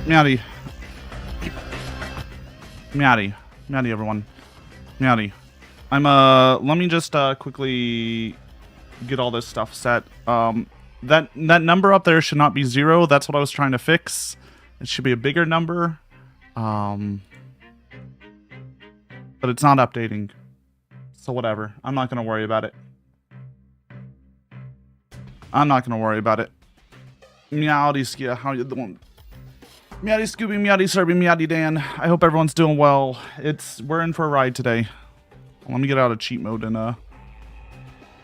Meowdy. Meowdy. Meowdy, everyone. Meowdy. Let me just, quickly get all this stuff set. That number up there should not be 0. That's what I was trying to fix. It should be a bigger number. But it's not updating. So whatever. I'm not going to worry about it. I'm not going to worry about it. Meowdy Skia, how you doing? Meowdy Scooby, Meowdy Serby, Meowdy Dan. I hope everyone's doing well. We're in for a ride today. Let me get out of cheat mode in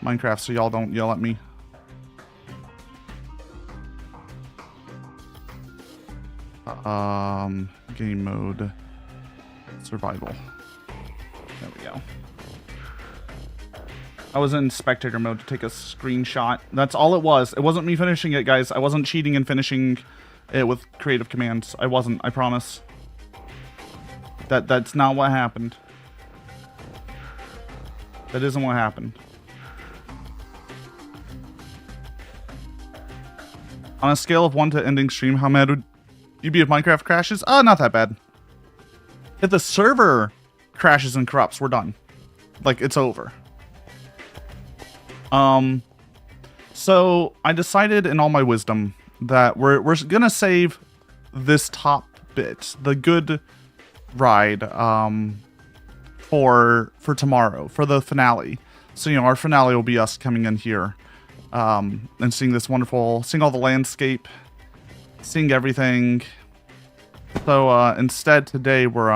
Minecraft so y'all don't yell at me. Game mode, survival. There we go. I was in spectator mode to take a screenshot. That's all it was. It wasn't me finishing it, guys. I wasn't cheating and finishing it with creative commands. I wasn't, I promise. That's not what happened. That isn't what happened. On a scale of 1 to ending stream, how mad would you be if Minecraft crashes? Not that bad. If the server crashes and corrupts, we're done. Like, it's over. So I decided in all my wisdom that we're gonna save this top bit, the good ride, for tomorrow, for the finale. So, you know, our finale will be us coming in here, and seeing this wonderful, seeing all the landscape, seeing everything. So, instead today we're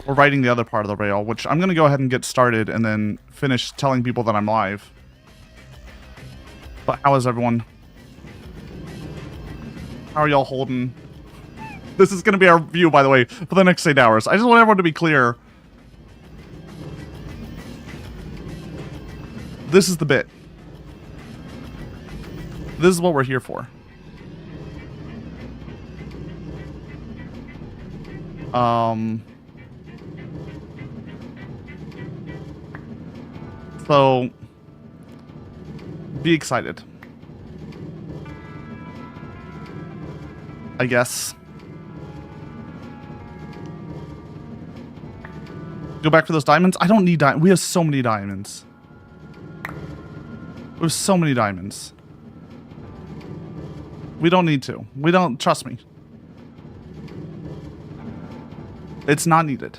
riding the other part of the rail, which I'm going to go ahead and get started and then finish telling people that I'm live. But how is everyone? How are y'all holding? This is going to be our view, by the way, for the next 8 hours. I just want everyone to be clear. This is the bit. This is what we're here for. So, be excited. I guess. Go back for those diamonds? I don't need diamonds. We have so many diamonds. We have so many diamonds. We don't need to. We don't, trust me. It's not needed.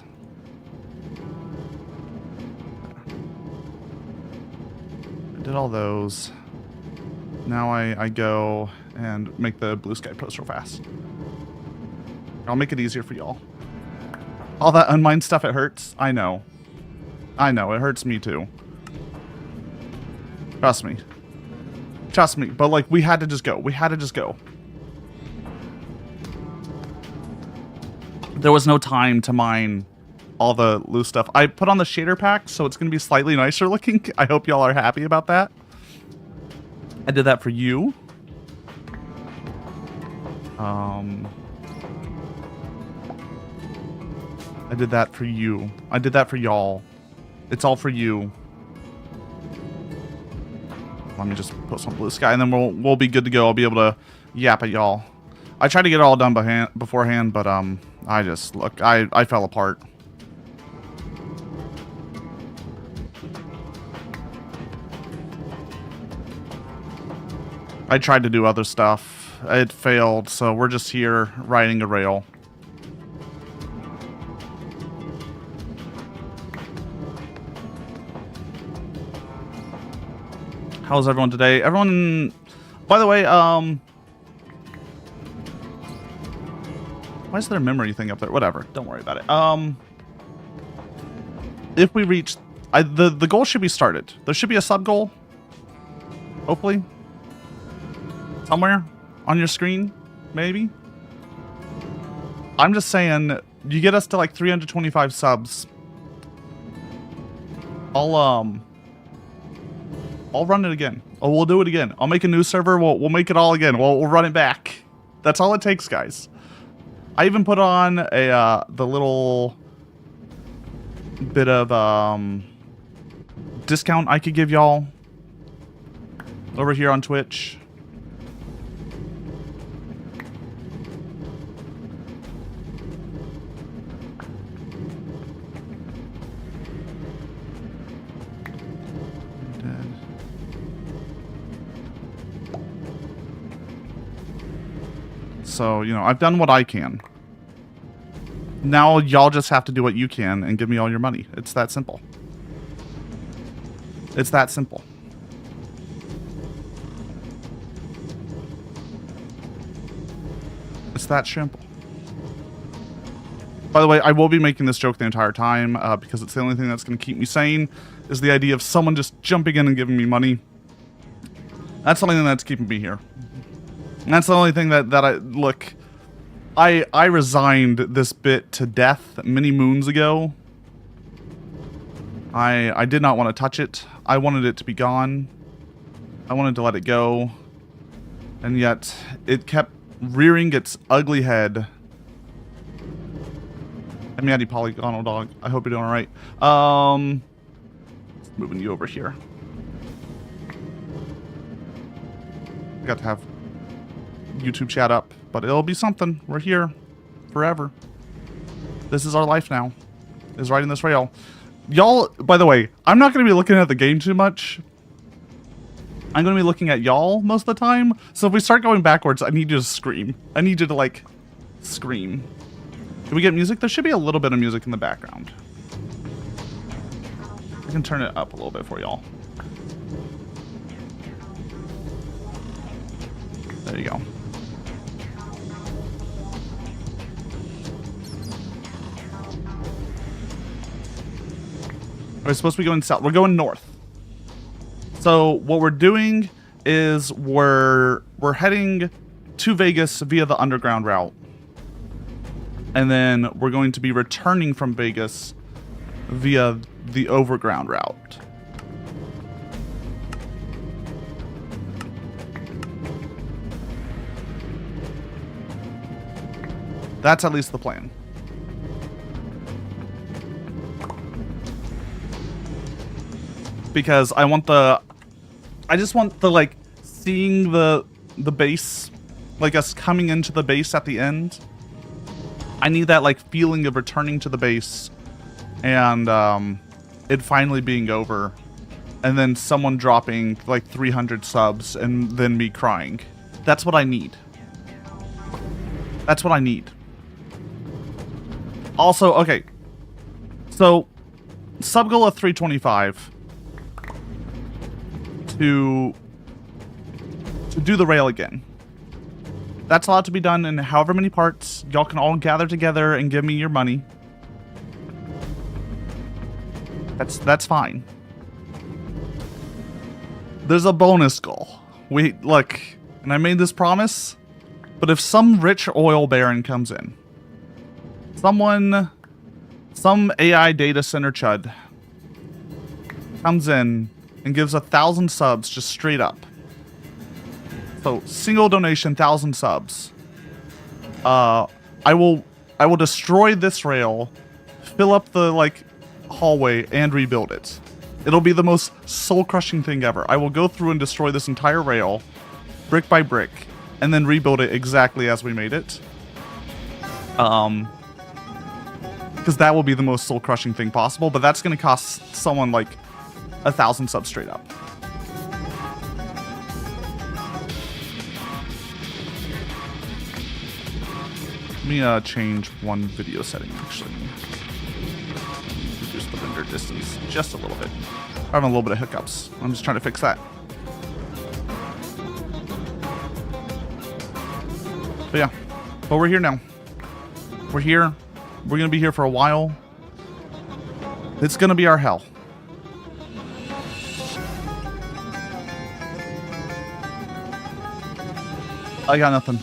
Did all those. Now I go and make the blue sky post real fast. I'll make it easier for y'all. All that unmined stuff, it hurts. I know. I know, it hurts me too. Trust me. Trust me. But like, we had to just go. We had to just go. There was no time to mine all the loose stuff. I put on the shader pack, so it's going to be slightly nicer looking. I hope y'all are happy about that. I did that for you. I did that for you. I did that for y'all. It's all for you. Let me just put some blue sky, and then we'll be good to go. I'll be able to yap at y'all. I tried to get it all done beforehand, but I just look. I fell apart. I tried to do other stuff. It failed, so we're just here riding a rail. How's everyone today? Everyone, by the way, why is there a memory thing up there? Whatever, don't worry about it. If we reach, the goal should be started. There should be a sub goal, hopefully. Somewhere on your screen, maybe. I'm just saying, you get us to like 325 subs. I'll run it again. Oh, we'll do it again. I'll make a new server. We'll make it all again. We'll run it back. That's all it takes, guys. I even put on the little bit of discount I could give y'all over here on Twitch. So, you know, I've done what I can. Now y'all just have to do what you can and give me all your money. It's that simple. It's that simple. It's that simple. By the way, I will be making this joke the entire time because it's the only thing that's going to keep me sane is the idea of someone just jumping in and giving me money. That's the only thing that's keeping me here. And that's the only thing that I... Look, I resigned this bit to death many moons ago. I did not want to touch it. I wanted it to be gone. I wanted to let it go. And yet, it kept rearing its ugly head. I mean, Meowdy polygonal dog. I hope you're doing alright. Moving you over here. I got to have YouTube chat up, but it'll be something. We're here forever. This is our life now, is riding this rail. Y'all, by the way, I'm not going to be looking at the game too much. I'm going to be looking at y'all most of the time. So if we start going backwards, I need you to scream. I need you to, like, scream. Can we get music? There should be a little bit of music in the background. I can turn it up a little bit for y'all. There you go. We're supposed to be going south. We're going north. So what we're doing is we're heading to Vegas via the underground route. And then we're going to be returning from Vegas via the overground route. That's at least the plan. Because I just want the, like, seeing the base, like us coming into the base at the end. I need that, like, feeling of returning to the base and it finally being over, and then someone dropping like 300 subs and then me crying. That's what I need. That's what I need. Also, okay, so sub goal of 325 to do the rail again. That's allowed to be done in however many parts. Y'all can all gather together and give me your money. That's fine. There's a bonus goal. Look, and I made this promise, but if some rich oil baron comes in, some AI data center chud comes in and gives 1,000 subs just straight up. So single donation, 1,000 subs. I will destroy this rail, fill up the like hallway, and rebuild it. It'll be the most soul-crushing thing ever. I will go through and destroy this entire rail, brick by brick, and then rebuild it exactly as we made it. Because that will be the most soul-crushing thing possible, but that's going to cost someone like 1,000 subs straight up. Let me change one video setting, actually. Reduce the render distance just a little bit. I'm having a little bit of hiccups. I'm just trying to fix that. But yeah, but we're here now. We're here. We're going to be here for a while. It's going to be our hell. I got nothing.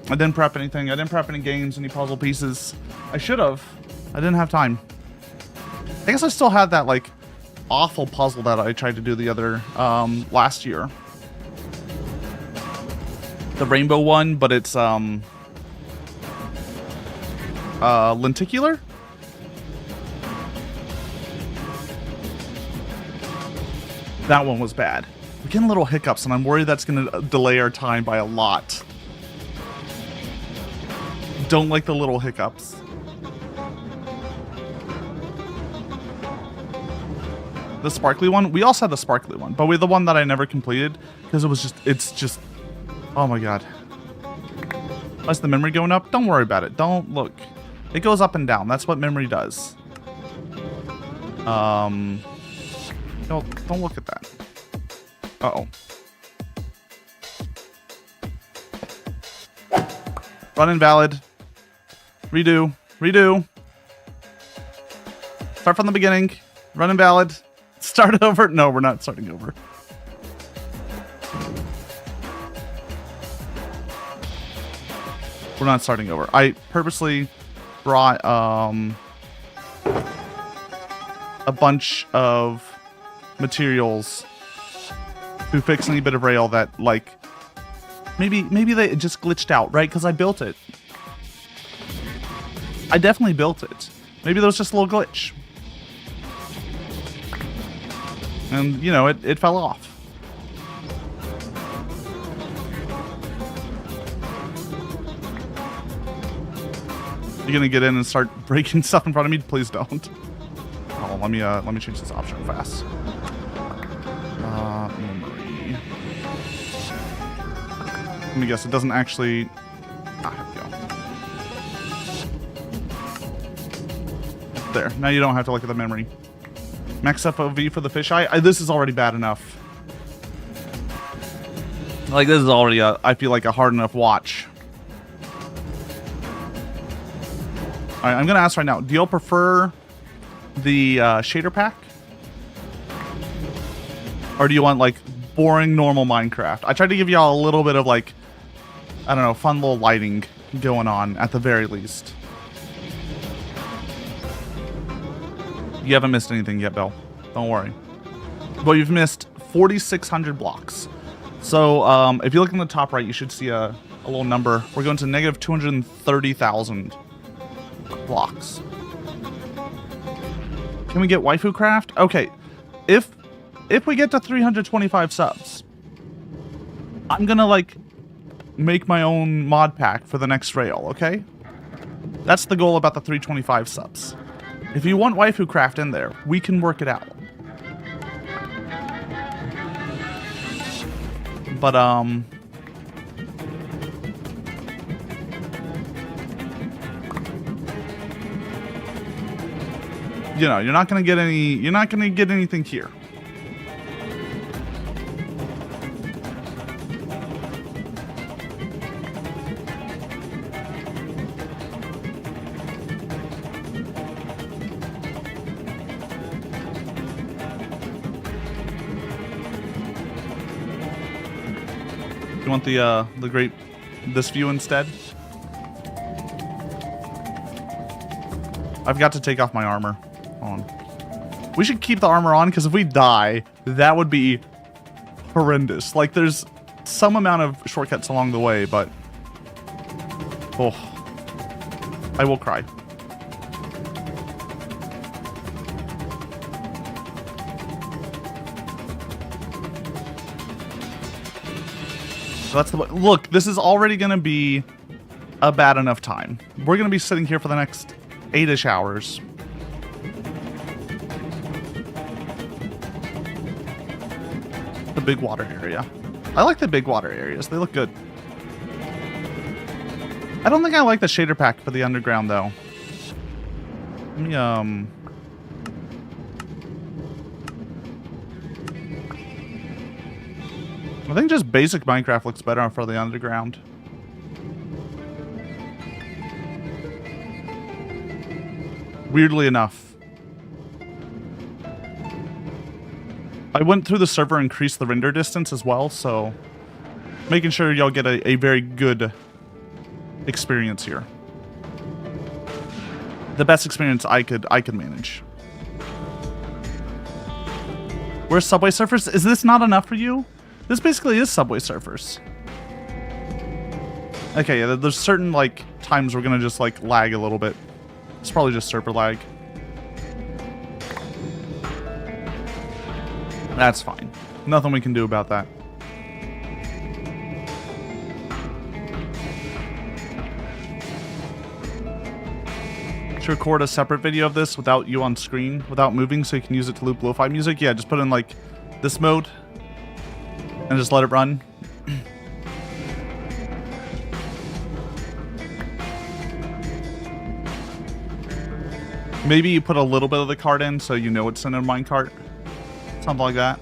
I didn't prep anything. I didn't prep any games, any puzzle pieces. I should have. I didn't have time. I guess I still had that, like, awful puzzle that I tried to do the other, last year. The rainbow one, but it's, lenticular? That one was bad. We're getting little hiccups, and I'm worried that's going to delay our time by a lot. Don't like the little hiccups. The sparkly one? We also had the sparkly one, but the one that I never completed because it's just, oh my god. Is the memory going up? Don't worry about it. Don't look. It goes up and down. That's what memory does. Don't look at that. Uh-oh. Run invalid. Redo. Redo. Start from the beginning. Run invalid. Start over. No, we're not starting over. We're not starting over. I purposely brought a bunch of materials to fix any bit of rail that, like, maybe they just glitched out, right? Because I built it. I definitely built it. Maybe there was just a little glitch. And, you know, it fell off. You're gonna get in and start breaking stuff in front of me? Please don't. Oh, let me change this option fast. Memory. Let me guess, it doesn't actually... here we go. There, now you don't have to look at the memory. Max FOV for the fisheye? This is already bad enough. Like, this is already, I feel like, a hard enough watch. Alright, I'm gonna ask right now, do y'all prefer the shader pack? Or do you want, like, boring normal Minecraft? I tried to give y'all a little bit of, like, I don't know, fun little lighting going on at the very least. You haven't missed anything yet, Bill. Don't worry. But you've missed 4,600 blocks. So, if you look in the top right, you should see a little number. We're going to negative 230,000 blocks. Can we get waifu craft? Okay. If we get to 325 subs, I'm gonna, like, make my own mod pack for the next rail, okay? That's the goal about the 325 subs. If you want waifu craft in there, we can work it out. But, you know, you're not gonna get anything here. You want this view instead? I've got to take off my armor. Hold on. We should keep the armor on, because if we die, that would be horrendous. Like, there's some amount of shortcuts along the way, but... oh. I will cry. So that's the... look, this is already going to be a bad enough time. We're going to be sitting here for the next 8-ish hours. The big water area. I like the big water areas. They look good. I don't think I like the shader pack for the underground, though. Let me, I think just basic Minecraft looks better for the underground. Weirdly enough. I went through the server and increased the render distance as well, so making sure y'all get a very good experience here. The best experience I could manage. Where's Subway Surfers? Is this not enough for you? This basically is Subway Surfers. Okay, yeah, there's certain, like, times we're gonna just, like, lag a little bit. It's probably just server lag. That's fine. Nothing we can do about that. Should record a separate video of this without you on screen, without moving, so you can use it to loop lo-fi music. Yeah, just put in like this mode and just let it run. Maybe you put a little bit of the card in so you know it's in a minecart. Something like that.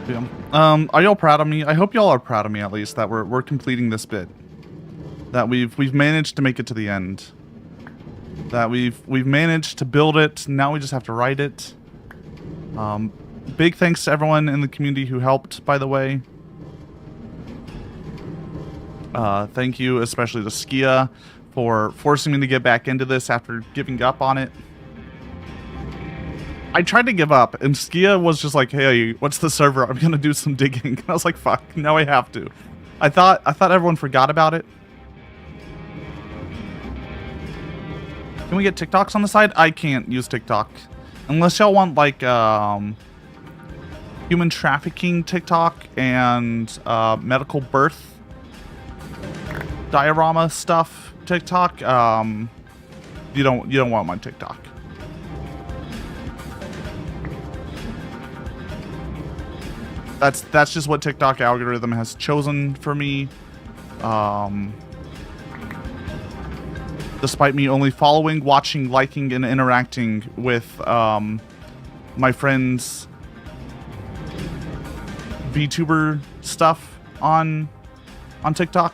Yeah. Are y'all proud of me? I hope y'all are proud of me at least that we're completing this bit. That we've managed to make it to the end. That we've managed to build it. Now we just have to write it. Big thanks to everyone in the community who helped, by the way. Thank you especially to Skia for forcing me to get back into this after giving up on it. I tried to give up, and Skia was just like, hey, what's the server? I'm gonna do some digging. And I was like, fuck, now I have to. I thought everyone forgot about it. Can we get TikToks on the side? I can't use TikTok. Unless y'all want, like, human trafficking TikTok and medical birth diorama stuff TikTok. You don't want my TikTok. That's just what TikTok algorithm has chosen for me. Despite me only following, watching, liking, and interacting with my friends' VTuber stuff on TikTok.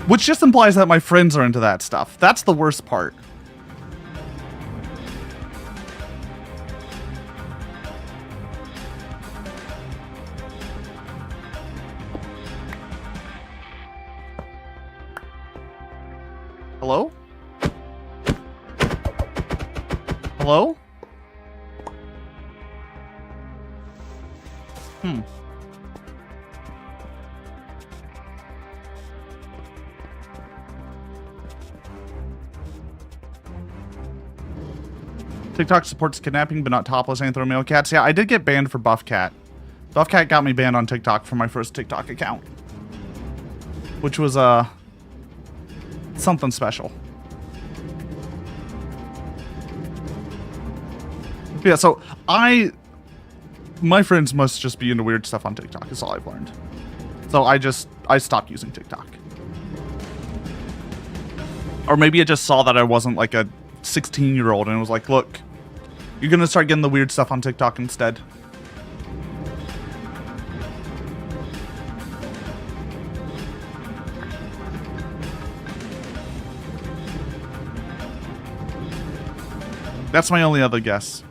Which just implies that my friends are into that stuff. That's the worst part. Hello? Hello? TikTok supports kidnapping, but not topless anthrop male cats. Yeah, I did get banned for Buff Cat. Buff Cat got me banned on TikTok for my first TikTok account. Which was, something special. Yeah, so my friends must just be into weird stuff on TikTok, is all I've learned. So I stopped using TikTok. Or maybe I just saw that I wasn't like a 16-year-old and it was like, look, you're gonna start getting the weird stuff on TikTok instead. That's my only other guess.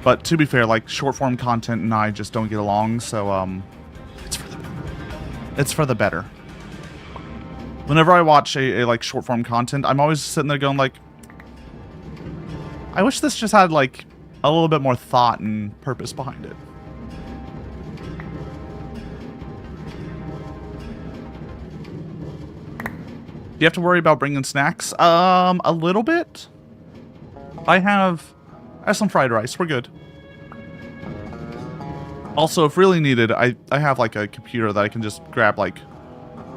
But to be fair, like, short form content and I just don't get along, so it's for the better. Whenever I watch a like short form content, I'm always sitting there going like, I wish this just had like a little bit more thought and purpose behind it. Do you have to worry about bringing snacks? A little bit. I have some fried rice. We're good. Also, if really needed, I have like a computer that I can just grab like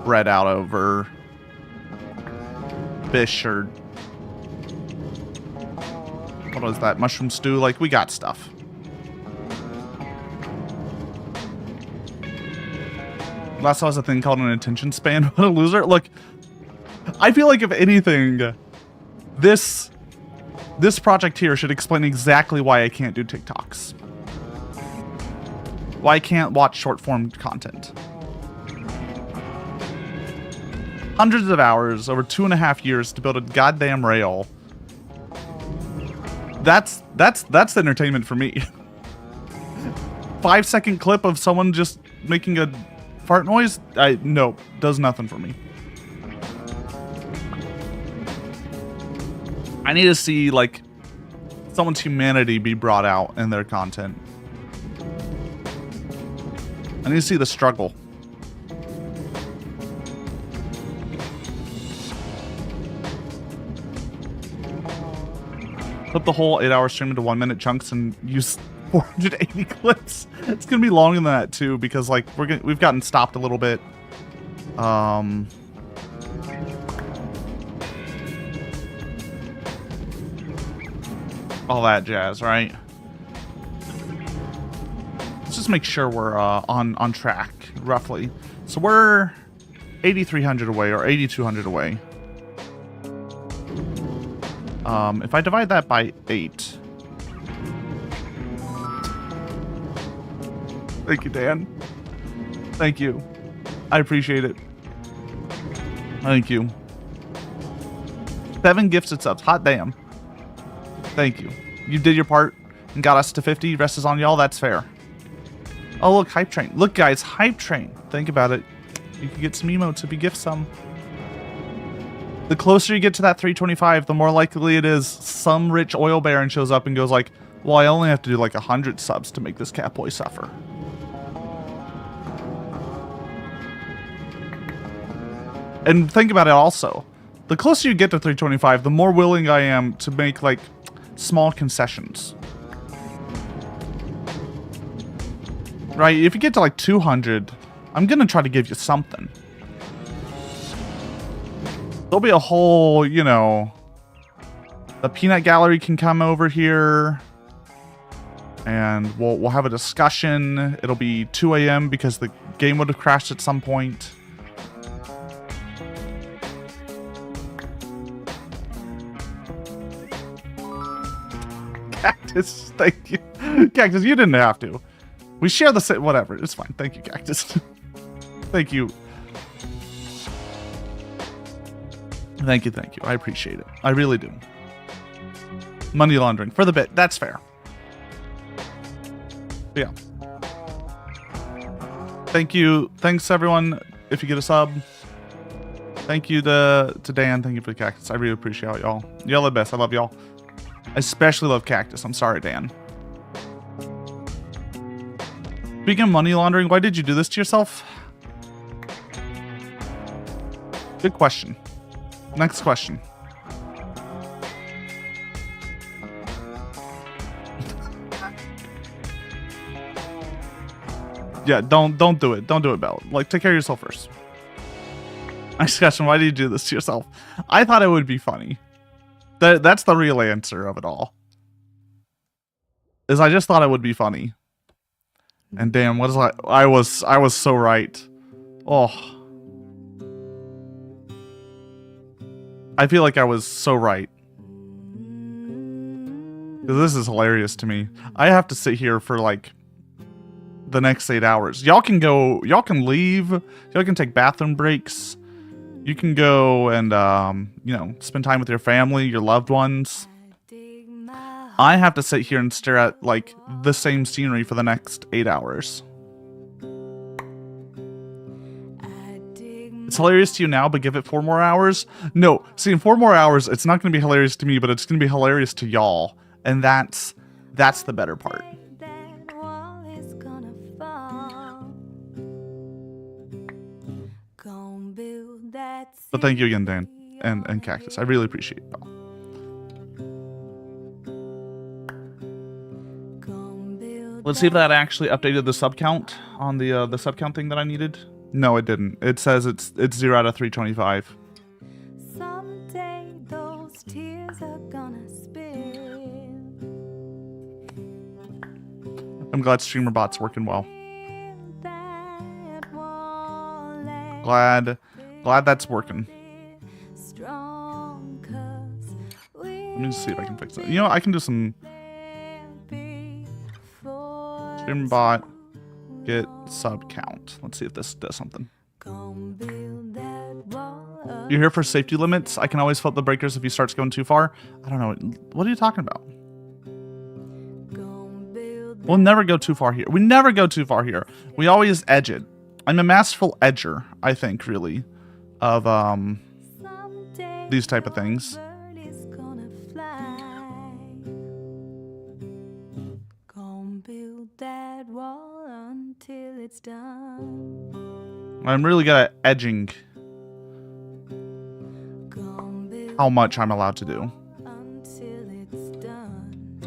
bread out of or fish or what was that? Mushroom stew? Like, we got stuff. Lasso has a thing called an attention span. What a loser. Look, I feel like if anything, this project here should explain exactly why I can't do TikToks. Why I can't watch short form content. Hundreds of hours over 2.5 years to build a goddamn rail. That's the entertainment for me. 5-second clip of someone just making a fart noise? No, does nothing for me. I need to see, like, someone's humanity be brought out in their content. I need to see the struggle. Clip the whole 8-hour stream into 1-minute chunks and use 480 clips. It's gonna be longer than that too, because like we've gotten stopped a little bit. All that jazz, right? Let's just make sure we're on track roughly. So we're 8,300 away or 8,200 away. If I divide that by 8. Thank you, Dan. Thank you. I appreciate it. Thank you. 7 gifted subs. Hot damn. Thank you. You did your part and got us to 50. Rest is on y'all. That's fair. Oh, look. Hype Train. Look, guys. Hype Train. Think about it. You can get some emotes if you gift some. The closer you get to that 325, the more likely it is some rich oil baron shows up and goes like, well, I only have to do like 100 subs to make this catboy suffer. And think about it also. The closer you get to 325, the more willing I am to make like small concessions. Right? If you get to like 200, I'm going to try to give you something. There'll be a whole, you know, the peanut gallery can come over here and we'll have a discussion. It'll be 2 a.m. because the game would have crashed at some point. Cactus, thank you. Cactus, you didn't have to. We share the same, whatever. It's fine. Thank you, Cactus. Thank you. Thank you, thank you. I appreciate it. I really do. Money laundering for the bit. That's fair. Yeah. Thank you. Thanks, everyone. If you get a sub. Thank you to Dan. Thank you for the Cactus. I really appreciate y'all. Y'all are the best. I love y'all. I especially love Cactus. I'm sorry, Dan. Speaking of money laundering, why did you do this to yourself? Good question. Next question. Yeah, don't do it. Don't do it, Belle. Like, take care of yourself first. Next question. Why did you do this to yourself? I thought it would be funny. That's the real answer of it all. Is I just thought it would be funny. And damn, what is I was so right. Oh. I feel like I was so right. Because this is hilarious to me. I have to sit here for like the next 8 hours. Y'all can go, y'all can leave, y'all can take bathroom breaks. You can go and, you know, spend time with your family, your loved ones. I have to sit here and stare at like the same scenery for the next 8 hours. It's hilarious to you now, but give it 4 more hours. No, see, in 4 more hours, it's not going to be hilarious to me, but it's going to be hilarious to y'all. And that's the better part. But thank you again, Dan and Cactus. I really appreciate it, pal. Let's see if that actually updated the sub count on the sub count thing that I needed. No, it didn't. It says it's 0 out of 325. Someday those tears are gonna spill. I'm glad streamer bot's working well. Glad that's working. Let me just see if I can fix it. You know, I can do some streamer bot. Get sub count. Let's see if this does something. You're here for safety limits. I can always flip the breakers if he starts going too far. I don't know. What are you talking about? We'll never go too far here. We never go too far here. We always edge it. I'm a masterful edger, I think, really, of these type of things. Until it's done. I'm really good at edging how much I'm allowed to do. Until it's done.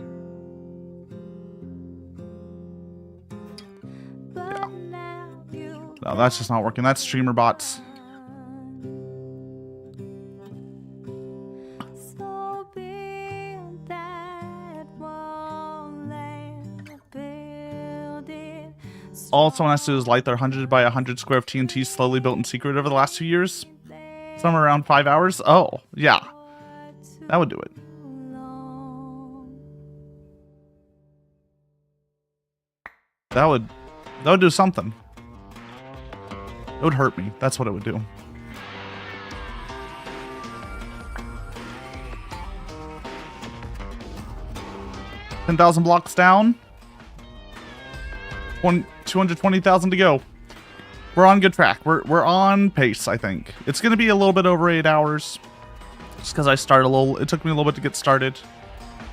But now you No, that's just not working. That's streamer bots. so build that wall and build it. All someone has to do is light their 100 by 100 square of TNT slowly built in secret over the last 2 years. Somewhere around 5 hours. Oh, yeah. That would do it. That would do something. It would hurt me. That's what it would do. $10,000 blocks down. 220,000 to go. We're on good track. We're on pace, I think. It's going to be a little bit over 8 hours. Just because I started a little... It took me a little bit to get started.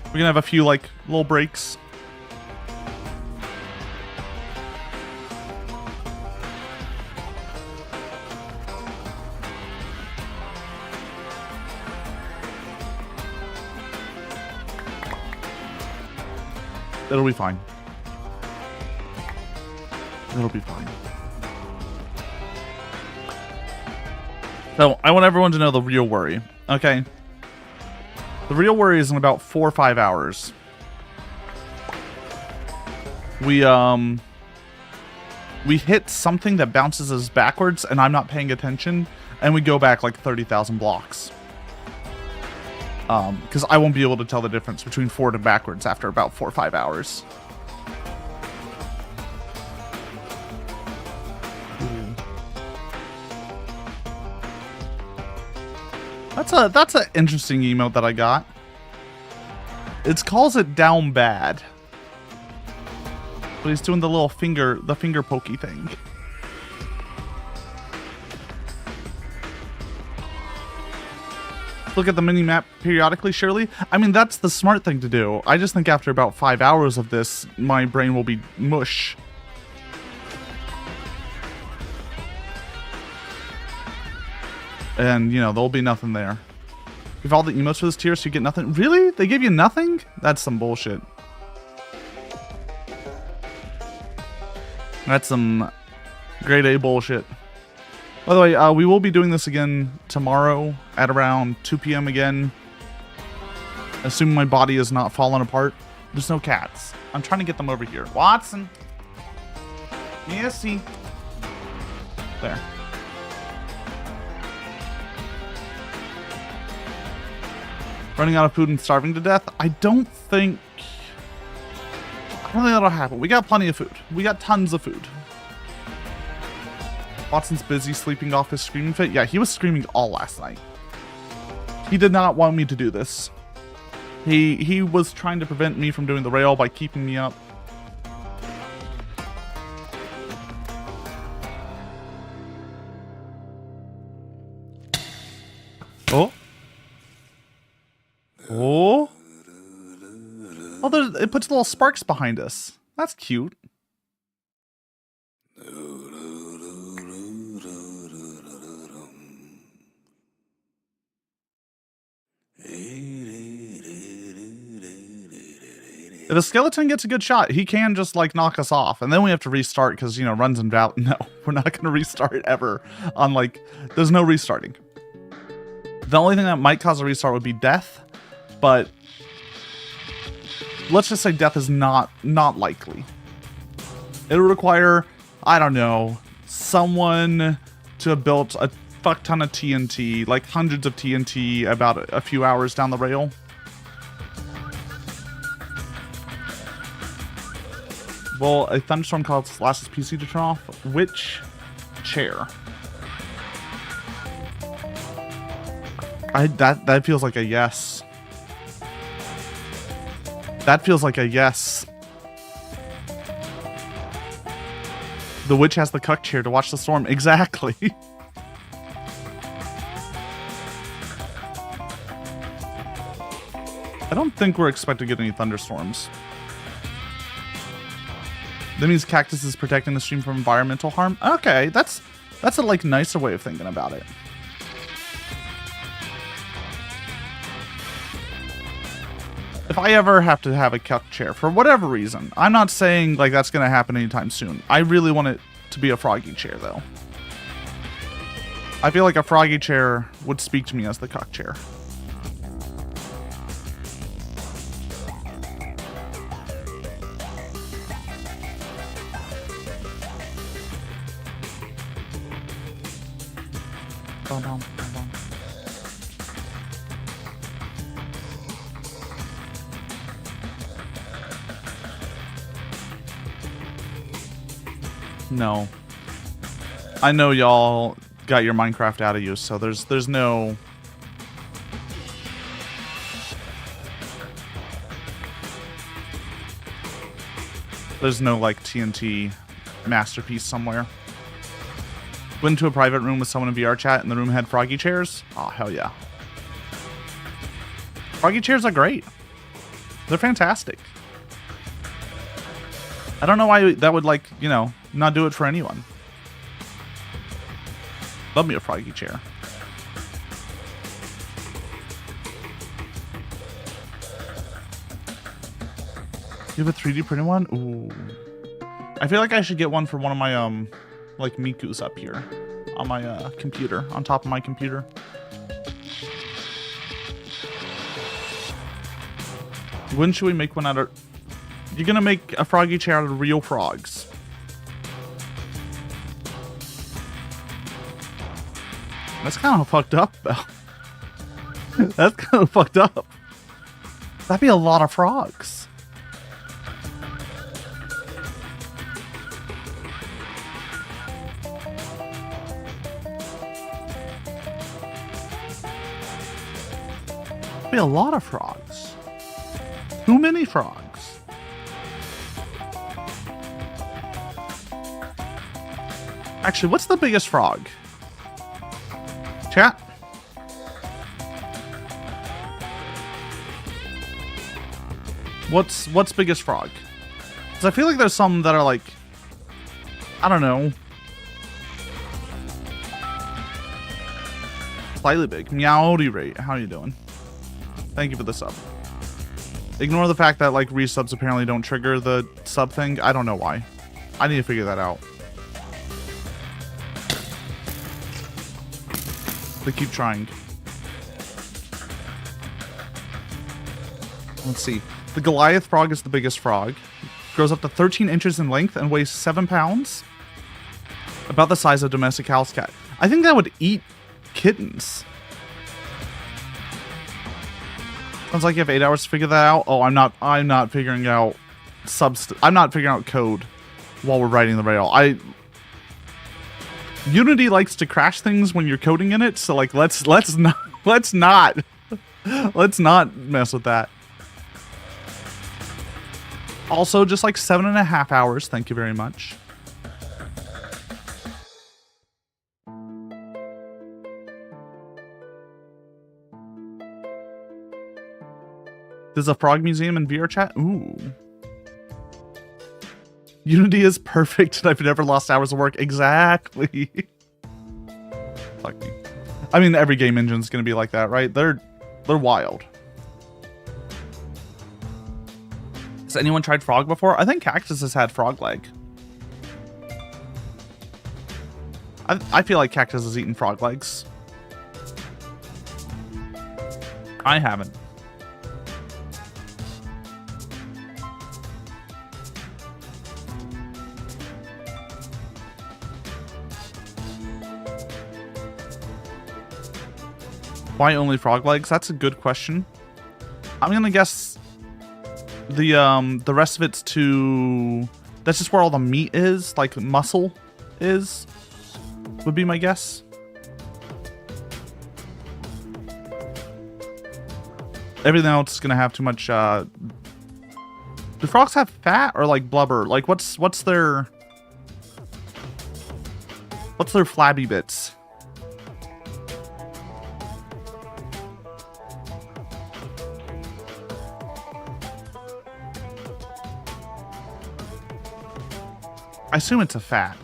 We're going to have a few, like, little breaks. It'll be fine. It'll be fine. So, I want everyone to know the real worry, okay? The real worry is in about 4 or 5 hours. We hit something that bounces us backwards, and I'm not paying attention, and we go back like 30,000 blocks. Because I won't be able to tell the difference between forward and backwards after about 4 or 5 hours. That's an interesting emote that I got. It calls it down bad. But he's doing the little finger pokey thing. Look at the mini-map periodically, surely? I mean, that's the smart thing to do. I just think after about 5 hours of this, my brain will be mush. And, you know, there'll be nothing there. Give all the emotes for this tier so you get nothing. Really? They give you nothing? That's some bullshit. That's some grade A bullshit. By the way, we will be doing this again tomorrow at around 2 p.m. again. Assuming my body is not falling apart. There's no cats. I'm trying to get them over here. Watson. Missy. There. Running out of food and starving to death? I don't think that'll happen. We got plenty of food. We got tons of food. Watson's busy sleeping off his screaming fit. Yeah, he was screaming all last night. He did not want me to do this. He was trying to prevent me from doing the rail by keeping me up. Oh. Oh. Oh, it puts little sparks behind us. That's cute. If a skeleton gets a good shot, he can just like knock us off, and then we have to restart because, you know, runs and valid. No, we're not going to restart ever. On like, there's no restarting. The only thing that might cause a restart would be death, but let's just say death is not likely. It'll require, I don't know, someone to have built a fuck ton of TNT, like hundreds of TNT, about a few hours down the rail. Will a thunderstorm cause Lass's PC to turn off? Which chair? That feels like a yes. That feels like a yes. The witch has the cuck chair to watch the storm. Exactly. I don't think we're expected to get any thunderstorms. That means Cactus is protecting the stream from environmental harm. Okay, that's a like nicer way of thinking about it. If I ever have to have a cuck chair for whatever reason, I'm not saying like that's gonna happen anytime soon. I really want it to be a froggy chair though. I feel like a froggy chair would speak to me as the cuck chair. No. I know y'all got your Minecraft out of you, so there's no... There's no, like, TNT masterpiece somewhere. Went to a private room with someone in VR chat, and the room had froggy chairs? Oh, hell yeah. Froggy chairs are great. They're fantastic. I don't know why that would, like, you know, not do it for anyone. Love me a froggy chair. You have a 3D printed one? Ooh. I feel like I should get one for one of my, like, Mikus up here. On my, computer. On top of my computer. When should we make one out of... You're gonna make a froggy chair out of real frogs. That's kind of fucked up, though. That's kind of fucked up. That'd be a lot of frogs. That'd be a lot of frogs. Too many frogs. Actually, what's the biggest frog? Chat? What's biggest frog? Because I feel like there's some that are like, I don't know, slightly big. Meowdy rate. How you doing? Thank you for the sub. Ignore the fact that like resubs apparently don't trigger the sub thing. I don't know why. I need to figure that out. They keep trying. Let's see. The Goliath frog is the biggest frog. Grows up to 13 inches in length and weighs 7 pounds. About the size of a domestic house cat. I think that would eat kittens. Sounds like you have 8 hours to figure that out. Oh, I'm not figuring out I'm not figuring out code while we're writing the rail. Unity likes to crash things when you're coding in it, so like let's not mess with that. Also, just like 7.5 hours. Thank you very much. There's a frog museum in VR chat. Ooh. Unity is perfect, and I've never lost hours of work. Exactly. Fuck me. I mean, every game engine's gonna be like that, right? They're wild. Has anyone tried frog before? I think Cactus has had frog leg. I feel like Cactus has eaten frog legs. I haven't. Why only frog legs? That's a good question. I'm gonna guess the rest of it's to... That's just where all the meat is, like muscle is, would be my guess. Everything else is gonna have too much, do frogs have fat or like blubber? Like what's their flabby bits? I assume it's a fat,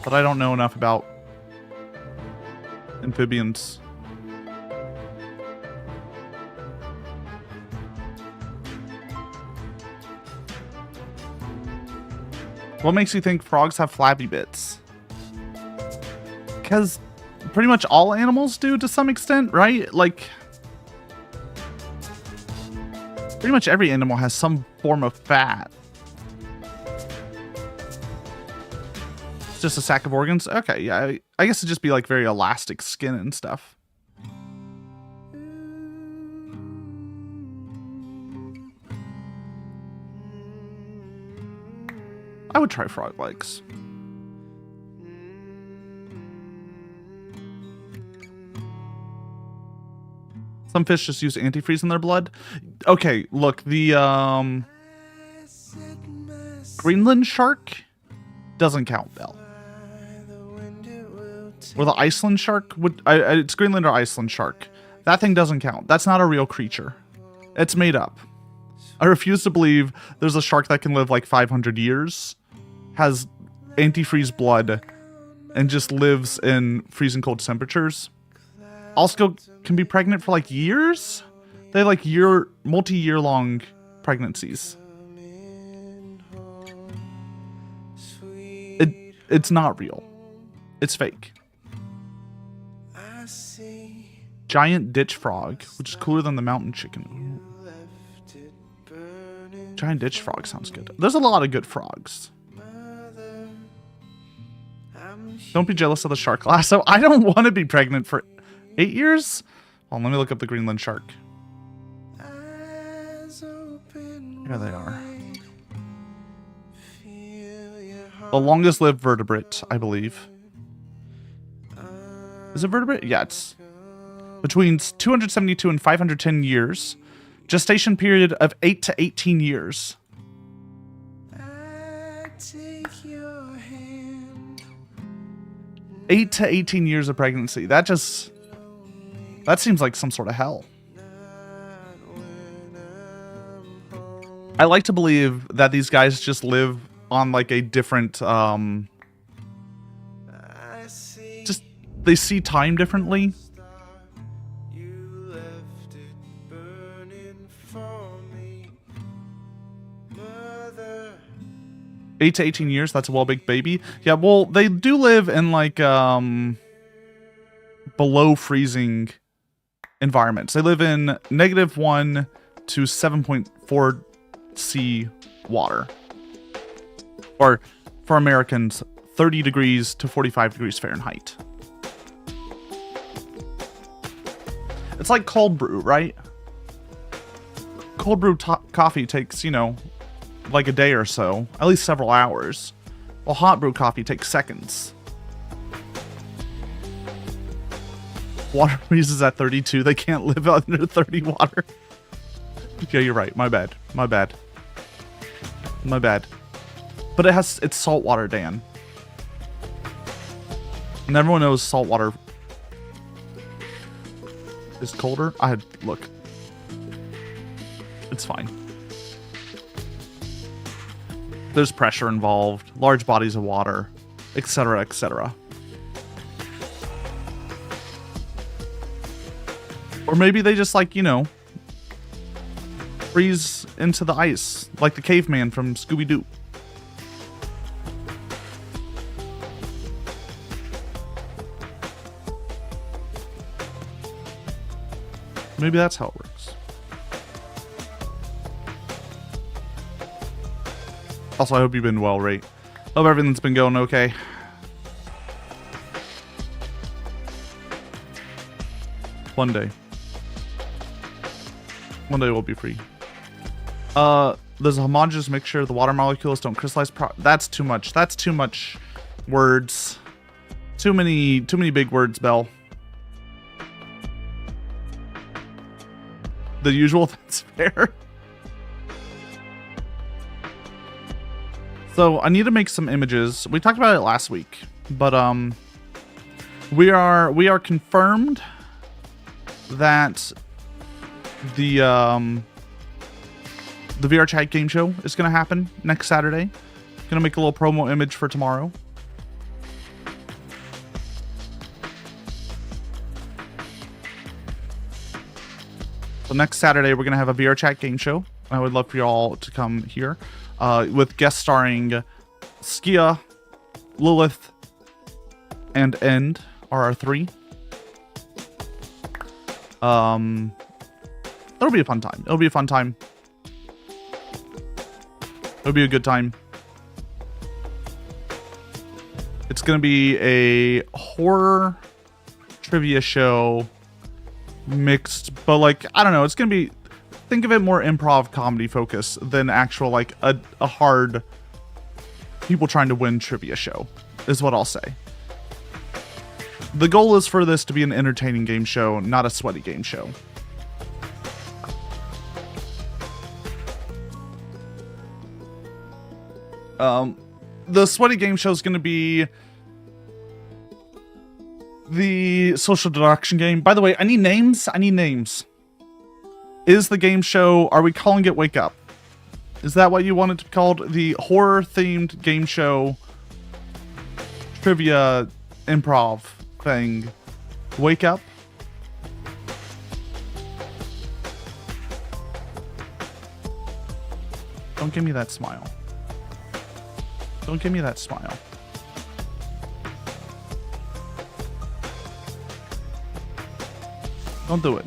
but I don't know enough about amphibians. What makes you think frogs have flabby bits? Because pretty much all animals do to some extent, right? Like, pretty much every animal has some form of fat. It's just a sack of organs? Okay, yeah, I guess it'd just be like very elastic skin and stuff. I would try frog legs. Some fish just use antifreeze in their blood. Okay, look, the Greenland shark doesn't count, Belle. Or the Iceland shark would. It's Greenland or Iceland shark. That thing doesn't count. That's not a real creature. It's made up. I refuse to believe there's a shark that can live like 500 years, has antifreeze blood, and just lives in freezing cold temperatures. Also can be pregnant for like years. They have like multi-year long pregnancies. It's not real. It's fake. Giant ditch frog, which is cooler than the mountain chicken. Giant ditch frog sounds good. There's a lot of good frogs. Don't be jealous of the shark lasso. I don't want to be pregnant for 8 years. Hold on, let me look up the Greenland shark. Here they are. The longest lived vertebrate, I believe. Is it vertebrate? Yeah, it's between 272 and 510 years. Gestation period of 8 to 18 years. 8 to 18 years of pregnancy. That seems like some sort of hell. I like to believe that these guys just live on like a different, just, they see time differently. 8 to 18 years, that's a well-baked baby. Yeah, well, they do live in like below freezing environments. They live in -1 to 7.4 C water. Or for Americans, 30 degrees to 45 degrees Fahrenheit. It's like cold brew, right? Cold brew coffee takes, you know, like a day or so, at least several hours. While hot brew coffee takes seconds. Water freezes at 32. They can't live under 30 water. Yeah, you're right. My bad. My bad. My bad. But it's salt water, Dan. And everyone knows salt water is colder. Look. It's fine. There's pressure involved, large bodies of water, etc., etc. Or maybe they just, like, you know, freeze into the ice, like the caveman from Scooby-Doo. Maybe that's how it works. Also, I hope you've been well, Ray. Hope everything's been going okay. One day we'll be free. There's a homogeneous mixture. The water molecules don't crystallize. That's too much. That's too much words. Too many big words, Belle. The usual, that's fair. So I need to make some images. We talked about it last week, but we are confirmed that the VR Chat game show is going to happen next Saturday Gonna make a little promo image for tomorrow. So next Saturday, we're gonna have a VR chat game show. I would love for y'all to come here, with guest starring Skia, Lilith, and End are our 3. It'll be a fun time. It'll be a fun time. It'll be a good time. It's gonna be a horror trivia show mixed, but like, I don't know, it's gonna be, think of it more improv comedy focus than actual like a hard people trying to win trivia show, is what I'll say. The goal is for this to be an entertaining game show, not a sweaty game show. The sweaty game show is going to be the social deduction game. By the way, I need names. I need names. Is the game show, are we calling it Wake Up? Is that what you want it to be called? The horror-themed game show trivia improv thing. Wake Up? Don't give me that smile. Don't give me that smile. Don't do it.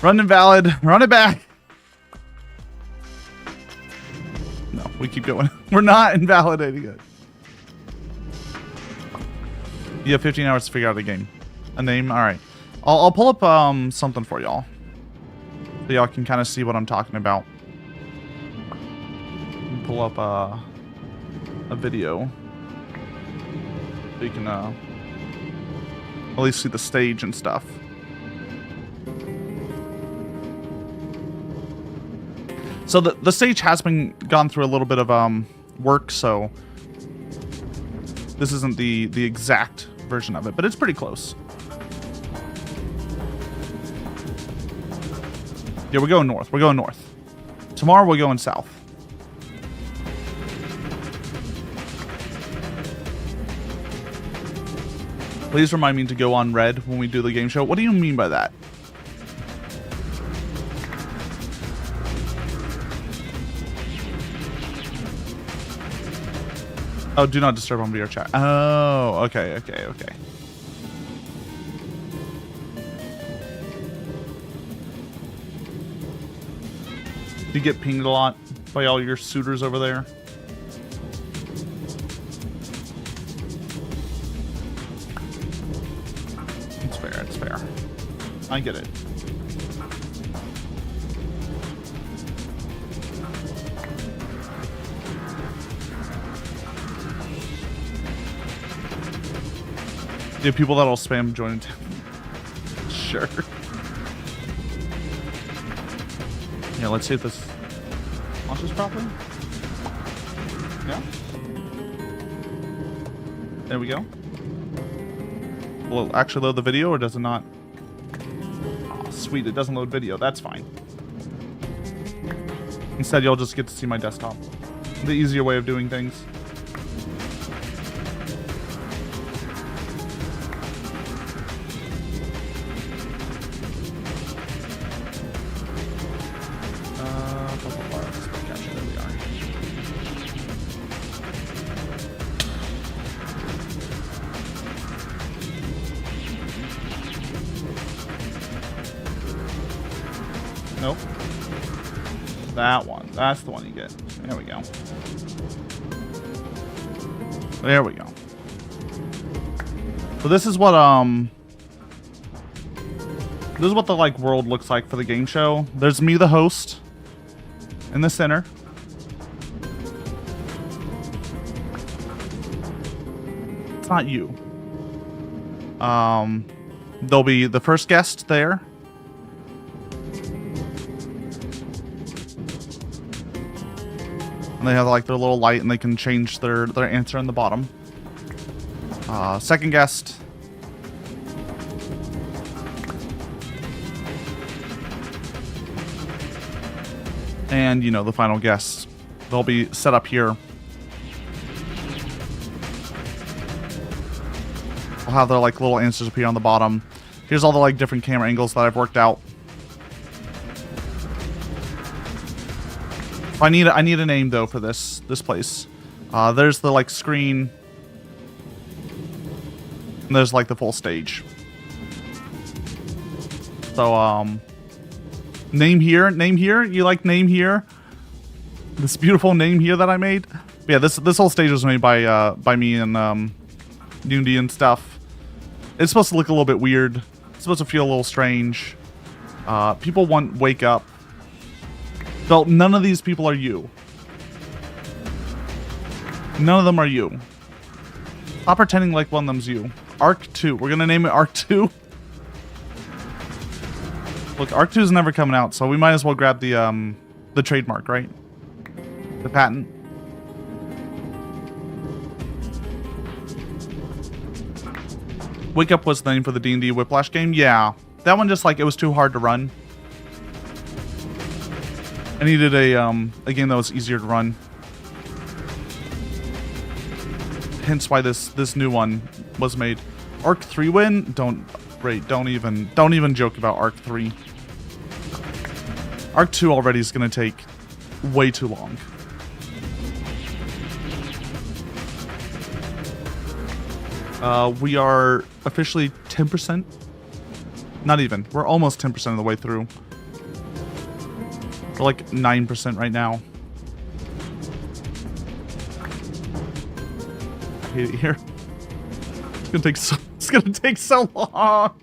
Run invalid. Run it back. No, we keep going. We're not invalidating it. You have 15 hours to figure out a game. A name? Alright. I'll pull up something for y'all. So y'all can kind of see what I'm talking about. Pull up a video. So you can at least see the stage and stuff. So the stage has been gone through a little bit of work, so this isn't the exact version of it, but it's pretty close. Yeah, we're going north. We're going north. Tomorrow we're going south. Please remind me to go on red when we do the game show. What do you mean by that? Oh, do not disturb on VR chat. Oh, okay, okay, okay. Do you get pinged a lot by all your suitors over there? It's fair, it's fair. I get it. You have people that'll spam joining. Sure. Yeah, let's see if this launches properly. Yeah. There we go. Will it actually load the video, or does it not? Oh, sweet, it doesn't load video. That's fine. Instead, you'll just get to see my desktop. The easier way of doing things. Nope. That one. That's the one you get. There we go. There we go. So this is what the like world looks like for the game show. There's me, the host, in the center. It's not you. There'll be the first guest there. And And they have like their little light and they can change their answer in the bottom. Second guest. And, you know, the final guests. They'll be set up here. We'll have their like little answers appear on the bottom. Here's all the like different camera angles that I've worked out. I need a name though for this place. There's the like screen. And there's like the full stage. So name here. You like name here? This beautiful name here that I made. Yeah, this whole stage was made by me and Meowdy and stuff. It's supposed to look a little bit weird. It's supposed to feel a little strange. People want wake up. So none of these people are you. None of them are you. Stop pretending like one of them's you. Arc 2. We're gonna name it Arc 2. Look, Arc 2 is never coming out, so we might as well grab the trademark, right? The patent. Wake Up was the name for the D&D Whiplash game. Yeah, that one just like it was too hard to run. I needed a game that was easier to run. Hence why this new one was made. Arc 3 win? Don't even joke about Arc 3. Arc 2 already is gonna take way too long. We are officially 10%. Not even. We're almost 10% of the way through. We're like 9% right now. I hate it here. It's gonna take so long.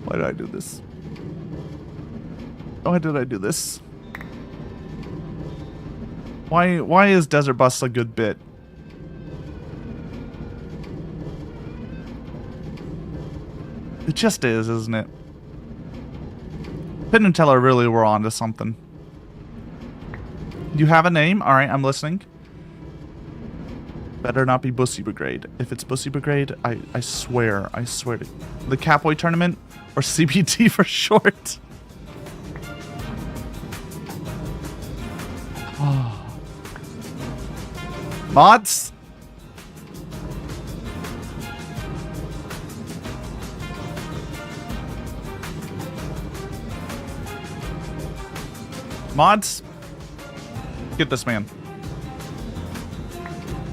Why did I do this? Why did I do this? Why is Desert Bus a good bit? It just is, isn't it? Penn and Teller really were on to something. You have a name? Alright, I'm listening. Better not be Bussy Brigade. If it's Bussy Brigade, I swear to... The Catboy Tournament? Or CBT for short. Mods? Mods? Get this man.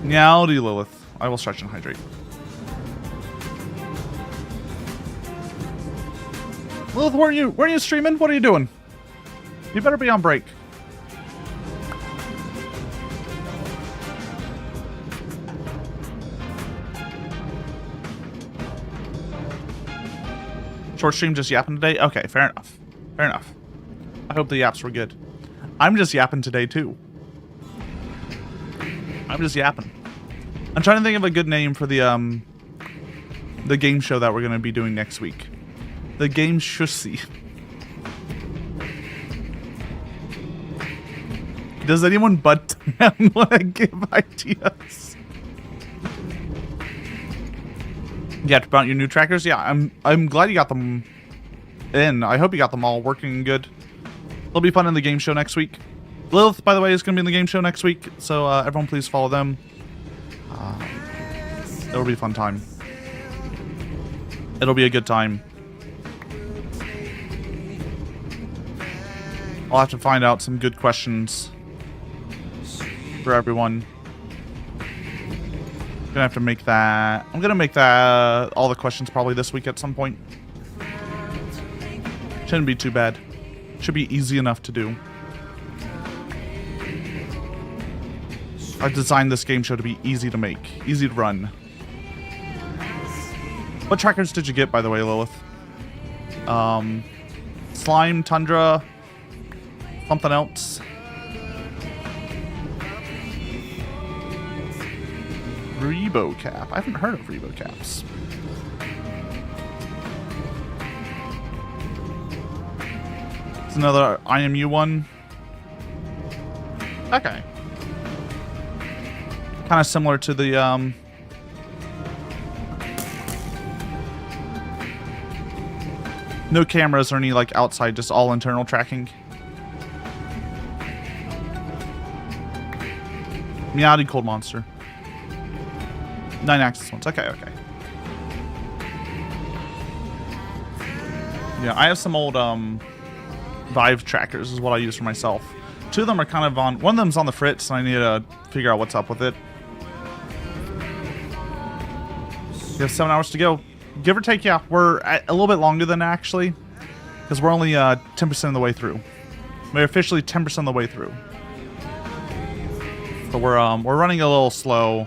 Meowdy Lilith. I will stretch and hydrate. Lilith, where are you streaming? What are you doing? You better be on break. Short stream just yapping today? Okay, fair enough. Fair enough. I hope the yaps were good. I'm just yapping today too. I'm just yapping. I'm trying to think of a good name for the game show that we're gonna be doing next week. The Game Shussy. Does anyone but Dan want to give ideas? Yeah, about your new trackers? Yeah, I'm glad you got them in. I hope you got them all working good. It'll be fun in the game show next week. Lilith, by the way, is going to be in the game show next week, so everyone please follow them. It'll be a fun time. It'll be a good time. I'll have to find out some good questions for everyone. Gonna have to make that. I'm gonna make that all the questions probably this week at some point. Shouldn't be too bad. Should be easy enough to do. I designed this game show to be easy to make, easy to run. What trackers did you get, by the way, Lilith? Slime, Tundra, something else. Rebo Cap. I haven't heard of Rebo Caps. It's another IMU one. Okay. Kind of similar to the no cameras or any like outside, just all internal tracking. Meowdy cold monster. 9 axis ones. Okay, okay. Yeah, I have some old Vive trackers is what I use for myself. 2 of them are kind of on, one of them's on the fritz and I need to figure out what's up with it. We have 7 hours to go. Give or take, yeah, we're a little bit longer than that, actually, because we're only 10% of the way through. We're officially 10% of the way through. So we're running a little slow,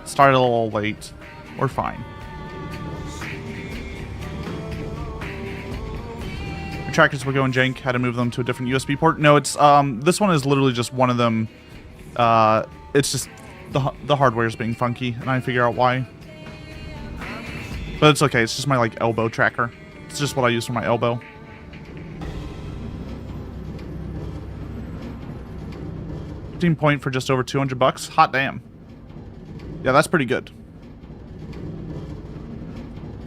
started a little late. We're fine. The trackers were going jank. Had to move them to a different USB port. No, it's this one is literally just one of them. It's just the hardware is being funky, and I figure out why. But it's okay. It's just my like elbow tracker. It's just what I use for my elbow. Point for just over 200 bucks. Hot damn. Yeah, that's pretty good.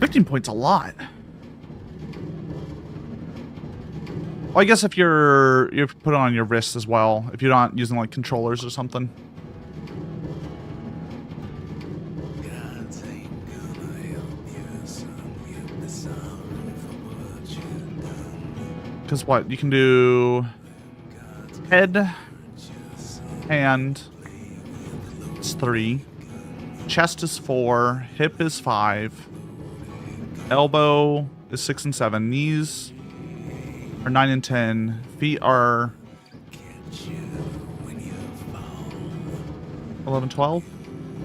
15 points a lot. Well, I guess if you put it on your wrists as well, if you're not using like controllers or something. Because what? You can do head, hand, it's 3. Chest is 4. Hip is 5. Elbow is 6 and 7. Knees are 9 and 10. Feet are 11, 12?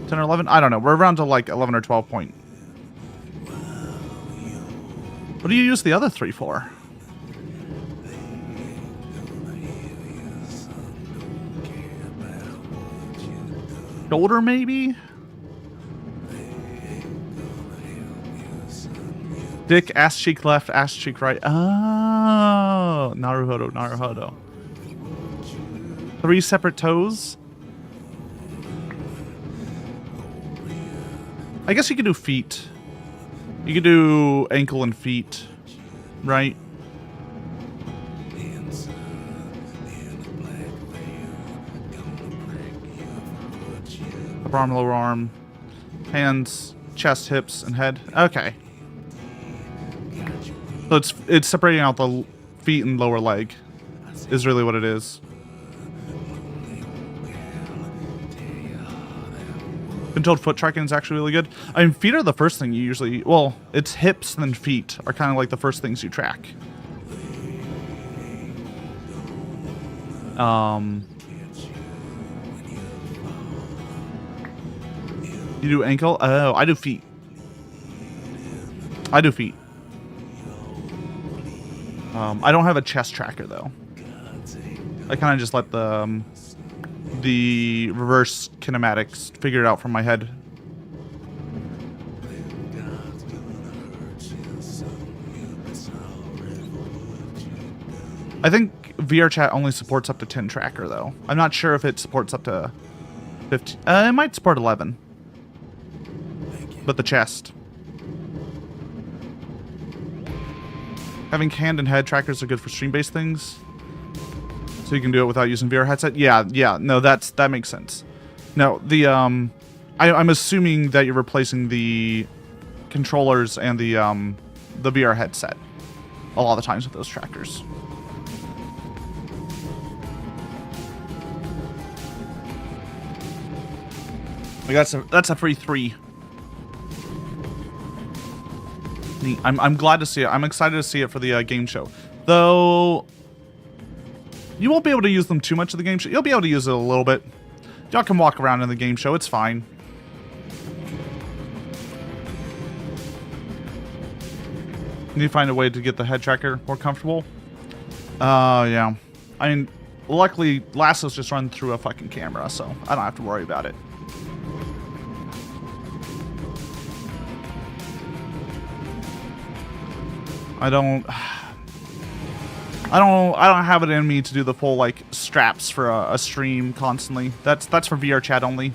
10 or 11? I don't know. We're around to like 11 or 12 point. What do you use the other 3 for? Shoulder, maybe? Dick, ass cheek left, ass cheek right. Oh, Naruhodo, Naruhodo. 3 separate toes? I guess you could do feet. You could do ankle and feet, right? Upper arm, lower arm, hands, chest, hips, and head. Okay. So it's separating out the feet and lower leg is really what it is. Controlled foot tracking is actually really good. I mean, feet are the first thing you usually... Well, it's hips and then feet are kind of like the first things you track. You do ankle? Oh, I do feet. I do feet. I don't have a chest tracker though. I kind of just let the reverse kinematics figure it out from my head. I think VRChat only supports up to 10 tracker though. I'm not sure if it supports up to 15. It might support 11. But the chest. Having hand and head trackers are good for stream-based things. So you can do it without using VR headset. Yeah, no, that makes sense. No, the I'm assuming that you're replacing the controllers and the VR headset a lot of the times with those trackers. Like that's a free 3. Neat. I'm glad to see it. I'm excited to see it for the game show. Though you won't be able to use them too much at the game show. You'll be able to use it a little bit. Y'all can walk around in the game show. It's fine. Need to find a way to get the head tracker more comfortable. Yeah. I mean, luckily, Lasso's just run through a fucking camera, so I don't have to worry about it. I don't... I don't have it in me to do the full like straps for a stream constantly. That's for VR chat only.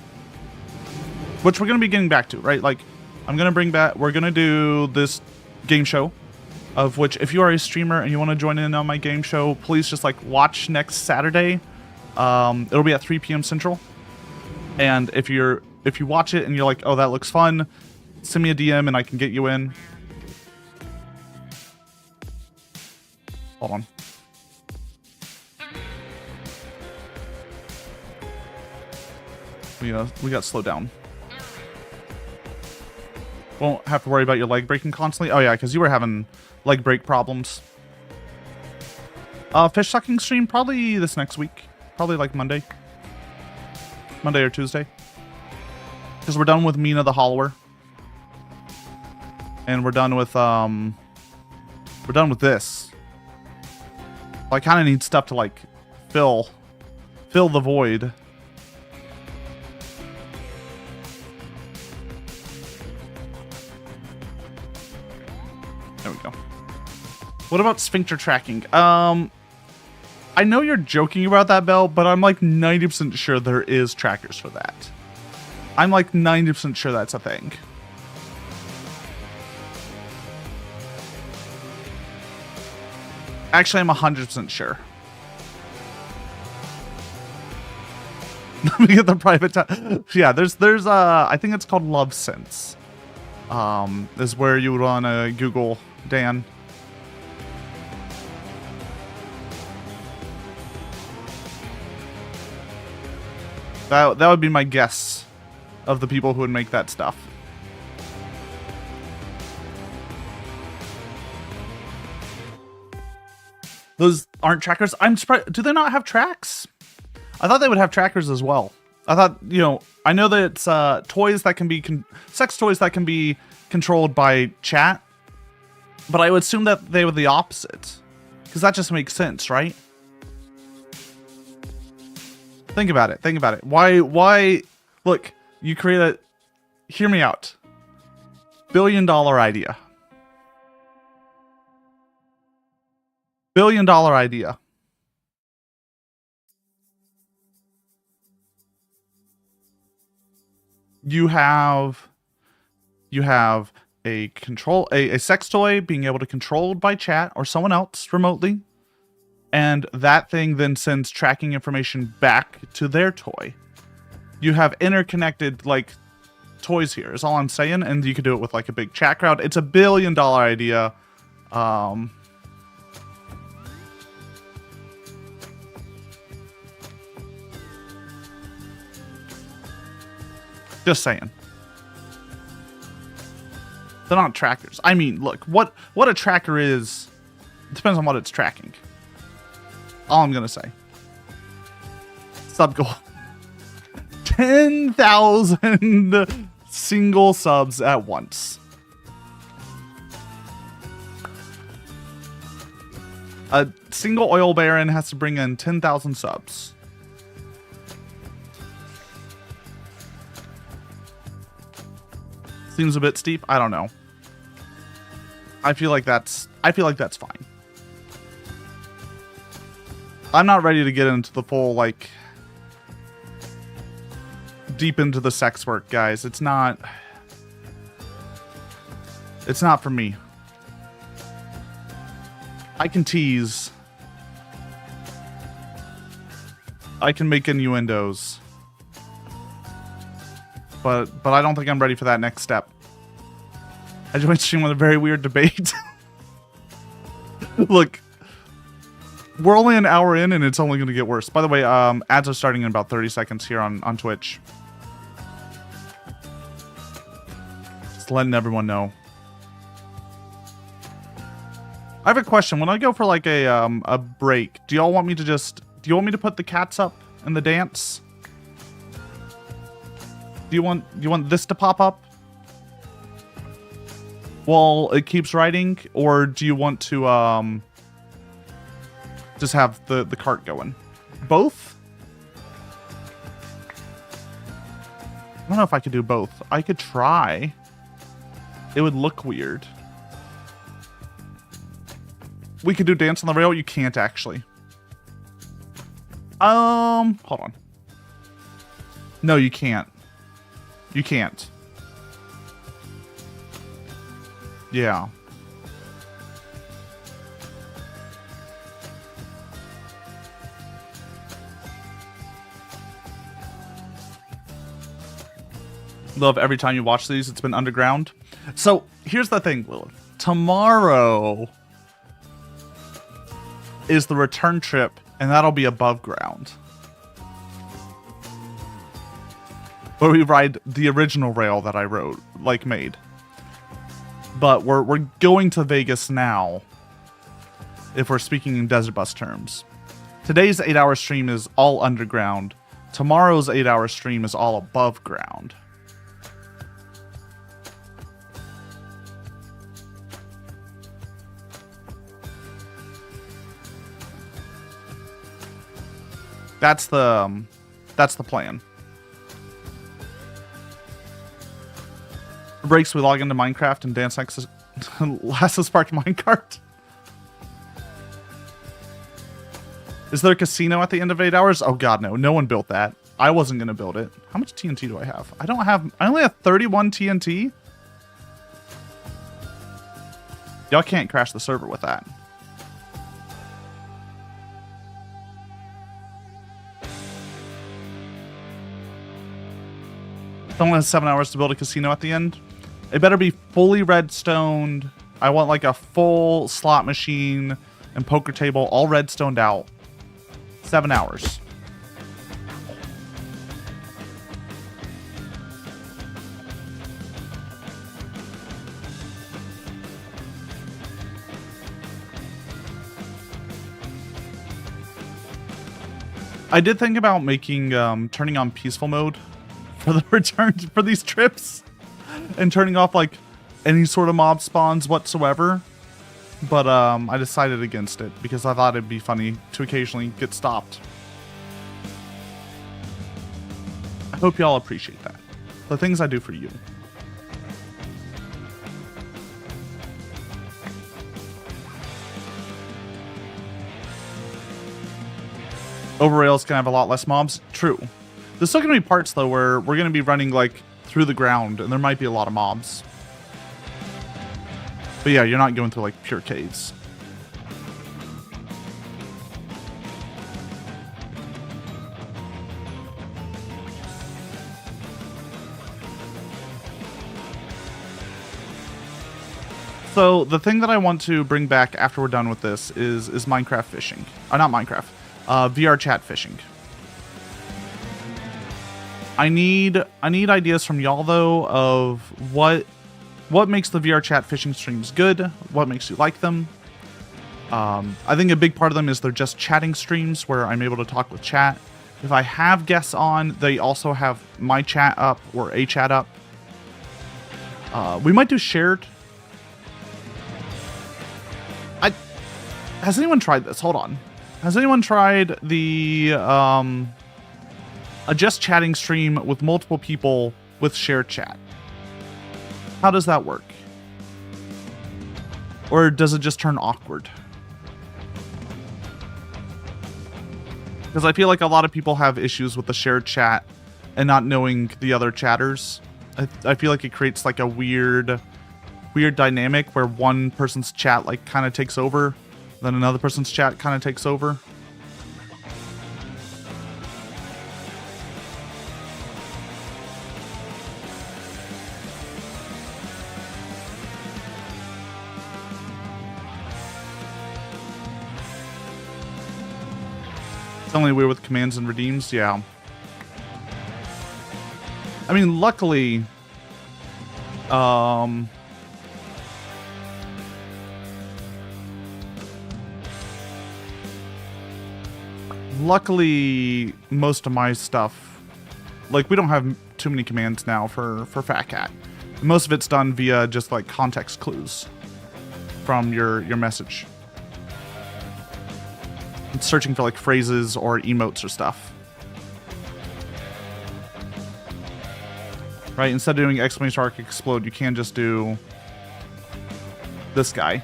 Which we're gonna be getting back to, right? Like I'm gonna bring back. We're gonna do this game show, of which if you are a streamer and you want to join in on my game show, please just like watch next Saturday. It'll be at 3 p.m. Central. And if you watch it and you're like, oh, that looks fun, send me a DM and I can get you in. Hold on. We got to slow down. Won't have to worry about your leg breaking constantly. Oh yeah, because you were having leg break problems. Fish sucking stream probably this next week. Probably like Monday or Tuesday. Because we're done with Mina the Hollower. And we're done with this. I kind of need stuff to like fill the void. There we go. What about sphincter tracking? I know you're joking about that, Belle, but I'm like 90% sure there is trackers for that. I'm like 90% sure that's a thing. Actually, I'm 100% sure. Let me get the private yeah, there's I think it's called Love Sense. Is where you would want to Google Dan. That would be my guess of the people who would make that stuff. Those aren't trackers. I'm surprised. Do they not have tracks? I thought they would have trackers as well. I thought, you know, I know that it's toys that can be sex toys that can be controlled by chat, but I would assume that they were the opposite, because that just makes sense, right? Think about it. Think about it. Why? Look, you create a. Hear me out. $1 billion idea. $1 billion idea. You have a sex toy being able to controlled by chat or someone else remotely, and that thing then sends tracking information back to their toy. You have interconnected like toys here is all I'm saying, and you could do it with like a big chat crowd. It's $1 billion idea. Just saying. They're not trackers. I mean, look, what a tracker is, it depends on what it's tracking. All I'm gonna say. Sub goal. 10,000 single subs at once. A single oil baron has to bring in 10,000 subs. Seems a bit steep. I don't know. I feel like that's fine. I'm not ready to get into the full like deep into the sex work, guys. It's not for me. I can tease. I can make innuendos. But I don't think I'm ready for that next step. I joined stream with a very weird debate. Look, we're only an hour in and it's only going to get worse. By the way, ads are starting in about 30 seconds here on Twitch. Just letting everyone know. I have a question. When I go for like a break, do you want me to put the cats up in the dance? Do you want this to pop up while it keeps writing, or do you want to just have the cart going? Both? I don't know if I could do both. I could try. It would look weird. we could do Dance on the Rail. You can't actually. Hold on. No, you can't. You can't. Yeah. Love every time you watch these. It's been underground. So here's the thing, Lilith. Tomorrow is the return trip, and that'll be above ground, where we ride the original rail that I wrote, made. But we're going to Vegas now, if we're speaking in Desert Bus terms. Today's 8-hour stream is all underground. Tomorrow's 8-hour stream is all above ground. That's the plan. Breaks, we log into Minecraft and dance next to Lasso Spark minecart. Is there a casino at the end of 8 hours? Oh god, no. No one built that. I wasn't gonna build it. How much TNT do I have? I only have 31 TNT. Y'all can't crash the server with that. Someone has 7 hours to build a casino at the end. It better be fully redstoned. I want like a full slot machine and poker table, all redstoned out. 7 hours. I did think about making turning on peaceful mode for the return for these trips, and turning off like any sort of mob spawns whatsoever, but I decided against it because I thought it'd be funny to occasionally get stopped. I hope y'all appreciate that. The things I do for you. Overrail's gonna have a lot less mobs. True. There's still gonna be parts though where we're gonna be running like through the ground and there might be a lot of mobs. But yeah, you're not going through like pure caves. So the thing that I want to bring back after we're done with this is Minecraft fishing. Not Minecraft. VR chat fishing. I need ideas from y'all though of what makes the VR chat fishing streams good, what makes you like them. I think a big part of them is they're just chatting streams where I'm able to talk with chat. If I have guests on, they also have my chat up or a chat up. We might do shared. Has anyone tried this? Hold on. Has anyone tried the a just chatting stream with multiple people with shared chat? How does that work? Or does it just turn awkward? Because I feel like a lot of people have issues with the shared chat and not knowing the other chatters. I feel like it creates like a weird dynamic where one person's chat like kind of takes over, then another person's chat kind of takes over. It's only weird with commands and redeems, yeah. I mean, luckily, most of my stuff, like, we don't have too many commands now for Fat Cat. Most of it's done via just like context clues from your message. It's searching for like phrases or emotes or stuff. Right, instead of doing exclamation mark explode, you can just do this guy.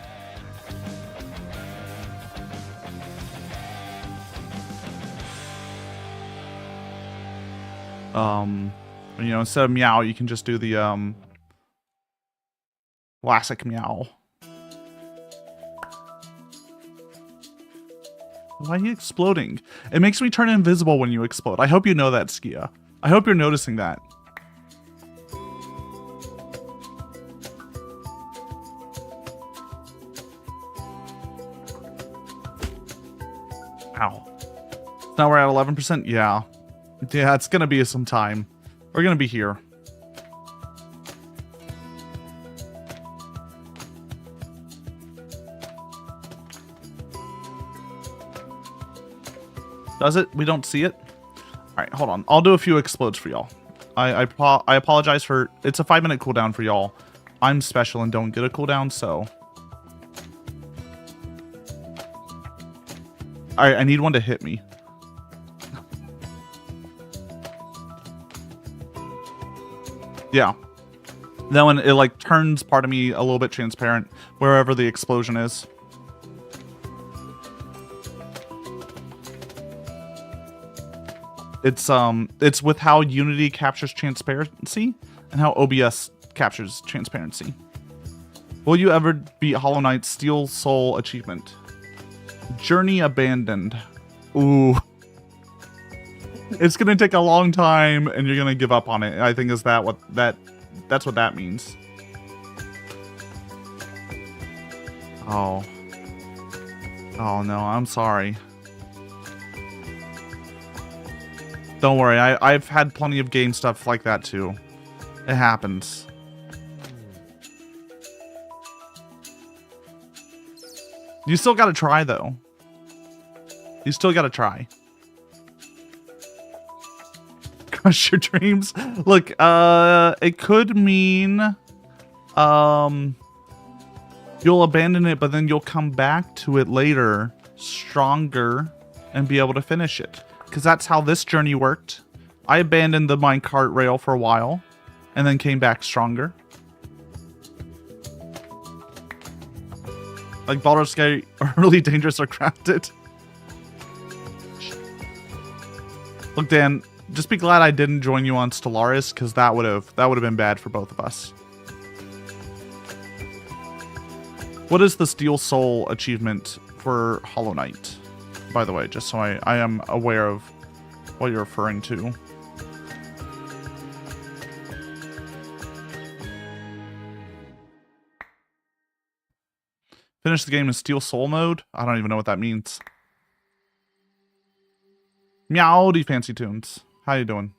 You know, instead of meow, you can just do the classic meow. Why are you exploding? It makes me turn invisible when you explode. I hope you know that, Skia. I hope you're noticing that. Ow. Now we're at 11%? Yeah. Yeah, it's gonna be some time. We're gonna be here. Does it? We don't see it? Alright, hold on. I'll do a few explodes for y'all. I apologize for... It's a 5-minute cooldown for y'all. I'm special and don't get a cooldown, so... Alright, I need one to hit me. Yeah. Then when it, like, turns part of me a little bit transparent, wherever the explosion is. It's with how Unity captures transparency and how OBS captures transparency. Will you ever beat Hollow Knight's Steel Soul achievement? Journey abandoned. Ooh. It's gonna take a long time and you're gonna give up on it. I think that's what that means. Oh. Oh no, I'm sorry. Don't worry, I've had plenty of game stuff like that too. It happens. You still gotta try though. You still gotta try. Crush your dreams. Look, it could mean you'll abandon it, but then you'll come back to it later, stronger, and be able to finish it. Because that's how this journey worked. I abandoned the minecart rail for a while, and then came back stronger. Like Baldur's Gate, early dangerous or crafted. Look, Dan, just be glad I didn't join you on Stellaris, because that would have been bad for both of us. What is the Steel Soul achievement for Hollow Knight? By the way, just so I am aware of what you're referring to. Finish the game in Steel Soul mode? I don't even know what that means. Meowdy Fancy Tunes. How you doing?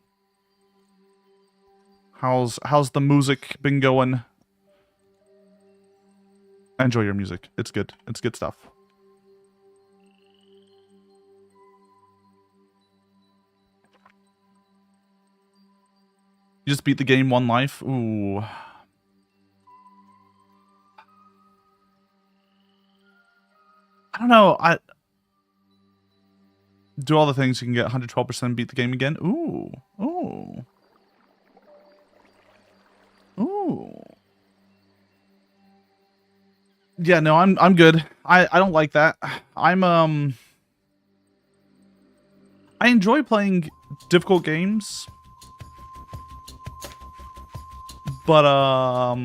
How's the music been going? I enjoy your music. It's good. It's good stuff. You just beat the game one life? Ooh. I don't know. I do all the things you can get 112%, beat the game again. Ooh. Ooh. Ooh. Yeah, no, I'm good. I don't like that. I enjoy playing difficult games. But I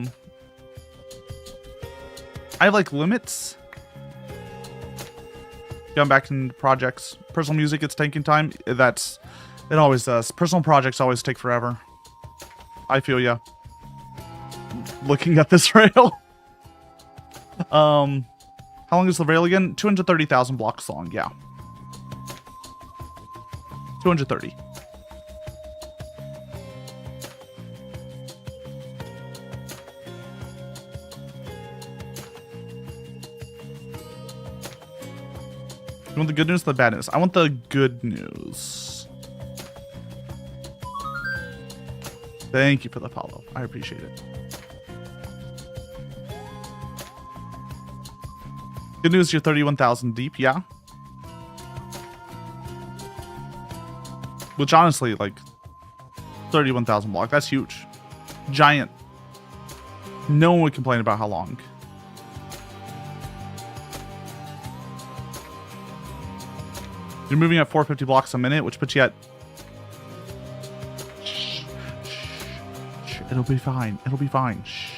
have like limits. Going back into projects. Personal music, it's taking time. It always does. Personal projects always take forever. I feel ya. Looking at this rail. How long is the rail again? 230,000 blocks long, yeah. 230. You want the good news or the bad news? I want the good news. Thank you for the follow. I appreciate it. Good news, you're 31,000 deep, yeah? Which honestly, like, 31,000 block, that's huge. Giant. No one would complain about how long. You're moving at 450 blocks a minute, which puts you at It'll be fine. It'll be fine. Shh.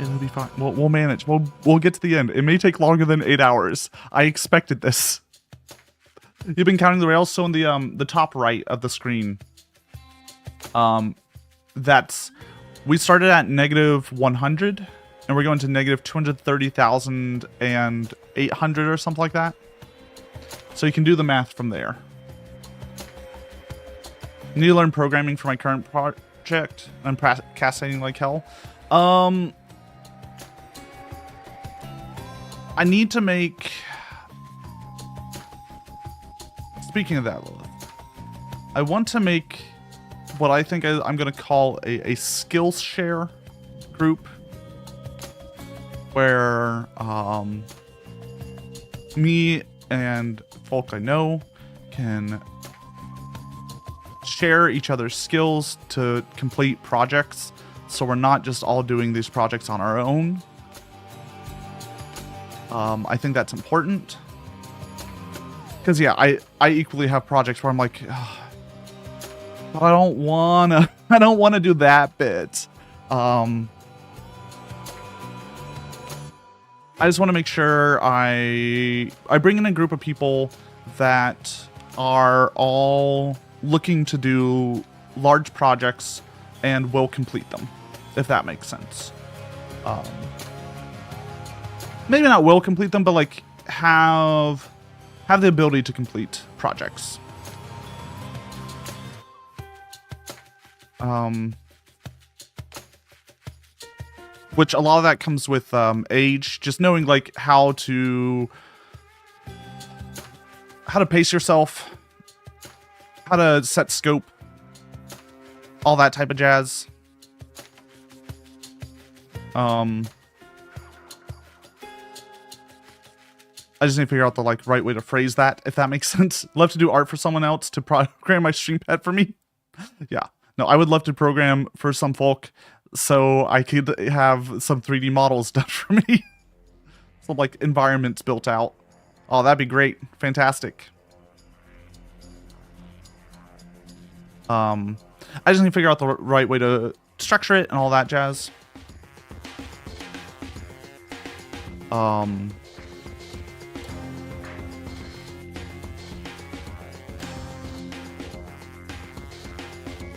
It'll be fine. We'll manage. We'll get to the end. It may take longer than 8 hours. I expected this. You've been counting the rails, so in the top right of the screen, that's we started at -100, and we're going to -230,800 or something like that. So you can do the math from there. I need to learn programming for my current project. I'm casting like hell. I need to make... Speaking of that, Lilith, I want to make what I think I'm going to call a skills share group where me and folk I know can share each other's skills to complete projects, so we're not just all doing these projects on our own. I think that's important. Because, yeah, I equally have projects where I'm like, ugh, but I don't wanna do that bit. I just want to make sure I bring in a group of people that are all looking to do large projects and will complete them, if that makes sense. Maybe not will complete them, but like have the ability to complete projects. Which a lot of that comes with age, just knowing like how to pace yourself, how to set scope, all that type of jazz. I just need to figure out the like right way to phrase that, if that makes sense. Love to do art for someone else to program my stream pad for me. Yeah. No, I would love to program for some folk so I could have some 3D models done for me. Some like environments built out. Oh, that'd be great. Fantastic. I just need to figure out the right way to structure it and all that jazz.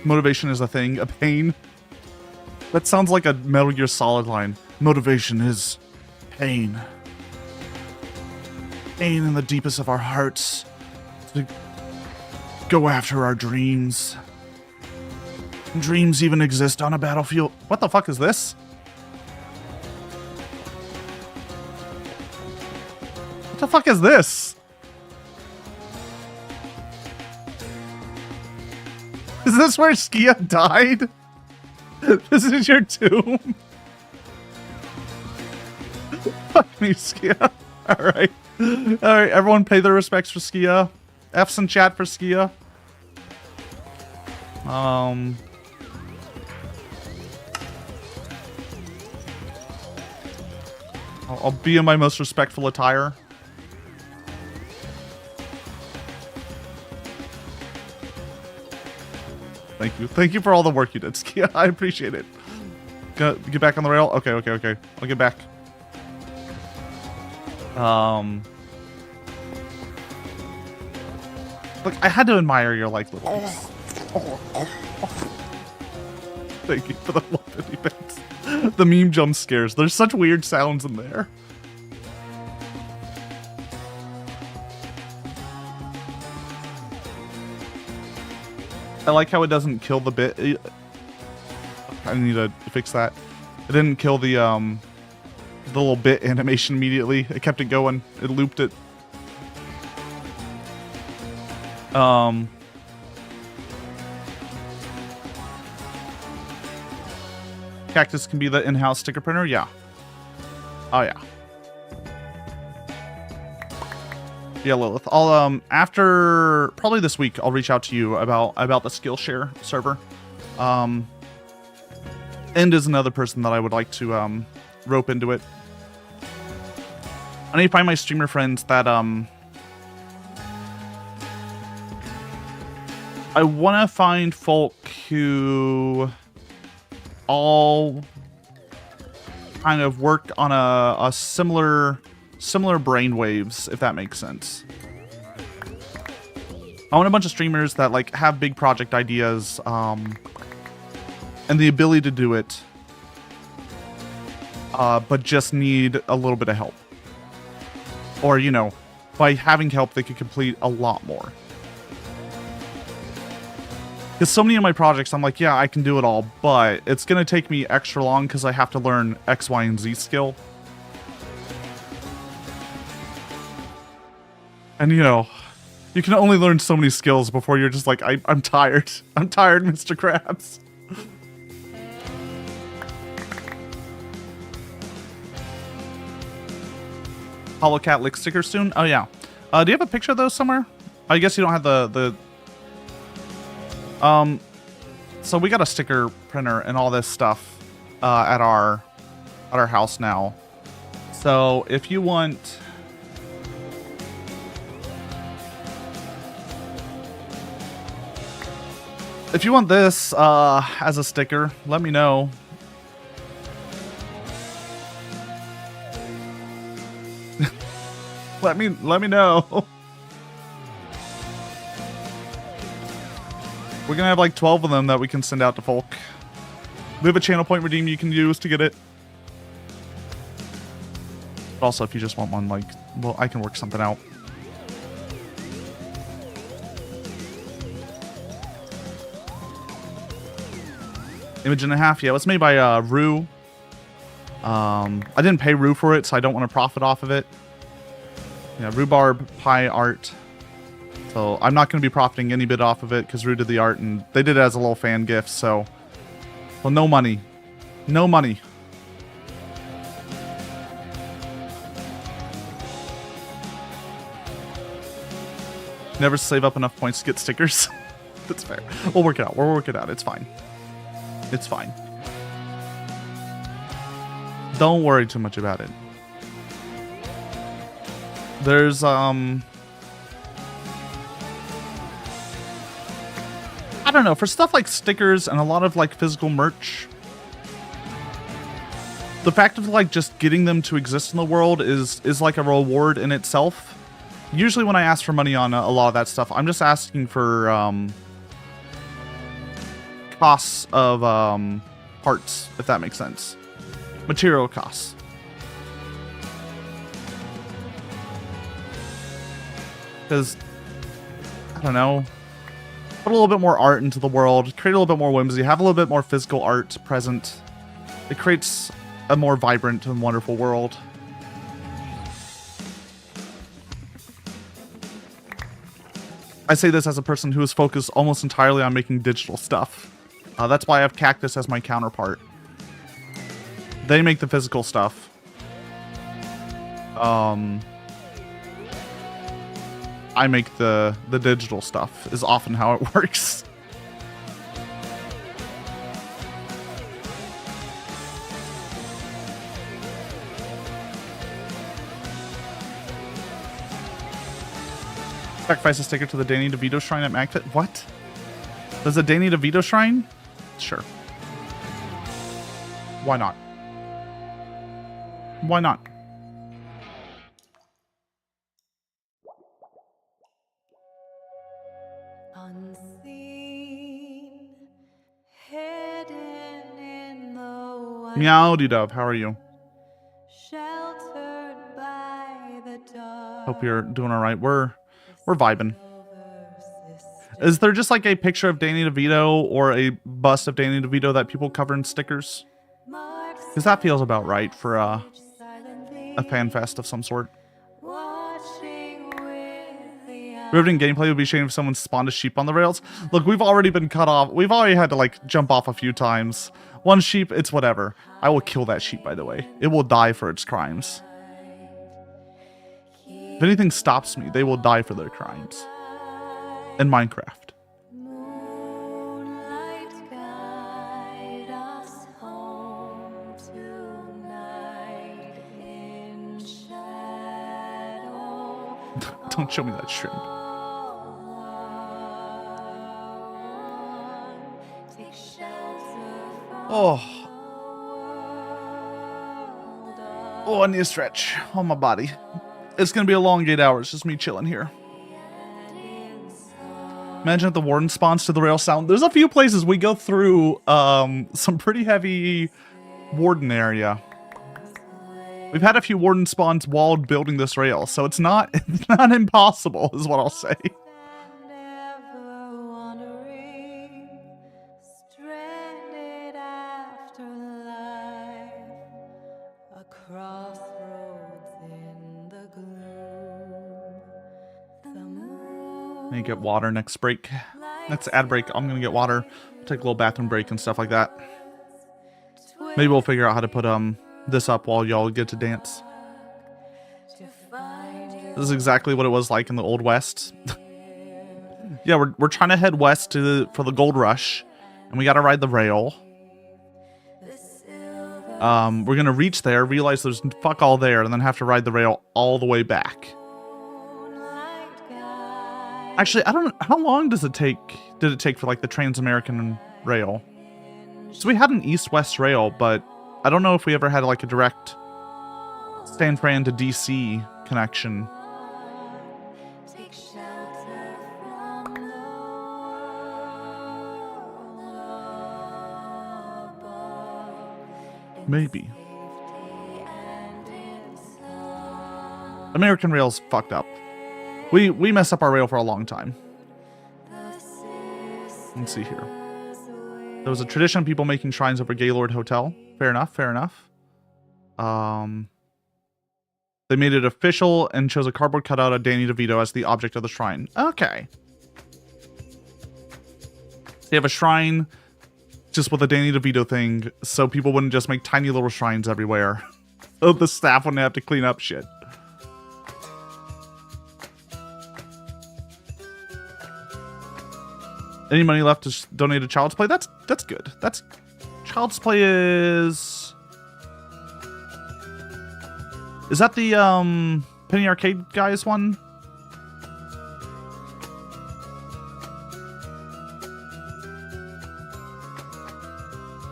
Motivation is a thing, a pain. That sounds like a Metal Gear Solid line. Motivation is pain. Pain in the deepest of our hearts to go after our dreams. Dreams even exist on a battlefield. What the fuck is this? What the fuck is this? Is this where Skia died? This is your tomb? Fuck me, Skia. Alright. Alright, everyone pay their respects for Skia. F's in chat for Skia. I'll be in my most respectful attire. Thank you. Thank you for all the work you did, Skia. I appreciate it. Get back on the rail? Okay. I'll get back. Look, I had to admire your, like, little piece. Thank you for the 150 bits. The meme jump scares. There's such weird sounds in there. I like how it doesn't kill the bit. I need to fix that. It didn't kill the little bit animation immediately. It kept it going. It looped it. Cactus can be the in-house sticker printer? Yeah. Oh, yeah. Yeah, Lilith. I'll, after, probably this week, I'll reach out to you about the Skillshare server. End is another person that I would like to, rope into it. I need to find my streamer friends that, I want to find folk who all kind of work on a similar brain waves, if that makes sense. I want a bunch of streamers that like have big project ideas and the ability to do it, but just need a little bit of help. Or, you know, by having help, they could complete a lot more. Because so many of my projects, I'm like, yeah, I can do it all, but it's going to take me extra long because I have to learn X, Y, and Z skill. And, you know, you can only learn so many skills before you're just like, I'm tired. I'm tired, Mr. Krabs. Hollow Cat lick sticker soon? Oh, yeah. Do you have a picture of those somewhere? I guess you don't have the so we got a sticker printer and all this stuff at our house now. So if you want, this as a sticker, let me know. let me know. We're gonna have like 12 of them that we can send out to folk. We have a channel point redeem you can use to get it. But also, if you just want one, like, well, I can work something out. Image and a half, yeah, it was made by Rue. I didn't pay Rue for it, so I don't want to profit off of it. Yeah, Rhubarb Pie Art. So I'm not going to be profiting any bit off of it because Rue did the art and they did it as a little fan gift. So, well, no money. No money. Never save up enough points to get stickers. That's fair. We'll work it out. We'll work it out. It's fine. It's fine. Don't worry too much about it. There's, I don't know, for stuff like stickers and a lot of like physical merch, the fact of like just getting them to exist in the world is like a reward in itself. Usually when I ask for money on a lot of that stuff, I'm just asking for costs of parts, if that makes sense. Material costs. Because, I don't know, put a little bit more art into the world, create a little bit more whimsy, have a little bit more physical art present. It creates a more vibrant and wonderful world. I say this as a person who is focused almost entirely on making digital stuff. That's why I have Cactus as my counterpart. They make the physical stuff. I make the digital stuff, is often how it works. Sacrifice a sticker to the Danny DeVito shrine at MagFit. What? There's a Danny DeVito shrine? Sure. Why not? Why not? Unseen, hidden in the Meowdy Dove, how are you? sheltered by the dark. Hope you're doing all right. We're vibing. Is there just like a picture of Danny DeVito or a bust of Danny DeVito that people cover in stickers? Because that feels about right for a fan fest of some sort. Riveting gameplay would be a shame if someone spawned a sheep on the rails. Look, we've already been cut off. We've already had to like jump off a few times. One sheep, it's whatever. I will kill that sheep, by the way. It will die for its crimes. If anything stops me, they will die for their crimes. In Minecraft. Moonlight guide us home tonight in shadow. Don't show me that shrimp. Take shelter from Oh, Oh, I need a stretch on my body. It's gonna be a long 8 hours, just me chilling here. Imagine if the warden spawns to the rail sound. There's a few places we go through some pretty heavy warden area. We've had a few warden spawns while building this rail, so it's not impossible, is what I'll say. Never wandering, stranded after life, a crossroads in the gloom. The moon I need to get water next break. Next ad break, I'm gonna get water. Take a little bathroom break and stuff like that. Maybe we'll figure out how to put this up while y'all get to dance. to find you. This is exactly what it was like in the Old West. Yeah, we're trying to head west for the gold rush, and we gotta ride the rail. The silver We're gonna reach there, realize there's fuck all there, and then have to ride the rail all the way back. moonlight guide. Actually, I don't know, how long did it take for like the Trans-American rail? So we had an east-west rail, but I don't know if we ever had like a direct San Fran to DC connection. Take shelter from the world above. Maybe. Safety and in sorrow. American rail's fucked up. We messed up our rail for a long time. Let's see here. There was a tradition of people making shrines over Gaylord Hotel. Fair enough, fair enough. They made it official and chose a cardboard cutout of Danny DeVito as the object of the shrine. Okay. They have a shrine just with a Danny DeVito thing, so people wouldn't just make tiny little shrines everywhere. So the staff wouldn't have to clean up shit. Any money left to donate to Child's Play? That's good. That's Child's Play is that the Penny Arcade guys one?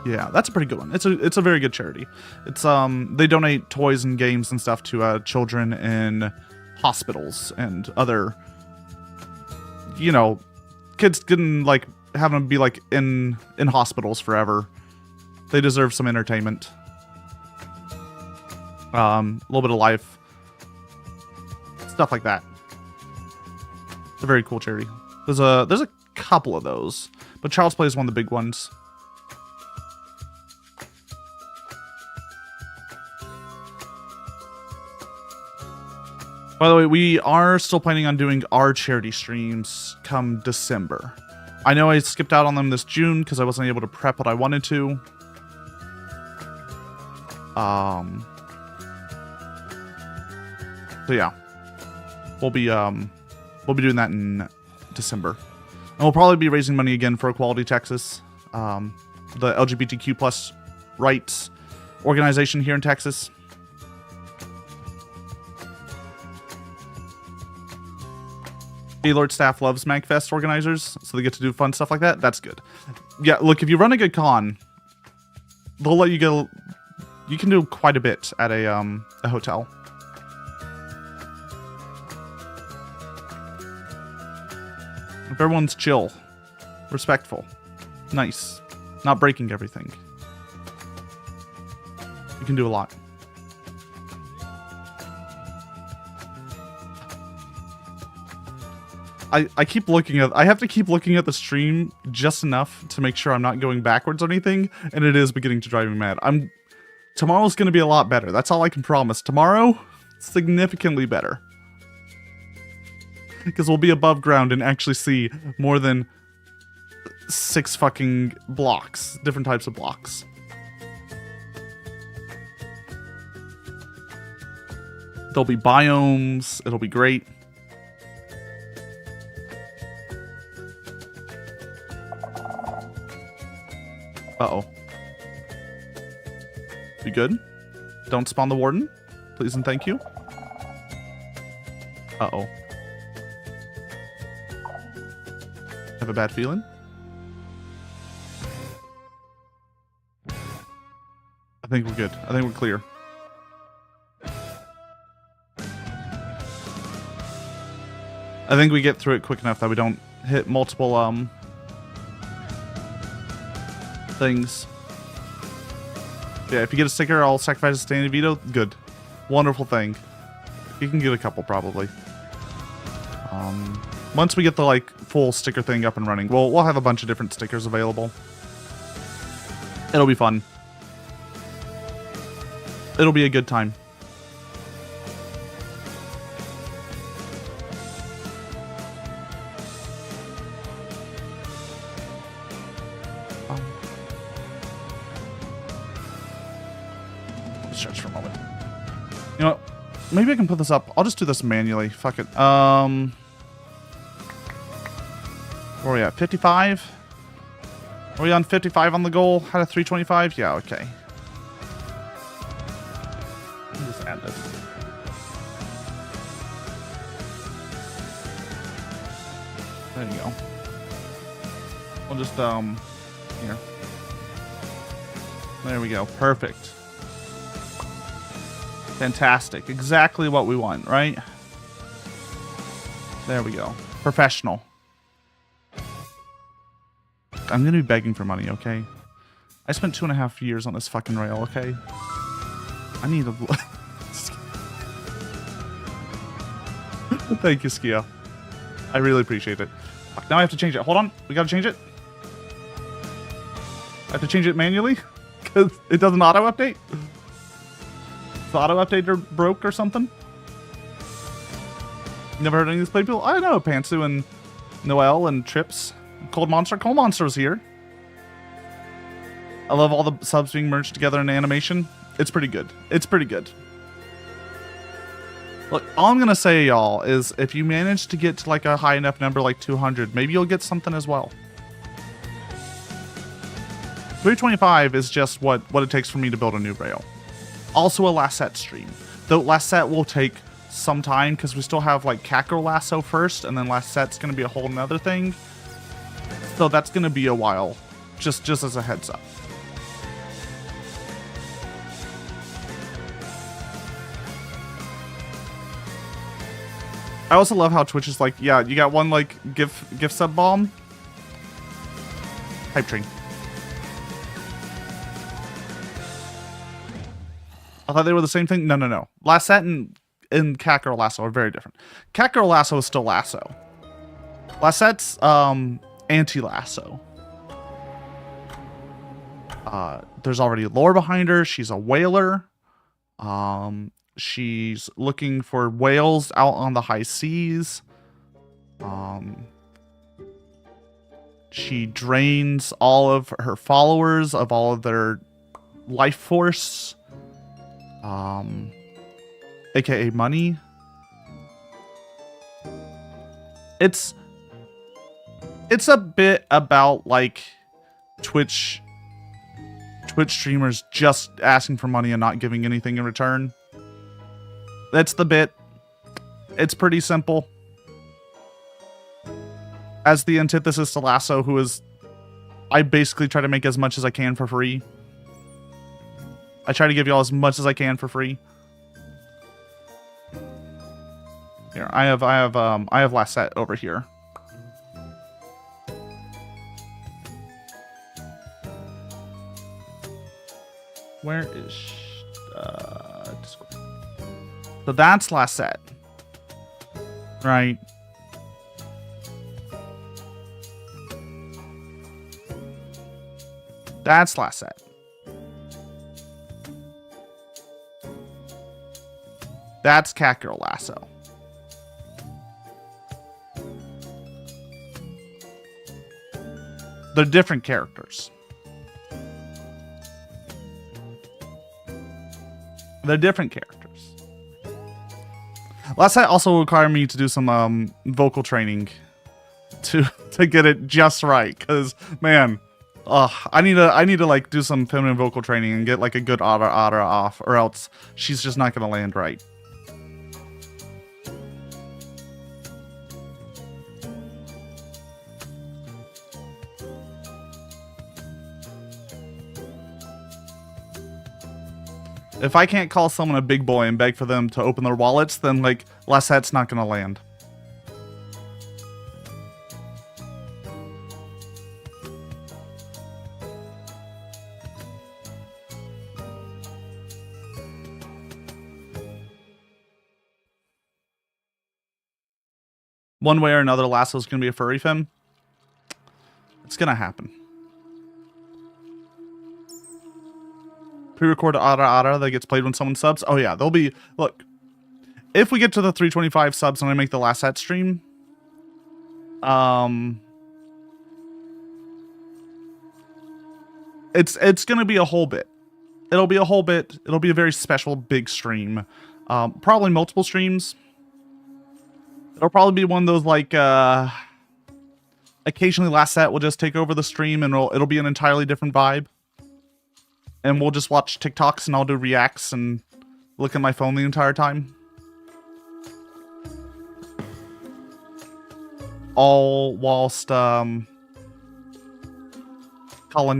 Yeah, that's a pretty good one. It's a very good charity. It's they donate toys and games and stuff to children in hospitals and other, you know, kids didn't like have them be like in hospitals forever. They deserve some entertainment. A little bit of life. Stuff like that. It's a very cool charity. There's a couple of those, but Child's Play is one of the big ones. By the way, we are still planning on doing our charity streams come December. I know I skipped out on them this June because I wasn't able to prep what I wanted to. So yeah, we'll be doing that in December, and we'll probably be raising money again for Equality Texas, the LGBTQ plus rights organization here in Texas. Gaylord staff loves MagFest organizers, so they get to do fun stuff like that. That's good. Yeah, look, if you run a good con, they'll let you go. You can do quite a bit at a hotel. If everyone's chill, respectful, nice, not breaking everything, you can do a lot. I keep looking at, I have to keep looking at the stream just enough to make sure I'm not going backwards or anything, and it is beginning to drive me mad. Tomorrow's going to be a lot better. That's all I can promise. Tomorrow, significantly better. Because we'll be above ground and actually see more than 6 fucking blocks, different types of blocks. There'll be biomes. It'll be great. Uh-oh. You good? Don't spawn the warden? Please and thank you. Uh-oh. Have a bad feeling? I think we're good. I think we're clear. I think we get through it quick enough that we don't hit multiple things. Yeah, if you get a sticker, I'll sacrifice a standing veto. Good. Wonderful thing. You can get a couple probably. Once we get the like full sticker thing up and running, we'll have a bunch of different stickers available. It'll be fun. It'll be a good time. Stretch for a moment. You know what? Maybe I can put this up. I'll just do this manually. Fuck it. Where are we at? 55? Are we on 55 on the goal? Out of 325? Yeah, okay. Let me just add this. There you go. We'll just, here. There we go. Perfect. Fantastic. Exactly what we want, right? There we go. Professional. I'm going to be begging for money, okay? I spent 2.5 years on this fucking rail, okay? I need a... Thank you, Skia. I really appreciate it. Fuck, now I have to change it. Hold on. We got to change it. I have to change it manually? Because it doesn't auto-update? The auto-updater broke or something? Never heard any of these play people? I know Pantsu and Noelle and Trips. Cold Monster. Cold Monster was here. I love all the subs being merged together in animation. It's pretty good. It's pretty good. Look, all I'm going to say, y'all, is if you manage to get to like a high enough number like 200, maybe you'll get something as well. 325 is just what it takes for me to build a new rail. Also a Lassette stream. Though Lassette will take some time because we still have like Cacro Lasso first, and then Lassette's going to be a whole nother thing. So that's going to be a while, just as a heads up. I also love how Twitch is like, yeah, you got one like gift sub bomb. Hype train. I thought they were the same thing. No. Lassette and Cacro Lasso are very different. Cacro Lasso is still Lasso. Lassette's anti-Lasso. There's already lore behind her. She's a whaler. She's looking for whales out on the high seas. She drains all of her followers of all of their life force. AKA money. It's a bit about like Twitch streamers just asking for money and not giving anything in return. That's the bit. It's pretty simple. As the antithesis to Lasso, who is... I basically try to make as much as I can for free. I try to give y'all as much as I can for free. Here, I have Lassette over here. Where is Discord? So that's Lassette, right? That's Lassette. That's Cacro Lasso. They're different characters. They're different characters. Lassette also required me to do some vocal training to get it just right, because man, I need to like do some feminine vocal training and get like a good otter off, or else she's just not gonna land right. If I can't call someone a big boy and beg for them to open their wallets, then like Lassette's not gonna land. one way or another, Lasso's going to be a furry femme. It's going to happen. Pre-recorded Ara that gets played when someone subs. Oh, yeah. There'll be... Look. If we get to the 325 subs and I make the last set stream... It's going to be a whole bit. It'll be a whole bit. It'll be a very special big stream. Probably multiple streams. It'll probably be one of those, like, occasionally last set will just take over the stream and it'll be an entirely different vibe. And we'll just watch TikToks and I'll do reacts and look at my phone the entire time. All whilst, calling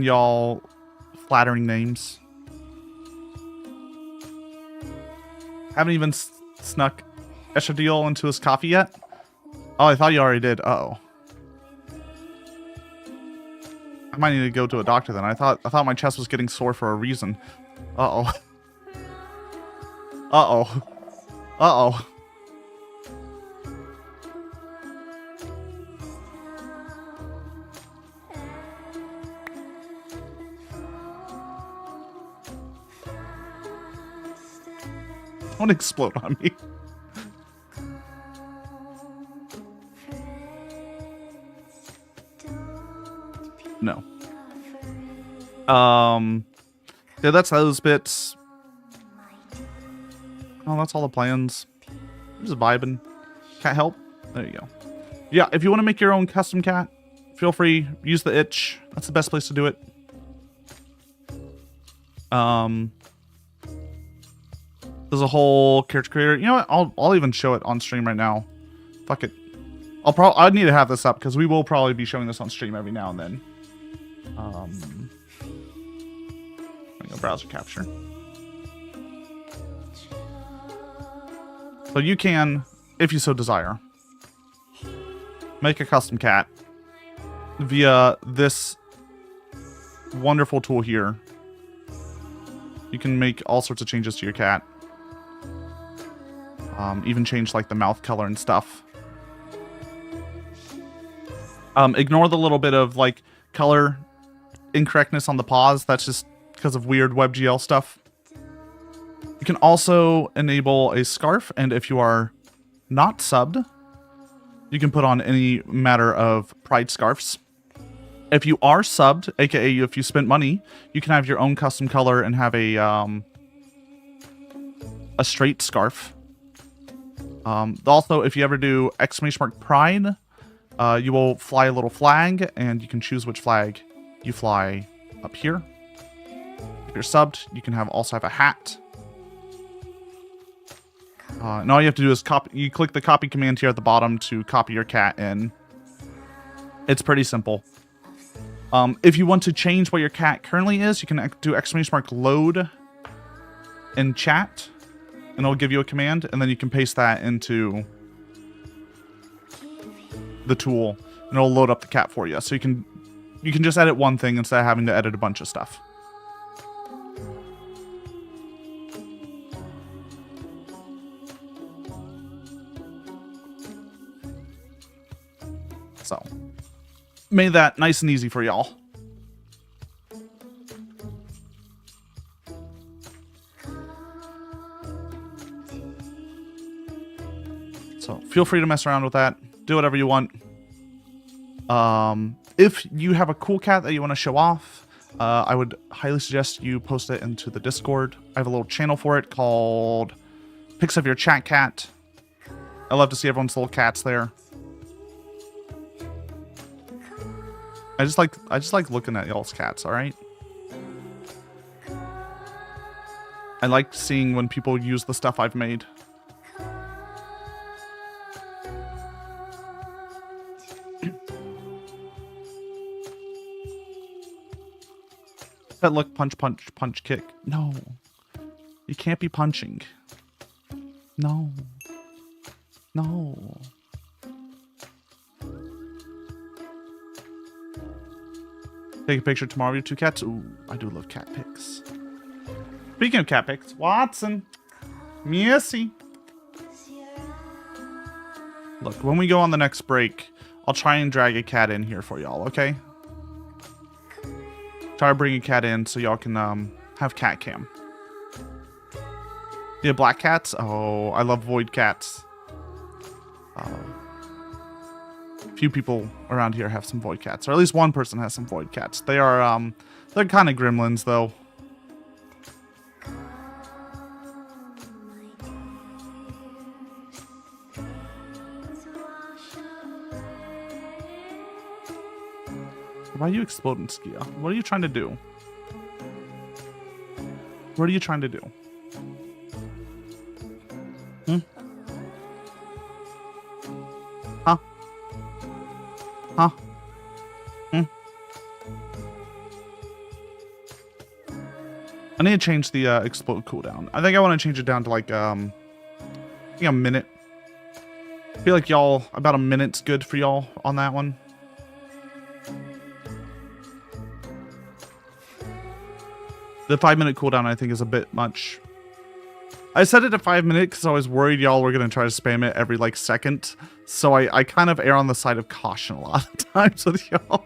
y'all flattering names. Haven't even snuck Eshadiel into his coffee yet? Oh, I thought you already did. Uh-oh. I might need to go to a doctor then. I thought my chest was getting sore for a reason. Uh-oh. Uh-oh. Uh-oh. Don't explode on me. No. Yeah, that's those bits. Oh, that's all the plans. I'm just vibing. Cat help? There you go. Yeah, if you want to make your own custom cat, feel free. Use the itch. That's the best place to do it. There's a whole character creator. You know what? I'll even show it on stream right now. Fuck it. I need to have this up because we will probably be showing this on stream every now and then. I'm gonna browser capture. So you can, if you so desire, make a custom cat via this wonderful tool here. You can make all sorts of changes to your cat. Even change like the mouth color and stuff. Ignore the little bit of like color incorrectness on the paws. That's just because of weird WebGL stuff. You can also enable a scarf, and if you are not subbed, you can put on any matter of pride scarves. If you are subbed, aka if you spent money, you can have your own custom color and have a straight scarf. Also, if you ever do !pride, you will fly a little flag, and you can choose which flag you fly up here. If you're subbed, you can also have a hat. And all you have to do is you click the copy command here at the bottom to copy your cat in. It's pretty simple. If you want to change what your cat currently is, you can do !load in chat, and it'll give you a command, and then you can paste that into the tool, and it'll load up the cat for you. So you can just edit one thing instead of having to edit a bunch of stuff. So, made that nice and easy for y'all. So, feel free to mess around with that. Do whatever you want. If you have a cool cat that you want to show off, I would highly suggest you post it into the Discord. I have a little channel for it called Pics of Your Chat Cat. I love to see everyone's little cats there. I just like looking at y'all's cats, alright? I like seeing when people use the stuff I've made. Pet look, punch, punch, punch, kick. No. You can't be punching. No. No. Take a picture tomorrow of your two cats. Ooh, I do love cat pics. Speaking of cat pics, Watson. Missy. Look, when we go on the next break, I'll try and drag a cat in here for y'all, okay? Try to bring a cat in so y'all can have cat cam. Yeah, black cats? Oh, I love void cats. Few people around here have some void cats, or at least one person has some void cats. They are they're kind of gremlins though. Why are you exploding, Skia? What are you trying to do? What are you trying to do? Hmm? Huh? Huh? Hmm? I need to change the explode cooldown. I think I want to change it down to like I think a minute. I feel like y'all about a minute's good for y'all on that one. The 5-minute cooldown I think is a bit much. I set it to 5 minutes because I was worried y'all were going to try to spam it every like second. So I kind of err on the side of caution a lot of times with y'all.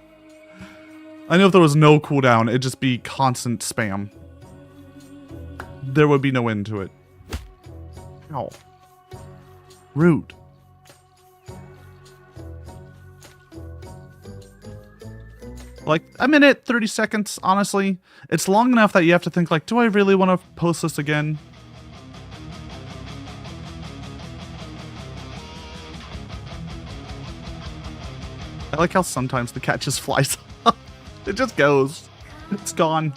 I know if there was no cooldown, it'd just be constant spam. There would be no end to it. Ow. Rude. Like a minute, 30 seconds, honestly. It's long enough that you have to think like, do I really want to post this again? I like how sometimes the cat just flies off. It just goes. It's gone.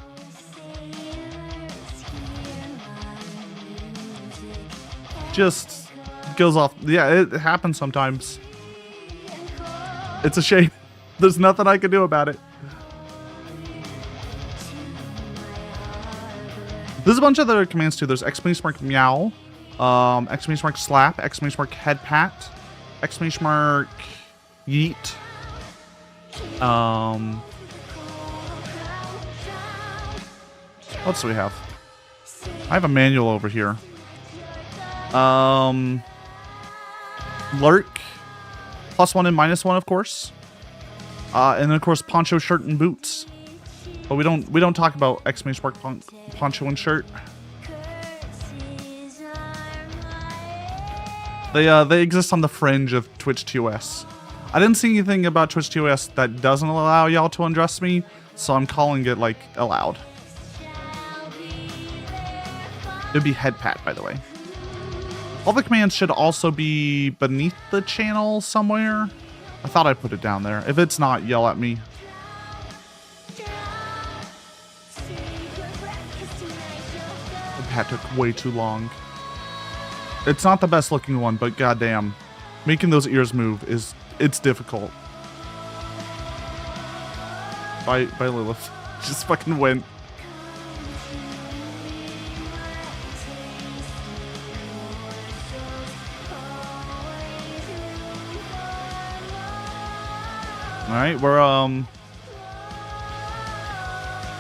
Just goes off. Yeah, it happens sometimes. It's a shame. There's nothing I can do about it. There's a bunch of other commands too. There's exclamation mark meow, exclamation mark slap, exclamation mark head pat, exclamation mark yeet. What else do we have? I have a manual over here. Lurk, +1 and -1, of course. And then of course poncho, shirt, and boots. But we don't talk about exclamation mark poncho and shirt. They exist on the fringe of Twitch TOS. I didn't see anything about Twitch TOS that doesn't allow y'all to undress me, so I'm calling it like allowed. It'd be head pat, by the way. All the commands should also be beneath the channel somewhere. I thought I put it down there. If it's not, yell at me. That took way too long. It's not the best looking one, but goddamn, making those ears move it's difficult. Bye Lilith. Just fucking went. All right, we're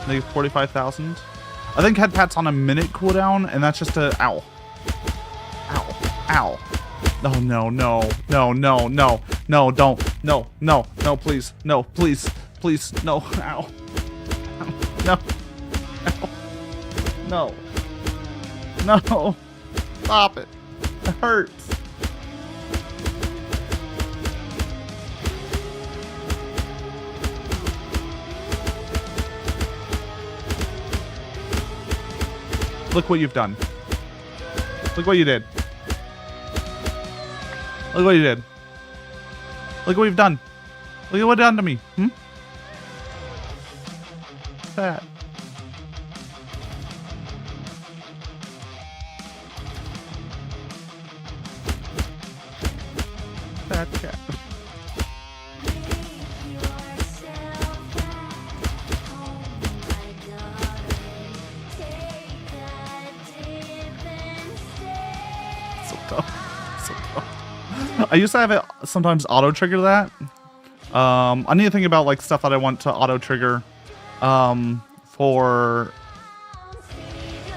maybe 45,000. I think head pat's on a minute cooldown, and that's just a ow, ow, ow. No, no, no, no, no, no, no, don't, no, no, no, please, no, please, please, no, ow, no, ow, no, no, stop it, it hurts. Look what you've done. Look what you did. Look what you did. Look what you've done. Look at what you've done to me. Hmm? That. That cat. I used to have it sometimes auto trigger that. I need to think about like stuff that I want to auto trigger for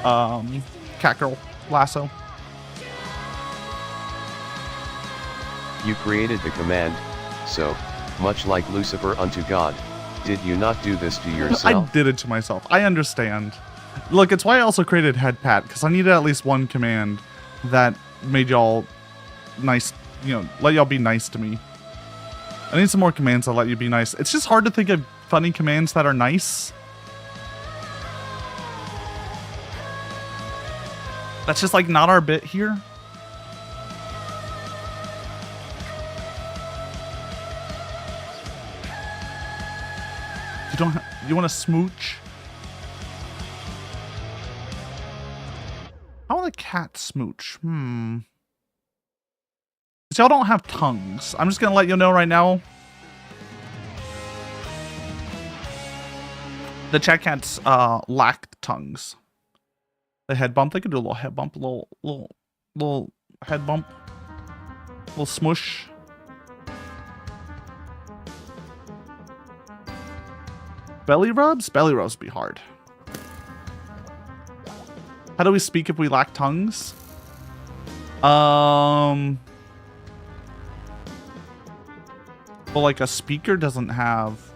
Catgirl Lasso. You created the command, so, much like Lucifer unto God, did you not do this to I yourself? did it to myself. I understand. Look, it's why I also created head pat, because I needed at least one command that made y'all nice, you know, let y'all be nice to me. I need some more commands that let you be nice. It's just hard to think of funny commands that are nice. That's just like not our bit here. You want to smooch? How will the cat smooch? Because y'all don't have tongues. I'm just gonna let you know right now. The chat cats lack tongues. The head bump, they could do a little head bump, little head bump, little smush. Belly rubs? Belly rubs be hard. How do we speak if we lack tongues? Well, like a speaker doesn't have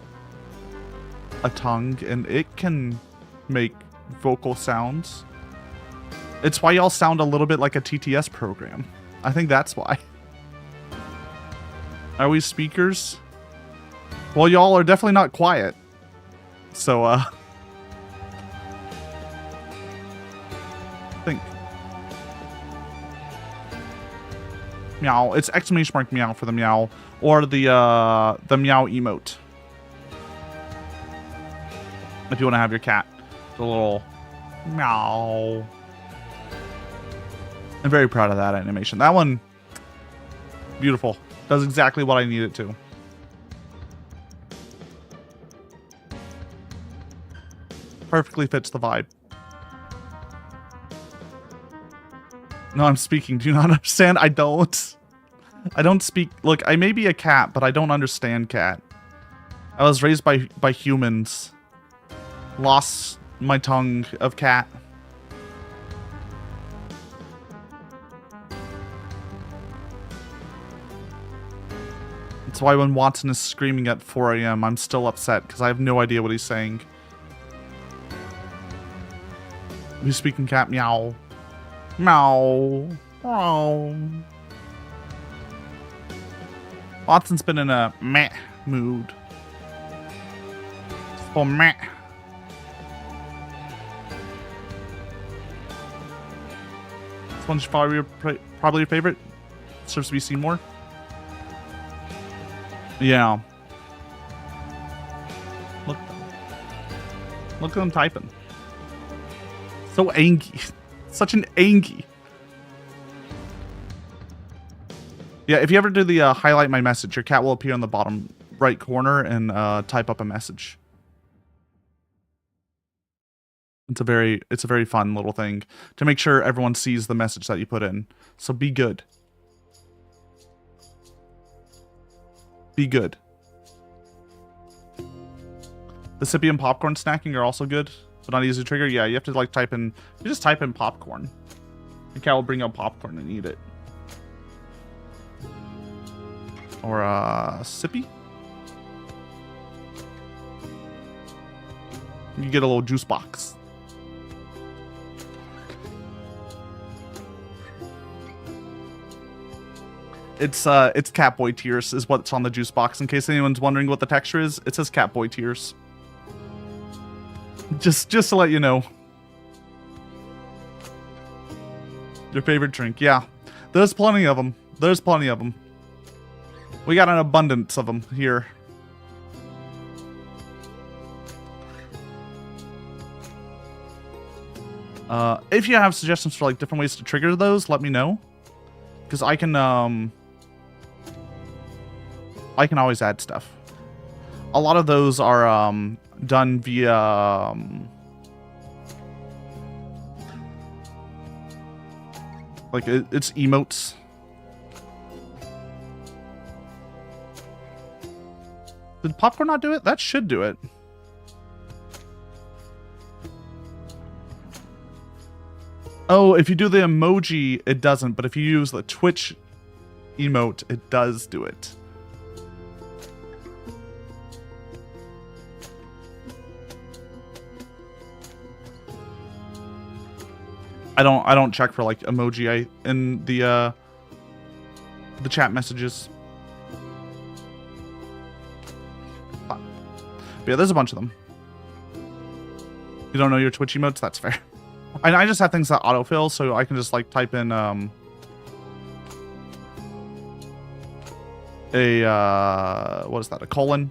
a tongue and it can make vocal sounds. It's why y'all sound a little bit like a TTS program. I think that's why. Are we speakers? Well, y'all are definitely not quiet. So, think. Meow. It's exclamation mark meow for the meow. Or the meow emote. If you want to have your cat. The little meow. I'm very proud of that animation. That one, beautiful. Does exactly what I need it to. Perfectly fits the vibe. No, I'm speaking. Do you not understand? I don't. I don't speak. Look, I may be a cat, but I don't understand cat. I was raised by humans. Lost my tongue of cat. That's why when Watson is screaming at 4 a.m., I'm still upset because I have no idea what he's saying. He's speaking cat. Meow. Meow. Meow. Watson's been in a meh mood. Oh, meh. This one's probably your favorite. Serves to be seen more. Yeah. Look at him typing. So angry. Such an angry. Yeah, if you ever do the highlight my message, your cat will appear in the bottom right corner and type up a message. It's a very fun little thing to make sure everyone sees the message that you put in. So be good. Be good. The sippy and popcorn snacking are also good, but not easy to trigger. Yeah, you have to like type in. You just type in popcorn. The cat will bring out popcorn and eat it. Or sippy. You get a little juice box. It's Catboy Tears is what's on the juice box. In case anyone's wondering what the texture is, it says Catboy Tears. Just to let you know. Your favorite drink, yeah. There's plenty of them. There's plenty of them. We got an abundance of them here. If you have suggestions for like different ways to trigger those, let me know. Because I can always add stuff. A lot of those are done via like it's emotes. Did popcorn not do it? That should do it. Oh, if you do the emoji, it doesn't. But if you use the Twitch emote, it does do it. I don't check for like emoji in the chat messages. But yeah, there's a bunch of them. You don't know your Twitch emotes? That's fair. I just have things that autofill, so I can just like type in what is that? A colon,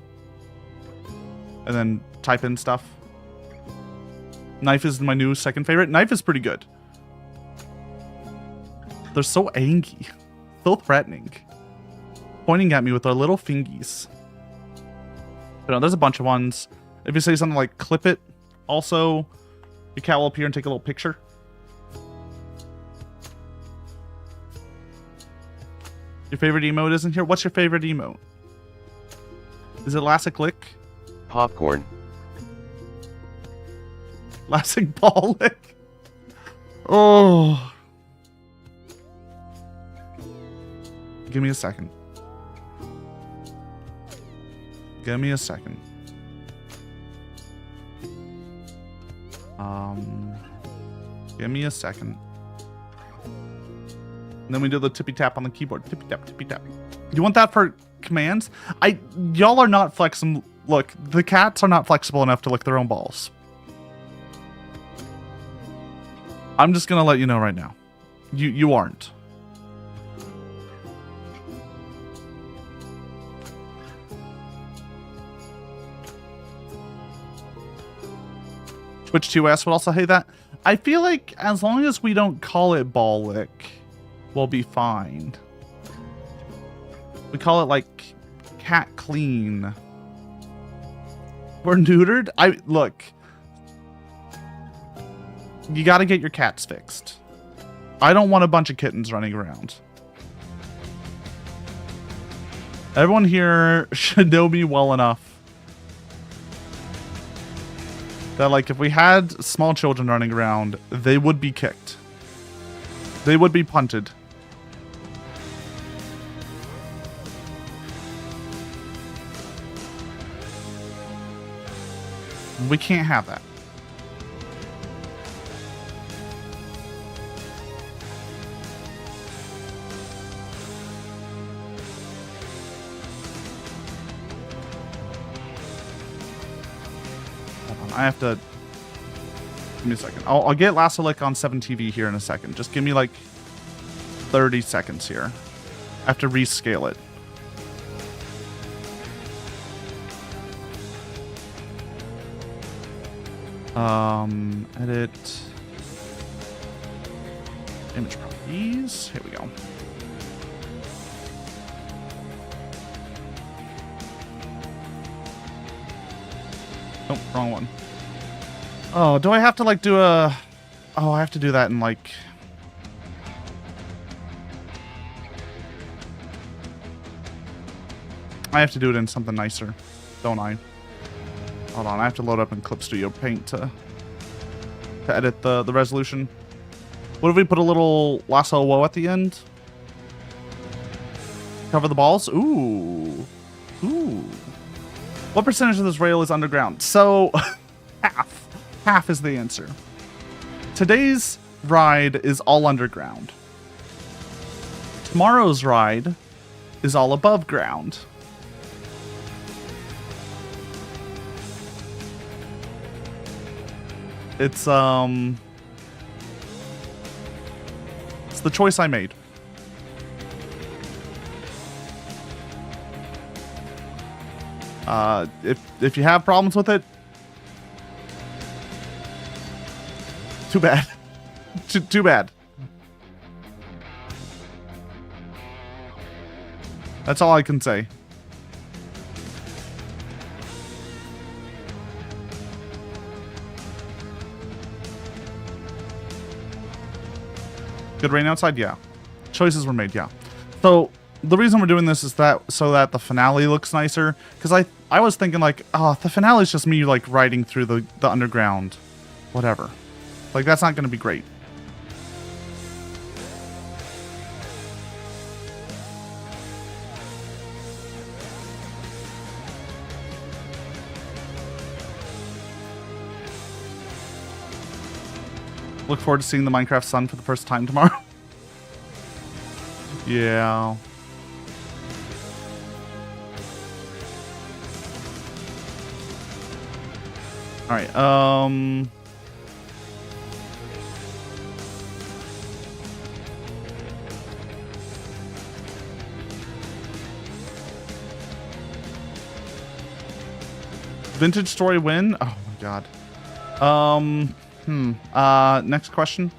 and then type in stuff. Knife is my new second favorite. Knife is pretty good. They're so angry, so threatening, pointing at me with their little fingies. But no, there's a bunch of ones. If you say something like "clip it," also, your cat will appear and take a little picture. Your favorite emote isn't here. What's your favorite emote? Is it Elastic Lick? Popcorn. Elastic Ball Lick? Oh. Give me a second. Give me a second. Give me a second. And then we do the tippy tap on the keyboard. Tippy tap, tippy tap. You want that for commands? Y'all are not flexible. Look, the cats are not flexible enough to lick their own balls. I'm just gonna let you know right now. You aren't. Twitch 2S would also hate that. I feel like as long as we don't call it ball lick, we'll be fine. We call it like cat clean. We're neutered? Look. You gotta get your cats fixed. I don't want a bunch of kittens running around. Everyone here should know me well enough that, like, if we had small children running around, they would be kicked. They would be punted. We can't have that. I have to... Give me a second. I'll get Lasso Lick on 7TV here in a second. Just give me like 30 seconds here. I have to rescale it. Edit. Image properties. Here we go. Oh, wrong one. Oh, do I have to like do a... Oh, I have to do that in like... I have to do it in something nicer, don't I? Hold on, I have to load up in Clip Studio Paint to edit the resolution. What if we put a little lasso woe at the end? Cover the balls? Ooh. Ooh. What percentage of this rail is underground? So, half. Half is the answer. Today's ride is all underground. Tomorrow's ride is all above ground. It's the choice I made. If you have problems with it, too bad. Too bad. That's all I can say. Good rain outside? Yeah. Choices were made, yeah. So the reason we're doing this is so that the finale looks nicer. Because I was thinking like, oh, the finale is just me like riding through the underground. Whatever. Like, that's not going to be great. Look forward to seeing the Minecraft sun for the first time tomorrow. Yeah. All right. Vintage story win? Oh my god. Next question.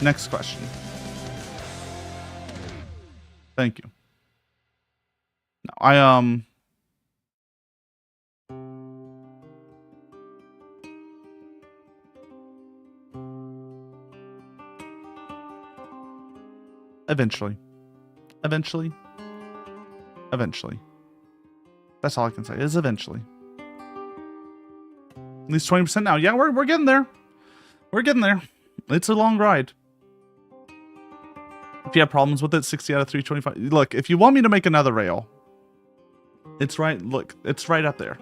Next question. Thank you. No, eventually. Eventually. Eventually. That's all I can say is eventually. At least 20% now. Yeah, we're getting there. We're getting there. It's a long ride. If you have problems with it, 60 out of 325. Look, if you want me to make another rail, it's right. Look, it's right up there.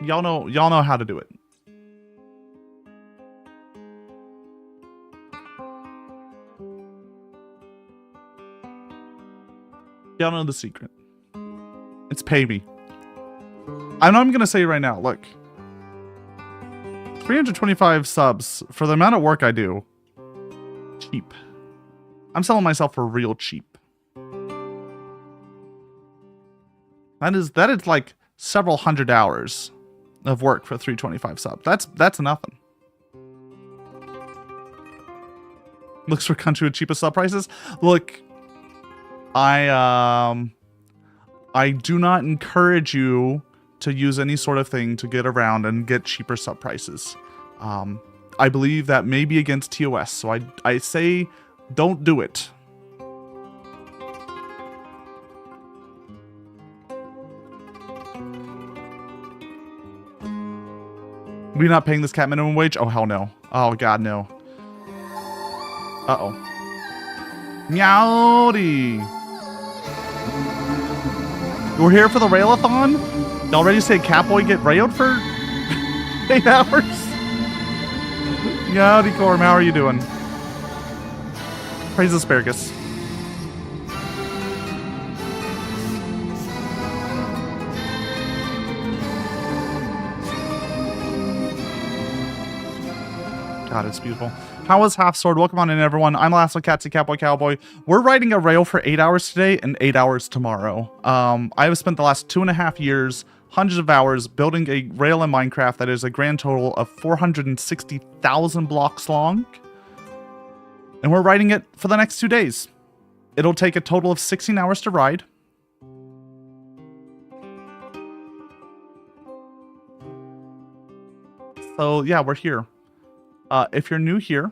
Y'all know how to do it. Y'all know the secret. It's pay me. I know I'm gonna say right now, look. 325 subs for the amount of work I do. Cheap. I'm selling myself for real cheap. That is like several hundred hours of work for 325 subs. That's nothing. Looks for country with cheapest sub prices. Look, I do not encourage you to use any sort of thing to get around and get cheaper sub prices. I believe that may be against TOS, so I say don't do it. We not paying this cat minimum wage? Oh, hell no. Oh, God, no. Uh-oh. Meowdy! We're here for the Railathon? Y'all ready to say Catboy get railed for 8 hours? Meowdy Corm, how are you doing? Praise asparagus. God, it's beautiful. How was Half Sword? Welcome on in, everyone. I'm Lasso Catsidy, Catboy Cowboy. We're riding a rail for 8 hours today and 8 hours tomorrow. I have spent the last 2.5 years, hundreds of hours, building a rail in Minecraft that is a grand total of 460,000 blocks long. And we're riding it for the next 2 days. It'll take a total of 16 hours to ride. So yeah, we're here. If you're new here,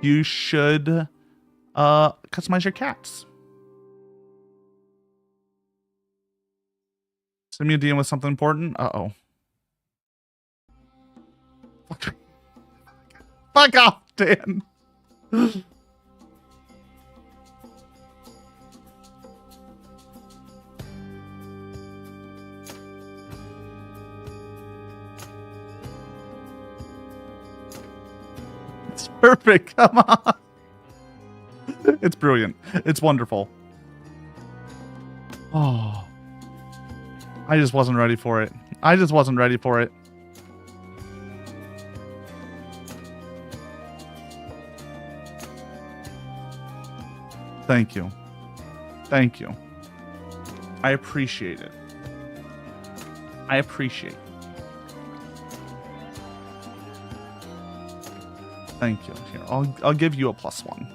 you should customize your cats. Send me a DM with something important. Uh-oh. Fuck off, Dan. It's perfect. Come on. It's brilliant. It's wonderful. Oh. I just wasn't ready for it. I just wasn't ready for it. Thank you. Thank you. I appreciate it. I appreciate it. Thank you. Here, I'll give you a +1.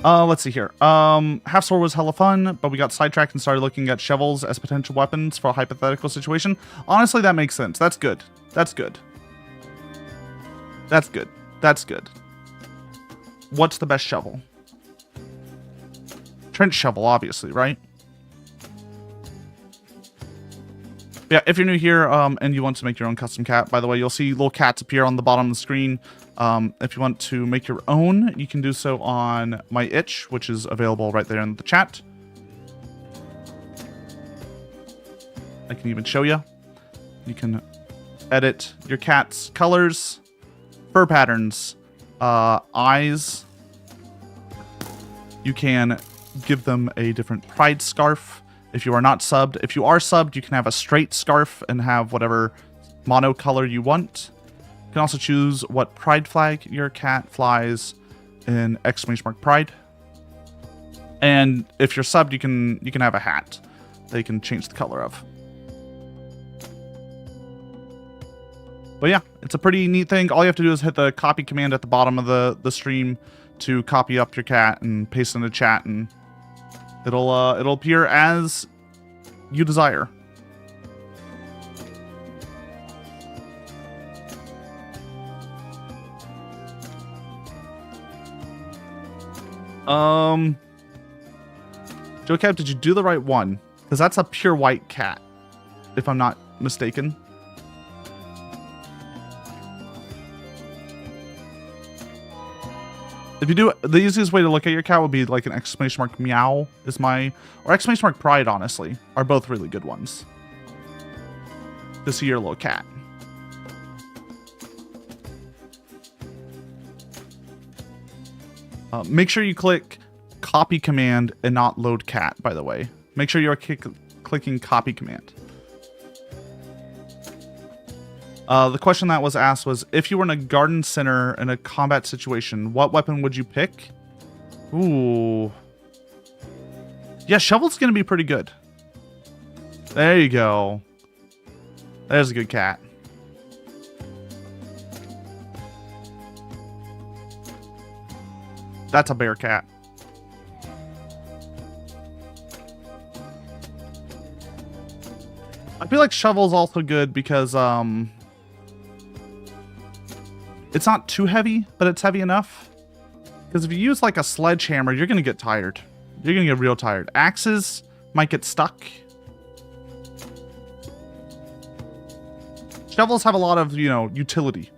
Let's see here. Half Sword was hella fun, but we got sidetracked and started looking at shovels as potential weapons for a hypothetical situation. Honestly, that makes sense. That's good. That's good. That's good. That's good. What's the best shovel? Trench shovel, obviously, right? Yeah, if you're new here and you want to make your own custom cat, by the way, you'll see little cats appear on the bottom of the screen. If you want to make your own, you can do so on my itch, which is available right there in the chat. I can even show you. You can edit your cat's colors, fur patterns, eyes. You can give them a different pride scarf if you are not subbed. If you are subbed, you can have a straight scarf and have whatever mono color you want. You can also choose what pride flag your cat flies in ! pride. And if you're subbed, you can have a hat that you can change the color of. But yeah, it's a pretty neat thing. All you have to do is hit the copy command at the bottom of the stream to copy up your cat and paste in the chat, and it'll appear as you desire. Joe Cap, did you do the right one? Because that's a pure white cat, if I'm not mistaken. If you do, the easiest way to look at your cat would be like an ! meow is my, or ! pride, honestly, are both really good ones to see your little cat. Make sure you click copy command and not load cat, by the way. Make sure you're clicking copy command. The question that was asked was, if you were in a garden center in a combat situation, what weapon would you pick? Ooh. Yeah, shovel's going to be pretty good. There you go. There's a good cat. That's a bear cat. I feel like shovel's also good because it's not too heavy, but it's heavy enough. Because if you use like a sledgehammer, you're gonna get tired. You're gonna get real tired. Axes might get stuck. Shovels have a lot of, utility.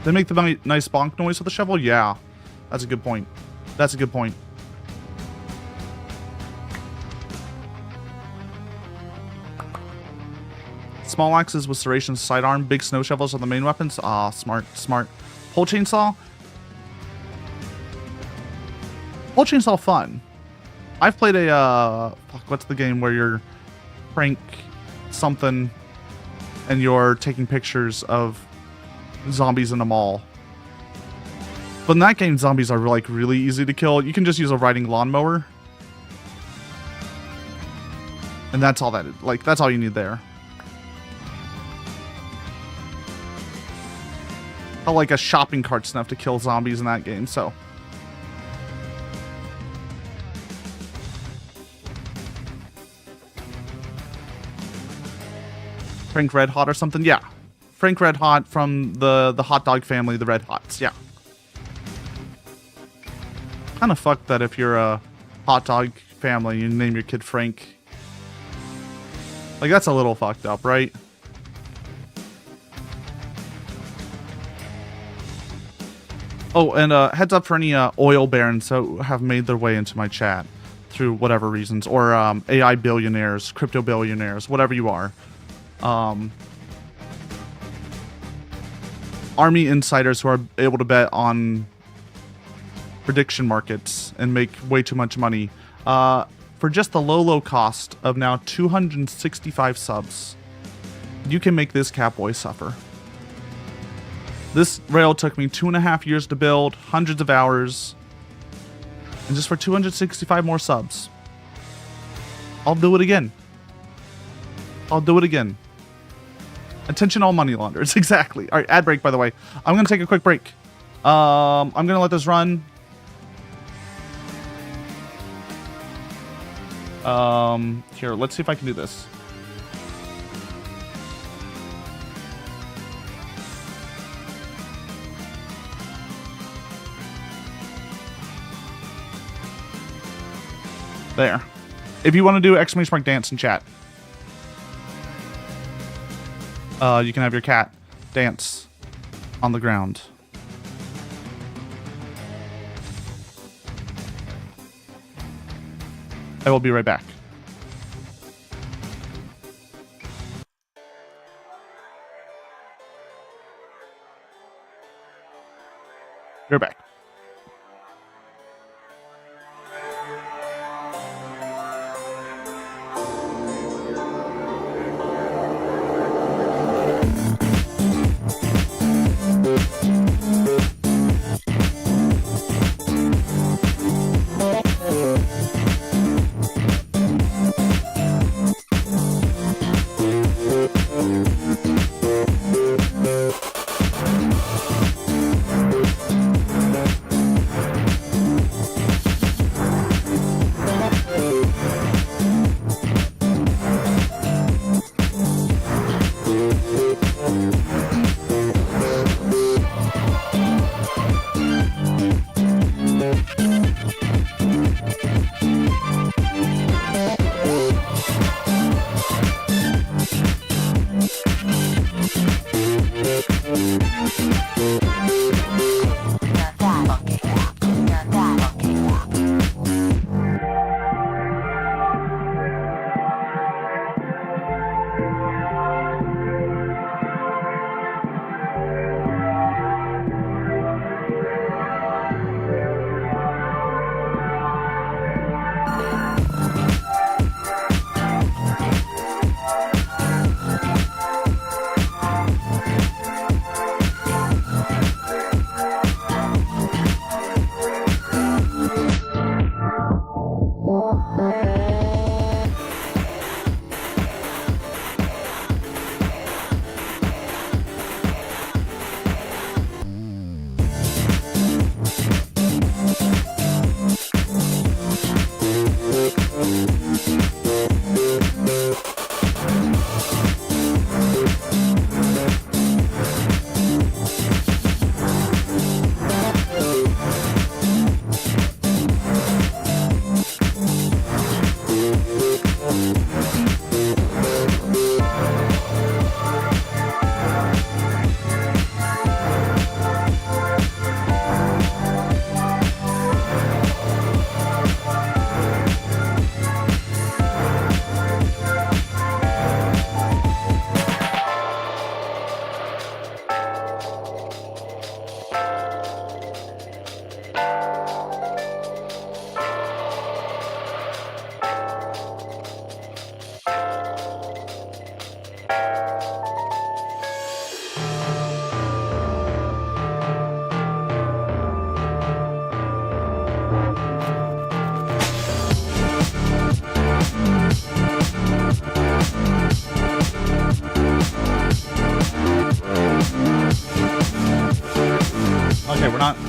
They make the nice bonk noise with the shovel? Yeah. That's a good point. That's a good point. Small axes with serrations sidearm. Big snow shovels are the main weapons. Ah, smart, smart. Pole chainsaw? Pole chainsaw fun. I've played a, what's the game where you're prank something and you're taking pictures of zombies in a mall. But in that game, zombies are like really easy to kill. You can just use a riding lawnmower. And that's all that is. Like, that's all you need there. How like a shopping cart's enough to kill zombies in that game, so. Frank Red Hot or something? Yeah. Frank Red Hot from the hot dog family, the Red Hots. Yeah. Kind of fucked that if you're a hot dog family, you name your kid Frank. Like, that's a little fucked up, right? Oh, and heads up for any oil barons who have made their way into my chat through whatever reasons, or AI billionaires, crypto billionaires, whatever you are. Army insiders who are able to bet on prediction markets and make way too much money. For just the low cost of now 265 subs, you can make this catboy suffer. This rail took me 2.5 years to build, hundreds of hours, and just for 265 more subs, I'll do it again. I'll do it again. Attention all money launderers, exactly. All right, ad break, by the way. I'm going to take a quick break. I'm going to let this run. Here, let's see if I can do this. There. If you want to do ! dance in chat, you can have your cat dance on the ground. I will be right back. You're back.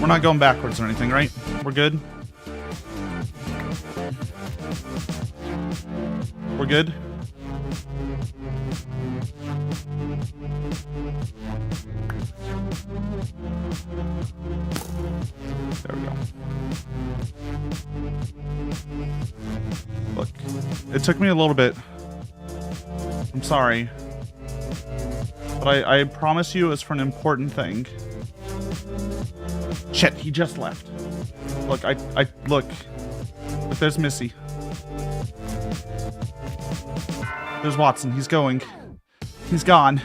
We're not going backwards or anything, right? We're good? We're good? There we go. Look, it took me a little bit. I'm sorry. But I promise you it's for an important thing. Shit, he just left. Look, look. Look, there's Missy. There's Watson. He's going. He's gone.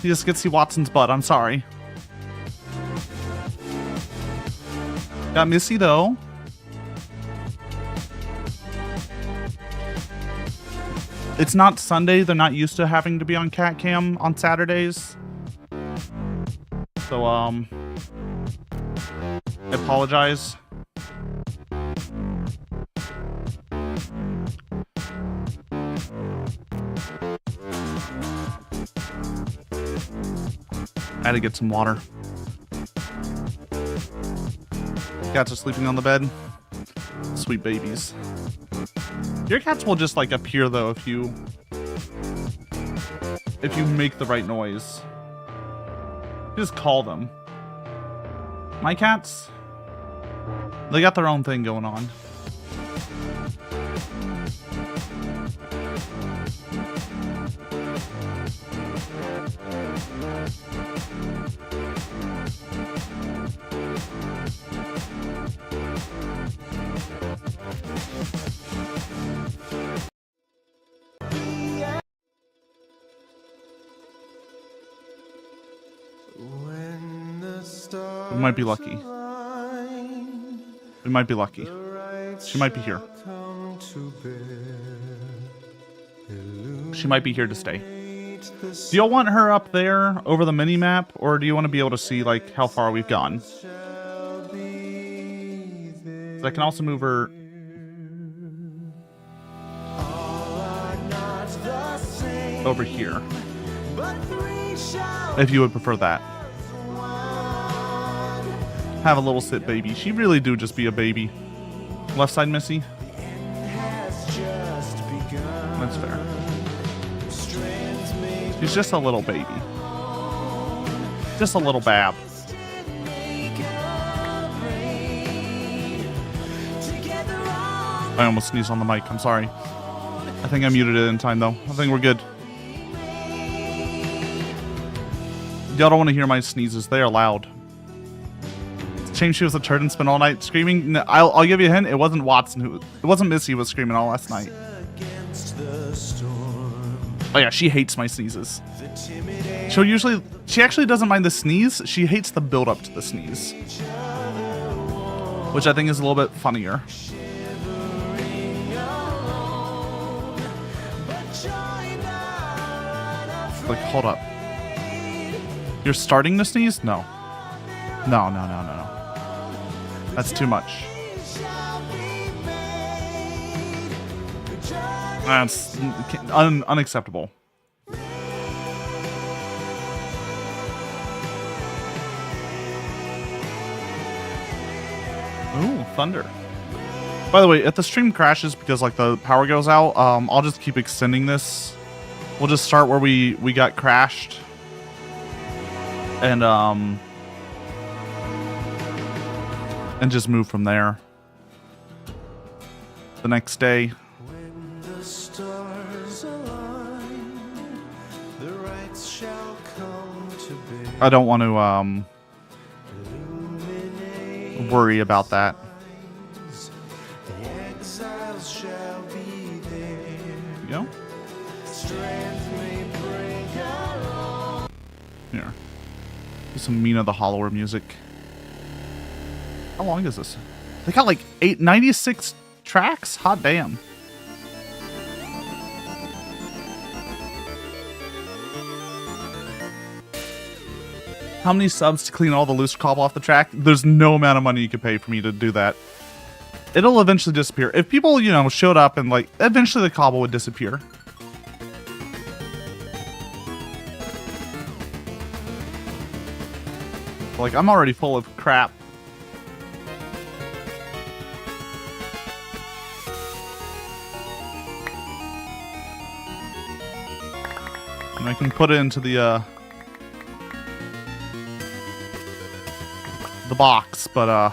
He just gets to see Watson's butt. I'm sorry. Got Missy, though. It's not Sunday. They're not used to having to be on cat cam on Saturdays. So, I apologize. I had to get some water. Cats are sleeping on the bed. Sweet babies. Your cats will just like appear though if you make the right noise. Just call them. My cats, they got their own thing going on. We might be lucky. We might be lucky. She might be here. She might be here to stay. Do y'all want her up there over the mini map, or do you want to be able to see like how far we've gone? So I can also move her. Over here. If you would prefer that. Have a little sit baby. She really do just be a baby. Left side Missy. That's fair. She's just a little baby. Just a little bab. I almost sneezed on the mic. I'm sorry. I think I muted it in time, though. I think we're good. Y'all don't want to hear my sneezes. They are loud. Shame she was a turd and spent all night screaming. No, I'll give you a hint. It wasn't Watson who... It wasn't Missy who was screaming all last night. Oh yeah, she hates my sneezes. She'll usually... She actually doesn't mind the sneeze. She hates the build-up to the sneeze. Which I think is a little bit funnier. Like, hold up. You're starting to sneeze? No. No. That's too much. That's unacceptable. Ooh, thunder. By the way, if the stream crashes because like the power goes out, I'll just keep extending this. We'll just start where we got crashed. And just move from there. The next day. When the stars align, the rights shall come to bear. I don't want to worry about that. The exiles shall be there. There we go. Strength may break along. Here. Do some Mina the Hollower music. How long is this? They got like 96 tracks? Hot damn. How many subs to clean all the loose cobble off the track? There's no amount of money you could pay for me to do that. It'll eventually disappear. If people, you know, showed up and like, eventually the cobble would disappear. Like, I'm already full of crap. And I can put it into the box, but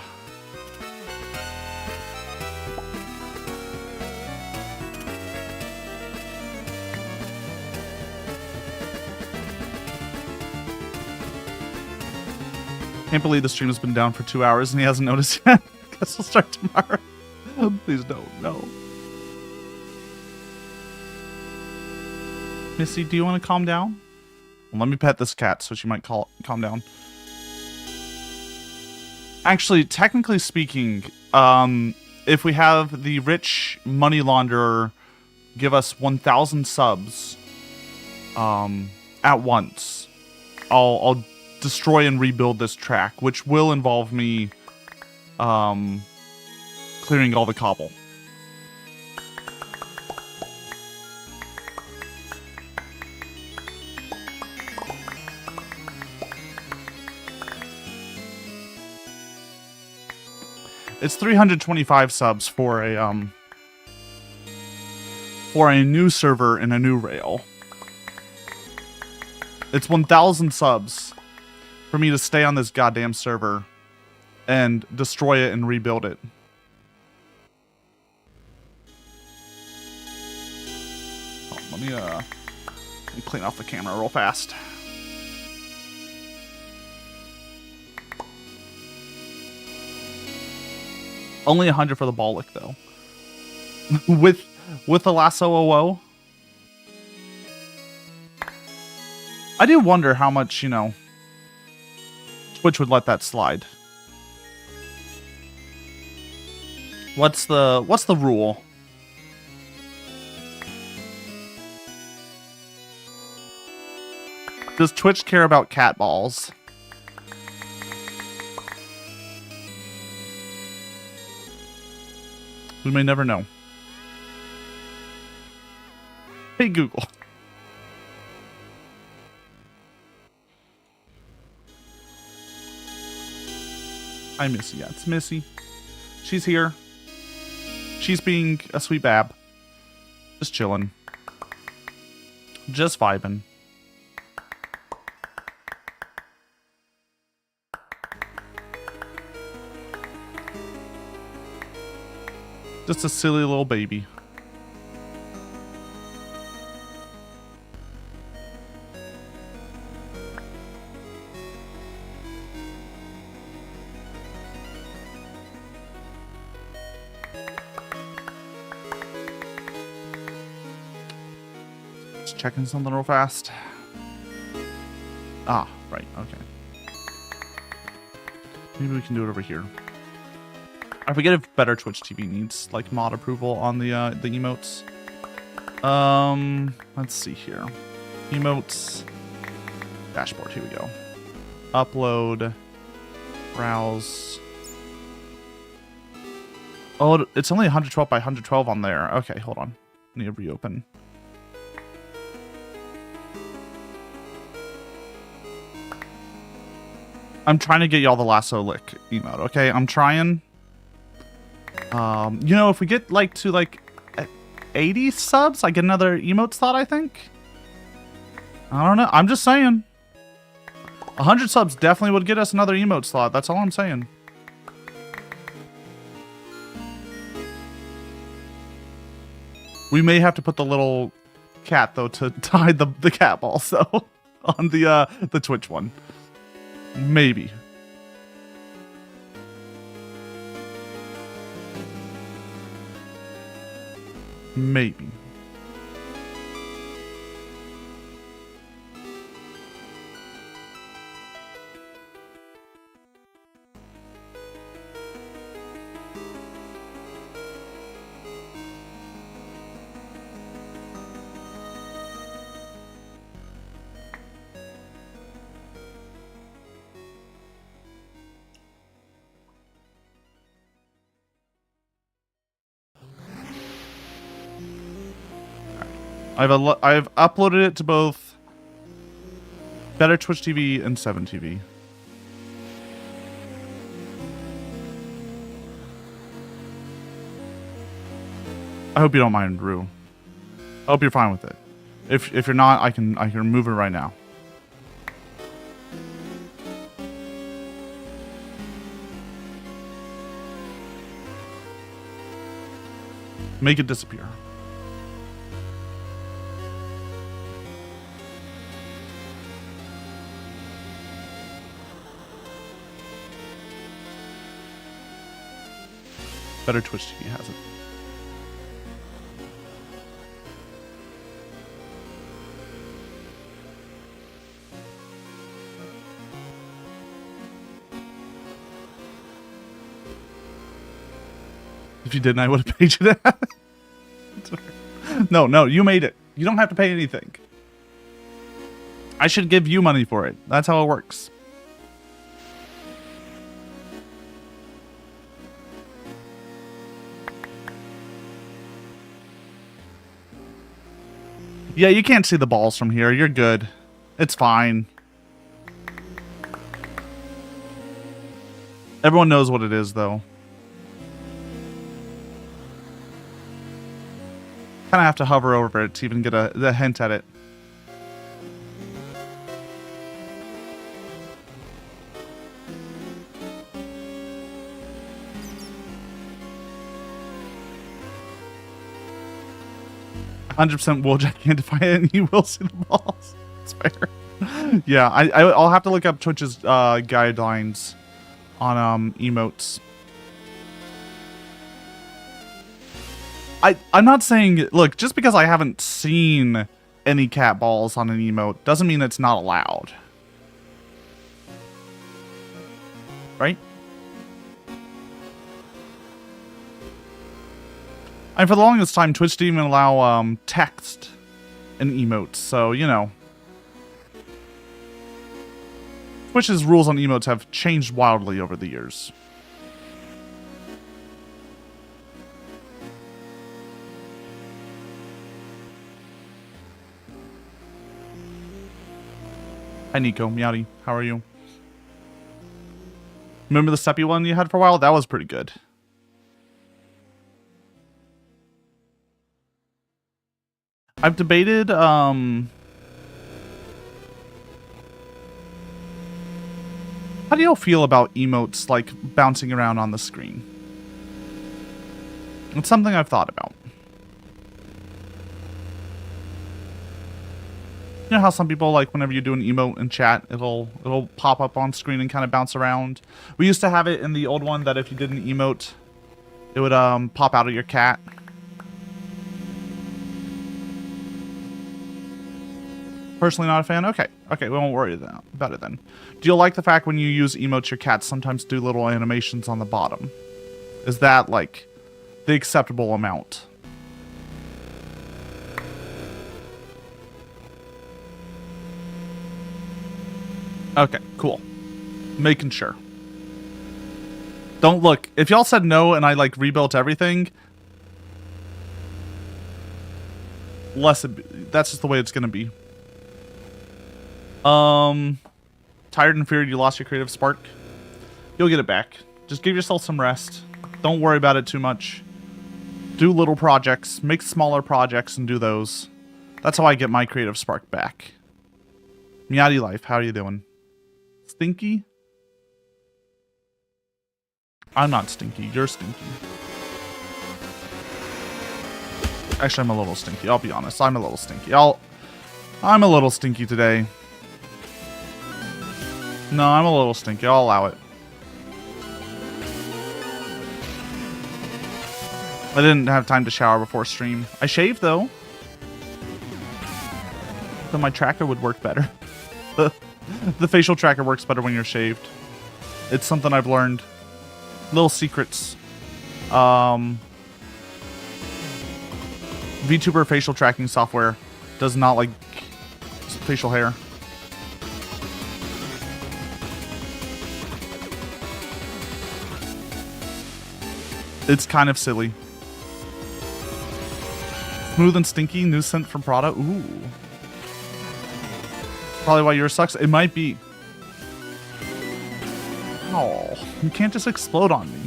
can't believe the stream has been down for 2 hours and he hasn't noticed yet. Guess we'll start tomorrow. Please don't, no. Missy, do you want to calm down? Well, let me pet this cat so she might calm down. Actually, technically speaking, if we have the rich money launderer give us 1,000 subs at once, I'll destroy and rebuild this track, which will involve me clearing all the cobble. It's 325 subs for a new server and a new rail. It's 1,000 subs for me to stay on this goddamn server and destroy it and rebuild it. Oh, let me clean off the camera real fast. Only 100 for the ball lick, though. with the lasso OO. I do wonder how much, you know, Twitch would let that slide. What's the rule? Does Twitch care about cat balls? We may never know. Hey Google. Hi Missy. Yeah, it's Missy. She's here. She's being a sweet bab. Just chilling. Just vibing. Just a silly little baby. Just checking something real fast. Ah, right, okay. Maybe we can do it over here. I forget if Better Twitch TV needs like mod approval on the emotes. Let's see here. Emotes. Dashboard, here we go. Upload. Browse. Oh, it's only 112 by 112 on there. Okay, hold on. I need to reopen. I'm trying to get y'all the lasso lick emote, okay? I'm trying. You know, if we get like to like 80 subs, I get another emote slot, I think. I don't know. I'm just saying. 100 subs definitely would get us another emote slot. That's all I'm saying. We may have to put the little cat though to hide the cat balls though on the Twitch one. Maybe. Maybe. I've uploaded it to both Better Twitch TV and 7TV. I hope you don't mind, Rue. I hope you're fine with it. If you're not, I can remove it right now. Make it disappear. Better Twitch TV has it. If you didn't, I would have paid you that. No, you made it. You don't have to pay anything. I should give you money for it. That's how it works. Yeah, you can't see the balls from here. You're good. It's fine. Everyone knows what it is, though. Kind of have to hover over it to even get a hint at it. %, will gigantify it and you will see the balls. It's fair. Yeah, I'll have to look up Twitch's guidelines on emotes. I'm not saying, look, just because I haven't seen any cat balls on an emote doesn't mean it's not allowed. right? And for the longest time, Twitch didn't even allow text and emotes, so, you know. Twitch's rules on emotes have changed wildly over the years. Hi Nico, Meowdy, how are you? Remember the Steppy one you had for a while? That was pretty good. I've debated, how do you feel about emotes, like, bouncing around on the screen? It's something I've thought about. You know how some people, like, whenever you do an emote in chat, it'll pop up on screen and kind of bounce around? We used to have it in the old one that if you did an emote, it would pop out of your cat. Personally not a fan? Okay, we won't worry about it then. Do you like the fact when you use emotes, your cats sometimes do little animations on the bottom? Is that, like, the acceptable amount? Okay, cool. Making sure. Don't look. If y'all said no and I, like, rebuilt everything, that's just the way it's gonna be. Tired and feared you lost your creative spark? You'll get it back. Just give yourself some rest. Don't worry about it too much. Do little projects. Make smaller projects and do those. That's how I get my creative spark back. Meowdy life, how are you doing? Stinky? I'm not stinky. You're stinky. Actually, I'm a little stinky. I'll be honest. I'm a little stinky. I'm a little stinky today. No, I'm a little stinky. I'll allow it. I didn't have time to shower before stream. I shaved, though. So my tracker would work better. The facial tracker works better when you're shaved. It's something I've learned. Little secrets. Vtuber facial tracking software does not like facial hair. It's kind of silly. Smooth and stinky, new scent from Prada. Ooh. Probably why yours sucks. It might be. Oh, you can't just explode on me.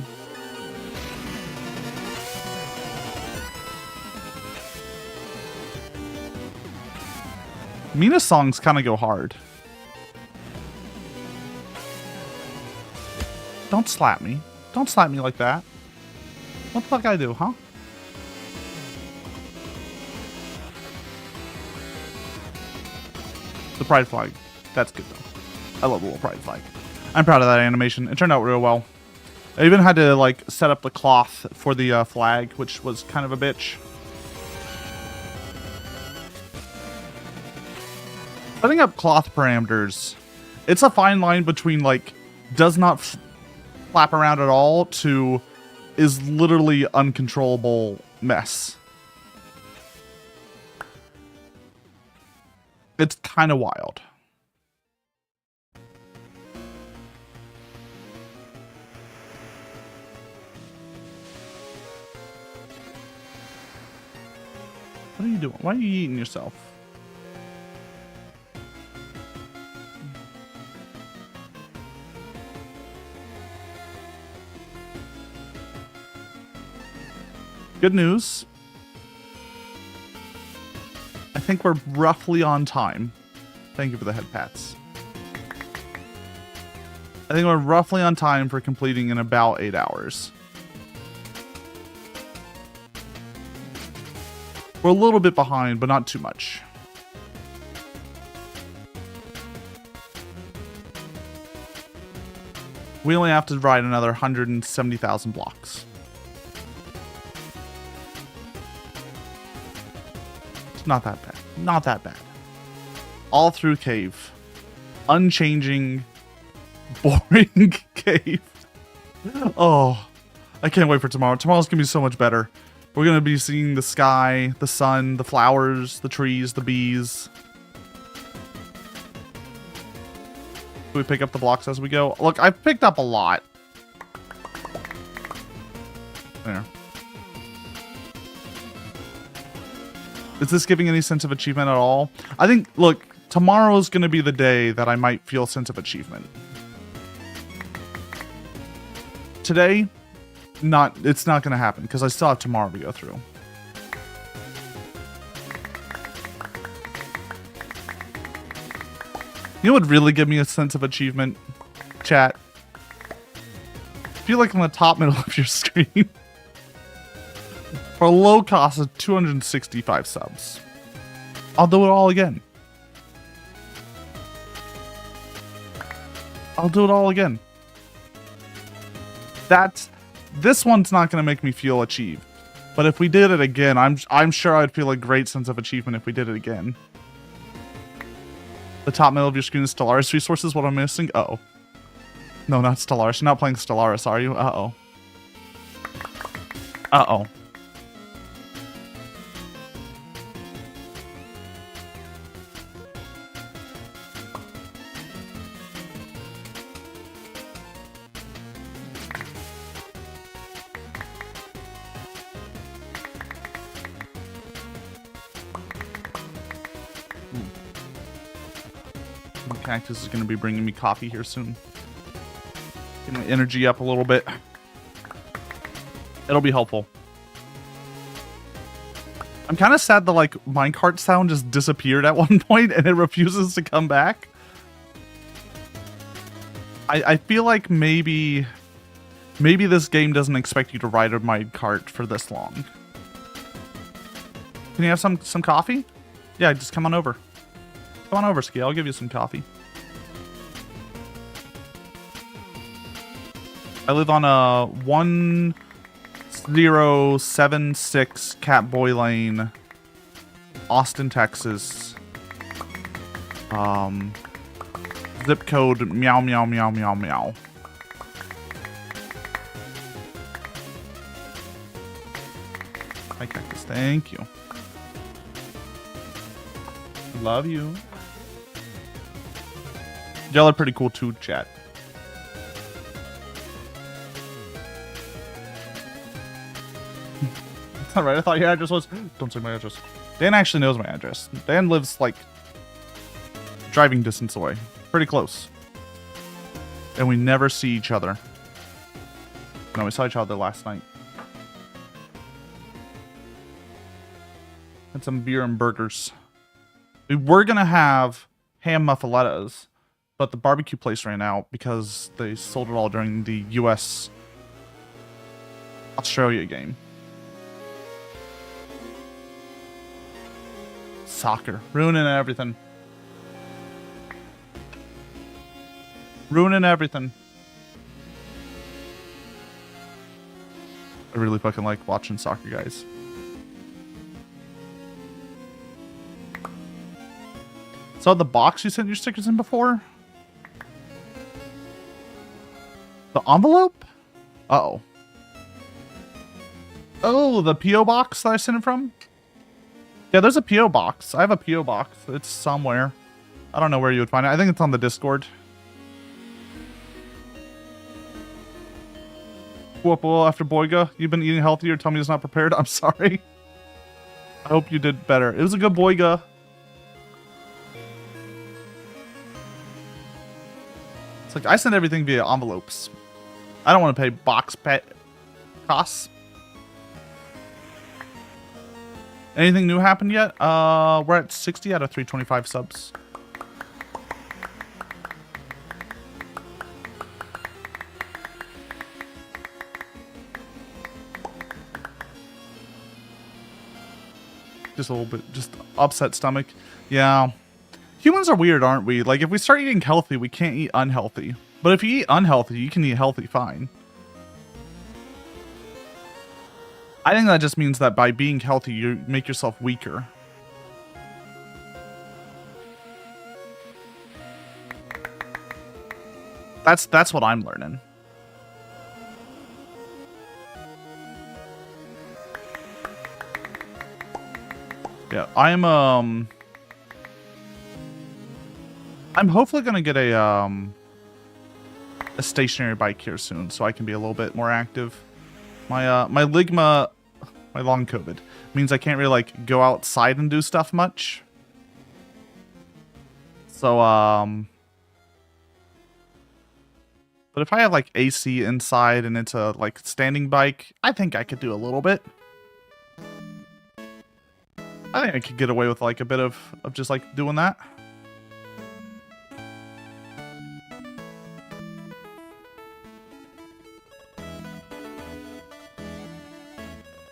Mina's songs kind of go hard. Don't slap me. Don't slap me like that. What the fuck I do, huh? The pride flag. That's good though. I love the little pride flag. I'm proud of that animation. It turned out real well. I even had to like set up the cloth for the flag, which was kind of a bitch. Setting up cloth parameters. It's a fine line between like does not flap around at all to is literally uncontrollable mess. It's kind of wild. What are you doing? Why are you eating yourself? Good news. I think we're roughly on time. Thank you for the head pats. I think we're roughly on time for completing in about 8 hours. We're a little bit behind, but not too much. We only have to ride another 170,000 blocks. It's not that bad. Not that bad. All through cave. Unchanging, boring cave. Oh, I can't wait for tomorrow. Tomorrow's gonna be so much better. We're gonna be seeing the sky, the sun, the flowers, the trees, the bees. Do we pick up the blocks as we go? Look, I've picked up a lot. There. Is this giving any sense of achievement at all? I think, look, tomorrow is going to be the day that I might feel sense of achievement. Today, it's not going to happen because I still have tomorrow to go through. You know what would really give me a sense of achievement, chat? I feel like on the top middle of your screen. For a low cost of 265 subs. I'll do it all again. I'll do it all again. This one's not going to make me feel achieved. But if we did it again, I'm sure I'd feel a great sense of achievement if we did it again. The top middle of your screen is Stellaris resources. What I'm missing? Uh-oh. No, not Stellaris. You're not playing Stellaris, are you? Uh-oh. Uh-oh. Cactus is going to be bringing me coffee here soon. Get my energy up a little bit. It'll be helpful. I'm kind of sad the like minecart sound just disappeared at one point and it refuses to come back. I feel like maybe this game doesn't expect you to ride a minecart for this long. Can you have some coffee? Yeah, just come on over. Come on over, Ski. I'll give you some coffee. I live on a 1076 Catboy Lane, Austin, Texas. Zip code meow meow meow meow meow. Hi, Cactus. Thank you. Love you. Y'all are pretty cool too, chat. That's not right. I thought your address was... Don't say my address. Dan actually knows my address. Dan lives, like, driving distance away. Pretty close. And we never see each other. No, we saw each other last night. Had some beer and burgers. We were going to have ham muffalettas, but the barbecue place ran out because they sold it all during the US Australia game. Soccer. Ruining everything. Ruining everything. I really fucking like watching soccer, guys. Saw the box you sent your stickers in before? The envelope? Uh-oh. Oh, the P.O. box that I sent it from? Yeah, there's a P.O. box. I have a P.O. box. It's somewhere. I don't know where you would find it. I think it's on the Discord. Whoop, after Boyga, you've been eating healthy. Your tummy is not prepared. I'm sorry. I hope you did better. It was a good Boyga. It's like, I send everything via envelopes. I don't want to pay box pet costs. Anything new happened yet? We're at 60 out of 325 subs. Just a little bit, just upset stomach. Yeah. Humans are weird, aren't we? Like, if we start eating healthy, we can't eat unhealthy. But if you eat unhealthy, you can eat healthy fine. I think that just means that by being healthy, you make yourself weaker. That's what I'm learning. Yeah, I'm hopefully gonna get a stationary bike here soon, so I can be a little bit more active. My ligma, my long COVID, means I can't really like go outside and do stuff much. So but if I have like AC inside and it's a like standing bike, I think I could do a little bit. I think I could get away with like a bit of just like doing that.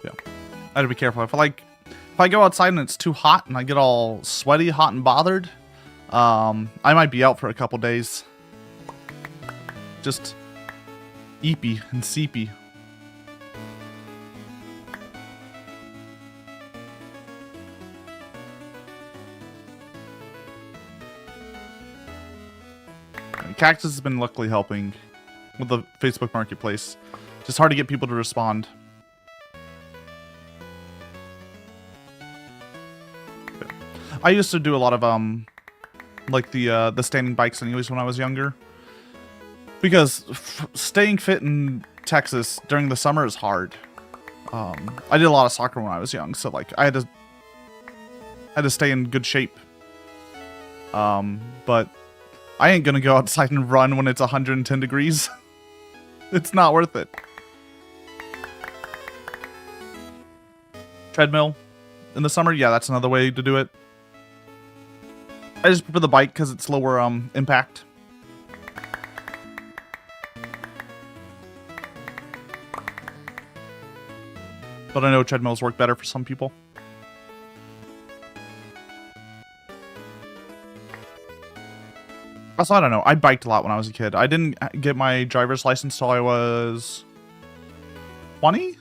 Yeah, I have to be careful. If I go outside and it's too hot and I get all sweaty, hot and bothered, I might be out for a couple days. Just eepy and seepy. Cactus has been luckily helping with the Facebook Marketplace. Just hard to get people to respond. I used to do a lot of like the standing bikes anyways when I was younger. Because staying fit in Texas during the summer is hard. I did a lot of soccer when I was young, so like I had to stay in good shape. But I ain't gonna go outside and run when it's 110 degrees. It's not worth it. Treadmill in the summer, yeah, that's another way to do it. I just prefer the bike because it's lower impact. But I know treadmills work better for some people. Also, I don't know. I biked a lot when I was a kid. I didn't get my driver's license till I was 20?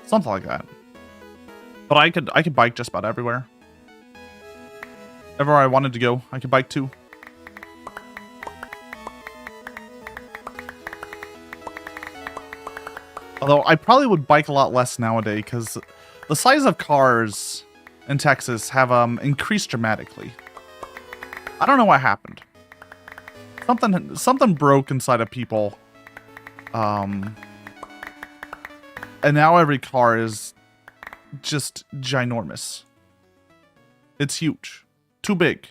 Something like that. But I could bike just about everywhere. Everywhere I wanted to go, I could bike to. Although I probably would bike a lot less nowadays because the size of cars in Texas have increased dramatically. I don't know what happened. Something broke inside of people. And now every car is just ginormous. It's huge. Too big.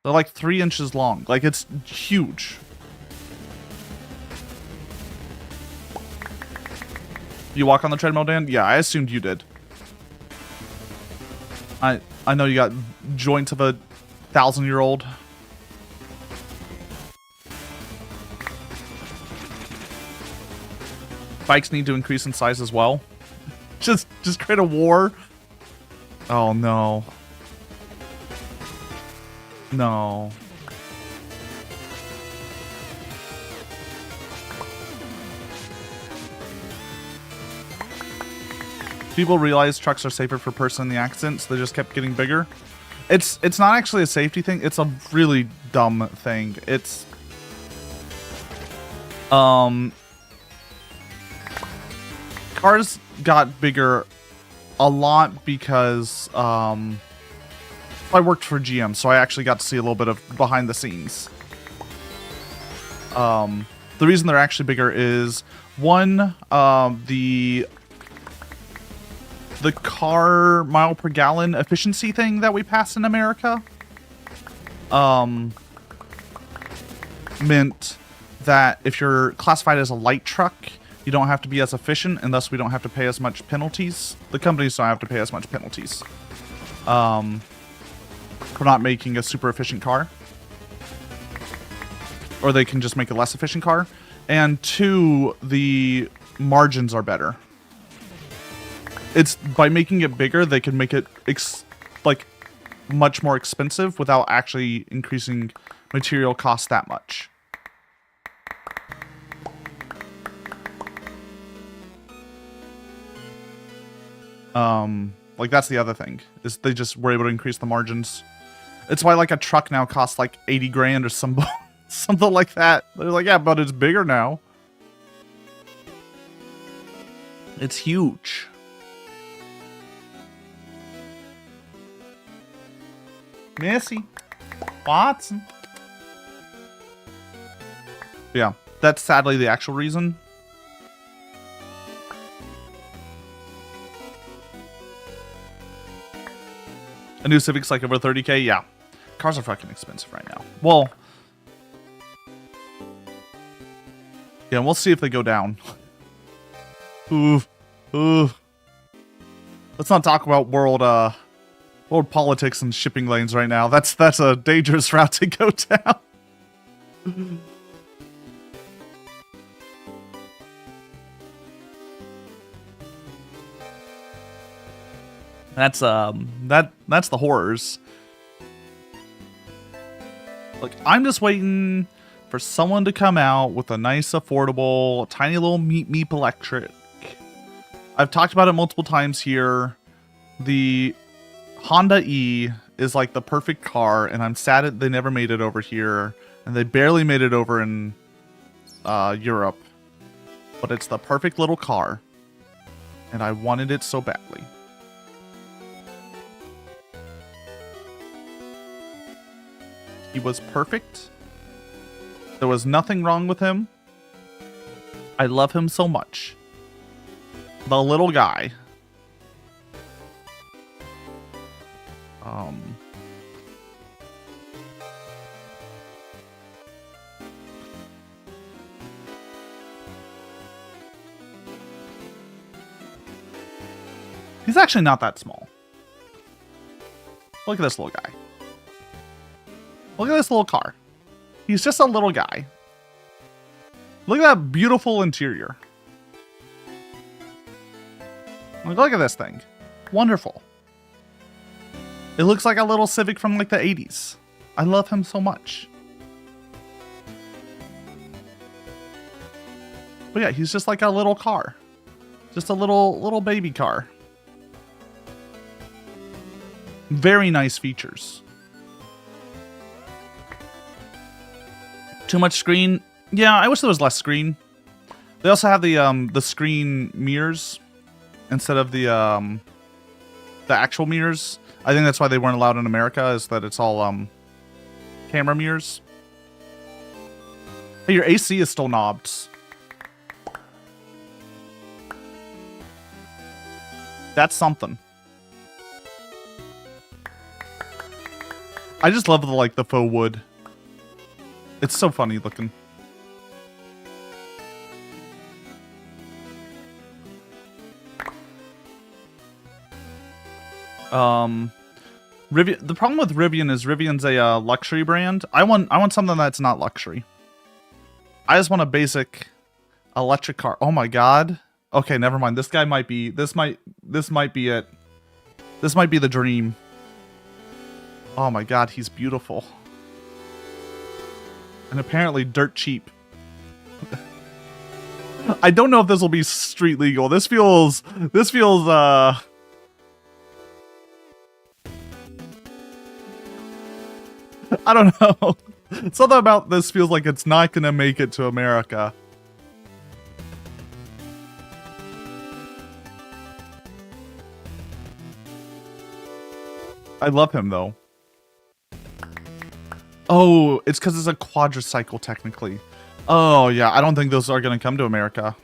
They're like 3 inches long. Like, it's huge. You walk on the treadmill, Dan? Yeah, I assumed you did. I know you got joints of a 1,000-year-old. Bikes need to increase in size as well. Just create a war. Oh no. No. People realize trucks are safer per person in the accident, so they just kept getting bigger. It's not actually a safety thing. It's a really dumb thing. It's cars got bigger a lot because I worked for GM, so I actually got to see a little bit of behind the scenes. The reason they're actually bigger is one, the car mile per gallon efficiency thing that we passed in America meant that if you're classified as a light truck, you don't have to be as efficient, and thus we don't have to pay as much penalties. The companies don't have to pay as much penalties for not making a super efficient car. Or they can just make a less efficient car. And two, the margins are better. It's by making it bigger, they can make it like much more expensive without actually increasing material costs that much. Like that's the other thing, is they just were able to increase the margins. It's why like a truck now costs like 80 grand or something like that. They're like, yeah, but it's bigger now. It's huge. Missy. Watson. Yeah, that's sadly the actual reason. A new Civic's like over 30K? Yeah. Cars are fucking expensive right now. Well, yeah, we'll see if they go down. Ooh. Let's not talk about world politics and shipping lanes right now. That's a dangerous route to go down. That's the horrors. Look, I'm just waiting for someone to come out with a nice, affordable, tiny little meep electric. I've talked about it multiple times here. The Honda E is like the perfect car, and I'm sad that they never made it over here, and they barely made it over in Europe. But it's the perfect little car, and I wanted it so badly. He was perfect. There was nothing wrong with him. I love him so much. The little guy. He's actually not that small. Look at this little guy. Look at this little car. He's just a little guy. Look at that beautiful interior. Look at this thing. Wonderful. It looks like a little Civic from like the 80s. I love him so much. But yeah, he's just like a little car. Just a little baby car. Very nice features. Too much screen? Yeah, I wish there was less screen. They also have the screen mirrors instead of the actual mirrors. I think that's why they weren't allowed in America, is that it's all camera mirrors. Hey, your AC is still knobbed. That's something. I just love the faux wood. It's so funny looking. Rivian. The problem with Rivian is Rivian's a luxury brand. I want something that's not luxury. I just want a basic electric car. Oh my god. Okay, never mind. This guy might be. This might be it. This might be the dream. Oh my god, he's beautiful. And apparently dirt cheap. I don't know if this will be street legal. This feels I don't know. Something about this feels like it's not gonna make it to America. I love him though. Oh, it's because it's a quadricycle technically. Oh yeah, I don't think those are gonna come to America.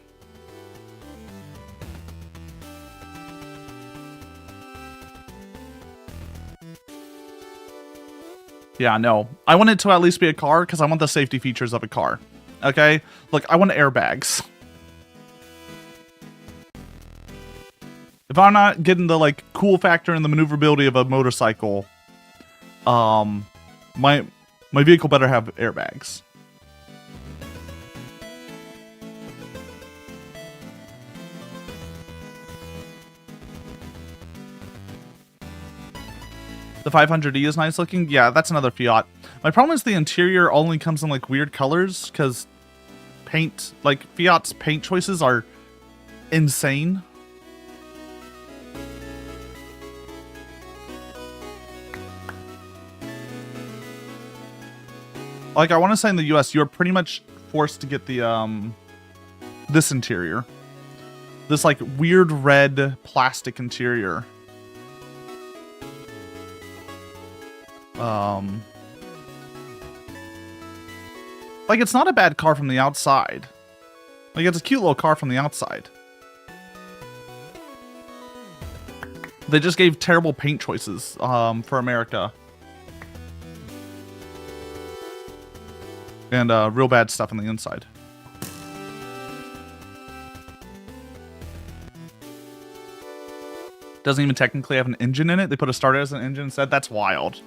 Yeah, no. I want it to at least be a car because I want the safety features of a car. Okay? Look, I want airbags. If I'm not getting the cool factor and the maneuverability of a motorcycle, my vehicle better have airbags. The 500E is nice looking. Yeah, that's another Fiat. My problem is the interior only comes in weird colors because Fiat's paint choices are insane. I want to say in the US, you're pretty much forced to get the this interior. This like weird red plastic interior. Like it's not a bad car from the outside. Like it's a cute little car from the outside. They just gave terrible paint choices for America. And real bad stuff on the inside. Doesn't even technically have an engine in it. They put a starter as an engine instead. That's wild.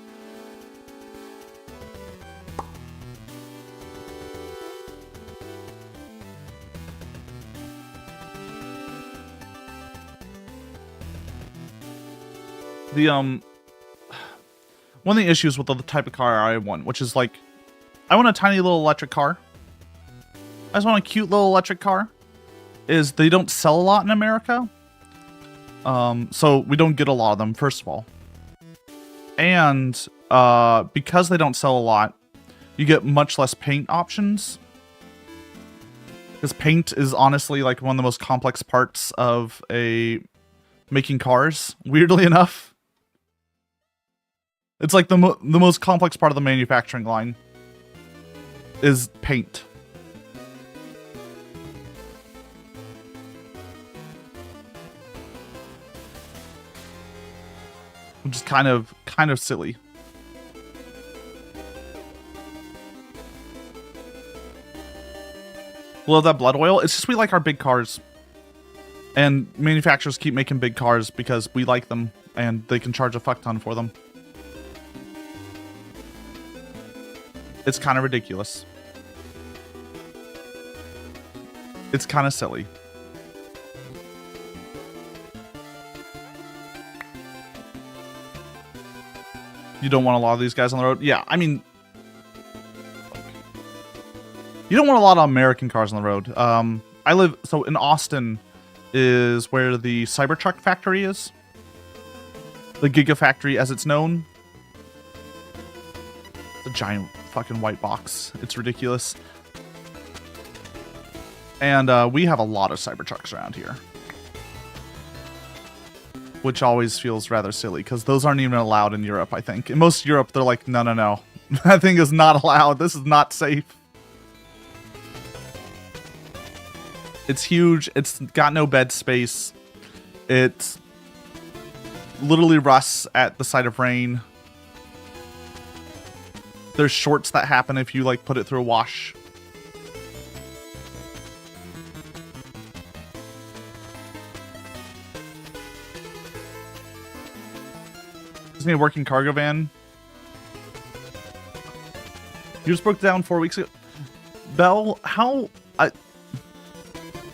The one of the issues with the type of car I want, which is like, I want a tiny little electric car. I just want a cute little electric car. Is they don't sell a lot in America. So we don't get a lot of them, first of all. And because they don't sell a lot, you get much less paint options. Because paint is honestly like one of the most complex parts of making cars, weirdly enough. It's like the most complex part of the manufacturing line is paint. Which is kind of silly. Love that blood oil. It's just we like our big cars. And manufacturers keep making big cars because we like them and they can charge a fuck ton for them. It's kind of ridiculous. It's kind of silly. You don't want a lot of these guys on the road? Yeah, I mean... You don't want a lot of American cars on the road. So in Austin is where the Cybertruck factory is. The Gigafactory as it's known. It's a giant fucking white box. It's ridiculous. And we have a lot of Cybertrucks around here. Which always feels rather silly, because those aren't even allowed in Europe, I think. In most Europe, they're like, no, no, no. That thing is not allowed. This is not safe. It's huge. It's got no bed space. It literally rusts at the sight of rain. There's shorts that happen if you, like, put it through a wash. Need a working cargo van. You just broke down 4 weeks ago. Belle,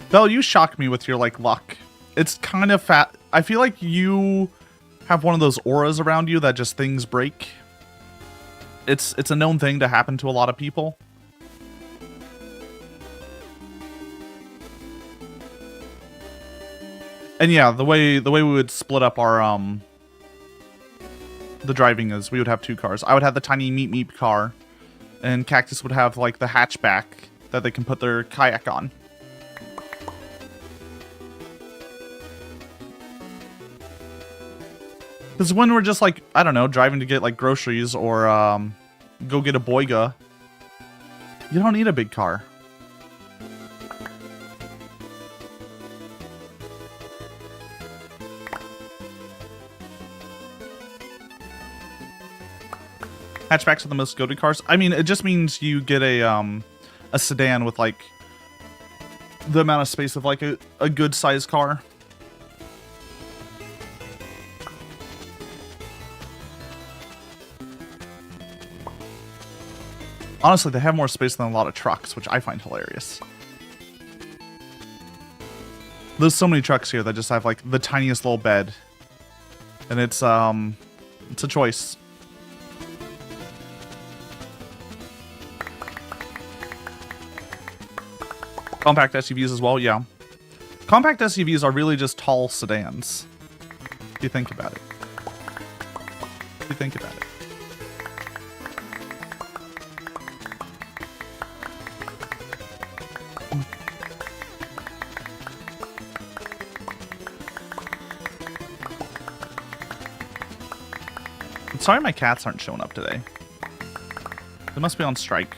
Belle, you shock me with your, like, luck. It's kind of fat. I feel like you have one of those auras around you that just things break. It's a known thing to happen to a lot of people. And yeah, the way we would split up our the driving is we would have 2 cars. I would have the tiny meep meep car, and Cactus would have like the hatchback that they can put their kayak on. Because when we're just like, I don't know, driving to get like groceries or go get a boiga, you don't need a big car. Hatchbacks are the most goated cars. I mean, it just means you get a sedan with like the amount of space of like a good sized car. Honestly, they have more space than a lot of trucks, which I find hilarious. There's so many trucks here that just have like the tiniest little bed, and it's a choice. Compact SUVs as well, yeah. Compact SUVs are really just tall sedans. If you think about it. If you think about it. Sorry my cats aren't showing up today. They must be on strike.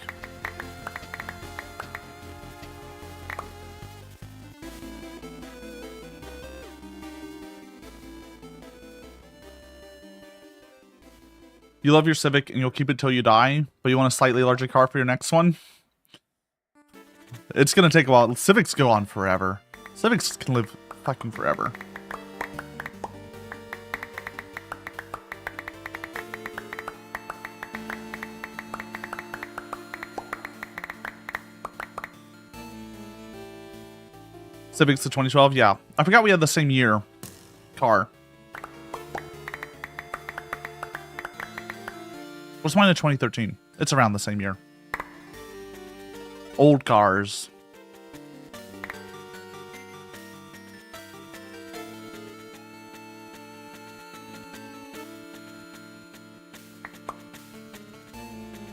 You love your Civic and you'll keep it till you die, but you want a slightly larger car for your next one? It's gonna take a while. Civics go on forever. Civics can live fucking forever. Civics to 2012, yeah. I forgot we had the same year car. What's mine in 2013? It's around the same year. Old cars.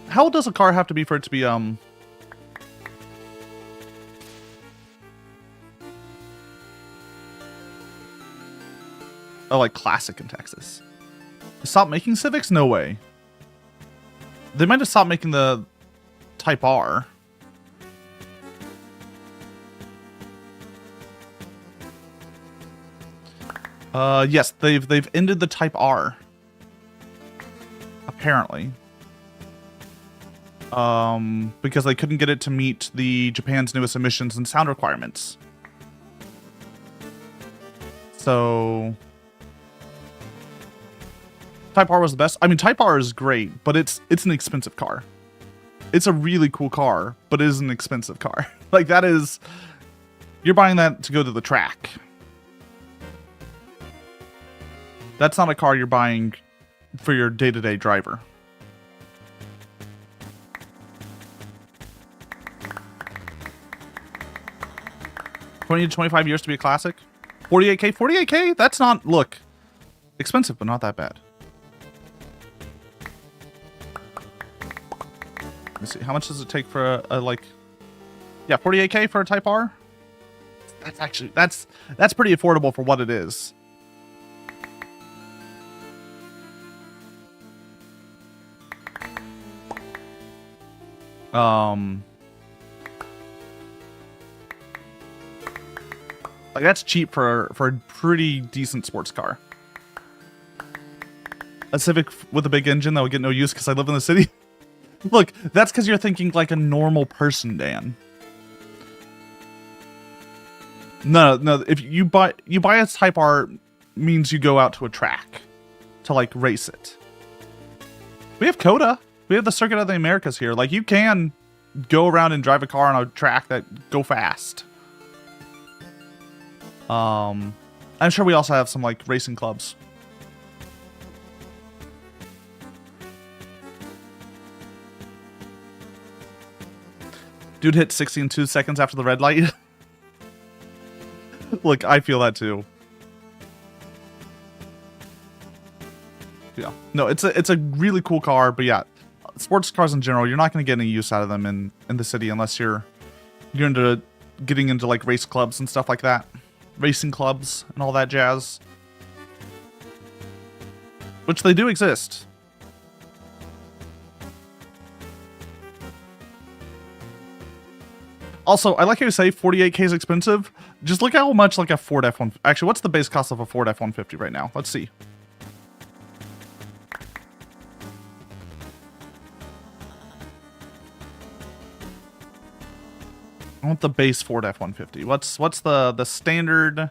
How old does a car have to be for it to be, Oh, like classic in Texas? Stop making Civics? No way. They might have stopped making the Type R. Yes, they've ended the Type R. Apparently. Because they couldn't get it to meet the Japan's newest emissions and sound requirements. So Type R was the best. I mean, Type R is great, but it's an expensive car. It's a really cool car, but it is an expensive car. Like, that is... You're buying that to go to the track. That's not a car you're buying for your day-to-day driver. 20 to 25 years to be a classic? 48K? 48K? That's not... Look. Expensive, but not that bad. Let me see. How much does it take for a like... Yeah, 48K for a Type R? That's actually... That's pretty affordable for what it is. Like, that's cheap for a pretty decent sports car. A Civic with a big engine that would get no use because I live in the city. Look, that's because you're thinking like a normal person, Dan. No. If you buy a Type R, means you go out to a track to like race it. We have COTA. We have the Circuit of the Americas here. Like, you can go around and drive a car on a track that go fast. I'm sure we also have some like racing clubs. Dude hit 60 in 2 seconds after the red light. Look, I feel that too. Yeah. No, it's a really cool car, but yeah, sports cars in general, you're not going to get any use out of them in the city unless you're into getting into like race clubs and stuff like that. Racing clubs and all that jazz. Which they do exist. Also, I like how you say 48K is expensive. Just look how much like a Ford F1... Actually, what's the base cost of a Ford F-150 right now? Let's see. I want the base Ford F-150. What's the standard?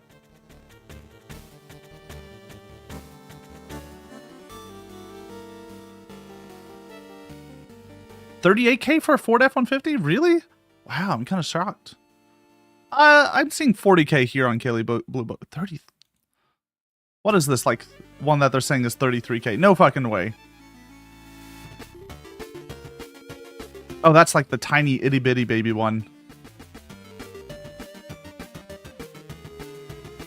$38K for a Ford F-150? Really? Wow, I'm kind of shocked. I'm seeing 40K here on Kaylee Blue Book. 30. What is this? Like one that they're saying is 33K? No fucking way. Oh, that's like the tiny itty bitty baby one.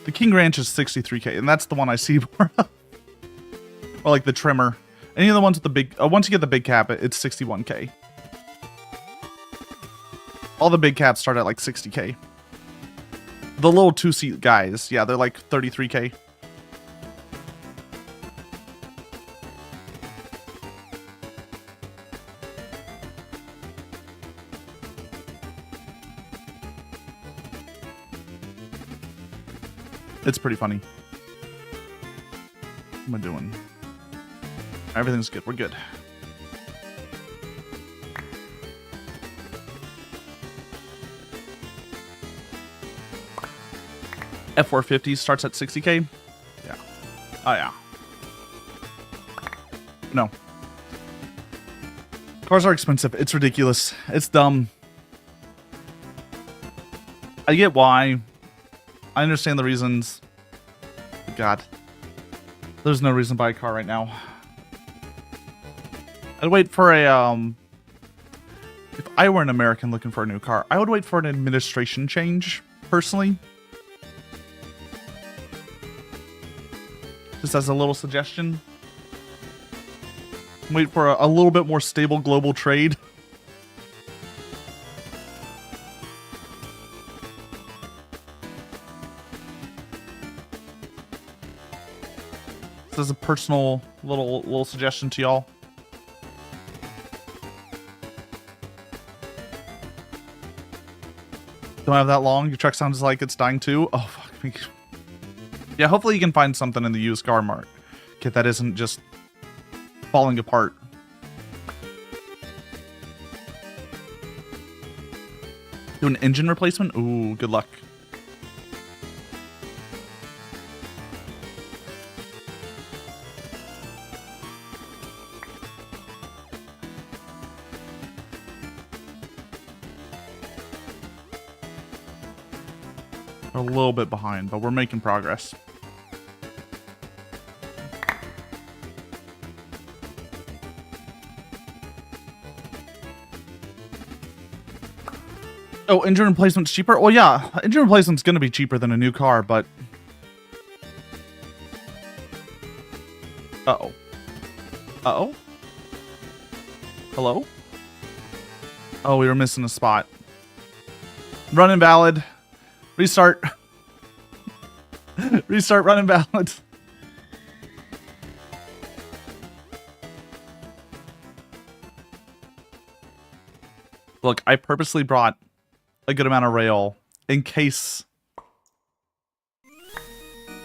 The King Ranch is 63K, and that's the one I see more of. Or like the trimmer. Any of the ones with the big... once you get the big cap, it's 61K. All the big caps start at like 60K. The little 2-seat guys, yeah, they're like 33K. It's pretty funny. What am I doing? Everything's good. We're good. F450 starts at 60K? Yeah. Oh, yeah. No. Cars are expensive. It's ridiculous. It's dumb. I get why. I understand the reasons. But God. There's no reason to buy a car right now. I'd wait for a, if I were an American looking for a new car, I would wait for an administration change, personally. Just as a little suggestion. Wait for a little bit more stable global trade. This is a personal little suggestion to y'all. Don't have that long. Your truck sounds like it's dying too. Oh, fuck me. Yeah, hopefully you can find something in the used car market that isn't just falling apart. Do an engine replacement? Ooh, good luck. We're a little bit behind, but we're making progress. Oh, engine replacement's cheaper? Well, yeah, engine replacement's going to be cheaper than a new car, but... Uh-oh. Uh-oh? Hello? Oh, we were missing a spot. Run invalid. Restart. Restart, run invalid. Look, I purposely brought a good amount of rail in case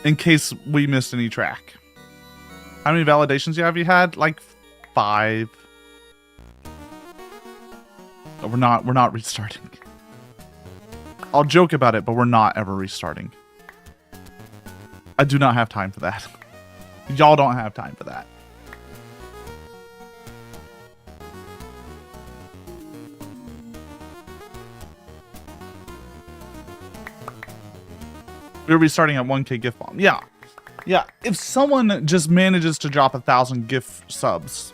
we missed any track. How many validations have you had? Like 5. Oh, we're not restarting. I'll joke about it, but we're not ever restarting. I do not have time for that. Y'all don't have time for that. We're restarting at 1K gift bomb. Yeah. Yeah. If someone just manages to drop 1,000 gift subs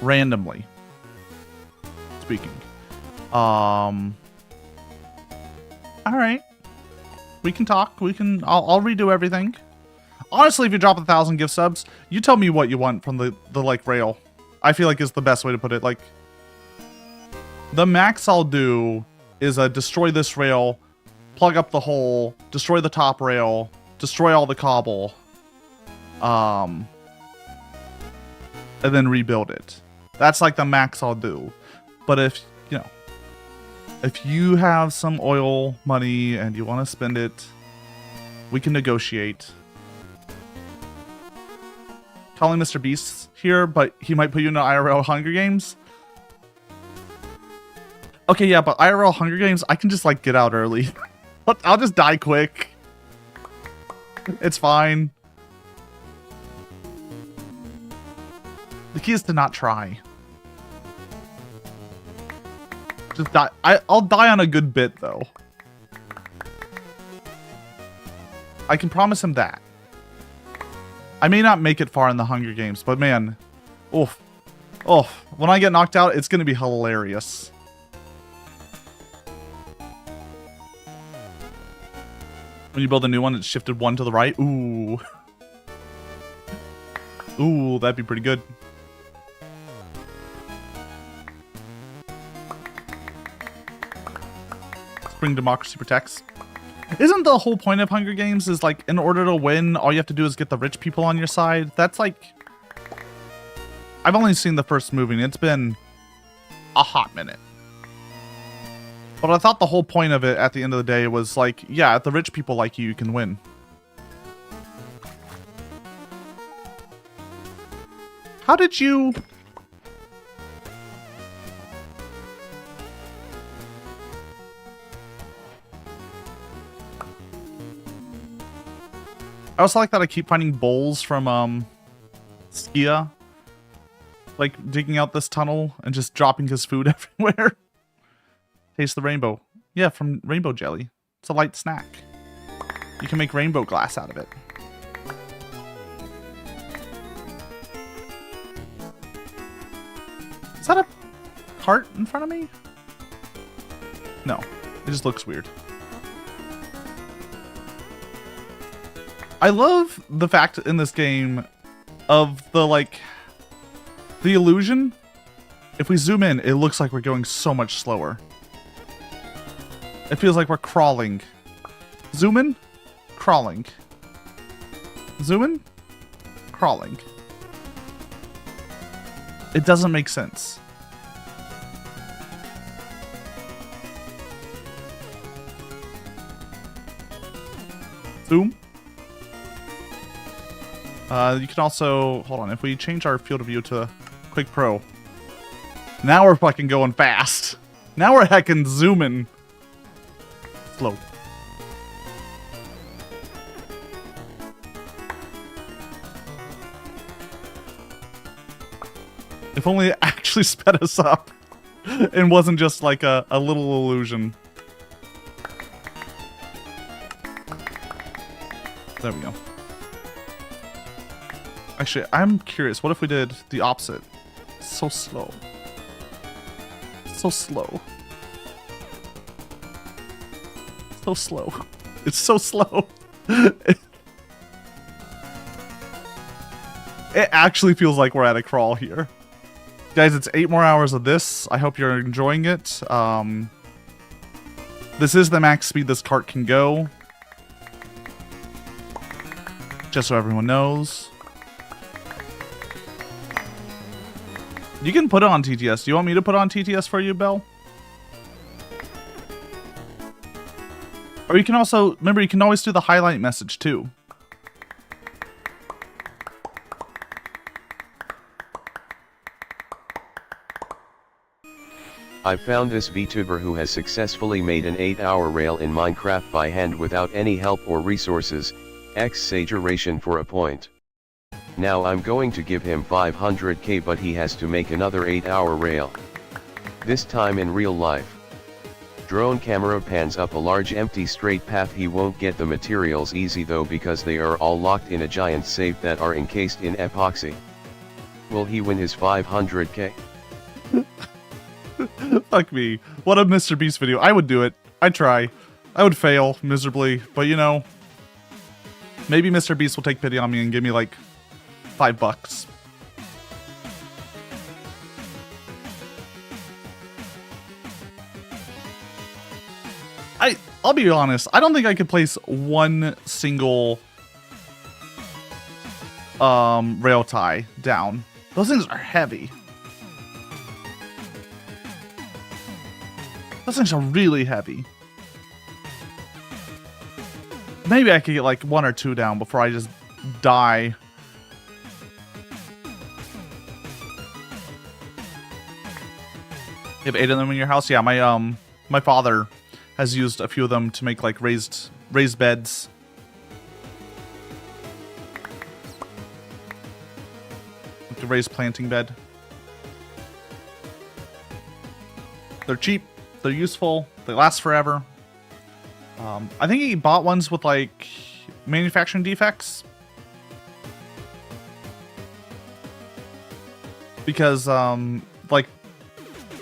randomly speaking. All right. We can talk. I'll redo everything. Honestly, if you drop 1,000 gift subs, you tell me what you want from the like rail. I feel like is the best way to put it. Like the max I'll do is destroy this rail, plug up the hole, destroy the top rail, destroy all the cobble, and then rebuild it. That's like the max I'll do. But if, you know, if you have some oil money and you want to spend it, we can negotiate. Calling Mr. Beast here, but he might put you in an IRL Hunger Games. Okay, yeah, but IRL Hunger Games, I can just like get out early. I'll just die quick. It's fine. The key is to not try. Just die. I'll die on a good bit, though. I can promise him that. I may not make it far in the Hunger Games, but man, oof. Oh, when I get knocked out, it's going to be hilarious. When you build a new one, it's shifted 1 to the right. Ooh. Ooh, that'd be pretty good. Spring Democracy Protects. Isn't the whole point of Hunger Games is like, in order to win, all you have to do is get the rich people on your side? That's like... I've only seen the first movie, and it's been a hot minute. But I thought the whole point of it at the end of the day was like, yeah, if the rich people like you, you can win. How did you... I also like that I keep finding bowls from, Skia. Like, digging out this tunnel and just dropping his food everywhere. Taste the rainbow. Yeah, from rainbow jelly. It's a light snack. You can make rainbow glass out of it. Is that a cart in front of me? No, it just looks weird. I love the fact in this game of the, like, the illusion. If we zoom in, it looks like we're going so much slower. It feels like we're crawling. Zoom in, crawling. Zoom in, crawling. It doesn't make sense. Zoom. You can also, hold on, if we change our field of view to Quick Pro. Now we're fucking going fast. Now we're heckin' zooming. Slow. If only it actually sped us up and wasn't just like a little illusion. There we go. Actually, I'm curious. What if we did the opposite? So slow. So slow. So slow. It's so slow. It actually feels like we're at a crawl here. Guys, it's 8 more hours of this. I hope you're enjoying it. This is the max speed this cart can go. Just so everyone knows. You can put it on TTS. Do you want me to put on TTS for you, Belle? Or you can also, remember, you can always do the highlight message too. I found this VTuber who has successfully made an 8-hour rail in Minecraft by hand without any help or resources, exaggeration for a point. Now I'm going to give him 500k, but he has to make another 8-hour rail. This time in real life. Drone camera pans up a large empty straight path. He won't get the materials easy though, because they are all locked in a giant safe that are encased in epoxy. Will he win his 500k? Fuck me. What a Mr. Beast video. I would do it. I'd try. I would fail miserably, but you know, maybe Mr. Beast will take pity on me and give me like $5. I'll be honest, I don't think I could place one single rail tie down. Those things are heavy. Those things are really heavy. Maybe I could get like 1 or 2 down before I just die. You have 8 of them in your house? Yeah, my father has used a few of them to make like raised beds. Like a raised planting bed. They're cheap, they're useful, they last forever. I think he bought ones with like manufacturing defects. Because like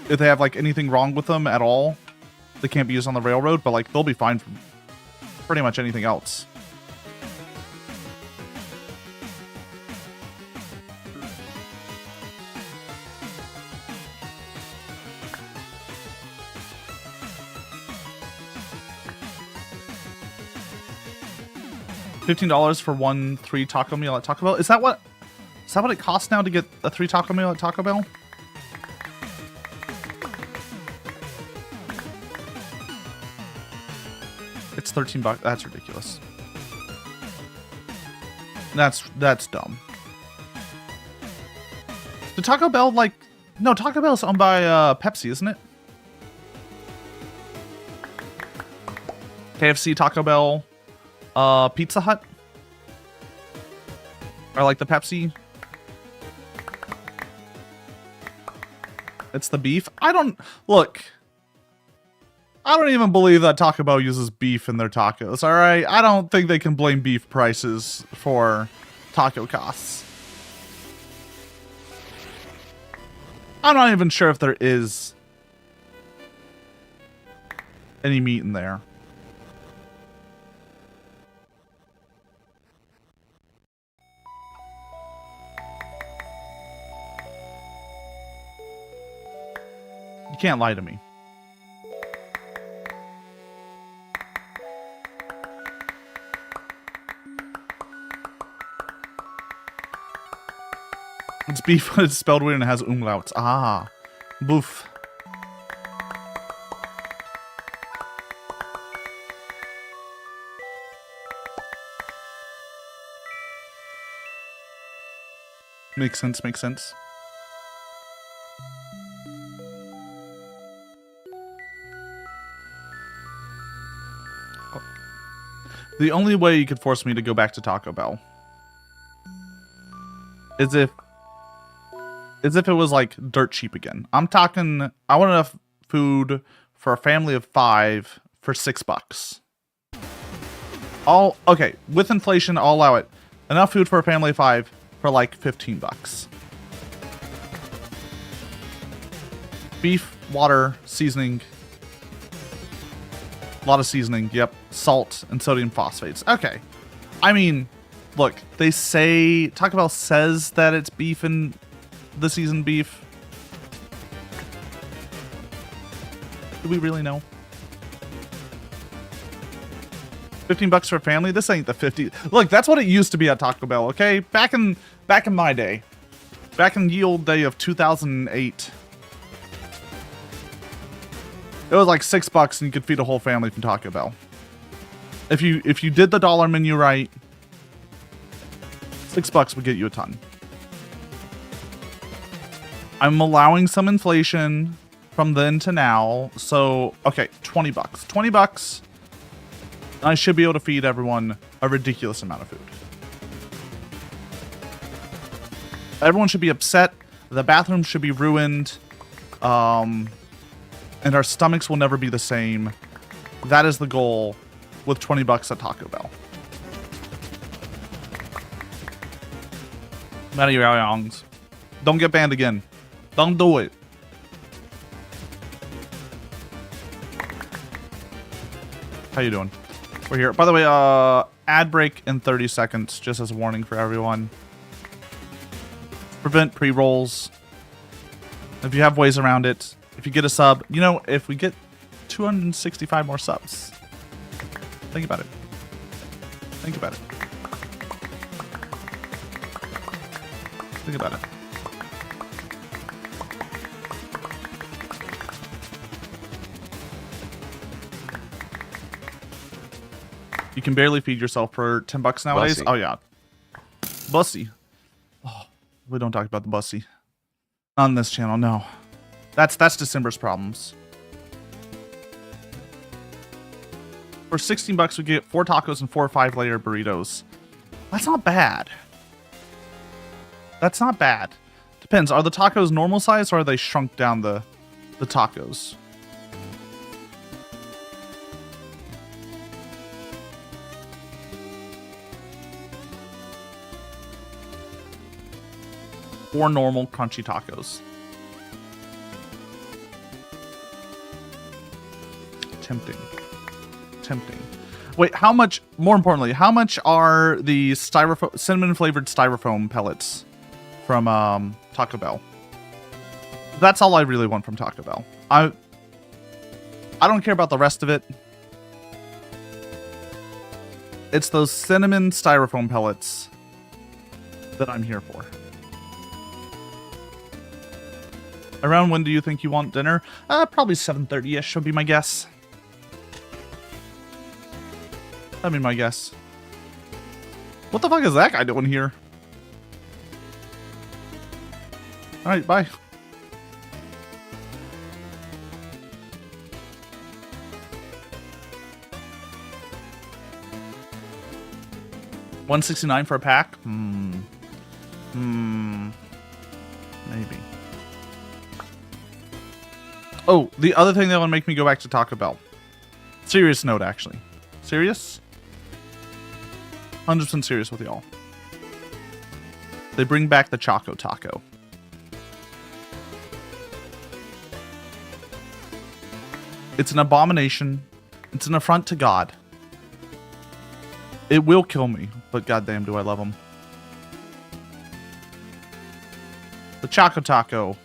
if they have like anything wrong with them at all, they can't be used on the railroad, but like they'll be fine for pretty much anything else. $15 for 3 taco meal at Taco Bell. Is that what it costs now to get a 3 taco meal at Taco Bell? $13. That's ridiculous. That's dumb. Did Taco Bell like... No, Taco Bell's owned by Pepsi, isn't it? KFC, Taco Bell, Pizza Hut are like the Pepsi. It's the beef. I don't even believe that Taco Bell uses beef in their tacos, all right? I don't think they can blame beef prices for taco costs. I'm not even sure if there is any meat in there. You can't lie to me. It's beef, but it's spelled weird and it has umlauts. Ah. Boof. Makes sense, makes sense. Oh. The only way you could force me to go back to Taco Bell is if it was like dirt cheap again. I'm talking, I want enough food for a family of 5 for $6. Okay, with inflation, I'll allow it. Enough food for a family of 5 for like $15. Beef, water, seasoning. A lot of seasoning, yep. Salt and sodium phosphates. Okay. I mean, look, they say, Taco Bell says that it's beef and the seasoned beef. Do we really know? $15 for a family? This ain't the 50. Look, that's what it used to be at Taco Bell, okay? Back in my day. Back in the old day of 2008. It was like $6 and you could feed a whole family from Taco Bell. If you did the dollar menu right, $6 would get you a ton. I'm allowing some inflation from then to now. So, okay, $20. $20. I should be able to feed everyone a ridiculous amount of food. Everyone should be upset. The bathroom should be ruined. And our stomachs will never be the same. That is the goal with $20 at Taco Bell. Don't get banned again. Don't do it. How you doing? We're here. By the way, ad break in 30 seconds, just as a warning for everyone. Prevent pre-rolls. If you have ways around it. If you get a sub, you know, if we get 265 more subs, think about it. Think about it. Think about it. You can barely feed yourself for $10 nowadays. Bussy. Oh yeah, bussy. Oh, we don't talk about the bussy on this channel. No, that's December's problems. For $16, we get 4 tacos and 4 5-layer burritos. That's not bad. That's not bad. Depends. Are the tacos normal size or are they shrunk down the tacos? Or normal crunchy tacos. Tempting. Tempting. Wait, how much, more importantly, how much are the cinnamon flavored styrofoam pellets from Taco Bell? That's all I really want from Taco Bell. I don't care about the rest of it. It's those cinnamon styrofoam pellets that I'm here for. Around when do you think you want dinner? Probably 7:30-ish would be my guess. That'd be my guess. What the fuck is that guy doing here? Alright, bye. $169 for a pack? Maybe. Oh, the other thing that would make me go back to Taco Bell. Serious note, actually. Serious? 100% serious with y'all. They bring back the Choco Taco. It's an abomination. It's an affront to God. It will kill me, but goddamn do I love them. The Choco Taco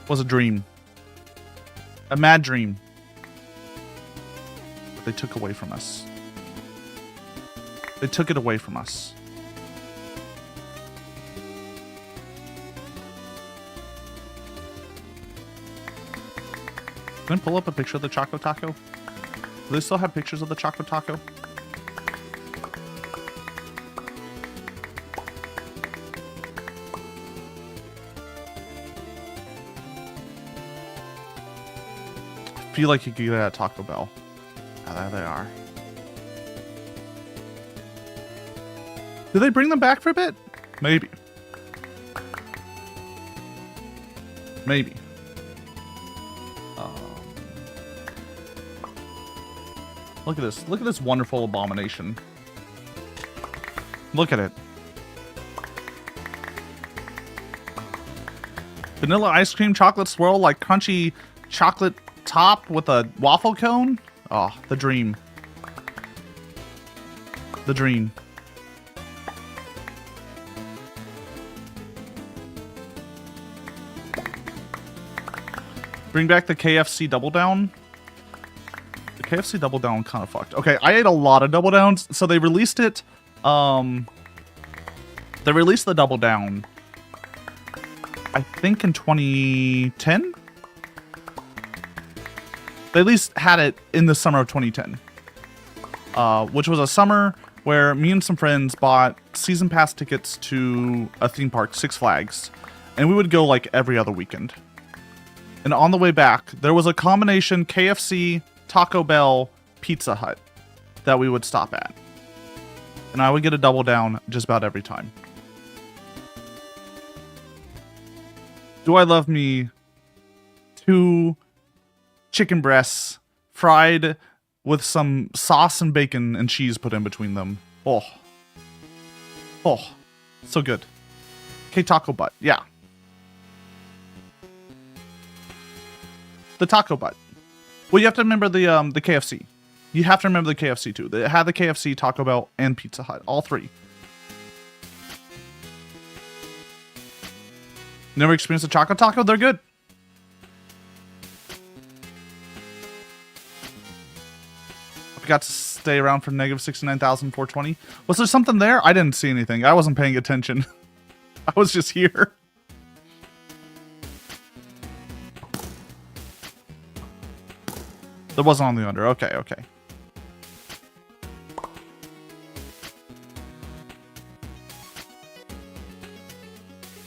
was a dream. A mad dream. But they took away from us. They took it away from us. Can I pull up a picture of the Choco Taco? Do they still have pictures of the Choco Taco? I feel like you could get it at Taco Bell. Ah, there they are. Do they bring them back for a bit? Maybe. Maybe. Look at this. Look at this wonderful abomination. Look at it. Vanilla ice cream chocolate swirl like crunchy chocolate top with a waffle cone. Oh, the dream. The dream. Bring back the KFC Double Down. The KFC Double Down kind of fucked. Okay, I ate a lot of Double Downs, so they released it. They released the Double Down, I think in 2010. They at least had it in the summer of 2010, which was a summer where me and some friends bought season pass tickets to a theme park, Six Flags, and we would go like every other weekend. And on the way back, there was a combination KFC, Taco Bell, Pizza Hut that we would stop at. And I would get a Double Down just about every time. Do I love me 2 chicken breasts fried with some sauce and bacon and cheese put in between them. Oh. Oh. So good. Okay, taco butt. Yeah. The taco butt. Well, you have to remember the KFC. You have to remember the KFC too. They had the KFC, Taco Bell, and Pizza Hut. All 3. Never experienced a Choco Taco? They're good. I got to stay around for negative 69,420. Was there something there? I didn't see anything. I wasn't paying attention. I was just here. There wasn't on the under. Okay, okay.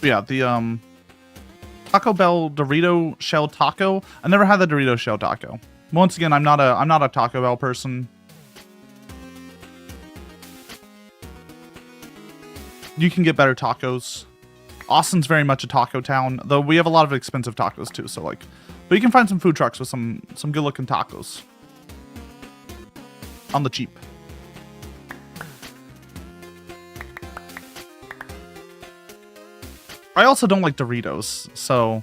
Yeah, the Taco Bell Dorito shell taco. I never had the Dorito shell taco. Once again, I'm not a Taco Bell person. You can get better tacos. Austin's very much a taco town, though we have a lot of expensive tacos too, so like, but you can find some food trucks with some good looking tacos on the cheap. I also don't like Doritos, so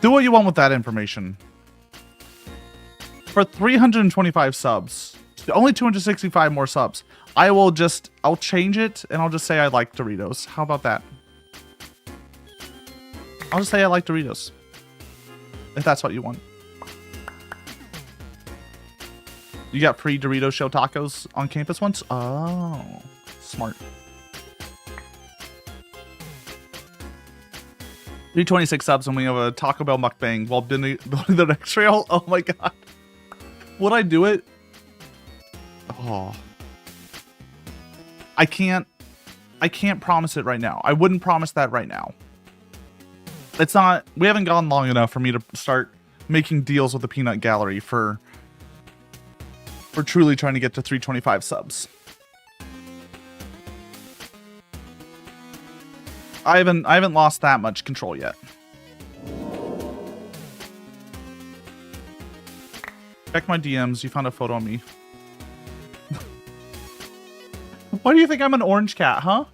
do what you want with that information. For 325 subs, only 265 more subs, I'll change it and I'll just say I like Doritos. How about that? I'll just say I like Doritos. If that's what you want. You got free Dorito shell tacos on campus once? Oh, smart. 326 subs and we have a Taco Bell mukbang while building the next trail. Oh my god. Would I do it? Oh Oh. I can't promise it right now. I wouldn't promise that right now. It's not, we haven't gone long enough for me to start making deals with the Peanut Gallery for truly trying to get to 325 subs. I haven't lost that much control yet. Check my DMs. You found a photo of me. Why do you think I'm an orange cat, huh?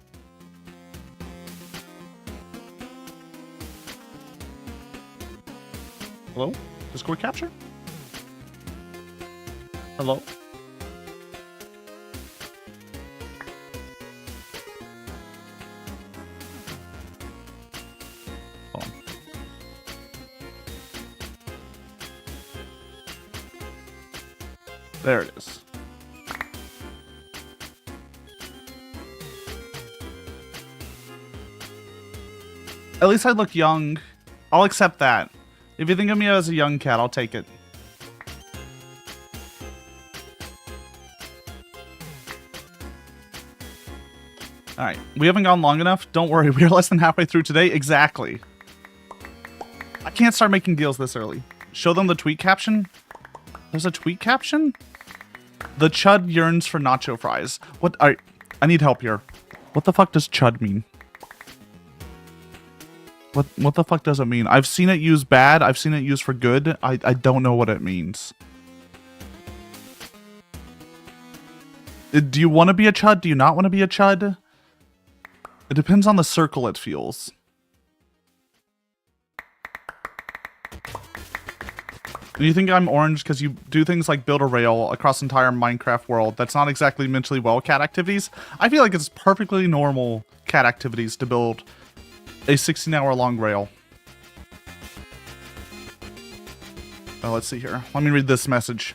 Hello? Discord capture? Hello? Hold on. There it is. At least I look young. I'll accept that. If you think of me as a young cat, I'll take it. Alright, we haven't gone long enough. Don't worry, we are less than halfway through today. Exactly. I can't start making deals this early. Show them the tweet caption. There's a tweet caption? The chud yearns for nacho fries. What? Alright, I need help here. What the fuck does chud mean? What the fuck does it mean? I've seen it used bad. I've seen it used for good. I don't know what it means. Do you want to be a chud? Do you not want to be a chud? It depends on the circle it feels. And you think I'm orange because you do things like build a rail across the entire Minecraft world. That's not exactly mentally well cat activities. I feel like it's perfectly normal cat activities to build a 16-hour long rail. Oh, let's see here. Let me read this message.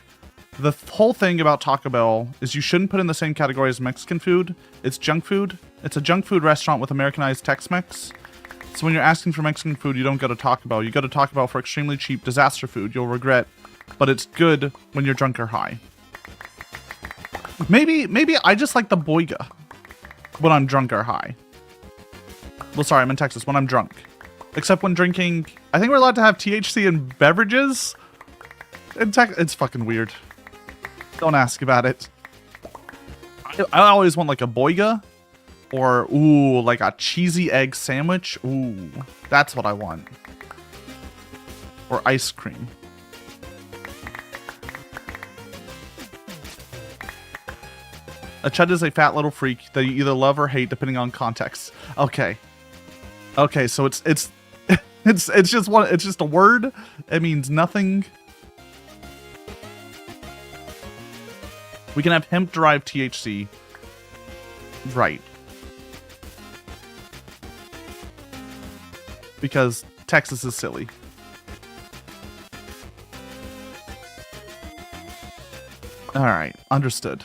The whole thing about Taco Bell is you shouldn't put in the same category as Mexican food. It's junk food. It's a junk food restaurant with Americanized Tex-Mex. So when you're asking for Mexican food, you don't go to Taco Bell. You go to Taco Bell for extremely cheap disaster food you'll regret, but it's good when you're drunk or high. Maybe I just like the boiga when I'm drunk or high. Well, sorry, I'm in Texas when I'm drunk. Except when drinking, I think we're allowed to have THC in beverages. It's fucking weird. Don't ask about it. I always want like a boiga. Or, ooh, like a cheesy egg sandwich. Ooh, that's what I want. Or ice cream. A chud is a fat little freak that you either love or hate depending on context. Okay. Okay, so it's just one, it's just a word. It means nothing. We can have hemp-derived THC. Right. Because Texas is silly. Alright, understood.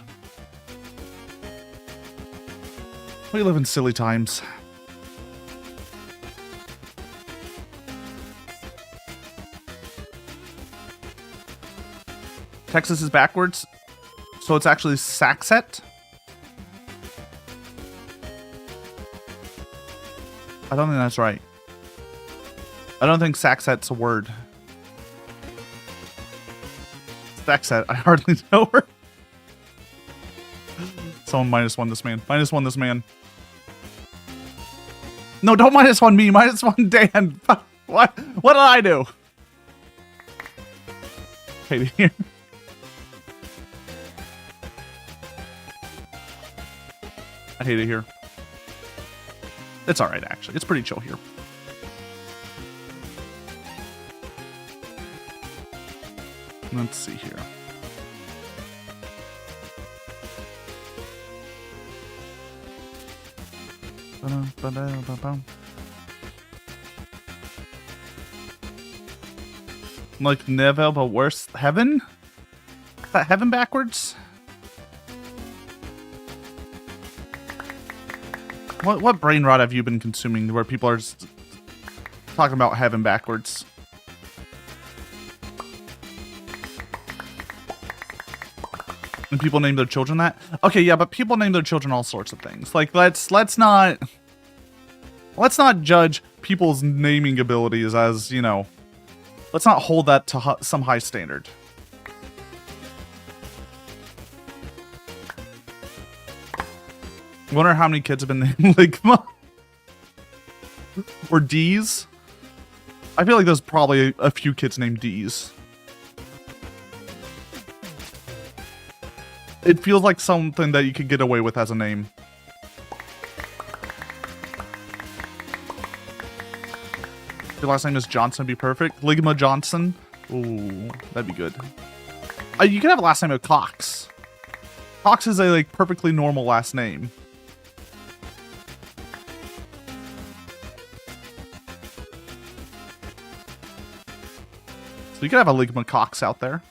We live in silly times. Texas is backwards, so it's actually Saxet. I don't think that's right. I don't think Saxet's a word. Saxet, I hardly know her. Someone -1 this man. -1 this man. No, don't -1 me. -1 Dan. What? What did I do? Hate it here. I hate it here. It's alright, actually. It's pretty chill here. Let's see here. Like Neville, but worse. Heaven? Is that heaven backwards? What brain rot have you been consuming where people are just talking about heaven backwards? And people name their children that? Okay, yeah, but people name their children all sorts of things. Like, let's not judge people's naming abilities as, you know, let's not hold that to some high standard. Wonder how many kids have been named Ligma or D's. I feel like there's probably a few kids named D's. It feels like something that you could get away with as a name. If your last name is Johnson, be perfect. Ligma Johnson. Ooh, that'd be good. You could have a last name of Cox. Cox is a like perfectly normal last name. So you could have a Ligma Cox out there.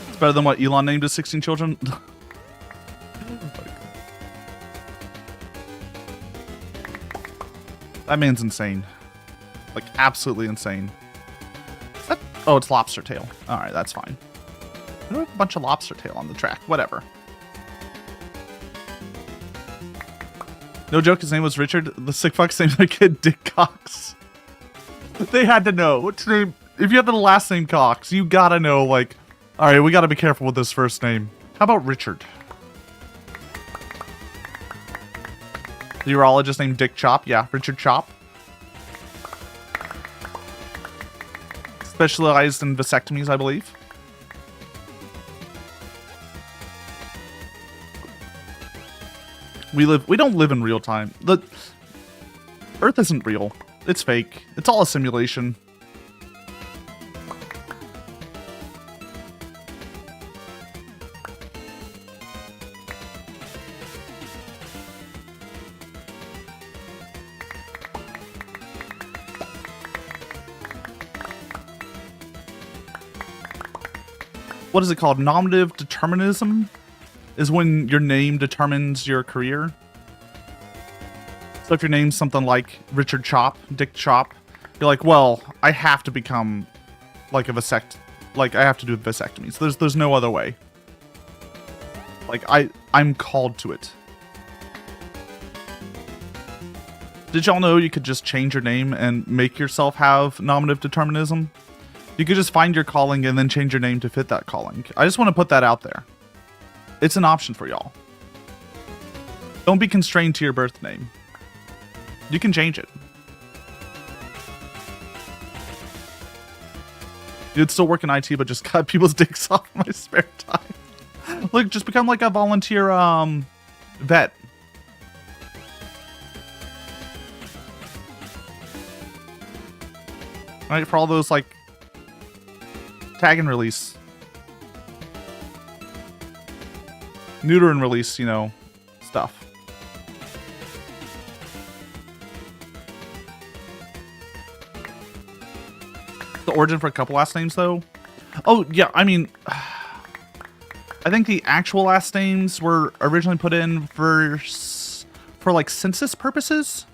It's better than what Elon named his 16 children. That man's insane. Like, absolutely insane. Oh, it's Lobster Tail. Alright, that's fine. We have a bunch of Lobster Tail on the track. Whatever. No joke, his name was Richard. The sick fucks named their kid Dick Cox. They had to know. What's name? If you have the last name Cox, you gotta know, like, alright, we gotta be careful with this first name. How about Richard? The urologist named Dick Chop. Yeah, Richard Chop. Specialized in vasectomies, I believe. We don't live in real time. The Earth isn't real. It's fake. It's all a simulation. What is it called? Nominative determinism is when your name determines your career. So if your name's something like Richard Chop, Dick Chop, you're like, well, I have to become like I have to do vasectomies. There's no other way. Like I'm called to it. Did y'all know you could just change your name and make yourself have nominative determinism? You could just find your calling and then change your name to fit that calling. I just want to put that out there. It's an option for y'all. Don't be constrained to your birth name. You can change it. You'd still work in IT, but just cut people's dicks off in my spare time. Look, just become like a volunteer vet. Right, for all those like tag and release, neuter and release, you know, stuff. The origin for a couple last names, though. Oh yeah, I mean, I think the actual last names were originally put in for like census purposes.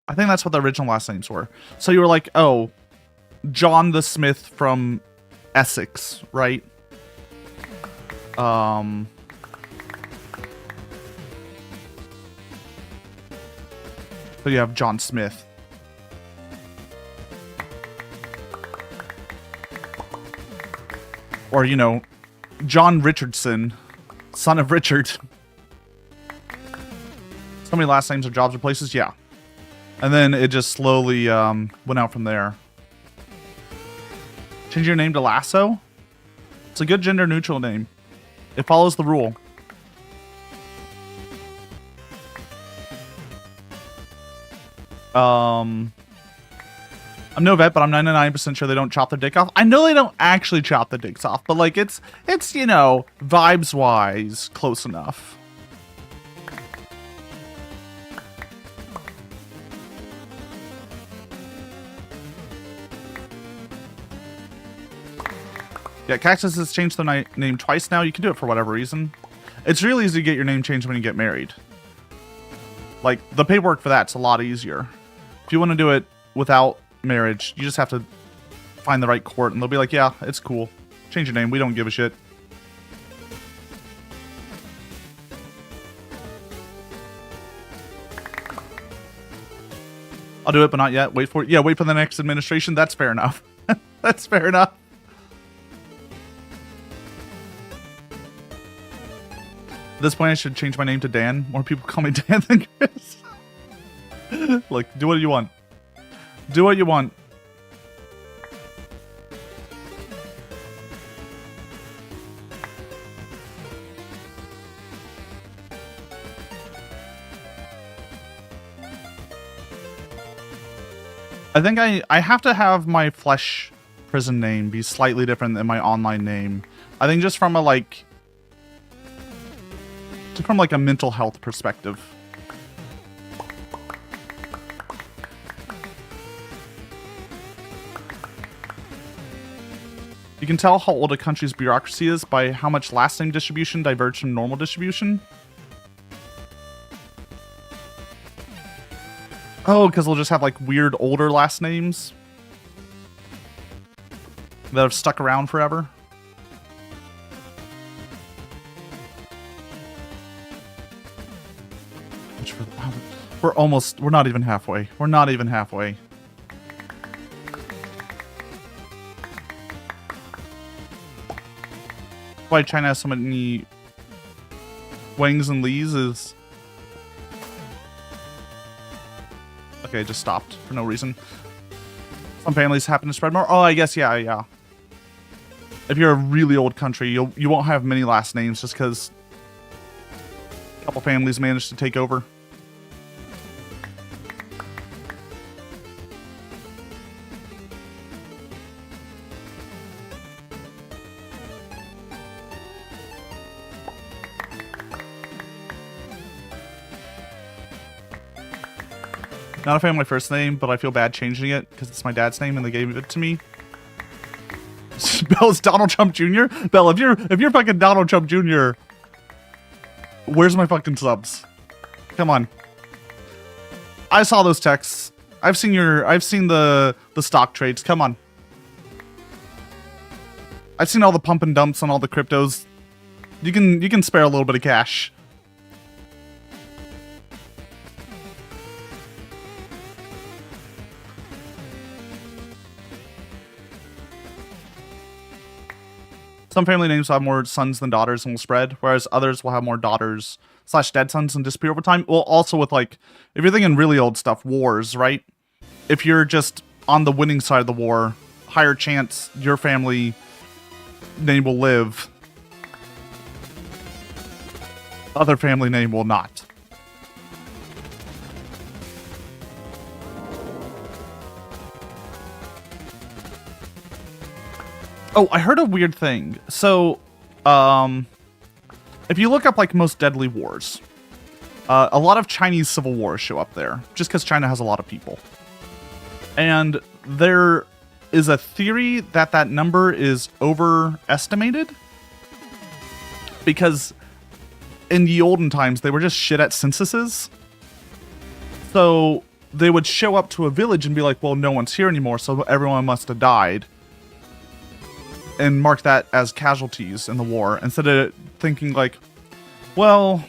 I think that's what the original last names were. So you were like, oh, John the Smith from Essex, right? So you have John Smith. Or, you know, John Richardson, son of Richard. So many last names or jobs or places? Yeah. And then it just slowly went out from there. Change your name to Lasso? It's a good gender neutral name. It follows the rule. I'm no vet, but I'm 99% sure they don't chop their dick off. I know they don't actually chop the dicks off, but like it's you know, vibes wise close enough. Yeah, Cactus has changed their name twice now. You can do it for whatever reason. It's really easy to get your name changed when you get married. Like, the paperwork for that's a lot easier. If you want to do it without marriage, you just have to find the right court, and they'll be like, yeah, it's cool. Change your name. We don't give a shit. I'll do it, but not yet. Wait for it. Yeah, wait for the next administration. That's fair enough. That's fair enough. At this point, I should change my name to Dan. More people call me Dan than Chris. Look, do what you want. Do what you want. I think I have to have my flesh prison name be slightly different than my online name. I think just from a a mental health perspective. You can tell how old a country's bureaucracy is by how much last name distribution diverged from normal distribution. Oh, because they'll just have like weird older last names that have stuck around forever. We're not even halfway. We're not even halfway. Why China has so many Wangs and Lees is... Okay, it just stopped for no reason. Some families happen to spread more. Oh, I guess, yeah. If you're a really old country, you won't have many last names just because a couple families managed to take over. Not a fan of my first name, but I feel bad changing it because it's my dad's name and they gave it to me. Bell's Donald Trump Jr.? Bell, if you're fucking Donald Trump Jr., where's my fucking subs? Come on. I saw those texts. I've seen the stock trades. Come on. I've seen all the pump and dumps on all the cryptos. You can spare a little bit of cash. Some family names will have more sons than daughters and will spread, whereas others will have more daughters / dead sons and disappear over time. Well, also with like, if you're thinking really old stuff, wars, right? If you're just on the winning side of the war, higher chance your family name will live. Other family name will not. Oh, I heard a weird thing. So, if you look up like most deadly wars, a lot of Chinese civil wars show up there, just because China has a lot of people. And there is a theory that that number is overestimated, because in the olden times, they were just shit at censuses. So they would show up to a village and be like, well, no one's here anymore, so everyone must have died. And mark that as casualties in the war, instead of thinking like, well,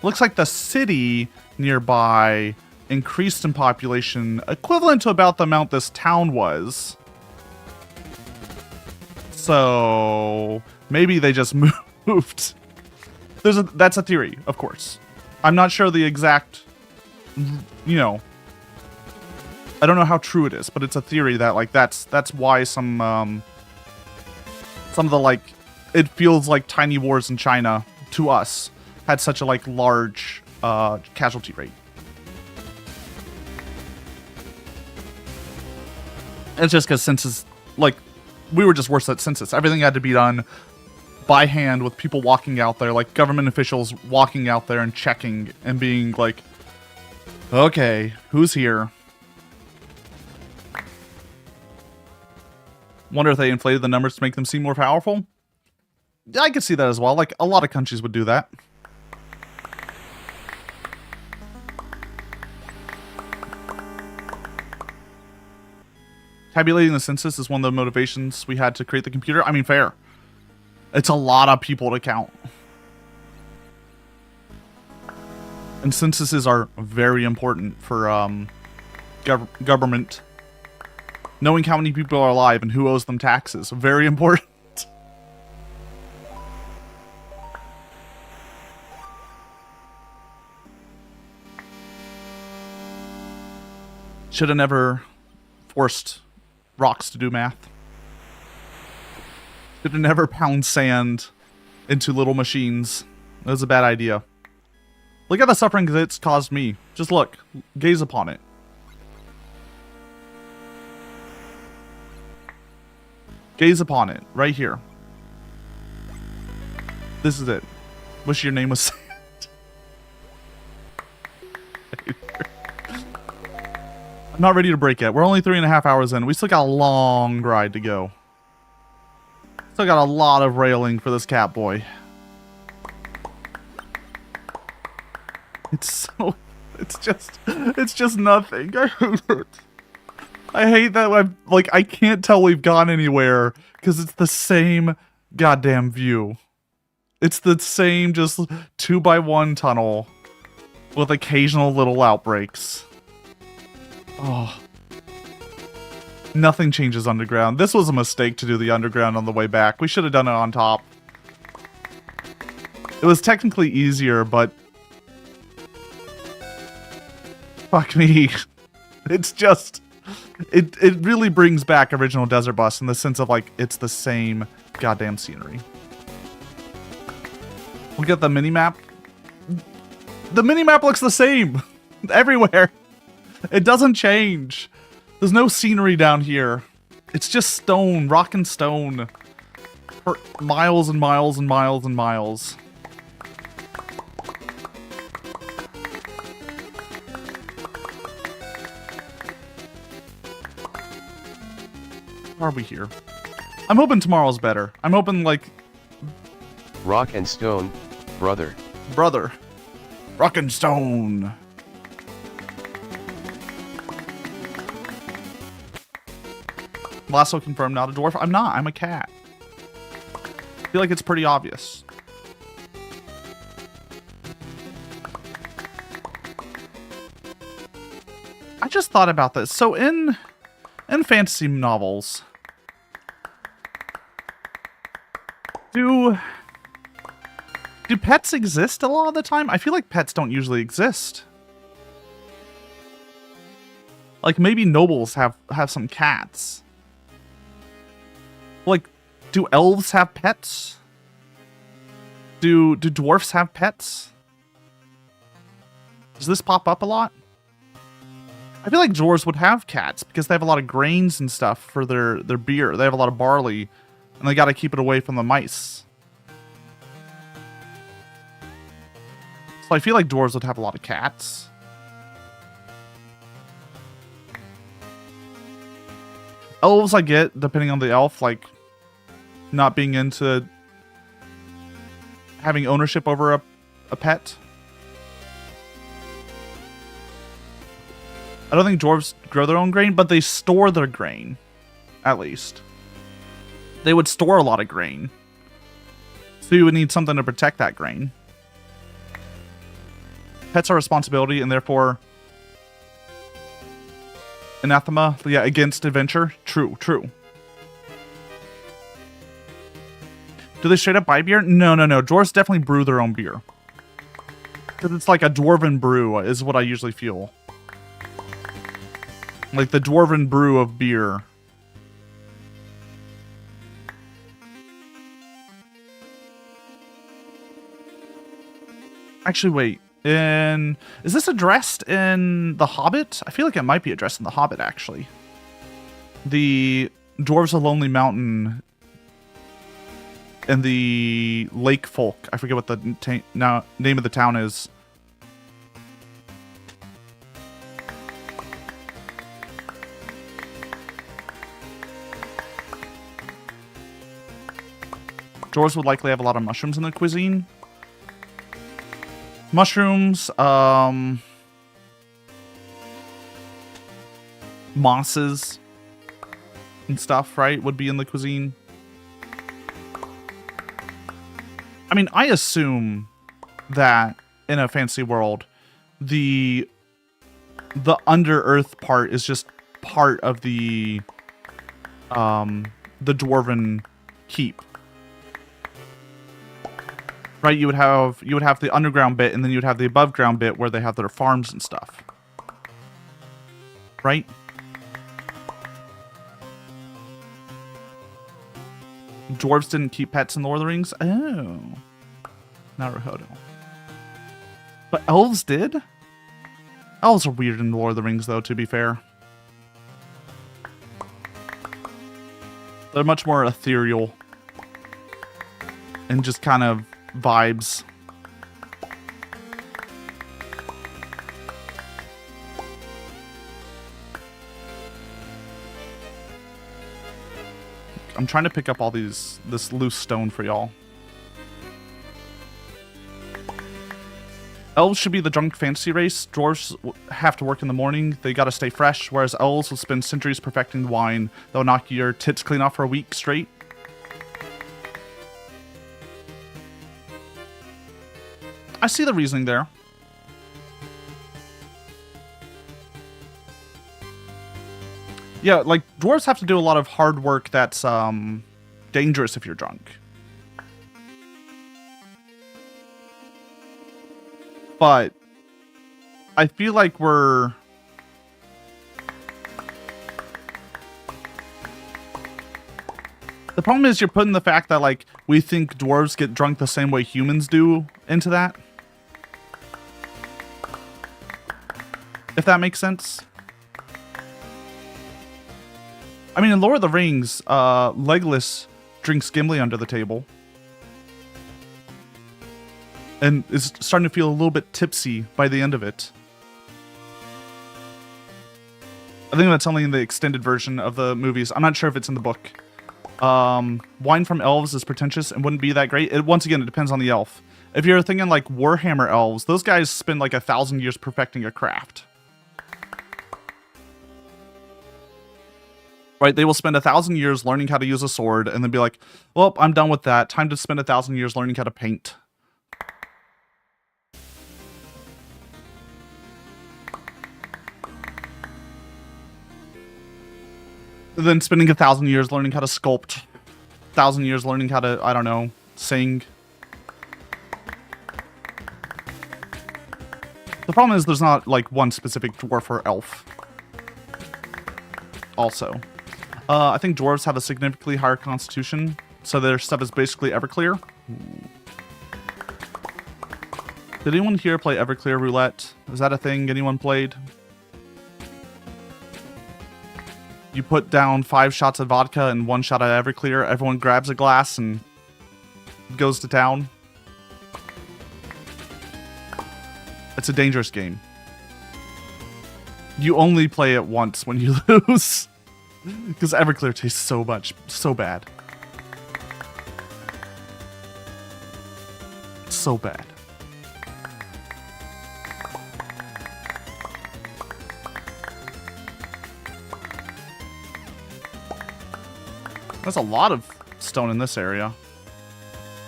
looks like the city nearby increased in population equivalent to about the amount this town was. So maybe they just moved. That's a theory, of course. I'm not sure the exact, I don't know how true it is, but it's a theory that like that's why some of the like, it feels like tiny wars in China to us had such a like large casualty rate. It's just because census, like, we were just worse at census. Everything had to be done by hand with people walking out there, like government officials walking out there and checking and being like, okay, who's here? Wonder if they inflated the numbers to make them seem more powerful? Yeah, I could see that as well. Like, a lot of countries would do that. Tabulating the census is one of the motivations we had to create the computer. I mean, fair. It's a lot of people to count. And censuses are very important for government. Knowing how many people are alive and who owes them taxes. Very important. Should have never forced rocks to do math. Should have never pound sand into little machines. That was a bad idea. Look at the suffering that it's caused me. Just look. Gaze upon it. Gaze upon it. Right here. This is it. Wish your name was sand. I'm not ready to break yet. We're only 3.5 hours in. We still got a long ride to go. Still got a lot of railing for this cat boy. It's just nothing. I hate it. I hate that I can't tell we've gone anywhere because it's the same goddamn view. It's the same just 2x1 tunnel with occasional little outbreaks. Oh. Nothing changes underground. This was a mistake to do the underground on the way back. We should have done it on top. It was technically easier, but fuck me. It's just it really brings back original Desert Bus in the sense of like it's the same goddamn scenery. Look at the mini-map. The mini-map looks the same everywhere. It doesn't change. There's no scenery down here. It's just stone, rock and stone. For miles and miles and miles and miles. Are we here? I'm hoping tomorrow's better. I'm hoping like... Rock and stone, brother. Brother. Rock and stone. Lasso confirmed, not a dwarf. I'm not. I'm a cat. I feel like it's pretty obvious. I just thought about this. So in fantasy novels, do pets exist a lot of the time? I feel like pets don't usually exist. Like maybe nobles have some cats. Like, do elves have pets? Do dwarfs have pets? Does this pop up a lot? I feel like dwarves would have cats because they have a lot of grains and stuff for their beer. They have a lot of barley, and they got to keep it away from the mice. So I feel like dwarves would have a lot of cats. Elves I get, depending on the elf, like not being into having ownership over a pet. I don't think dwarves grow their own grain, but they store their grain, at least. They would store a lot of grain. So you would need something to protect that grain. Pets are a responsibility, and therefore anathema, yeah, against adventure. True, true. Do they straight up buy beer? No. Dwarves definitely brew their own beer. Because it's like a dwarven brew is what I usually feel. Like the dwarven brew of beer. Actually, wait. Is this addressed in The Hobbit? I feel like it might be addressed in The Hobbit, actually. The Dwarves of Lonely Mountain and the Lake Folk. I forget what the name of the town is. Dwarves would likely have a lot of mushrooms in their cuisine. Mushrooms, mosses and stuff, right, would be in the cuisine. I mean, I assume that in a fantasy world, the under earth part is just part of the dwarven keep. Right, you would have the underground bit, and then you'd have the above ground bit where they have their farms and stuff. Right? Dwarves didn't keep pets in Lord of the Rings? Oh. Naruhodo. But elves did? Elves are weird in Lord of the Rings, though, to be fair. They're much more ethereal. And just kind of vibes. I'm trying to pick up all this loose stone for y'all. Elves should be the drunk fantasy race. Dwarves have to work in the morning. They gotta stay fresh, whereas elves will spend centuries perfecting the wine. They'll knock your tits clean off for a week straight. I see the reasoning there. Yeah, like, dwarves have to do a lot of hard work that's, dangerous if you're drunk. But I feel like we're... The problem is you're putting the fact that, like, we think dwarves get drunk the same way humans do into that. If that makes sense. I mean, in Lord of the Rings, Legolas drinks Gimli under the table. And is starting to feel a little bit tipsy by the end of it. I think that's only in the extended version of the movies. I'm not sure if it's in the book. Wine from elves is pretentious and wouldn't be that great. Once again, it depends on the elf. If you're thinking like Warhammer elves, those guys spend like 1,000 years perfecting a craft. Right, they will spend 1,000 years learning how to use a sword and then be like, well, I'm done with that. Time to spend 1,000 years learning how to paint. And then spending 1,000 years learning how to sculpt. 1,000 years learning how to, I don't know, sing. The problem is there's not like one specific dwarf or elf. Also. I think dwarves have a significantly higher constitution, so their stuff is basically Everclear. Did anyone here play Everclear Roulette? Is that a thing anyone played? You put down 5 shots of vodka and 1 shot of Everclear. Everyone grabs a glass and goes to town. It's a dangerous game. You only play it once when you lose. Because Everclear tastes so bad. So bad. There's a lot of stone in this area.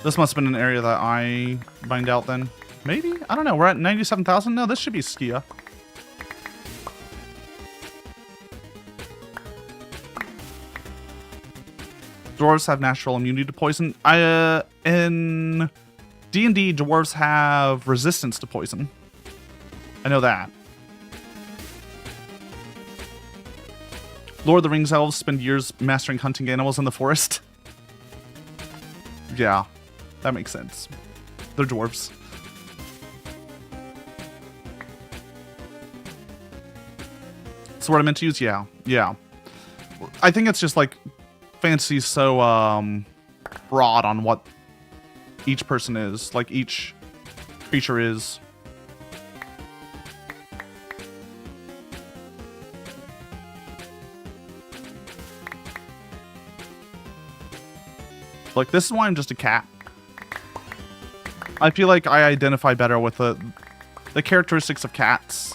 This must have been an area that I mined out then. Maybe? I don't know. We're at 97,000? No, this should be Skia. Dwarves have natural immunity to poison. In D&D, dwarves have resistance to poison. I know that. Lord of the Rings elves spend years mastering hunting animals in the forest. Yeah, that makes sense. They're dwarves. So what I meant to use? Yeah. I think it's just like fantasy's so broad on what each person is, like each creature is. Look, this is why I'm just a cat. I feel like I identify better with the characteristics of cats.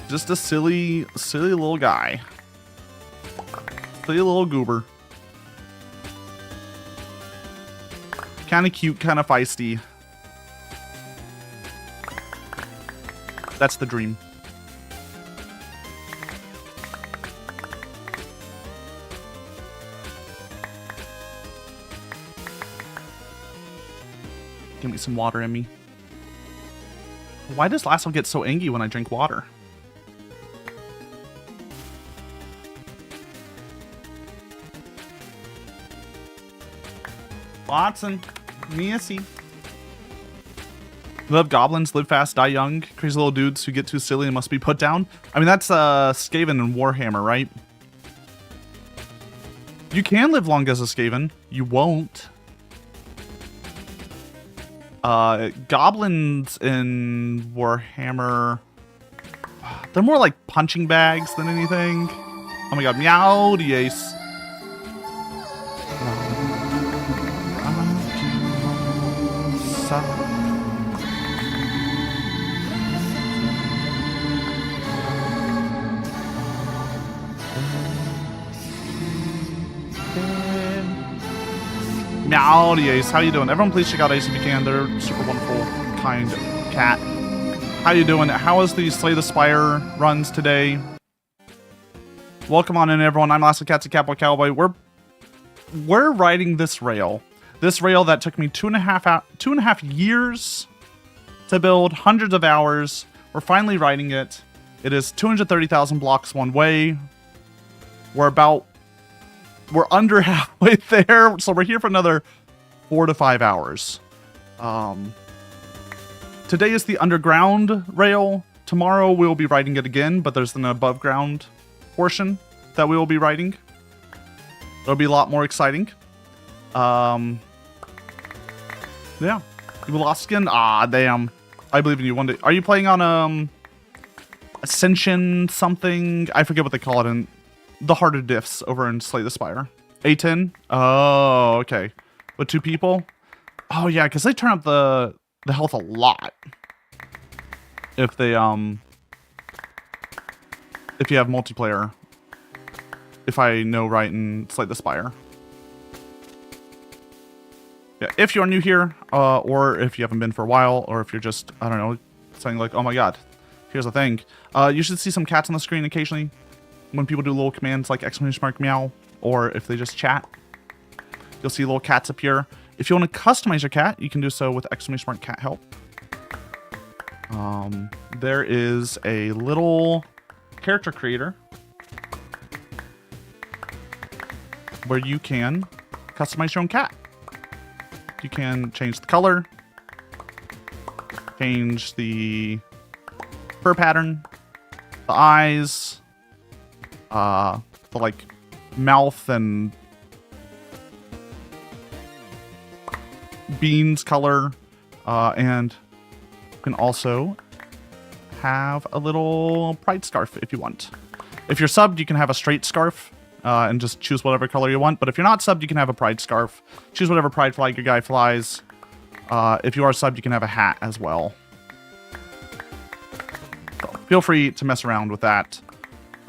Just a silly little guy. Silly little goober. Kind of cute, kind of feisty. That's the dream. Give me some water in me. Why does Lasso get so angry when I drink water? Watson, Missy. Love goblins, live fast, die young. Crazy little dudes who get too silly and must be put down. I mean, that's Skaven and Warhammer, right? You can live long as a Skaven. You won't. Goblins in Warhammer, they're more like punching bags than anything. Oh my god, Meowdy ace. Meowdy ace, how you doing? Everyone please check out Ace if you can. They're super wonderful, kind cat. How you doing? How is the Slay the Spire runs today? Welcome on in, everyone. I'm Lasso Catsidy, Capital Cowboy. We're riding this rail. This rail that took me 2.5 years to build, hundreds of hours. We're finally riding it. It is 230,000 blocks one way. We're under halfway there, so we're here for another 4 to 5 hours. Today is the underground rail. Tomorrow we'll be riding it again, but there's an above ground portion that we will be riding. It'll be a lot more exciting. Yeah. You lost skin? Ah, damn. I believe in you one day. Are you playing on Ascension something? I forget what they call it in the harder diffs over in Slay the Spire. A10? Oh, okay. With 2 people? Oh yeah, because they turn up the health a lot. If they if you have multiplayer. If I know right in Slay the Spire. Yeah, if you're new here, or if you haven't been for a while, or if you're just, I don't know, saying like, oh my god, here's the thing. You should see some cats on the screen occasionally. When people do little commands like !meow, or if they just chat, you'll see little cats appear. If you want to customize your cat, you can do so with !cat help. There is a little character creator where you can customize your own cat. You can change the color, change the fur pattern, the eyes, the like mouth and beans color, and you can also have a little pride scarf if you want. If you're subbed, you can have a straight scarf and just choose whatever color you want. But if you're not subbed, you can have a pride scarf. Choose whatever pride flag your guy flies. If you are subbed, you can have a hat as well. So feel free to mess around with that.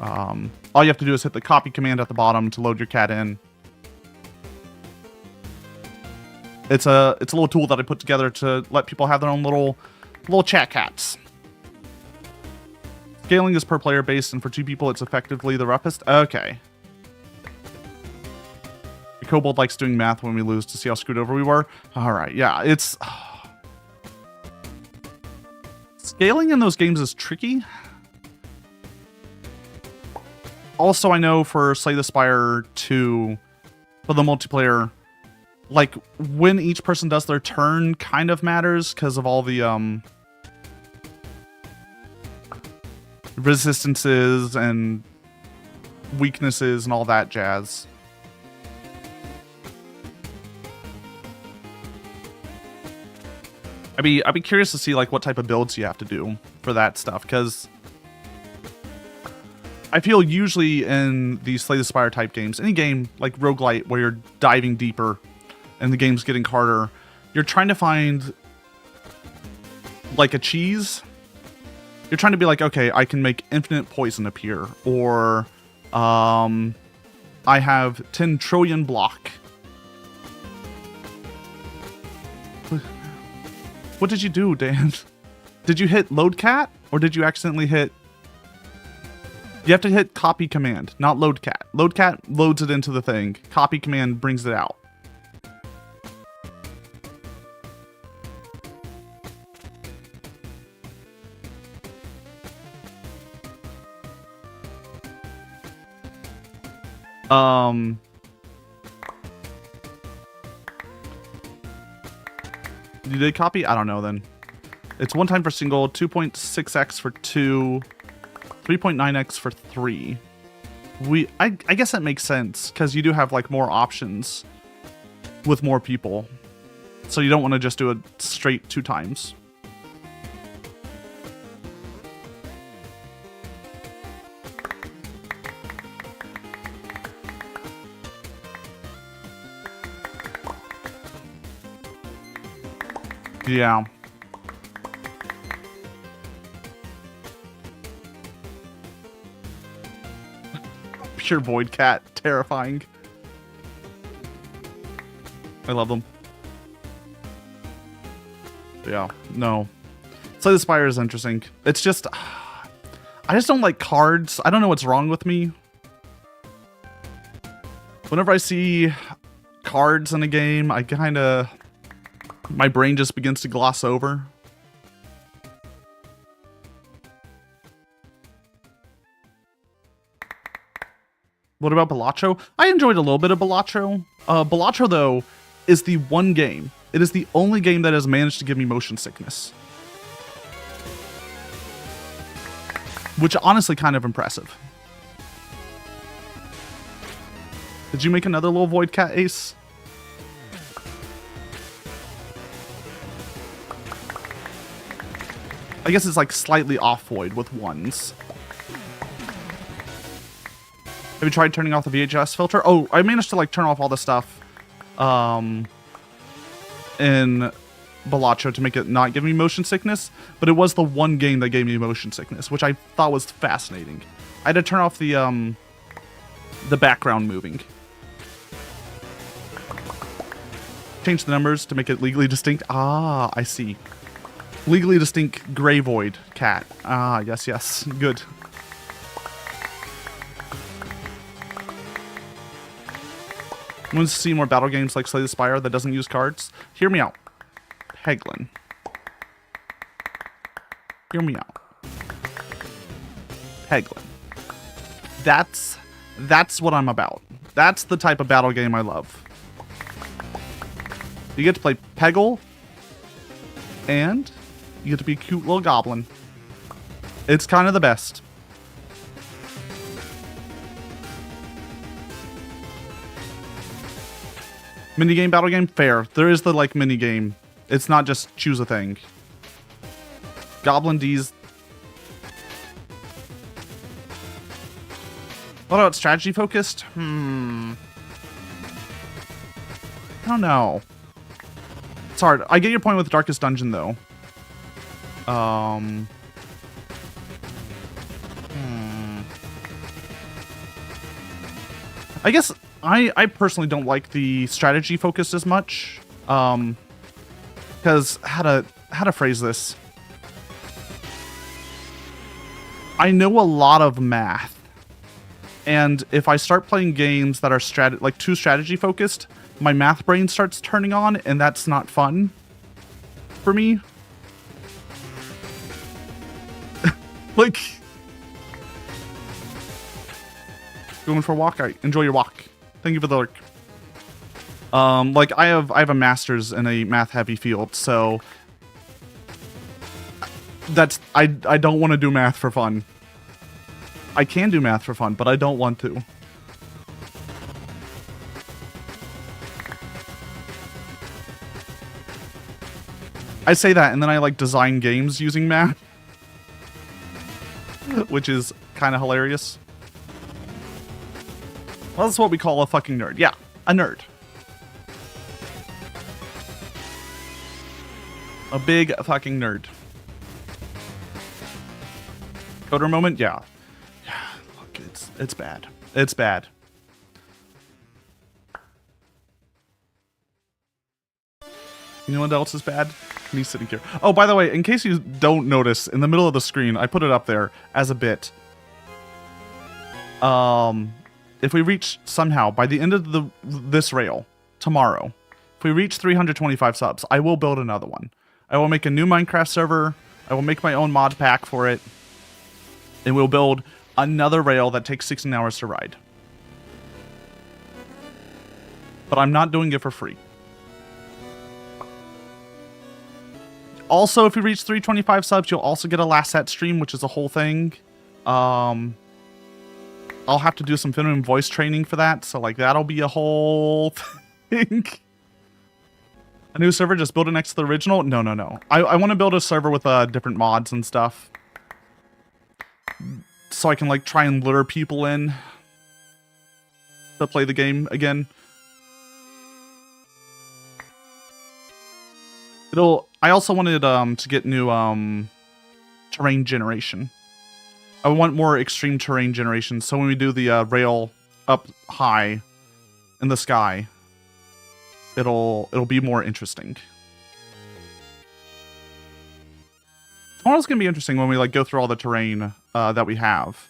All you have to do is hit the copy command at the bottom to load your cat in. It's a little tool that I put together to let people have their own little chat cats. Scaling is per player based, and for 2 people, it's effectively the roughest. Okay. The kobold likes doing math when we lose to see how screwed over we were. All right, yeah, it's scaling in those games is tricky. Also, I know for Slay the Spire 2, for the multiplayer, like, when each person does their turn kind of matters because of all the, resistances and weaknesses and all that jazz. I'd be curious to see, like, what type of builds you have to do for that stuff, because I feel usually in these Slay the Spire type games, any game like roguelite where you're diving deeper and the game's getting harder, you're trying to find like a cheese. You're trying to be like, okay, I can make infinite poison appear, or I have 10 trillion block. What did you do, Dan? Did you hit load cat, or did you accidentally hit... You have to hit copy command, not load cat. Load cat loads it into the thing. Copy command brings it out. You did copy? I don't know then. It's 1 time for single, 2.6x for 2, 3.9x for 3. I guess that makes sense, because you do have like more options with more people. So you don't want to just do it straight 2 times. Yeah. Pure void cat, terrifying. I love them. Yeah, no. Slay the Spire is interesting. It's just, I just don't like cards. I don't know what's wrong with me. Whenever I see cards in a game, I kind of, my brain just begins to gloss over. What about Balatro? I enjoyed a little bit of Balatro. Balatro, though, is the one game. It is the only game that has managed to give me motion sickness. Which honestly kind of impressive. Did you make another little void cat, Ace? I guess it's like slightly off void with 1s. Have you tried turning off the VHS filter? Oh, I managed to like turn off all the stuff in Balatro to make it not give me motion sickness, but it was the one game that gave me motion sickness, which I thought was fascinating. I had to turn off the background moving. Change the numbers to make it legally distinct. Ah, I see. Legally distinct gray void cat. Ah, yes, yes. Good. Want to see more battle games like Slay the Spire that doesn't use cards? Hear me out. Peglin. Hear me out. Peglin. That's what I'm about. That's the type of battle game I love. You get to play Peggle, and you get to be a cute little goblin. It's kind of the best. Minigame, battle game, fair. There is the, like, minigame. It's not just choose a thing. Goblin D's. What about strategy focused? I don't know. It's hard. I get your point with Darkest Dungeon, though. I guess I personally don't like the strategy focus as much. Because how to phrase this? I know a lot of math, and if I start playing games that are too strategy focused, my math brain starts turning on, and that's not fun for me. Like, going for a walk. Enjoy your walk. Thank you for the lurk. Like I have a master's in a math heavy field, so that's I don't want to do math for fun. I can do math for fun, but I don't want to. I say that, and then I like design games using math, which is kind of hilarious. Well, that's what we call a fucking nerd. Yeah, a nerd. A big fucking nerd. Coder moment? Yeah. Yeah, look, it's bad. It's bad. You know what else is bad? Me sitting here. Oh, by the way, in case you don't notice, in the middle of the screen, I put it up there as a bit. If we reach somehow by the end of this rail tomorrow, if we reach 325 subs, I will build another one. I will make a new Minecraft server. I will make my own mod pack for it, and we'll build another rail that takes 16 hours to ride. But I'm not doing it for free. Also, if you reach 325 subs, you'll also get a last set stream, which is a whole thing. I'll have to do some film and voice training for that, so like that'll be a whole thing. A new server, just build it next to the original? No. I want to build a server with different mods and stuff, so I can like try and lure people in to play the game again. I also wanted to get new terrain generation. I want more extreme terrain generation, so when we do the rail up high in the sky, it'll be more interesting. Tomorrow's gonna be interesting when we like go through all the terrain that we have,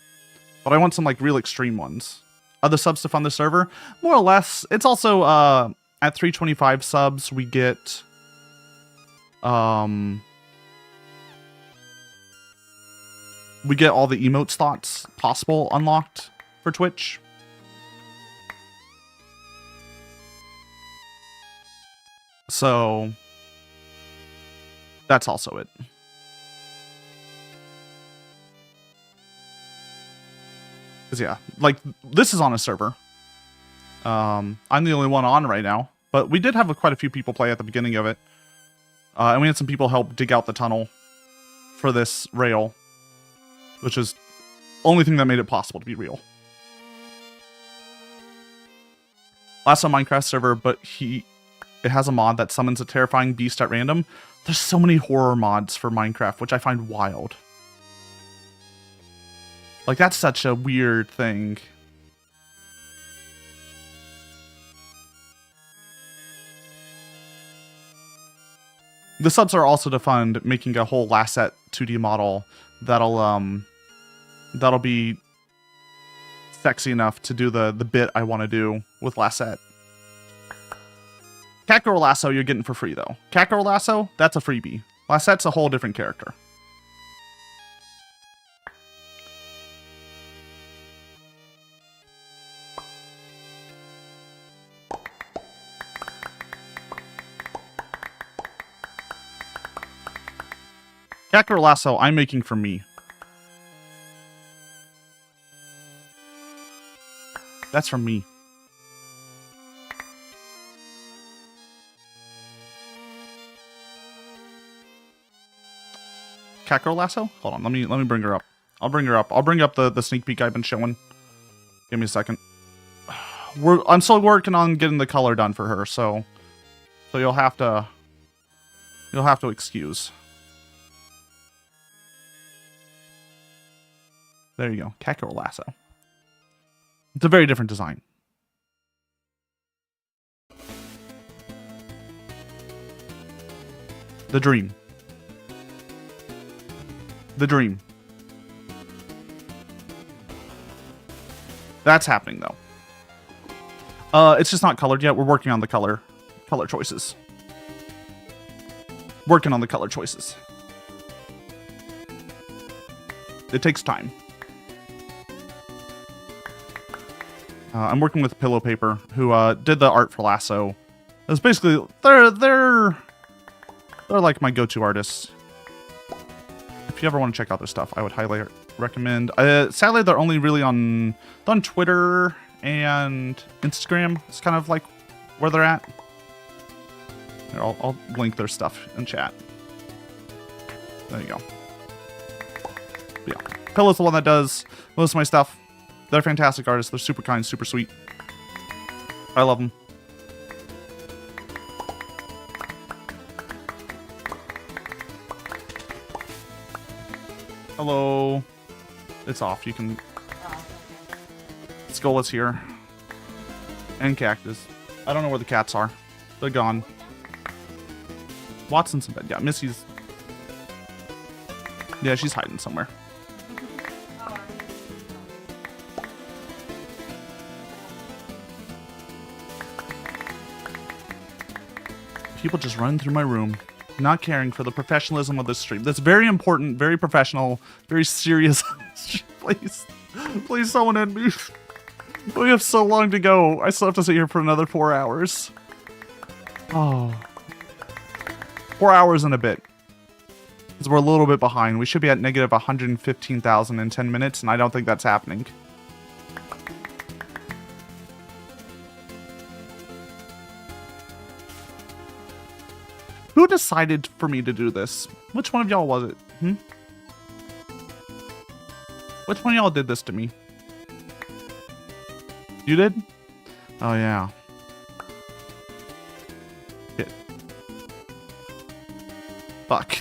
but I want some like real extreme ones. Other subs to fund the server, more or less. It's also at 325 subs we get all the emote slots possible unlocked for Twitch. So that's also it. Cause yeah, like this is on a server. I'm the only one on right now, but we did have quite a few people play at the beginning of it. And we had some people help dig out the tunnel for this rail, which is the only thing that made it possible to be real. Last on Minecraft server, but it has a mod that summons a terrifying beast at random. There's so many horror mods for Minecraft, which I find wild. Like, that's such a weird thing. The subs are also to fund making a whole last set 2D model that'll be sexy enough to do the bit I want to do with last set. Vtuber Lasso you're getting for free though. Vtuber Lasso, that's a freebie. Last set's a whole different character. Vtuber Lasso I'm making for me. That's from me. Vtuber Lasso? Hold on, let me bring her up. I'll bring her up. I'll bring up the sneak peek I've been showing. Give me a second. I'm still working on getting the color done for her, so you'll have to excuse. There you go. Vtuber Lasso. It's a very different design. The dream. The dream. That's happening though. It's just not colored yet. We're working on the color choices. Working on the color choices. It takes time. I'm working with Pillow Paper, who did the art for Lasso. It's basically they're like my go-to artists. If you ever want to check out their stuff, I would highly recommend. Sadly, they're only really on Twitter and Instagram. It's kind of like where they're at. Here, I'll link their stuff in chat. There you go. But yeah, Pillow's the one that does most of my stuff. They're fantastic artists. They're super kind, super sweet. I love them. Hello. It's off. You can... Skull is here. And Cactus. I don't know where the cats are. They're gone. Watson's in bed. Yeah, Missy's... Yeah, she's hiding somewhere. People just run through my room, not caring for the professionalism of this stream. That's very important, very professional, very serious. Please, please, someone end me. We have so long to go. I still have to sit here for another 4 hours. Oh. 4 hours and a bit. Because we're a little bit behind. We should be at negative 115,000 in 10 minutes, and I don't think that's happening. Who decided for me to do this? Which one of y'all was it? Which one of y'all did this to me? You did? Oh, yeah. Shit. Fuck.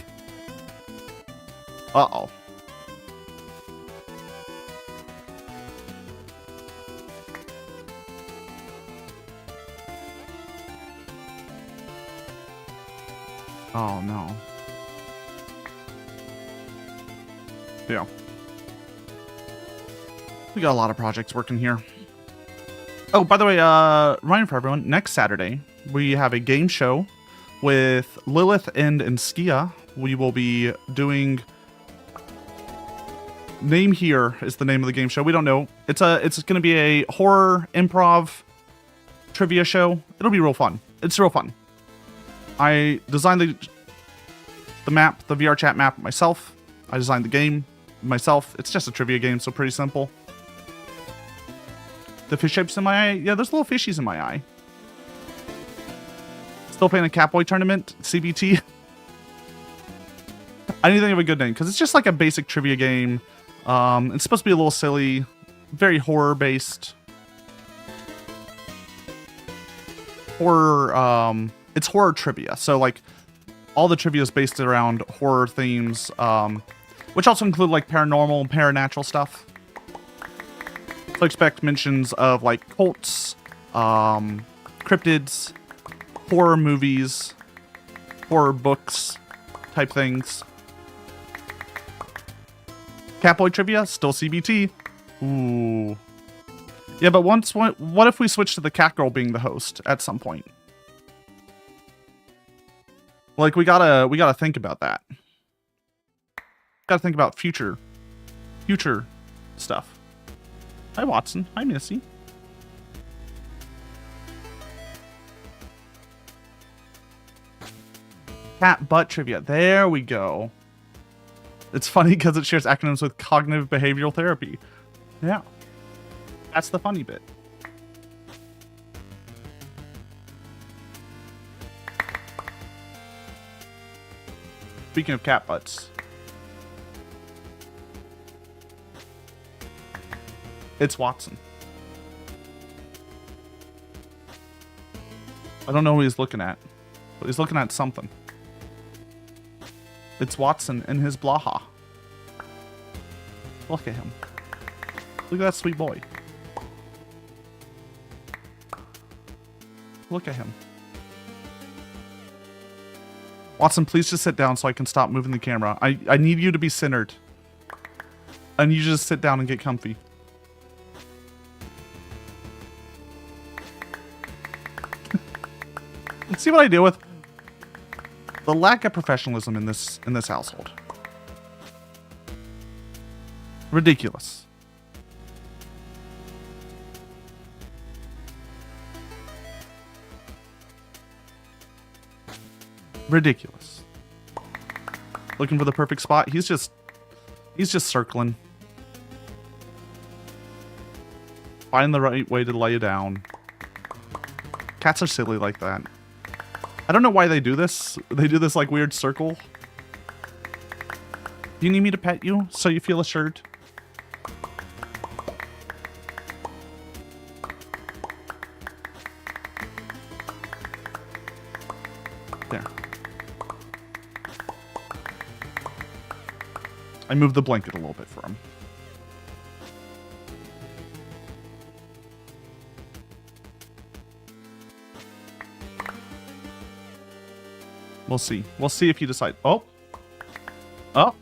Uh-oh. Oh, no. Yeah. We got a lot of projects working here. Oh, by the way, reminder for everyone, next Saturday, we have a game show with Lilith and Skia. We will be doing... Name Here is the name of the game show. We don't know. It's going to be a horror improv trivia show. It'll be real fun. It's real fun. I designed the map, the VR chat map myself. I designed the game myself. It's just a trivia game, so pretty simple. The fish shapes in my eye? Yeah, there's little fishies in my eye. Still playing a Catboy tournament, CBT. I need to think of a good name, because it's just like a basic trivia game. It's supposed to be a little silly, very horror-based. It's horror trivia, so like all the trivia is based around horror themes, which also include like paranormal and paranatural stuff. So expect mentions of like cults, cryptids, horror movies, horror books type things. Catboy trivia, still CBT. Ooh. Yeah, but what if we switch to the cat girl being the host at some point? Like, we gotta think about that. Gotta think about future stuff. Hi, Watson. Hi, Missy. Cat butt trivia. There we go. It's funny because it shares acronyms with cognitive behavioral therapy. Yeah. That's the funny bit. Speaking of cat butts. It's Watson. I don't know who he's looking at, but he's looking at something. It's Watson and his blaha. Look at him. Look at that sweet boy. Look at him. Watson, please just sit down so I can stop moving the camera. I need you to be centered. I need you to just sit down and get comfy. See what I deal with? The lack of professionalism in this household. Ridiculous. Ridiculous. Looking for the perfect spot. He's just circling. Find the right way to lay it down. Cats are silly like that. I don't know why they do this. They do this like weird circle. Do you need me to pet you so you feel assured? I moved the blanket a little bit for him. We'll see. We'll see if he decides. Oh. Oh.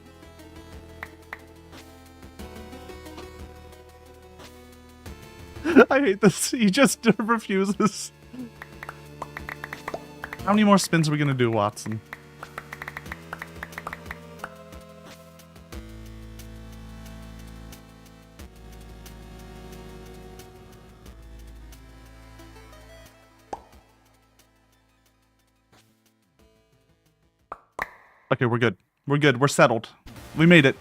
I hate this. He just refuses. How many more spins are we going to do, Watson? Okay, we're good. We're good. We're settled. We made it.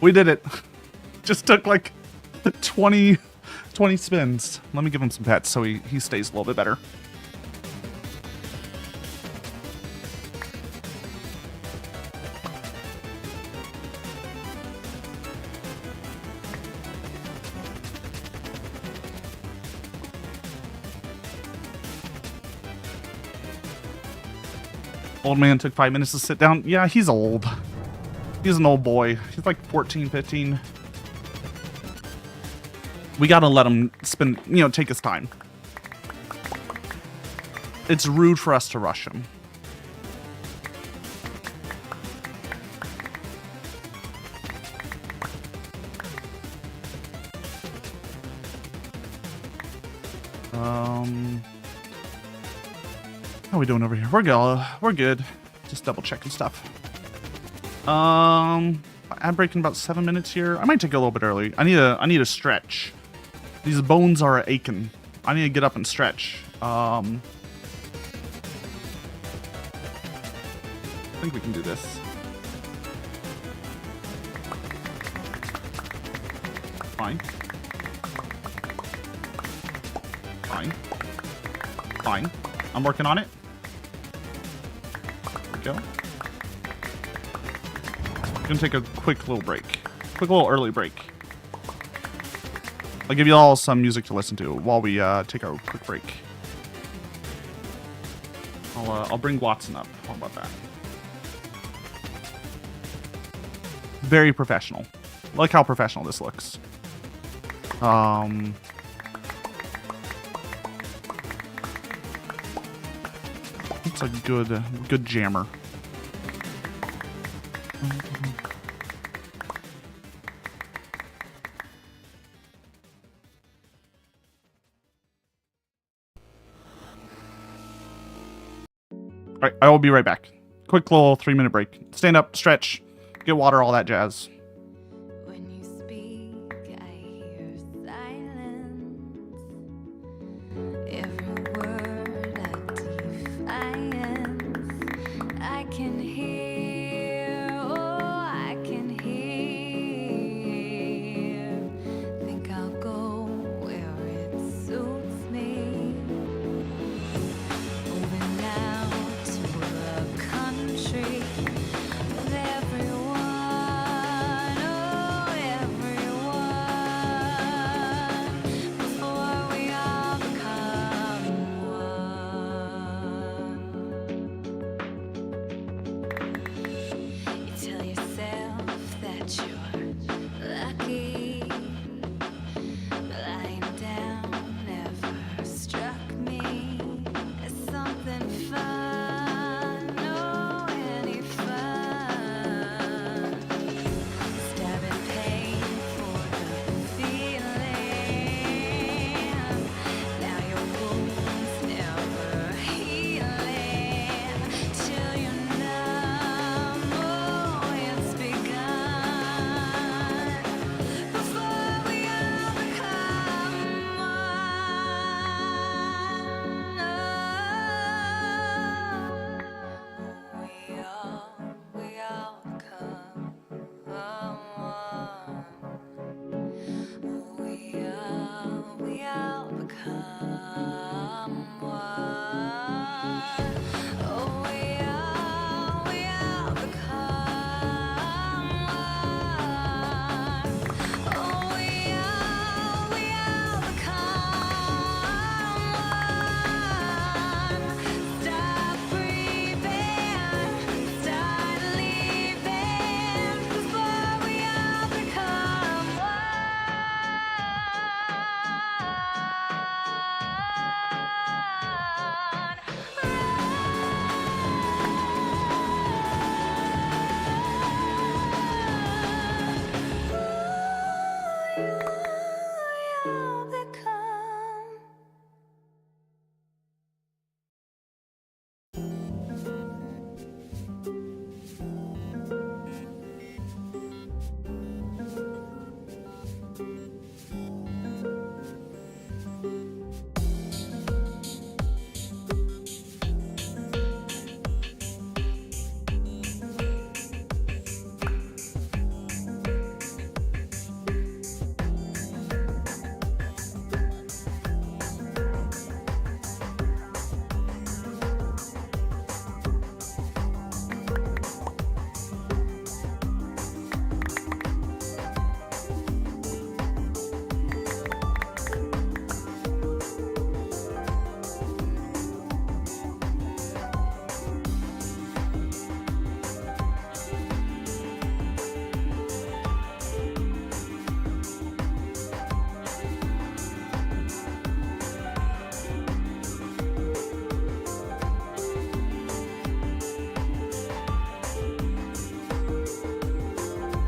We did it. Just took like 20 spins. Let me give him some pets so he stays a little bit better. Old man took 5 minutes to sit down. Yeah, he's old. He's an old boy. He's like 14, 15. We gotta let him spend, take his time. It's rude for us to rush him. How are we doing over here? We're good. Just double checking stuff. I'm breaking about 7 minutes here. I might take a little bit early. I need a stretch. These bones are aching. I need to get up and stretch. I think we can do this. Fine. Fine. Fine. I'm working on it. There we go. Gonna take a quick little break. Quick little early break. I'll give you all some music to listen to while we take our quick break. I'll bring Watson up. How about that? Very professional. Look how professional this looks. It's a good jammer. All right, I will be right back. Quick little 3-minute break. Stand up, stretch, get water, all that jazz. When you speak, I hear silence. Every word a defiance. I can hear, oh, I can hear. Think I'll go where it suits me. Moving now to a country with everyone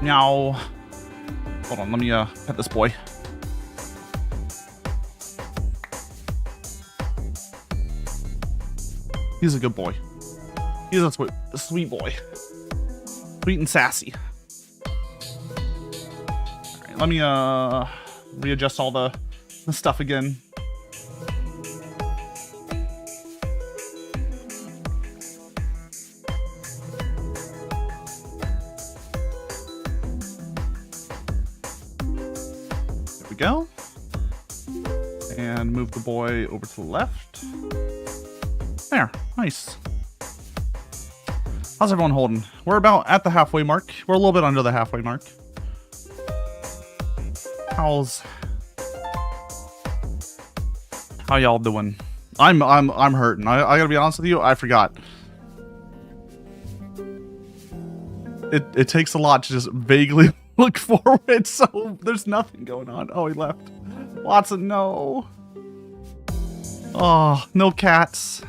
Meow. Hold on, let me pet this boy. He's a good boy. He's a sweet boy. Sweet and sassy. Alright, let me readjust all the stuff again. There we go. And move the boy over to the left. There, nice. How's everyone holding? We're about at the halfway mark. We're a little bit under the halfway mark. How y'all doing? I'm hurting. I gotta be honest with you, I forgot. It takes a lot to just vaguely look forward, so there's nothing going on. Oh, he left. Watson, no. Oh, no cats.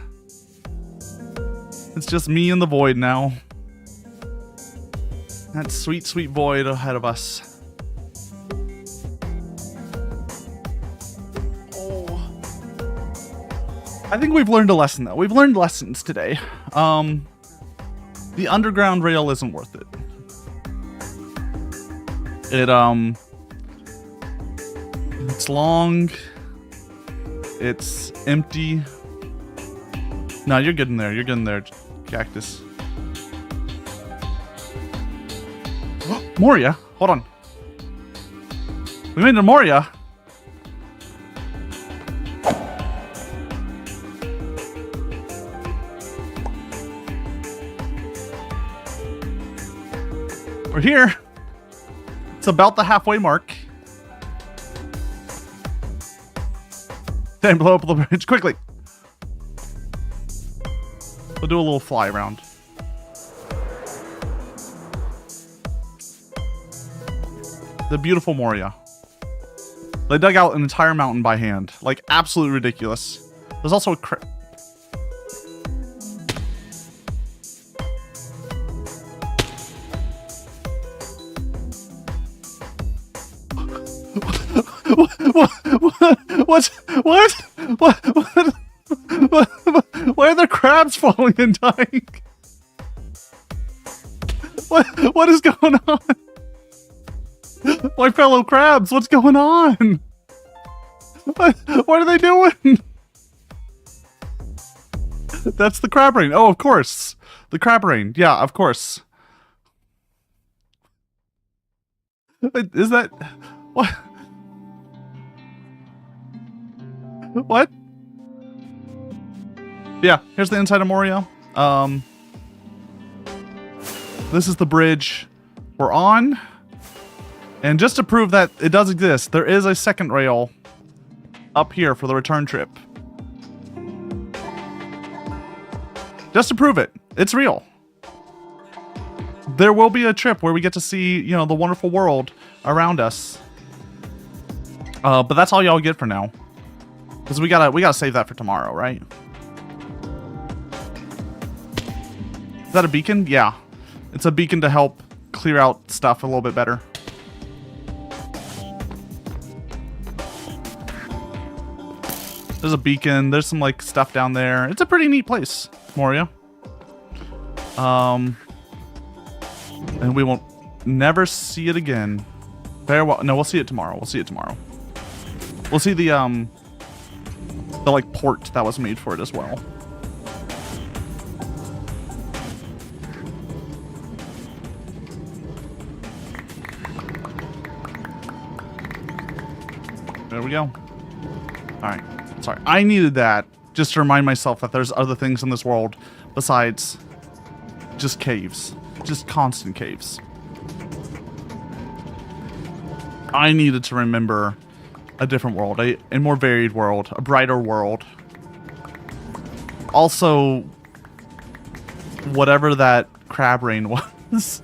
It's just me and the void now. That sweet, sweet void ahead of us. Oh. I think we've learned a lesson, though. We've learned lessons today. The underground rail isn't worth it. It's long. It's empty. No, you're good in there. You're good in there, Cactus. Moria? Hold on. We made it to Moria. We're here. It's about the halfway mark. Then blow up the bridge quickly. We'll do a little fly around. The beautiful Moria. They dug out an entire mountain by hand. Like, absolutely ridiculous. There's also a What? Why are there crabs falling and dying? What is going on? My fellow crabs, what's going on? What are they doing? That's the crab rain. Oh, of course. The crab rain. Yeah, of course. Is that... What? What? Yeah, here's the inside of Moria. This is the bridge we're on. And just to prove that it does exist, there is a second rail up here for the return trip. Just to prove it. It's real. There will be a trip where we get to see, you know, the wonderful world around us. But that's all y'all get for now. Because we gotta save that for tomorrow, right? Is that a beacon? Yeah. It's a beacon to help clear out stuff a little bit better. There's a beacon. There's some, like, stuff down there. It's a pretty neat place, Moria. And we won't never see it again. Farewell. No, we'll see it tomorrow. We'll see it tomorrow. We'll see the like, port that was made for it as well. There we go. Alright. Sorry. I needed that just to remind myself that there's other things in this world besides just caves. Just constant caves. I needed to remember a different world, a more varied world, a brighter world. Also, whatever that crab rain was.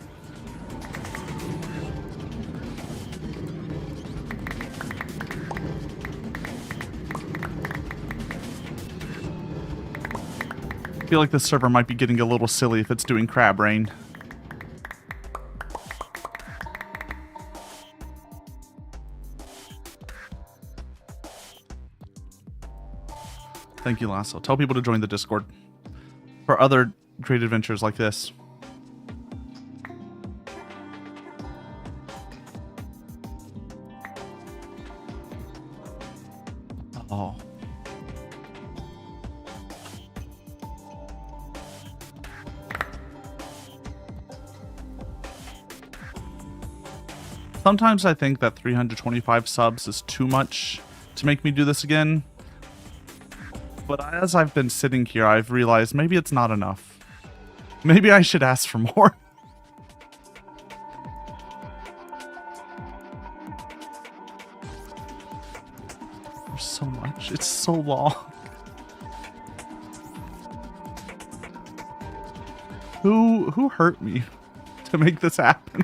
I feel like this server might be getting a little silly if it's doing crab rain. Thank you, Lasso. Tell people to join the Discord for other great adventures like this. Oh. Sometimes I think that 325 subs is too much to make me do this again. But as I've been sitting here, I've realized maybe it's not enough. Maybe I should ask for more. There's so much. It's so long. Who hurt me to make this happen?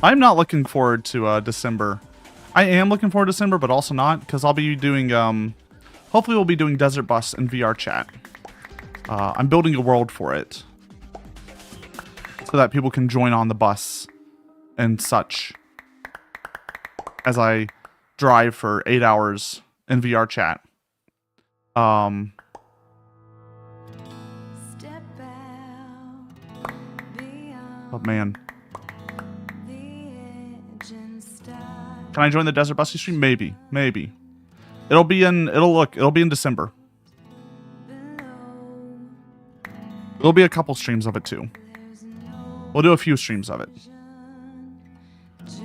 I'm not looking forward to December. I am looking forward to December, but also not, because I'll be doing, hopefully we'll be doing Desert Bus and VR chat. I'm building a world for it, so that people can join on the bus and such, as I drive for 8 hours in VR chat. Step out beyond Oh man. the edge and start Can I join the Desert Busty stream? Maybe. Maybe. It'll be in December. below. There'll be a couple streams of it too. There's no We'll do a few streams of it. just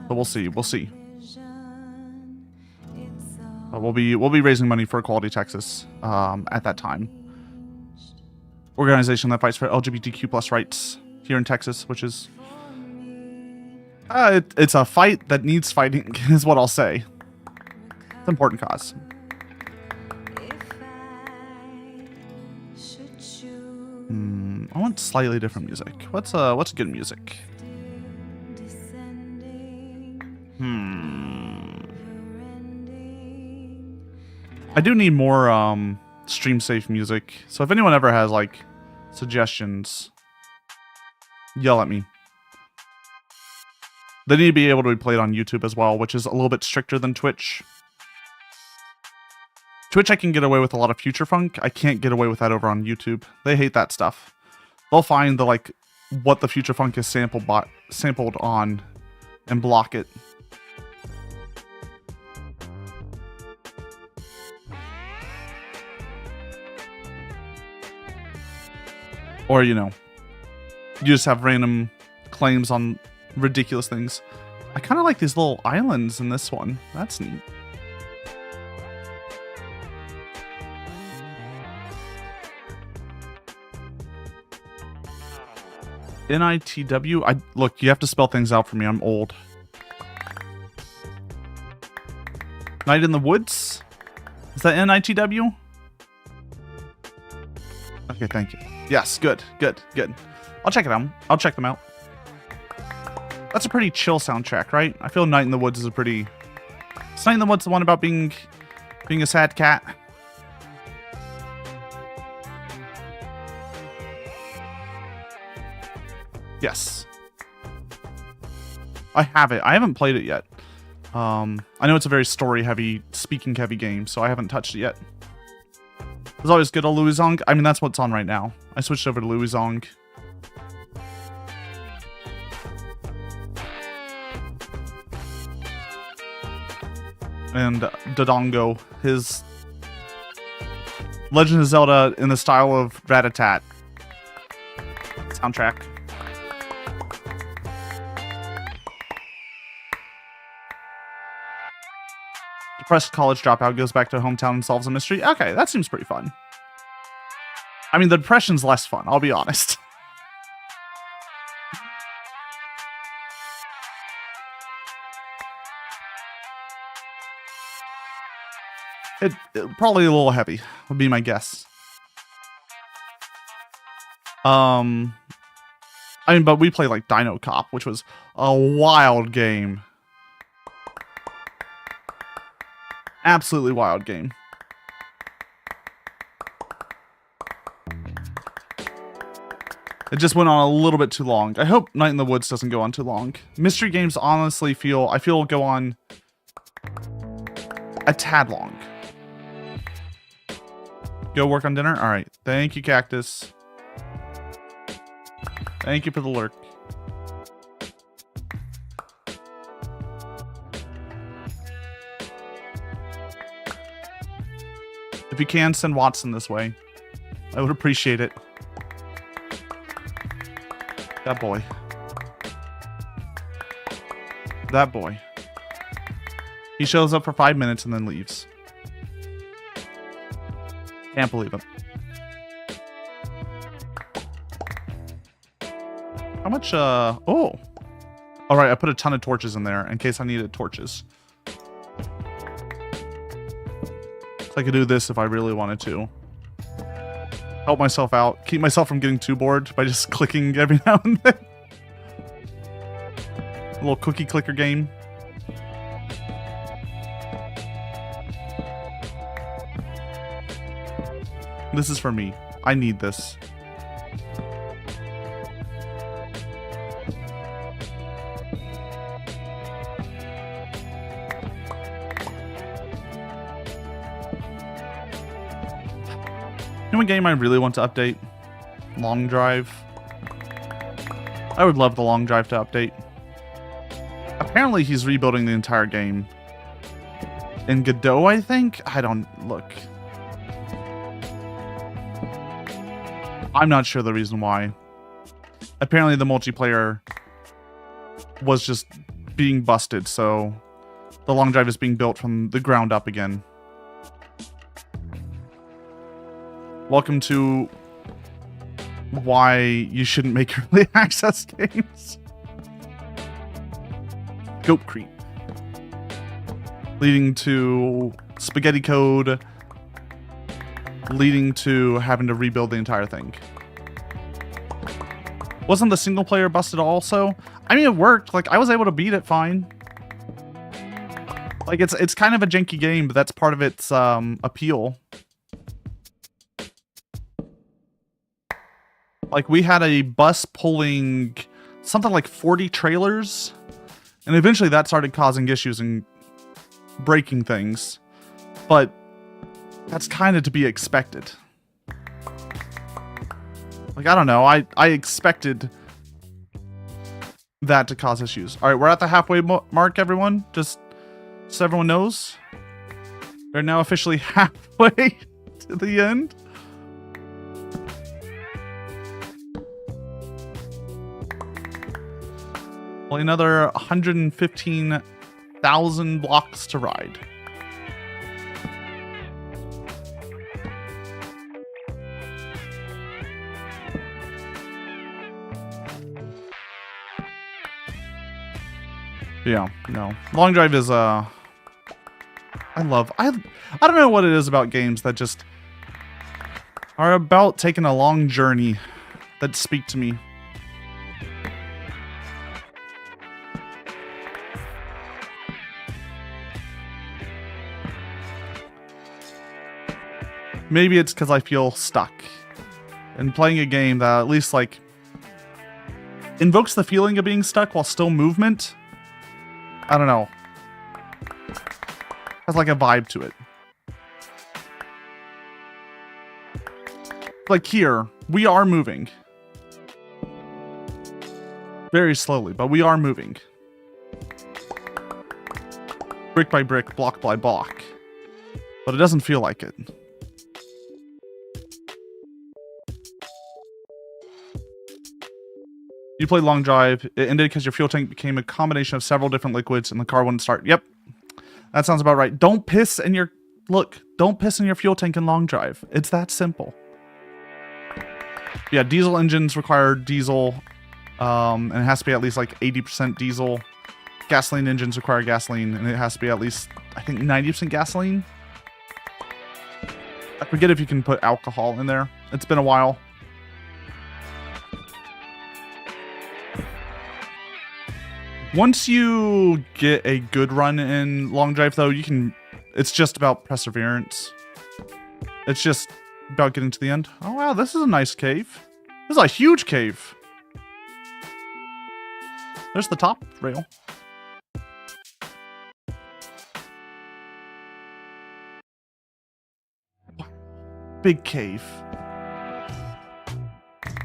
But we'll see. We'll see. vision. It's all But we'll be raising money for Equality Texas at that time. Organization that fights for LGBTQ plus rights here in Texas, which is it's a fight that needs fighting, is what I'll say. It's an important cause. if I should choose I want slightly different music. What's good music? descending, ending. I do need more stream safe music. So if anyone ever has like suggestions, yell at me. They need to be able to be played on YouTube as well, which is a little bit stricter than Twitch. Twitch, I can get away with a lot of future funk. I can't get away with that over on YouTube. They hate that stuff. They'll find the like what the future funk is sampled on and block it. Or, you know, you just have random claims on ridiculous things. I kind of like these little islands in this one. That's neat. NITW? Look, you have to spell things out for me. I'm old. Night in the Woods? Is that NITW? Okay, thank you. Yes, good. I'll check it out. I'll check them out. That's a pretty chill soundtrack, right? I feel Night in the Woods is a pretty... Is Night in the Woods the one about being a sad cat? Yes. I have it. I haven't played it yet. I know it's a very story-heavy, speaking-heavy game, so I haven't touched it yet. There's always good old Louisong. I mean, that's what's on right now. I switched over to Louisong. And Dodongo, his Legend of Zelda in the style of Rat-a-tat soundtrack. Depressed college dropout goes back to hometown and solves a mystery. Okay, that seems pretty fun. I mean, the depression's less fun, I'll be honest. It probably a little heavy, would be my guess. I mean, but we played like Dino Cop, which was a wild game. Absolutely wild game. It just went on a little bit too long. I hope Night in the Woods doesn't go on too long. Mystery games honestly I feel go on a tad long. Go work on dinner? Alright. Thank you, Cactus. Thank you for the lurk. If you can, send Watson this way. I would appreciate it. That boy. That boy. He shows up for 5 minutes and then leaves. Can't believe it. How much, oh. Alright, I put a ton of torches in there in case I needed torches. I could do this if I really wanted to. Help myself out. Keep myself from getting too bored by just clicking every now and then. A little cookie clicker game. This is for me. I need this. You know what game I really want to update? Long Drive. I would love the Long Drive to update. Apparently he's rebuilding the entire game. In Godot, I think? I don't... Look. I'm not sure the reason why. Apparently the multiplayer was just being busted, so the Long Drive is being built from the ground up again. Welcome to why you shouldn't make early access games. Goat creep. Leading to spaghetti code. Leading to having to rebuild the entire thing. Wasn't the single player busted also? I mean, it worked. Like, I was able to beat it fine. Like, it's kind of a janky game, but that's part of its appeal. Like, we had a bus pulling something like 40 trailers, and eventually that started causing issues and breaking things. But that's kind of to be expected. Like, I don't know. I expected that to cause issues. All right, we're at the halfway mark, everyone. Just so everyone knows. We're now officially halfway to the end. Only another 115,000 blocks to ride. Yeah, no. Long Drive is, I don't know what it is about games that just are about taking a long journey that speak to me. Maybe it's because I feel stuck. And playing a game that at least, like, invokes the feeling of being stuck while still movement. I don't know. Has like a vibe to it. Like here, we are moving. Very slowly, but we are moving. Brick by brick, block by block. But it doesn't feel like it. You played Long Drive. It ended because your fuel tank became a combination of several different liquids and the car wouldn't start. Yep. That sounds about right. Don't piss in your... Look, don't piss in your fuel tank in Long Drive. It's that simple. Yeah, diesel engines require diesel. And it has to be at least like 80% diesel. Gasoline engines require gasoline. And it has to be at least, I think, 90% gasoline. I forget if you can put alcohol in there. It's been a while. Once you get a good run in Long Drive, though, you can... It's just about perseverance. It's just about getting to the end. Oh, wow, this is a nice cave. This is a huge cave. There's the top rail. Big cave.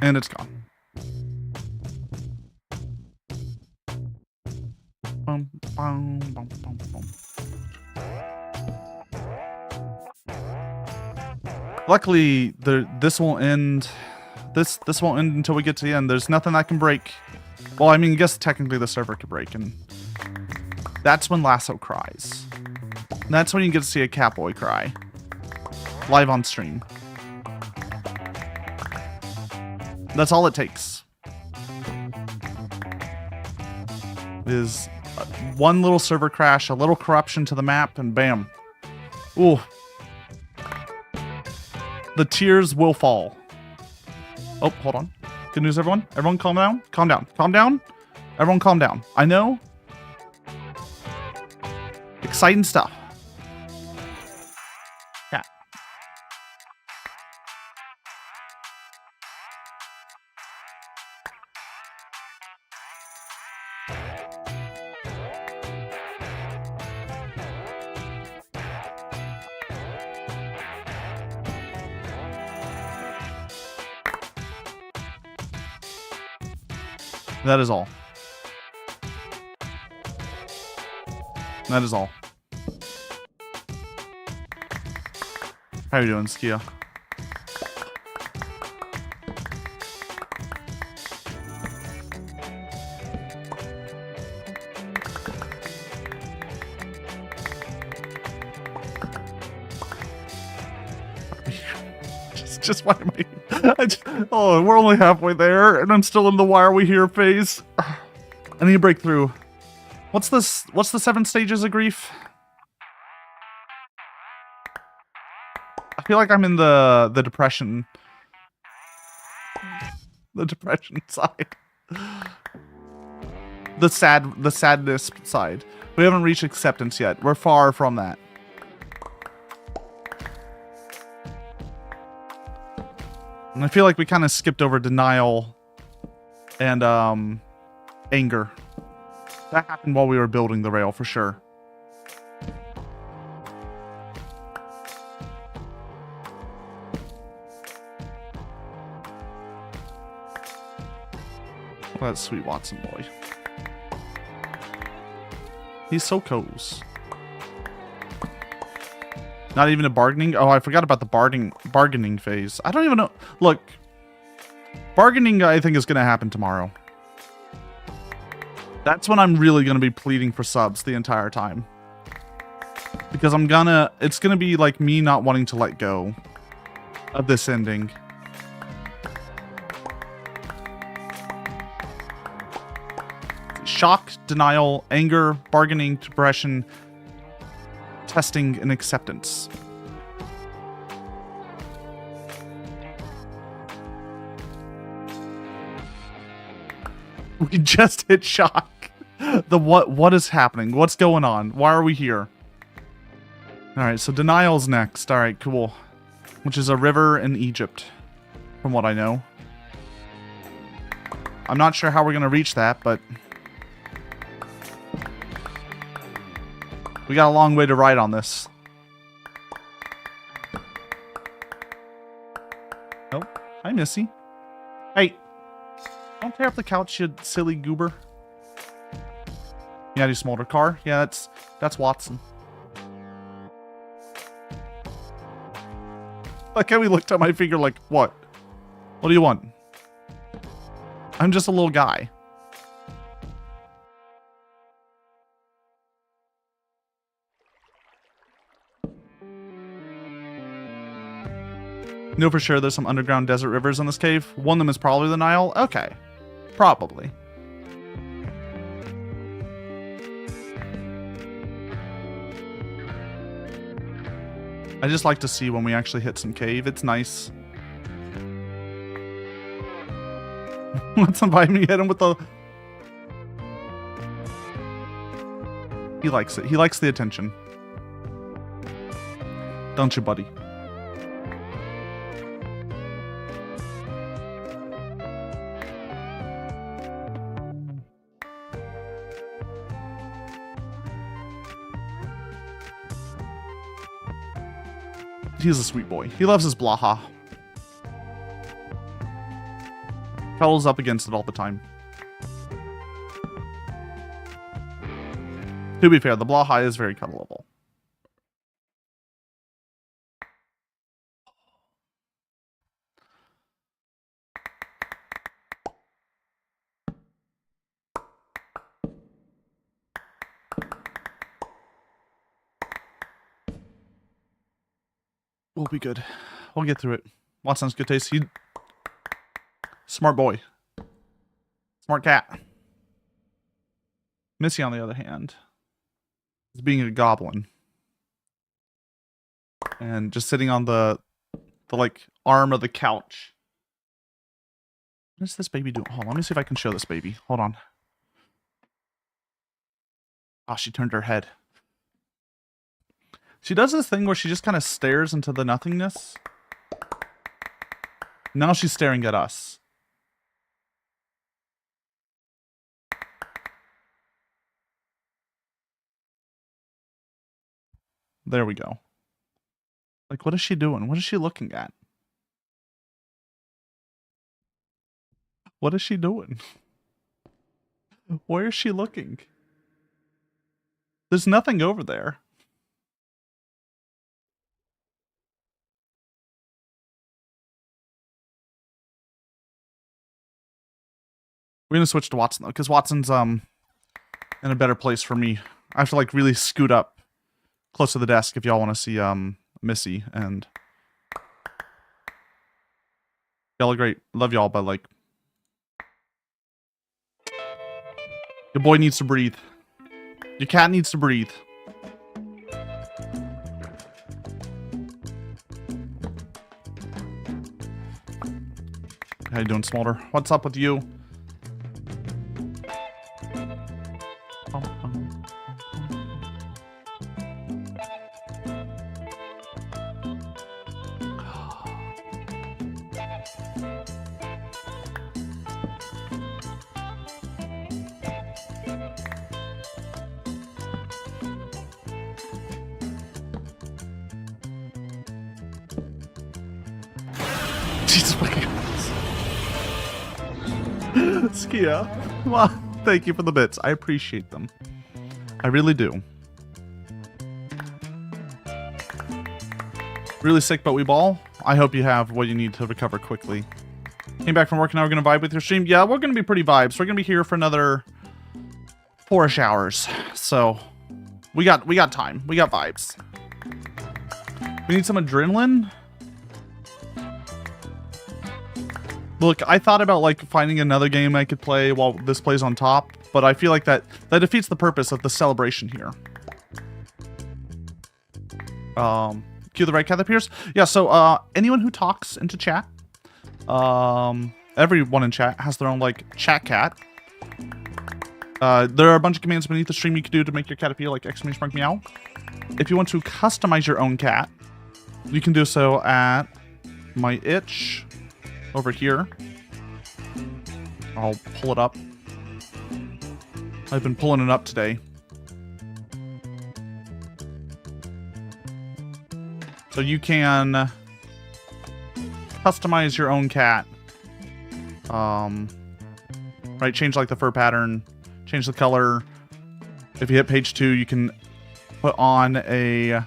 And it's gone. Bum, bum, bum, bum, bum. Luckily, this won't end. This won't end until we get to the end. There's nothing that can break. Well, I mean, I guess technically the server could break, and that's when Lasso cries. And that's when you get to see a Catboy cry. Live on stream. That's all it takes. Is one little server crash, a little corruption to the map, and bam. Ooh. The tears will fall. Oh, hold on. Good news, everyone. Everyone calm down. Calm down. Calm down. Everyone calm down. I know. Exciting stuff. Yeah. That is all. That is all. How you doing, Skia? Just why am oh, we're only halfway there, and I'm still in the why are we here phase. I need to break through. What's this? What's the 7 stages of grief? I feel like I'm in the depression. The depression side. The sadness side. We haven't reached acceptance yet. We're far from that. And I feel like we kind of skipped over denial and anger. That happened while we were building the rail for sure. Oh, that sweet Watson boy. He's so close. Not even a bargaining? Oh, I forgot about the bargaining phase. I don't even know. Look, bargaining I think is going to happen tomorrow. That's when I'm really going to be pleading for subs the entire time. Because it's going to be like me not wanting to let go of this ending. Shock, denial, anger, bargaining, depression, testing, and acceptance. We just hit shock. What is happening? What's going on? Why are we here? Alright, so denial's next. Alright, cool. Which is a river in Egypt, from what I know. I'm not sure how we're gonna reach that, but we got a long way to ride on this. Oh, hi, Missy. Hey, don't tear up the couch, you silly goober. Yeah, do smolder car. Yeah, that's Watson. Like how he looked at my finger like, what? What do you want? I'm just a little guy. Know for sure there's some underground desert rivers in this cave. One of them is probably the Nile. Okay. Probably. I just like to see when we actually hit some cave. It's nice. Let's invite me, hit him with the... He likes it. He likes the attention. Don't you, buddy? He's a sweet boy. He loves his Blaha. Cuddles up against it all the time. To be fair, the Blaha is very cuddleable. We'll be good. We'll get through it. Watson's good taste. He... Smart boy. Smart cat. Missy, on the other hand, is being a goblin. And just sitting on the like, arm of the couch. What is this baby doing? Hold on, let me see if I can show this baby. Hold on. Oh, she turned her head. She does this thing where she just kind of stares into the nothingness. Now she's staring at us. There we go. Like, what is she doing? What is she looking at? What is she doing? Where is she looking? There's nothing over there. We're gonna switch to Watson though, because Watson's in a better place for me. I have to like really scoot up close to the desk if y'all want to see Missy, and y'all are great. Love y'all, but like your boy needs to breathe. Your cat needs to breathe. How you doing, Smolder? What's up with you? Jesus fucking Christ. Skia, well, thank you for the bits. I appreciate them. I really do. Really sick, but we ball. I hope you have what you need to recover quickly. Came back from work, now we're gonna vibe with your stream. Yeah, we're gonna be pretty vibes. We're gonna be here for another 4-ish hours. So we got time. We got vibes. We need some adrenaline. Look, I thought about like finding another game I could play while this plays on top, but I feel like that defeats the purpose of the celebration here. Cue the right cat that appears. Yeah, so anyone who talks into chat, everyone in chat has their own like chat cat. There are a bunch of commands beneath the stream you can do to make your cat appear, like exclamation mark meow. If you want to customize your own cat, you can do so at my itch over here. I'll pull it up. I've been pulling it up today. So you can customize your own cat. Right, change like the fur pattern, change the color. If you hit page 2, you can put on a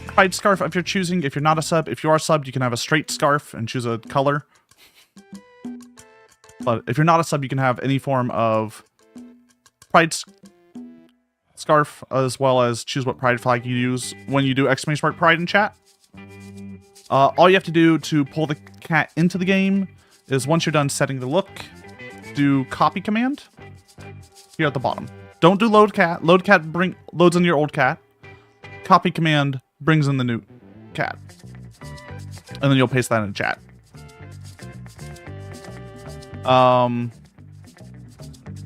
pride scarf if you're choosing. If you're not a sub, if you are subbed, you can have a straight scarf and choose a color. But if you're not a sub, you can have any form of pride scarf, as well as choose what pride flag you use when you do exclamation mark pride in chat. All you have to do to pull the cat into the game is once you're done setting the look, do copy command here at the bottom. Don't do load cat. Load cat loads in your old cat. Copy command brings in the new cat. And then you'll paste that in chat.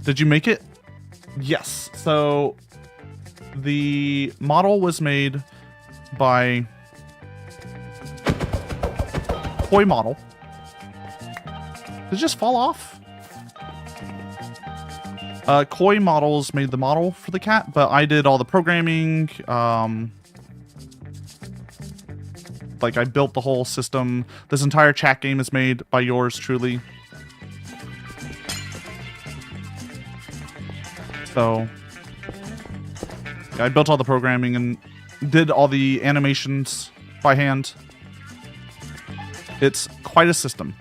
Did you make it? Yes. So the model was made by Koi Model. Did it just fall off? Koi Models made the model for the cat, but I did all the programming, Like, I built the whole system. This entire chat game is made by yours truly. So, yeah, I built all the programming and did all the animations by hand. It's quite a system.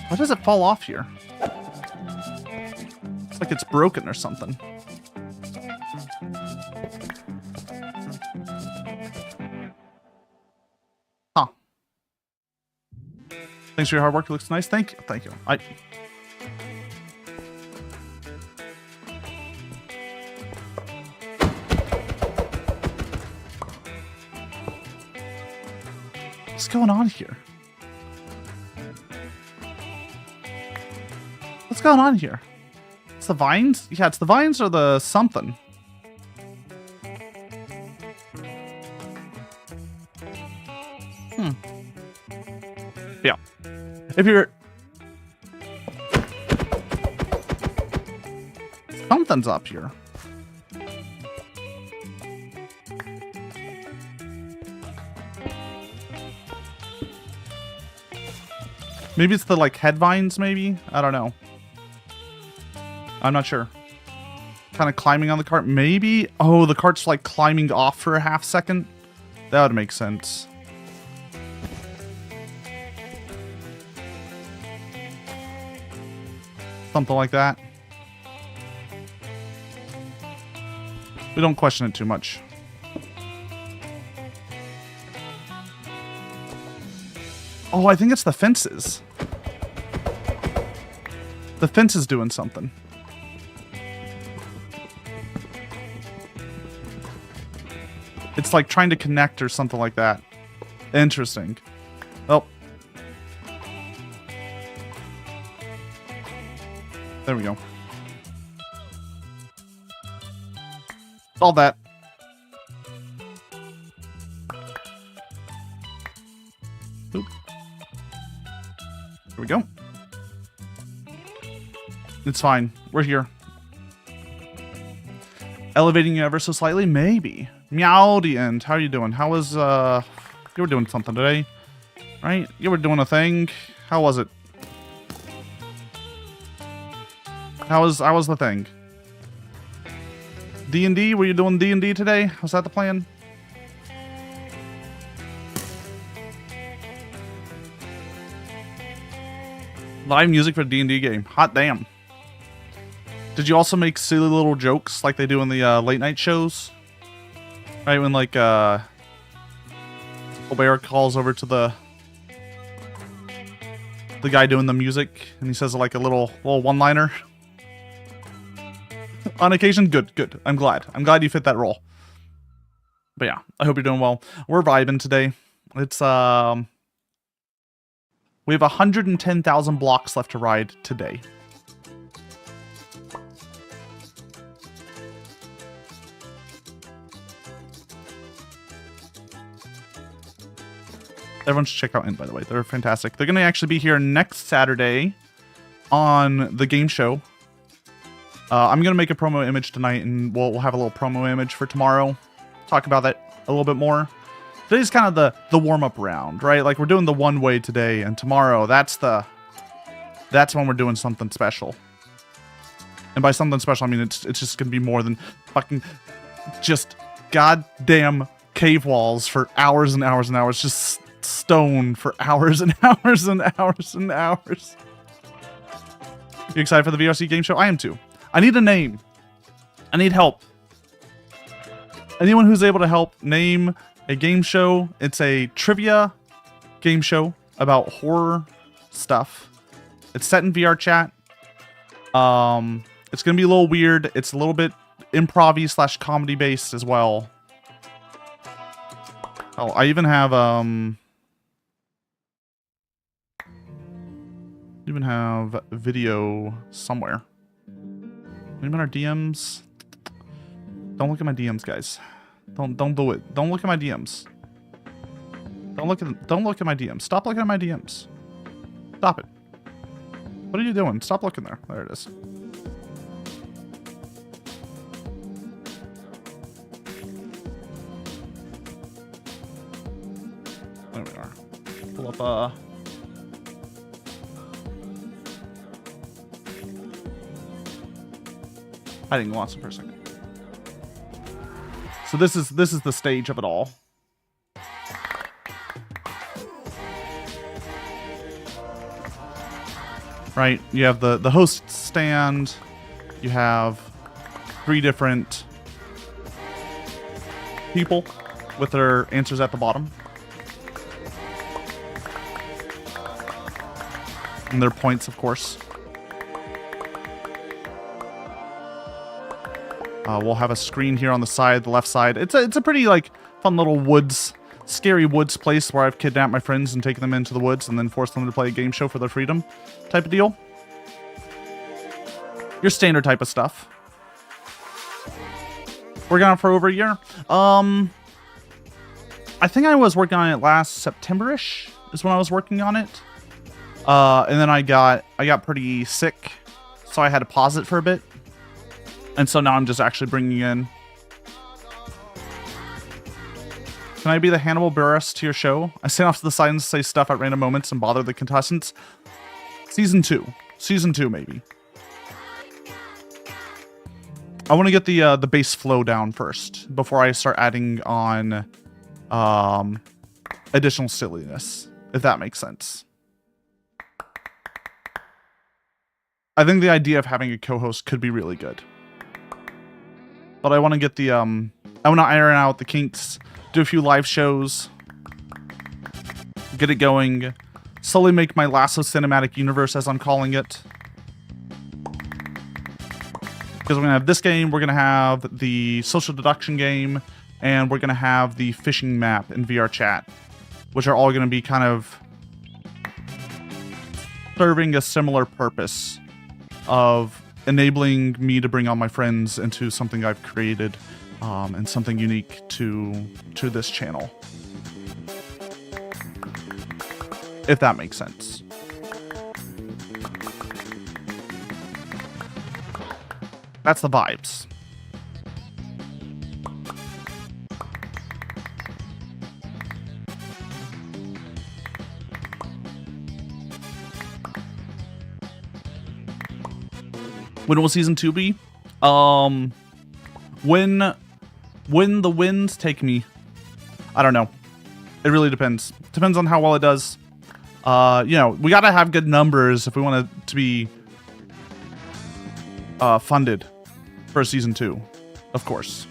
Why does it fall off here? It's like it's broken or something. Huh. Thanks for your hard work. It looks nice. Thank you. Thank you. What's going on here? What's going on here? It's the vines? Yeah, it's the vines or the something. Yeah. If you're... Something's up here. Maybe it's the, like, head vines, maybe? I don't know. I'm not sure. Kind of climbing on the cart. Maybe? Oh, the cart's, like, climbing off for a half second? That would make sense. Something like that. We don't question it too much. Oh, I think it's the fences. The fence is doing something. It's like trying to connect or something like that. Interesting. Oh. There we go. All that. Oop. There we go. It's fine. We're here. Elevating you ever so slightly? Maybe. Meowdy end. How are you doing? How was, you were doing something today, right? You were doing a thing. How was it? How was the thing? D&D? Were you doing D&D today? Was that the plan? Live music for D&D game. Hot damn. Did you also make silly little jokes like they do in the late night shows? Right, when like Colbert calls over to the guy doing the music and he says like a little one-liner. On occasion, good. I'm glad you fit that role. But yeah, I hope you're doing well. We're vibing today. It's we have 110,000 blocks left to ride today. Everyone should check out Int, by the way. They're fantastic. They're going to actually be here next Saturday on the game show. I'm going to make a promo image tonight, and we'll have a little promo image for tomorrow. Talk about that a little bit more. Today's kind of the warm-up round, right? Like, we're doing the one-way today, and tomorrow, that's when we're doing something special. And by something special, I mean it's just going to be more than fucking just goddamn cave walls for hours and hours and hours. Just stone for hours and hours and hours and hours. You excited for the VRC game show? I am too. I need a name. I need help. Anyone who's able to help name a game show. It's a trivia game show about horror stuff. It's set in VR chat. It's gonna be a little weird. It's a little bit improv-y / comedy based as well. Oh, I even have video somewhere. Maybe in our DMs. Don't look at my DMs, guys. Don't do it. Don't look at my DMs. Don't look at my DMs. Stop looking at my DMs. Stop it. What are you doing? Stop looking there. There it is. There we are. Pull up, hiding lots for a second. So this is the stage of it all. Right, you have the host stand, you have 3 different people with their answers at the bottom. And their points, of course. We'll have a screen here on the side, the left side. It's a pretty, like, fun little woods, scary woods place where I've kidnapped my friends and taken them into the woods and then forced them to play a game show for their freedom type of deal. Your standard type of stuff. Working on it for over a year. I think I was working on it last September-ish is when I was working on it. And then I got pretty sick, so I had to pause it for a bit. And so now I'm just actually bringing in... Can I be the Hannibal Buress to your show? I stand off to the side and say stuff at random moments and bother the contestants. Season 2. Season 2, maybe. I want to get the base flow down first before I start adding on additional silliness, if that makes sense. I think the idea of having a co-host could be really good. But I want to get the, I want to iron out the kinks, do a few live shows, get it going, slowly make my Lasso cinematic universe, as I'm calling it. Because we're going to have this game, we're going to have the social deduction game, and we're going to have the fishing map in VR chat, which are all going to be kind of serving a similar purpose of enabling me to bring all my friends into something I've created, and something unique to this channel. If that makes sense. That's the vibes. When will season 2 be? When the winds take me. I don't know. It really depends. Depends on how well it does. You know, we gotta have good numbers if we want it to be funded for season 2, of course.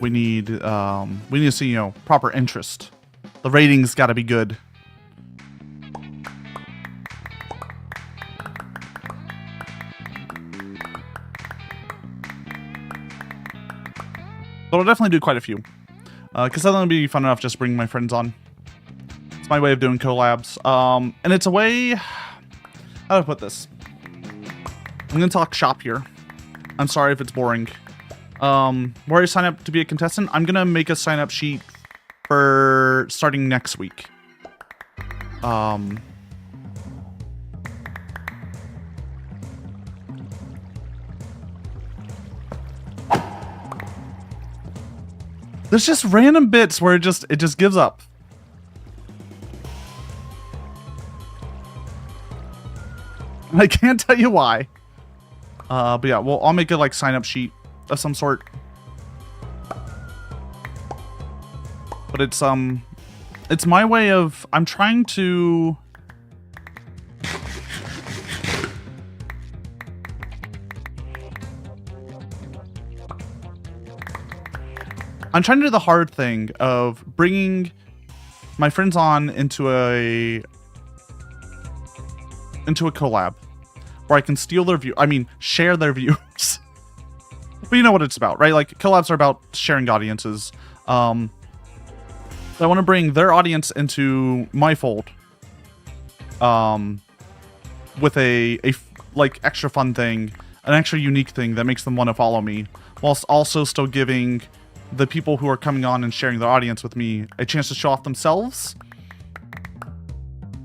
We need to see, you know, proper interest. The ratings gotta be good. But I'll definitely do quite a few. Because that'll be fun enough just bringing my friends on. It's my way of doing collabs. And it's a way... How do I put this? I'm going to talk shop here. I'm sorry if it's boring. Where you sign up to be a contestant, I'm going to make a sign-up sheet for starting next week. There's just random bits where it just gives up. I can't tell you why. But yeah, well, I'll make a like sign up sheet of some sort. But it's my way of, I'm trying to do the hard thing of bringing my friends on into a collab where I can steal their share their views. But you know what it's about, right? Like, collabs are about sharing audiences. So I want to bring their audience into my fold, with a like extra fun thing, an extra unique thing that makes them want to follow me, whilst also still giving the people who are coming on and sharing their audience with me a chance to show off themselves,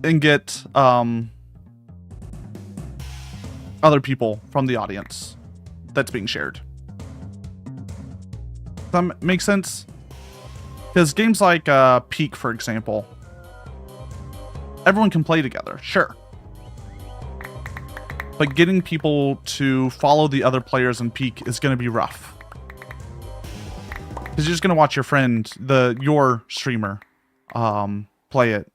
and get other people from the audience that's being shared. Does that make sense? Because games like Peak, for example, everyone can play together, sure. But getting people to follow the other players in Peak is going to be rough. Because you're just going to watch your friend, your streamer, play it.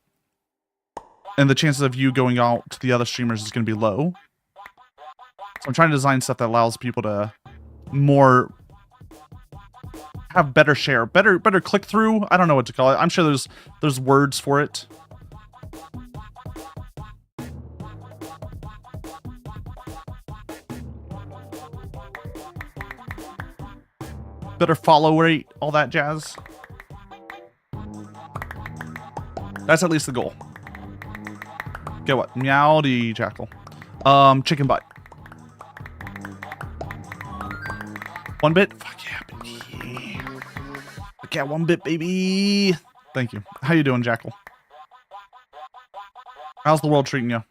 And the chances of you going out to the other streamers is going to be low. So I'm trying to design stuff that allows people to have better share, better click through. I don't know what to call it. I'm sure there's words for it. Better follow rate, all that jazz. That's at least the goal. Get what? Meowdy, Jackal. Chicken butt. 1 bit? Fuck yeah, baby. Fuck yeah, 1 bit, baby. Thank you. How you doing, Jackal? How's the world treating you?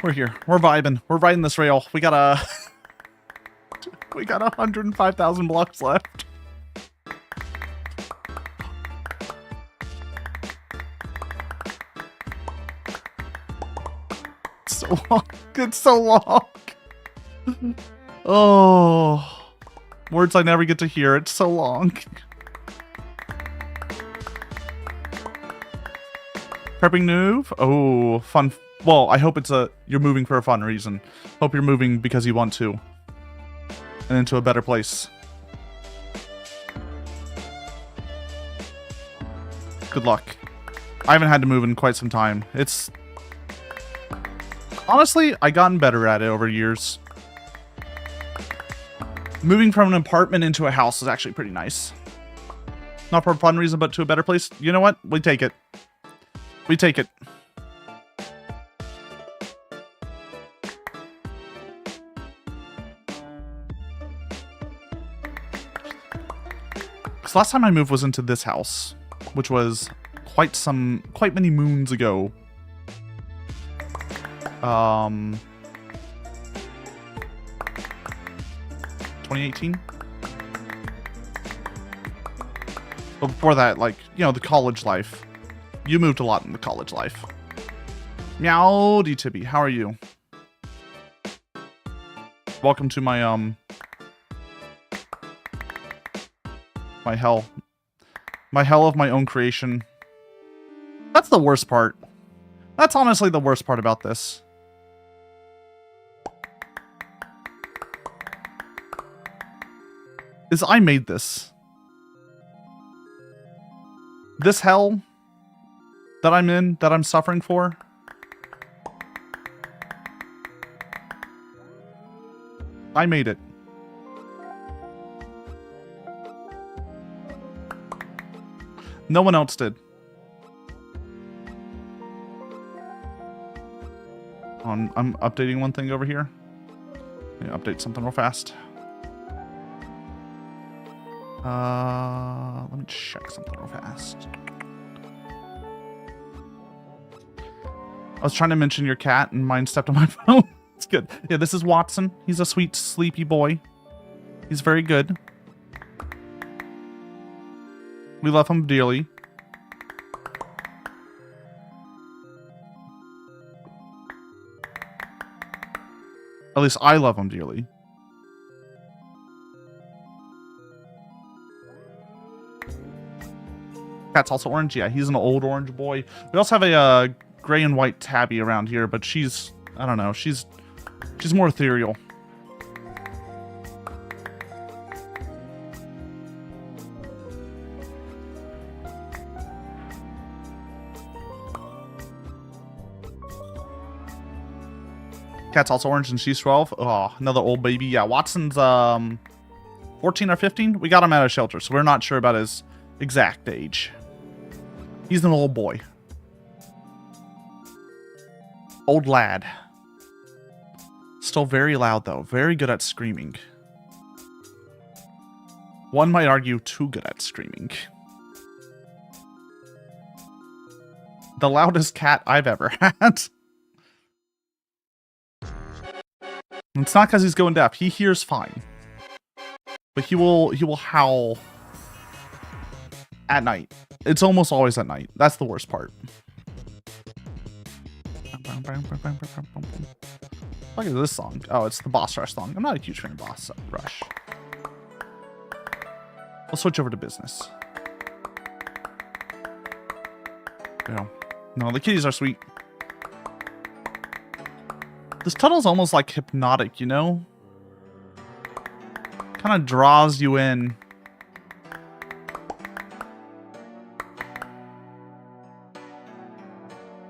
We're here. We're vibing. We're riding this rail. We got 105,000 blocks left. So long. It's so long. Oh. Words I never get to hear. It's so long. Prepping move? Oh, fun. Well, I hope you're moving for a fun reason. Hope you're moving because you want to. And into a better place. Good luck. I haven't had to move in quite some time. Honestly, I've gotten better at it over years. Moving from an apartment into a house is actually pretty nice. Not for a fun reason, but to a better place. You know what? We take it. We take it. Because last time I moved was into this house, which was quite many moons ago. 2018. But before that, like, you know, the college life. You moved a lot in the college life. Meowdy Tibby, how are you? Welcome to my my hell of my own creation. That's the worst part. That's honestly the worst part about this. Is I made this. This hell that I'm in, that I'm suffering for. I made it. No one else did. I'm updating one thing over here. Let me update something real fast. Let me check something real fast. I was trying to mention your cat and mine stepped on my phone. It's good. Yeah, this is Watson. He's a sweet, sleepy boy. He's very good. We love him dearly. At least I love him dearly. Cat's also orange. Yeah, he's an old orange boy. We also have a gray and white tabby around here, but she's, I don't know, she's more ethereal. Cat's also orange and she's 12. Oh, another old baby. Yeah, Watson's 14 or 15. We got him out of shelter, so we're not sure about his exact age. He's an old boy. Old lad. Still very loud, though. Very good at screaming. One might argue too good at screaming. the loudest cat I've ever had. It's not because he's going deaf. He hears fine. But he will howl at night. It's almost always at night. That's the worst part. Look at this song. Oh, it's the Boss Rush song. I'm not a huge fan of Boss Rush. I'll switch over to business. Yeah. No, the kitties are sweet. This tunnel's almost like hypnotic, you know? Kind of draws you in.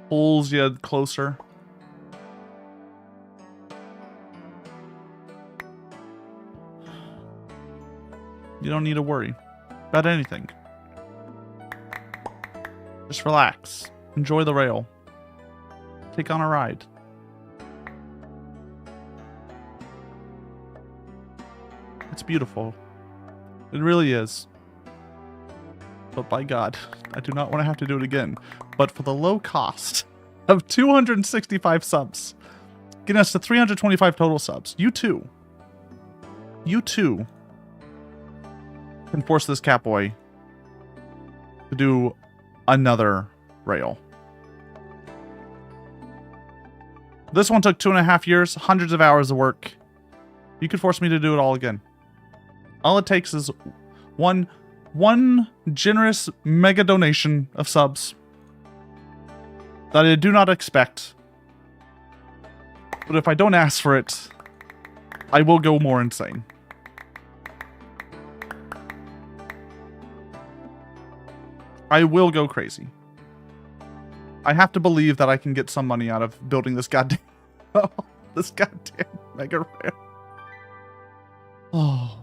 Pulls you closer. You don't need to worry about anything. Just relax. Enjoy the rail. Take on a ride. It's beautiful. It really is. But by God, I do not want to have to do it again. But for the low cost of 265 subs, getting us to 325 total subs, you too can force this catboy to do another rail. This one took 2.5 years, hundreds of hours of work. You could force me to do it all again. All it takes is one generous mega donation of subs that I do not expect. But if I don't ask for it, I will go more insane. I will go crazy. I have to believe that I can get some money out of building this goddamn mega rail. Oh.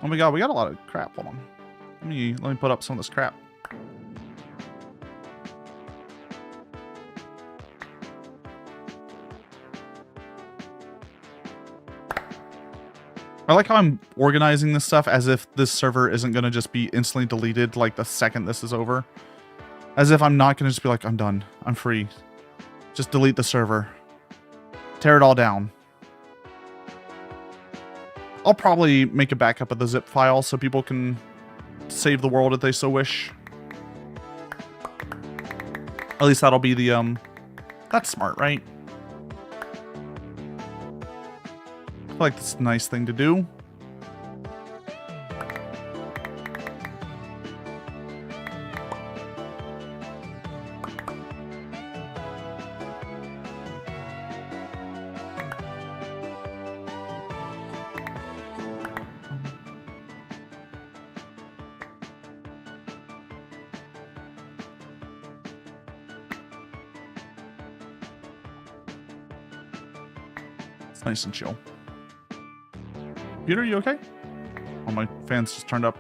Oh my God, we got a lot of crap on them. Let me put up some of this crap. I like how I'm organizing this stuff as if this server isn't going to just be instantly deleted like the second this is over. As if I'm not going to just be like, I'm done. I'm free. Just delete the server. Tear it all down. I'll probably make a backup of the zip file so people can save the world if they so wish. At least that'll be the, that's smart, right? I feel like that's a nice thing to do. It's nice and chill. Peter, you okay? Oh, my fans just turned up.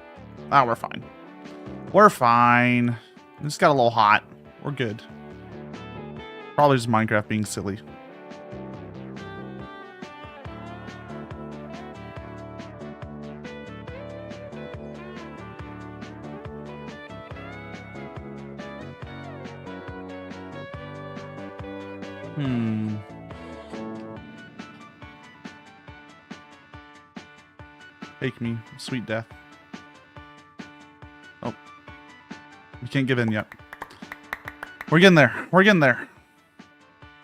Ah, we're fine. We're fine. It just got a little hot. We're good. Probably just Minecraft being silly. Take me, sweet death. Oh. We can't give in yet. We're getting there. We're getting there.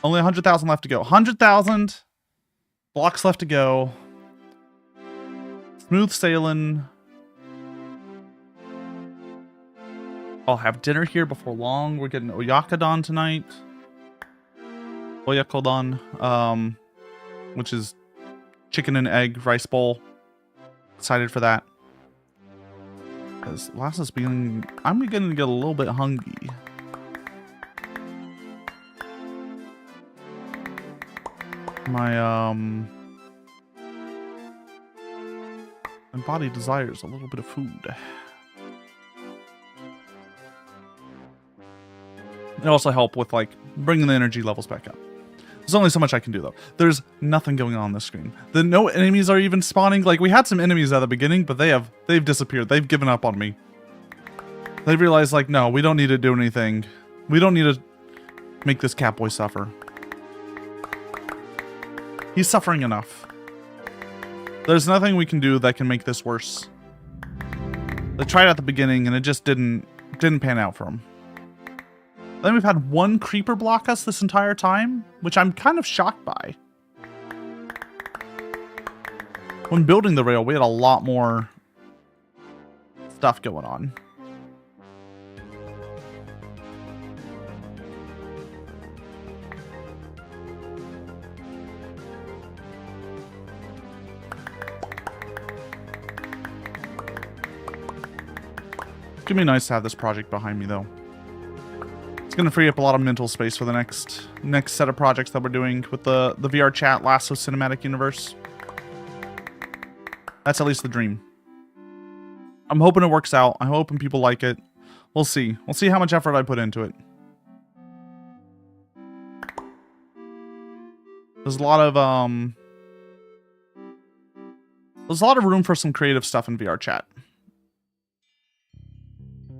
Only 100,000 left to go. 100,000 blocks left to go. Smooth sailing. I'll have dinner here before long. We're getting Oyakodon tonight. Oyakodon, which is chicken and egg rice bowl. Excited for that. Because Lasso's being, I'm beginning to get a little bit hungry. My body desires a little bit of food. It also help with like bringing the energy levels back up. There's only so much I can do though. There's nothing going on this screen. No enemies are even spawning. Like we had some enemies at the beginning, but they've disappeared. They've given up on me. They've realized like, no, we don't need to do anything. We don't need to make this catboy suffer. He's suffering enough. There's nothing we can do that can make this worse. They tried at the beginning and it just didn't pan out for him. Then we've had one creeper block us this entire time, which I'm kind of shocked by. When building the rail, we had a lot more stuff going on. It's gonna be nice to have this project behind me though. It's gonna free up a lot of mental space for the next set of projects that we're doing with the VR chat Lasso Cinematic Universe. That's at least the dream. I'm hoping it works out. I'm hoping people like it. We'll see. We'll see how much effort I put into it. There's a lot of room for some creative stuff in VR chat.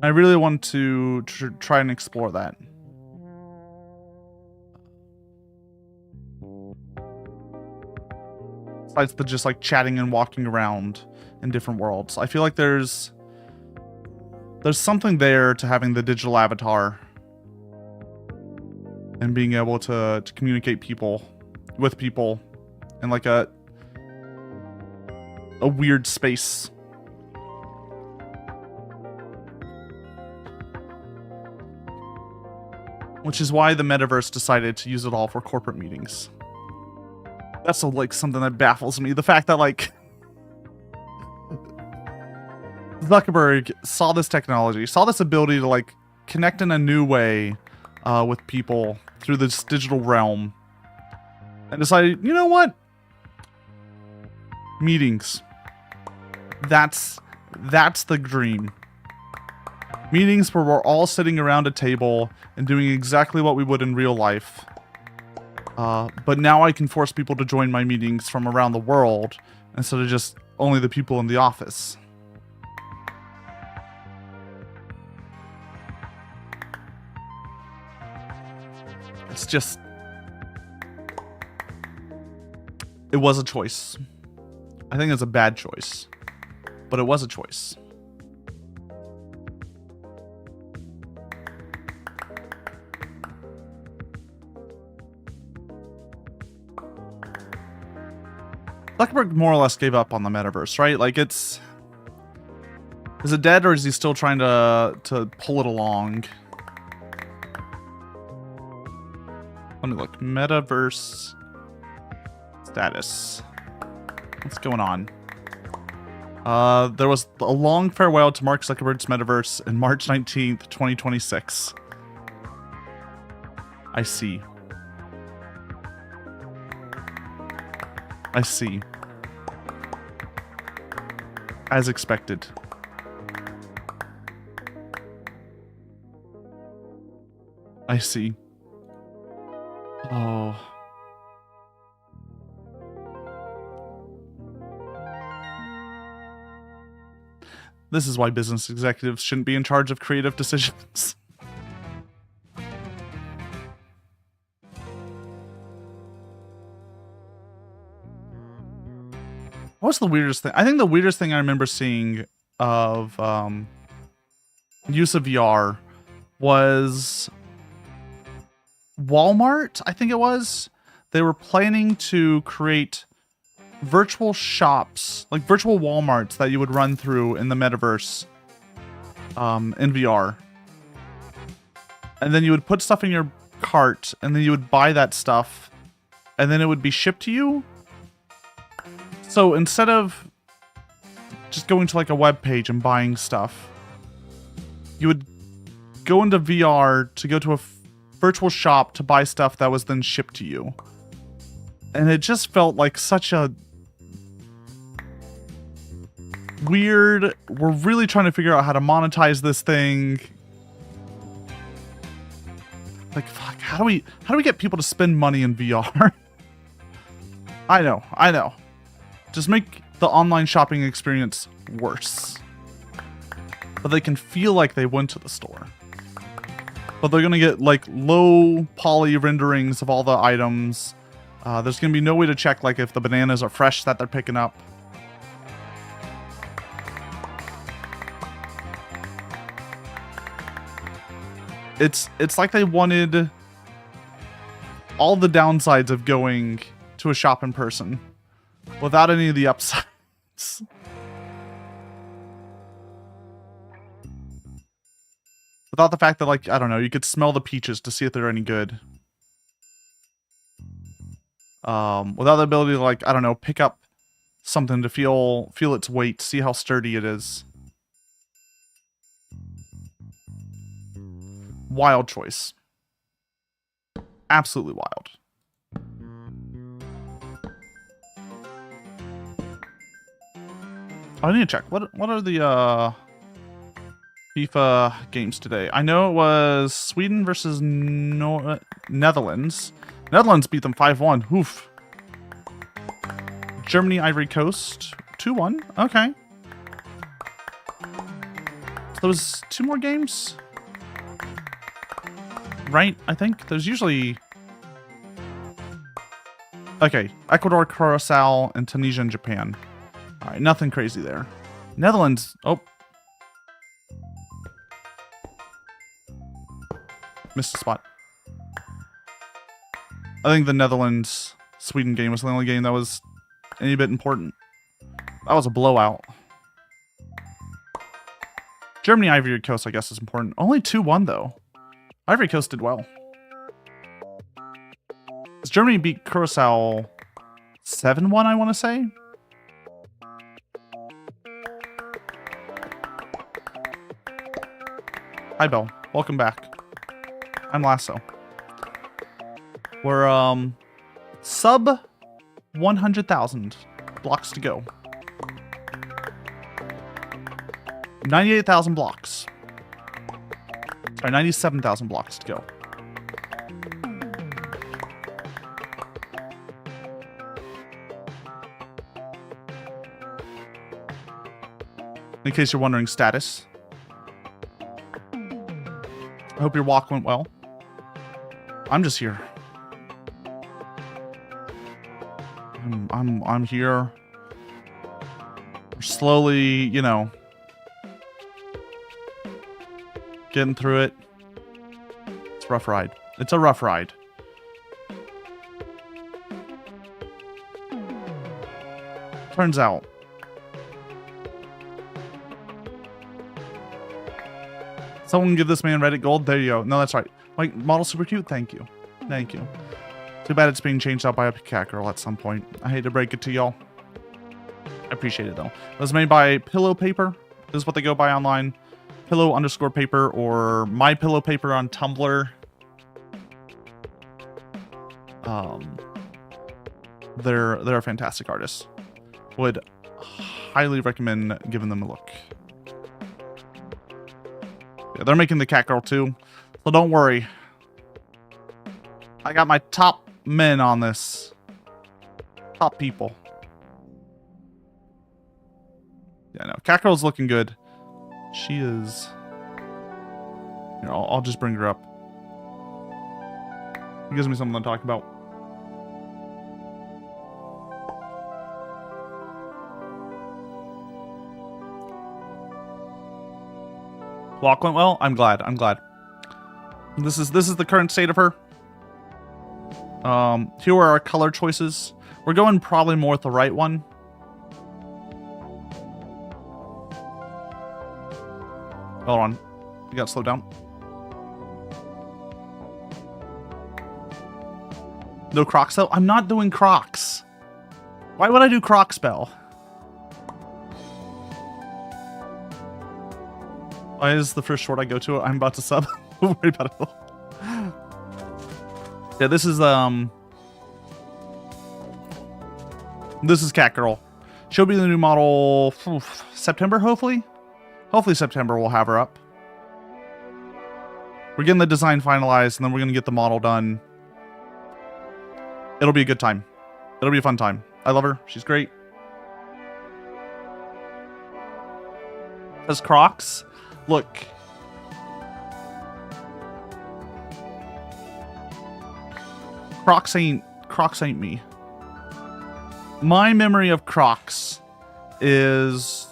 I really want to try and explore that. Besides the just like chatting and walking around in different worlds. I feel like there's something there to having the digital avatar and being able to communicate with people in like a weird space. Which is why the metaverse decided to use it all for corporate meetings. That's like something that baffles me. The fact that like Zuckerberg saw this technology, saw this ability to like connect in a new way with people through this digital realm, and decided, you know what? Meetings. That's the dream. Meetings where we're all sitting around a table and doing exactly what we would in real life. But now I can force people to join my meetings from around the world instead of just only the people in the office. It's just... It was a choice. I think it's a bad choice, but it was a choice. Zuckerberg more or less gave up on the metaverse, right? Like is it dead or is he still trying to pull it along? Let me look. Metaverse status. What's going on? There was a long farewell to Mark Zuckerberg's metaverse in March 19th, 2026. I see. I see. As expected. I see. Oh. This is why business executives shouldn't be in charge of creative decisions. What's the weirdest thing? I think the weirdest thing I remember seeing of use of VR was Walmart, I think it was. They were planning to create virtual shops, like virtual Walmarts that you would run through in the metaverse in VR. And then you would put stuff in your cart, and then you would buy that stuff, and then it would be shipped to you. So instead of just going to like a web page and buying stuff, you would go into VR to go to a virtual shop to buy stuff that was then shipped to you. And it just felt like such a weird, we're really trying to figure out how to monetize this thing. Like, fuck, how do we get people to spend money in VR? I know. Just make the online shopping experience worse. But they can feel like they went to the store. But they're gonna get like low poly renderings of all the items. There's gonna be no way to check like if the bananas are fresh that they're picking up. It's like they wanted all the downsides of going to a shop in person without any of the upsides. Without the fact that, like, I don't know, you could smell the peaches to see if they're any good. Without the ability to, like, I don't know, pick up something to feel its weight, see how sturdy it is. Wild choice. Absolutely wild. I need to check. What are the FIFA games today? I know it was Sweden versus Netherlands. Netherlands beat them 5-1. Oof. Germany, Ivory Coast 2-1. Okay. So there was 2 more games? Right, I think. There's usually... Okay, Ecuador, Curacao, and Tunisia and Japan. Alright, nothing crazy there. Netherlands... Oh. Missed a spot. I think the Netherlands-Sweden game was the only game that was any bit important. That was a blowout. Germany, Ivory Coast, I guess, is important. Only 2-1, though. Ivory Coast did well. Germany beat Curacao 7-1, I want to say. Hi, Belle. Welcome back. I'm Lasso. We're, sub 100,000 blocks to go. 98,000 blocks. Sorry, 97,000 blocks to go. In case you're wondering, status. I hope your walk went well. I'm just here. I'm here. We're slowly, you know, getting through it. It's a rough ride. It's a rough ride. Turns out. Someone give this man Reddit gold. There you go. No, that's right. Like, model super cute. Thank you. Thank you. Too bad it's being changed out by a cat girl at some point. I hate to break it to y'all. I appreciate it though. It was made by Pillow Paper. This is what they go by online. Pillow_paper or My Pillow Paper on Tumblr. They're a fantastic artist. Would highly recommend giving them a look. Yeah, they're making the cat girl too, so don't worry. I got my top men on this. Top people. Yeah, no, cat girl's looking good. She is. Here, I'll just bring her up. It gives me something to talk about. Walk went well. I'm glad. I'm glad. This is the current state of her. Here are our color choices. We're going probably more with the right one. Hold on. You gotta slow down. No Crocs though? I'm not doing Crocs. Why would I do Crocs, Bell? Why is the first short I go to? I'm about to sub. Don't worry about it. Yeah, this is Cat Girl. She'll be the new model September, hopefully. Hopefully September we'll have her up. We're getting the design finalized, and then we're going to get the model done. It'll be a good time. It'll be a fun time. I love her. She's great. Says Crocs. Look. Crocs ain't me. My memory of Crocs is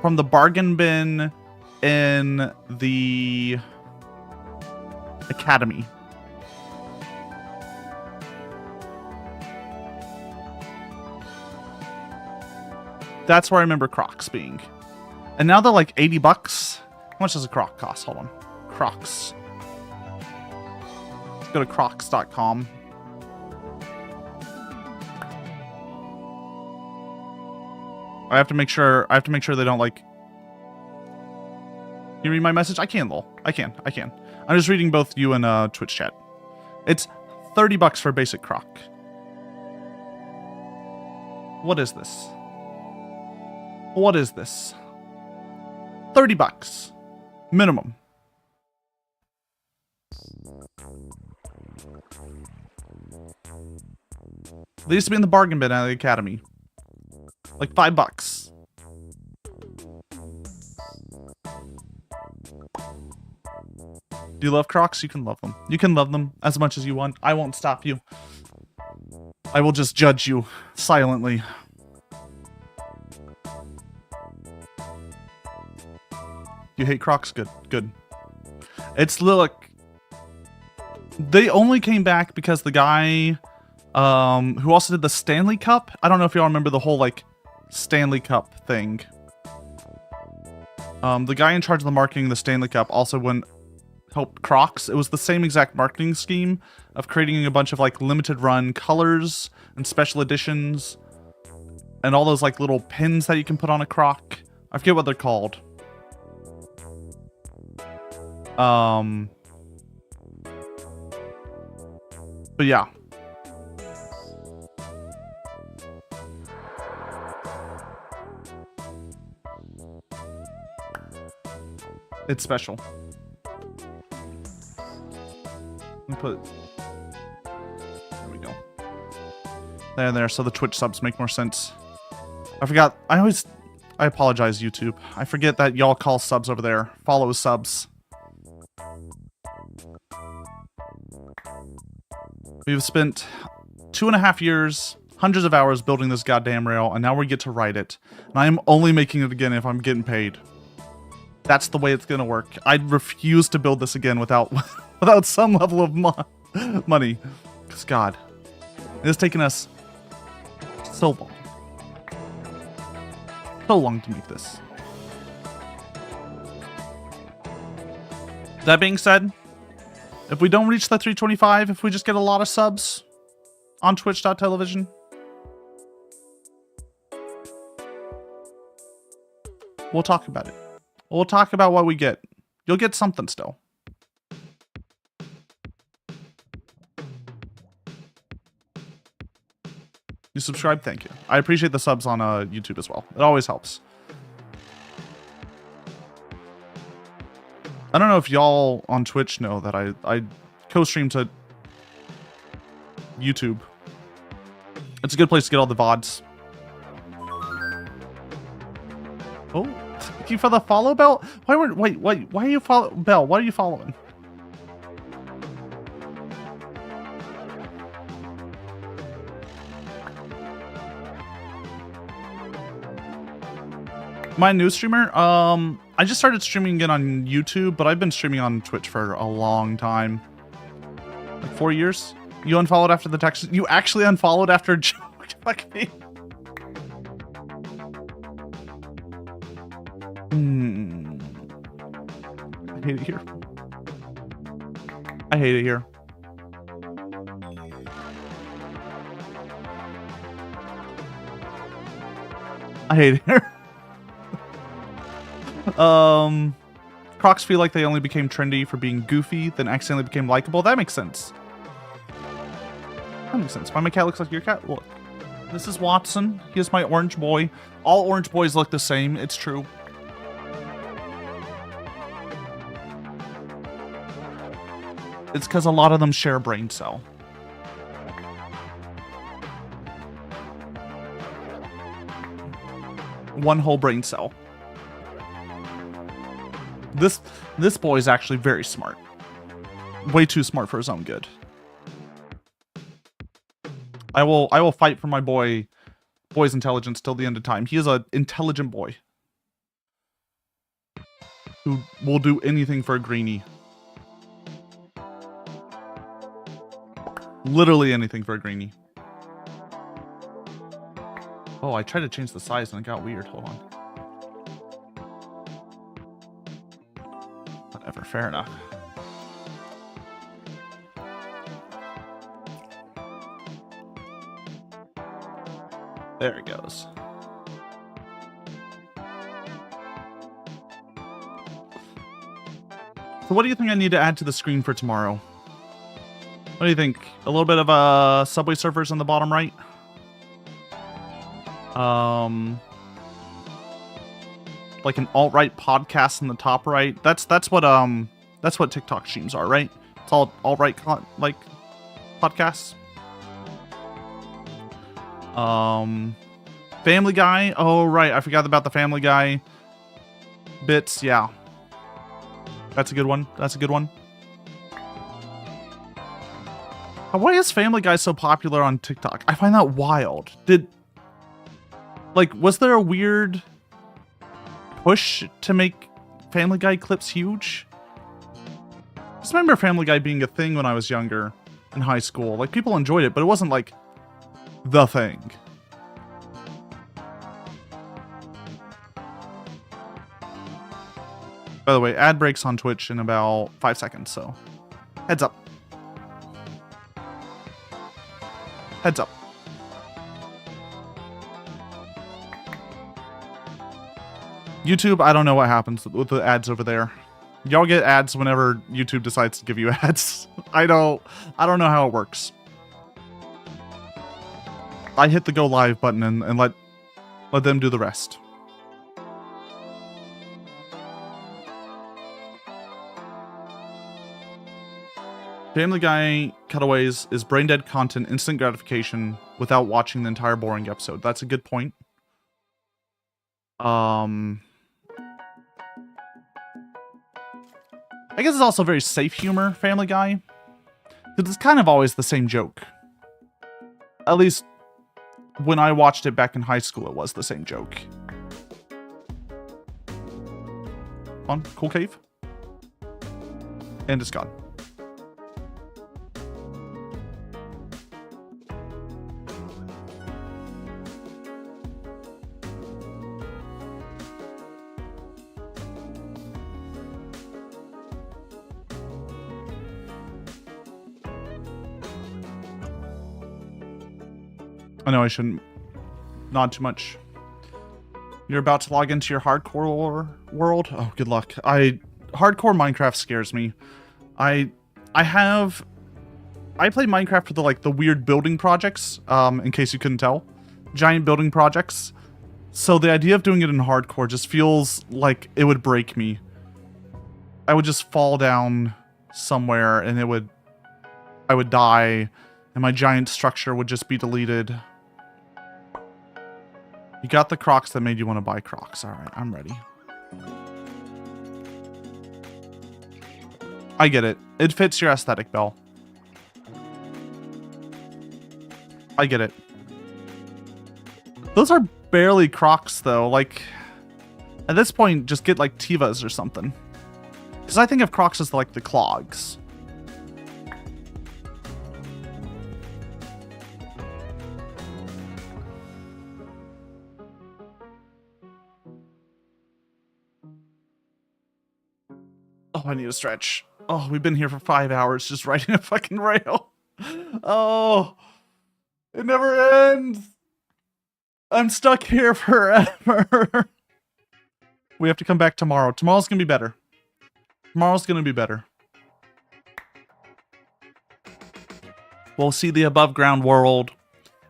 from the bargain bin in the Academy. That's where I remember Crocs being. And now they're like 80 bucks. How much does a Croc cost? Hold on. Crocs. Let's go to crocs.com. I have to make sure they don't like. Can you read my message? I can, lol. I can. I'm just reading both you and Twitch chat. It's 30 bucks for a basic Croc. What is this? What is this? 30 bucks. Minimum. They used to be in the bargain bin at the Academy. Like $5. Do you love Crocs? You can love them. You can love them as much as you want. I won't stop you. I will just judge you silently. You hate Crocs? Good. Good. It's look. They only came back because the guy who also did the Stanley Cup. I don't know if y'all remember the whole like Stanley Cup thing. The guy in charge of the marketing of the Stanley Cup also helped Crocs. It was the same exact marketing scheme of creating a bunch of like limited run colors and special editions and all those like little pins that you can put on a Croc. I forget what they're called. But yeah. It's special. Let me put. There we go. There. So the Twitch subs make more sense. I forgot. I apologize, YouTube. I forget that y'all call subs over there. Follow subs. We've spent 2.5 years, hundreds of hours building this goddamn rail, and now we get to ride it. And I am only making it again if I'm getting paid. That's the way it's gonna work. I refuse to build this again without some level of money. Because God, it has taken us so long to make this. That being said, if we don't reach the 325, if we just get a lot of subs on twitch.tv, we'll talk about it. We'll talk about what we get. You'll get something still. You subscribe? Thank you. I appreciate the subs on YouTube as well. It always helps. I don't know if y'all on Twitch know that I co-stream to YouTube. It's a good place to get all the VODs. Oh, thank you for the follow, Bell. Why are you follow Bell? What are you following? My new streamer? I just started streaming again on YouTube, but I've been streaming on Twitch for a long time. Like 4 years? You unfollowed after the text? You actually unfollowed after a joke? Fuck me. I hate it here. I hate it here. I hate it here. Crocs feel like they only became trendy for being goofy, then accidentally became likable. That makes sense. That makes sense. Why my cat looks like your cat? Look. This is Watson. He is my orange boy. All orange boys look the same. It's true. It's because a lot of them share a brain cell. One whole brain cell. This boy is actually very smart. Way too smart for his own good. I will fight for my boy's intelligence till the end of time. He is an intelligent boy who will do anything for a greenie. Literally anything for a greenie. Oh, I tried to change the size and it got weird. Hold on. Whatever, fair enough. There it goes. So what do you think I need to add to the screen for tomorrow? What do you think? A little bit of Subway Surfers on the bottom right? Like an alt-right podcast in the top right. That's what TikTok streams are, right? It's all alt-right like podcasts. Family Guy. Oh right, I forgot about the Family Guy bits. Yeah, that's a good one. That's a good one. Why is Family Guy so popular on TikTok? I find that wild. Was there a weird push to make Family Guy clips huge? I just remember Family Guy being a thing when I was younger in high school. Like, people enjoyed it, but it wasn't like the thing. By the way, ad breaks on Twitch in about 5 seconds, so heads up. Heads up. YouTube, I don't know what happens with the ads over there. Y'all get ads whenever YouTube decides to give you ads. I don't know how it works. I hit the go live button and let them do the rest. Family Guy cutaways is brain dead content, instant gratification without watching the entire boring episode. That's a good point. I guess it's also very safe humor, Family Guy. Because it's kind of always the same joke. At least when I watched it back in high school, it was the same joke. Fun, cool cave. And it's gone. I know I shouldn't nod too much. You're about to log into your hardcore world? Oh, good luck. Hardcore Minecraft scares me. I play Minecraft for the weird building projects, in case you couldn't tell. Giant building projects. So the idea of doing it in hardcore just feels like it would break me. I would just fall down somewhere and I would die and my giant structure would just be deleted. You got the Crocs that made you want to buy Crocs. Alright, I'm ready. I get it. It fits your aesthetic, Belle. I get it. Those are barely Crocs, though. Like, at this point, just get, Tevas or something. Because I think of Crocs as, the clogs. Oh, I need a stretch. Oh, we've been here for 5 hours just riding a fucking rail. Oh, it never ends. I'm stuck here forever. We have to come back tomorrow. Tomorrow's gonna be better. Tomorrow's gonna be better. We'll see the above ground world.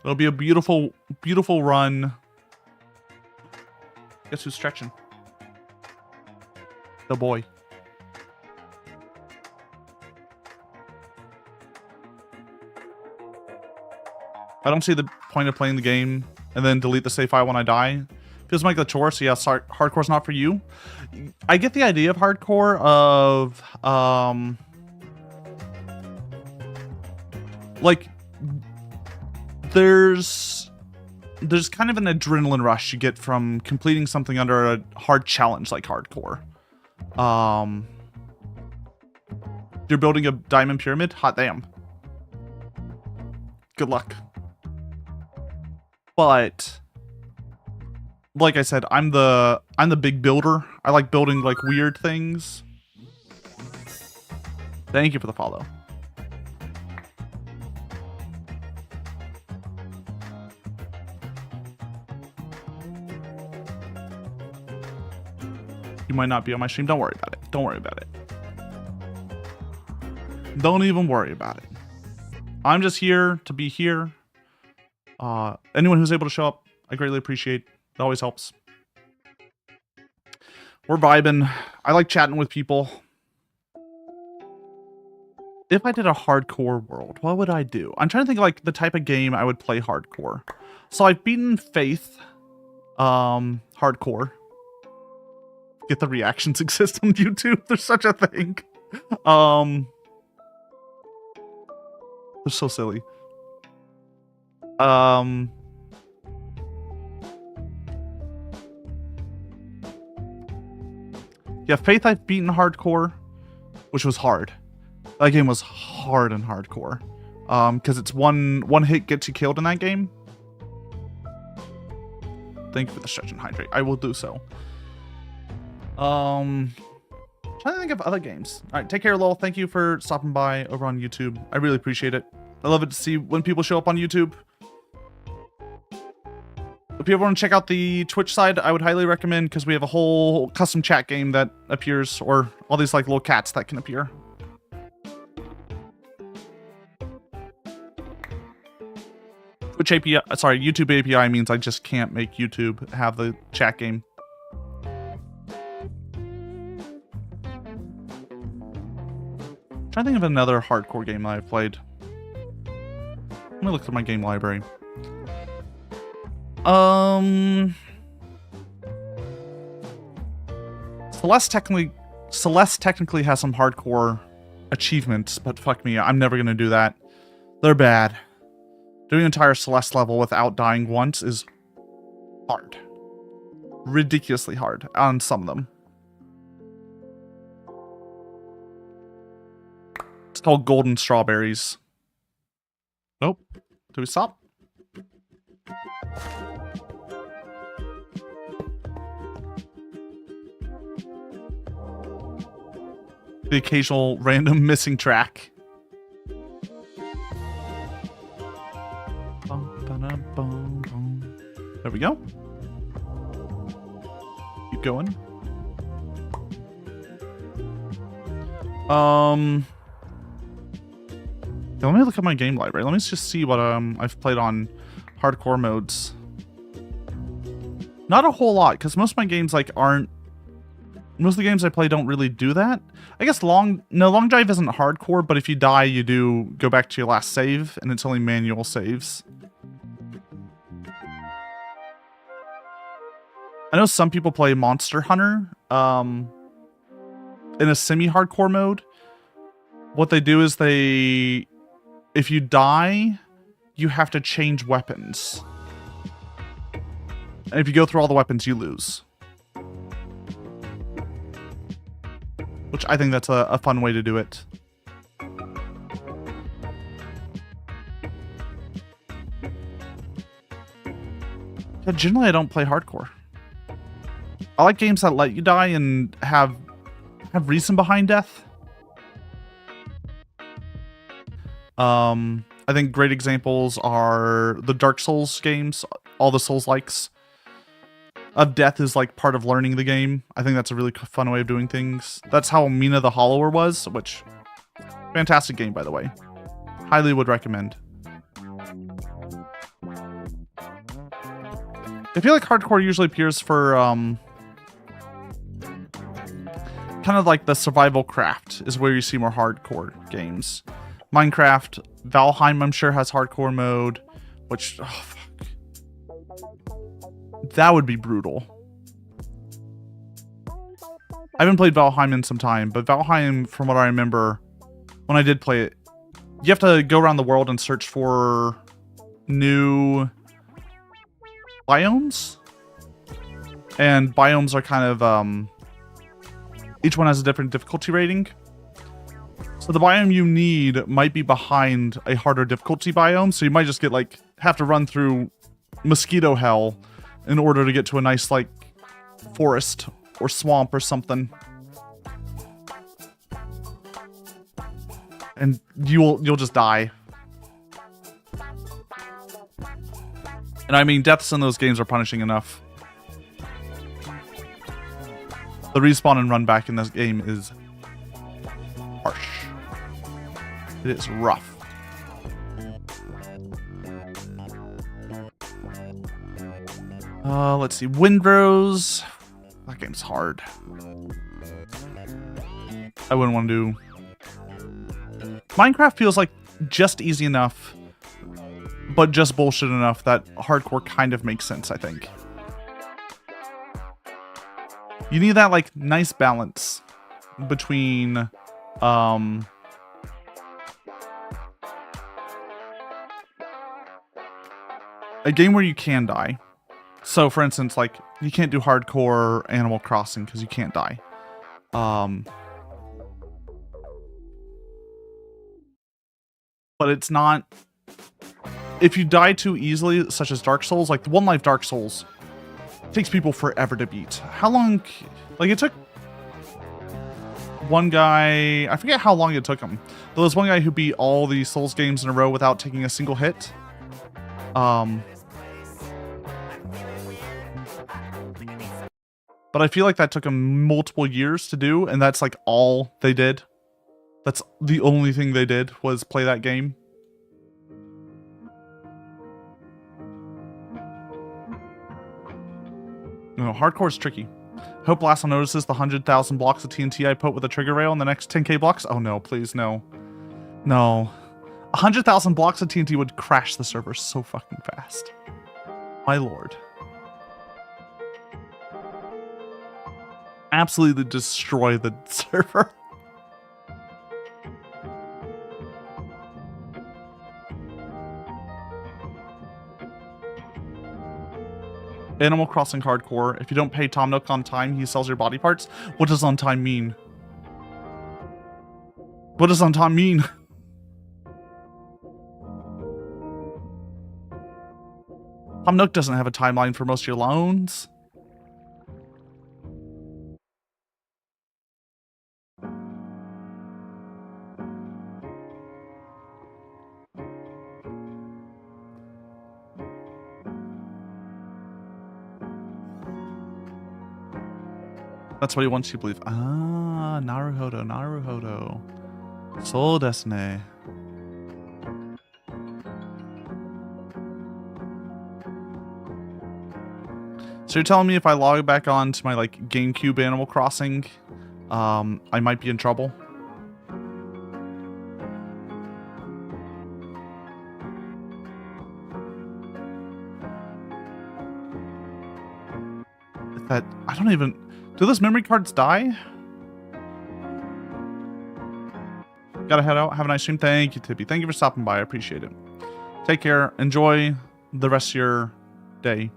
It'll be a beautiful, beautiful run. Guess who's stretching? The boy. I don't see the point of playing the game and then delete the save file when I die. Feels like the chore, so yeah, sorry, hardcore's not for you. I get the idea of hardcore of, like, there's kind of an adrenaline rush you get from completing something under a hard challenge like hardcore. You're building a diamond pyramid? Hot damn. Good luck. But like I said, I'm the big builder. I like building like weird things. Thank you for the follow. You might not be on my stream. Don't worry about it. Don't worry about it. Don't even worry about it. I'm just here to be here. Anyone who's able to show up, I greatly appreciate. It always helps. We're vibing. I like chatting with people. If I did a hardcore world, what would I do? I'm trying to think of like the type of game I would play hardcore. So I've beaten Faith hardcore. Get the reactions exist on YouTube. There's such a thing. They're so silly. Yeah, Faith I've beaten hardcore, which was hard. That game was hard and hardcore. Because it's one hit gets you killed in that game. Thank you for the stretch and hydrate. I will do so. Trying to think of other games. All right, take care, Lowell. Thank you for stopping by over on YouTube. I really appreciate it. I love it to see when people show up on YouTube. If you ever want to check out the Twitch side, I would highly recommend, because we have a whole custom chat game that appears, or all these like little cats that can appear. Twitch API, sorry, YouTube API means I just can't make YouTube have the chat game. I'm trying to think of another hardcore game that I've played. Let me look through my game library. Celeste technically has some hardcore achievements, but fuck me, I'm never gonna do that. They're bad. Doing an entire Celeste level without dying once is hard. Ridiculously hard on some of them. It's called Golden Strawberries. Nope. Do we stop? The occasional random missing track. There we go. Keep going. Let me look at my game library. Let me just see what I've played on hardcore modes. Not a whole lot, because most of my games like aren't. Most of the games I play don't really do that. I guess Long Drive isn't hardcore, but if you die, you do go back to your last save, and it's only manual saves. I know some people play Monster Hunter in a semi-hardcore mode. What they do is if you die, you have to change weapons. And if you go through all the weapons, you lose. Which I think that's a fun way to do it. Yeah, generally, I don't play hardcore. I like games that let you die and have reason behind death. I think great examples are the Dark Souls games, all the Souls-likes. Of death is like part of learning the game. I think that's a really fun way of doing things. That's how Mina the Hollower was, which fantastic game, by the way. Highly would recommend. I feel like hardcore usually appears for kind of like the survival craft is where you see more hardcore games. Minecraft, Valheim, I'm sure has hardcore mode. Which, oh, fuck. That would be brutal. I haven't played Valheim in some time, but Valheim, from what I remember, when I did play it, you have to go around the world and search for new biomes. And biomes are kind of, each one has a different difficulty rating. So the biome you need might be behind a harder difficulty biome, so you might just get, like, have to run through mosquito hell in order to get to a nice, like, forest or swamp or something. And you'll just die. And I mean, deaths in those games are punishing enough. The respawn and run back in this game is harsh. It is rough. Let's see. Windrose. That game's hard. I wouldn't want to do... Minecraft feels like just easy enough, but just bullshit enough that hardcore kind of makes sense, I think. You need that, like, nice balance between, a game where you can die. So, for instance, like, you can't do hardcore Animal Crossing because you can't die. But it's not... If you die too easily, such as Dark Souls, like the One Life Dark Souls, it takes people forever to beat. How long... Like, it took one guy... I forget how long it took him. There was one guy who beat all the Souls games in a row without taking a single hit. But I feel like that took them multiple years to do, and that's like all they did. That's the only thing they did was play that game. No, hardcore's tricky. Hope Lasso notices the 100,000 blocks of TNT I put with a trigger rail in the next 10k blocks. Oh no, please, no. No. 100,000 blocks of TNT would crash the server so fucking fast. My lord. Absolutely destroy the server. Animal Crossing hardcore. If you don't pay Tom Nook on time, he sells your body parts. What does on time mean? What does on time mean? Tom Nook doesn't have a timeline for most of your loans. That's what he wants you to believe. Ah, Naruhodo, Naruhodo. So desu ne. So you're telling me if I log back on to my, like, GameCube Animal Crossing, I might be in trouble? That, I don't even... Do those memory cards die? Gotta head out. Have a nice stream. Thank you, Tippy. Thank you for stopping by. I appreciate it. Take care. Enjoy the rest of your day.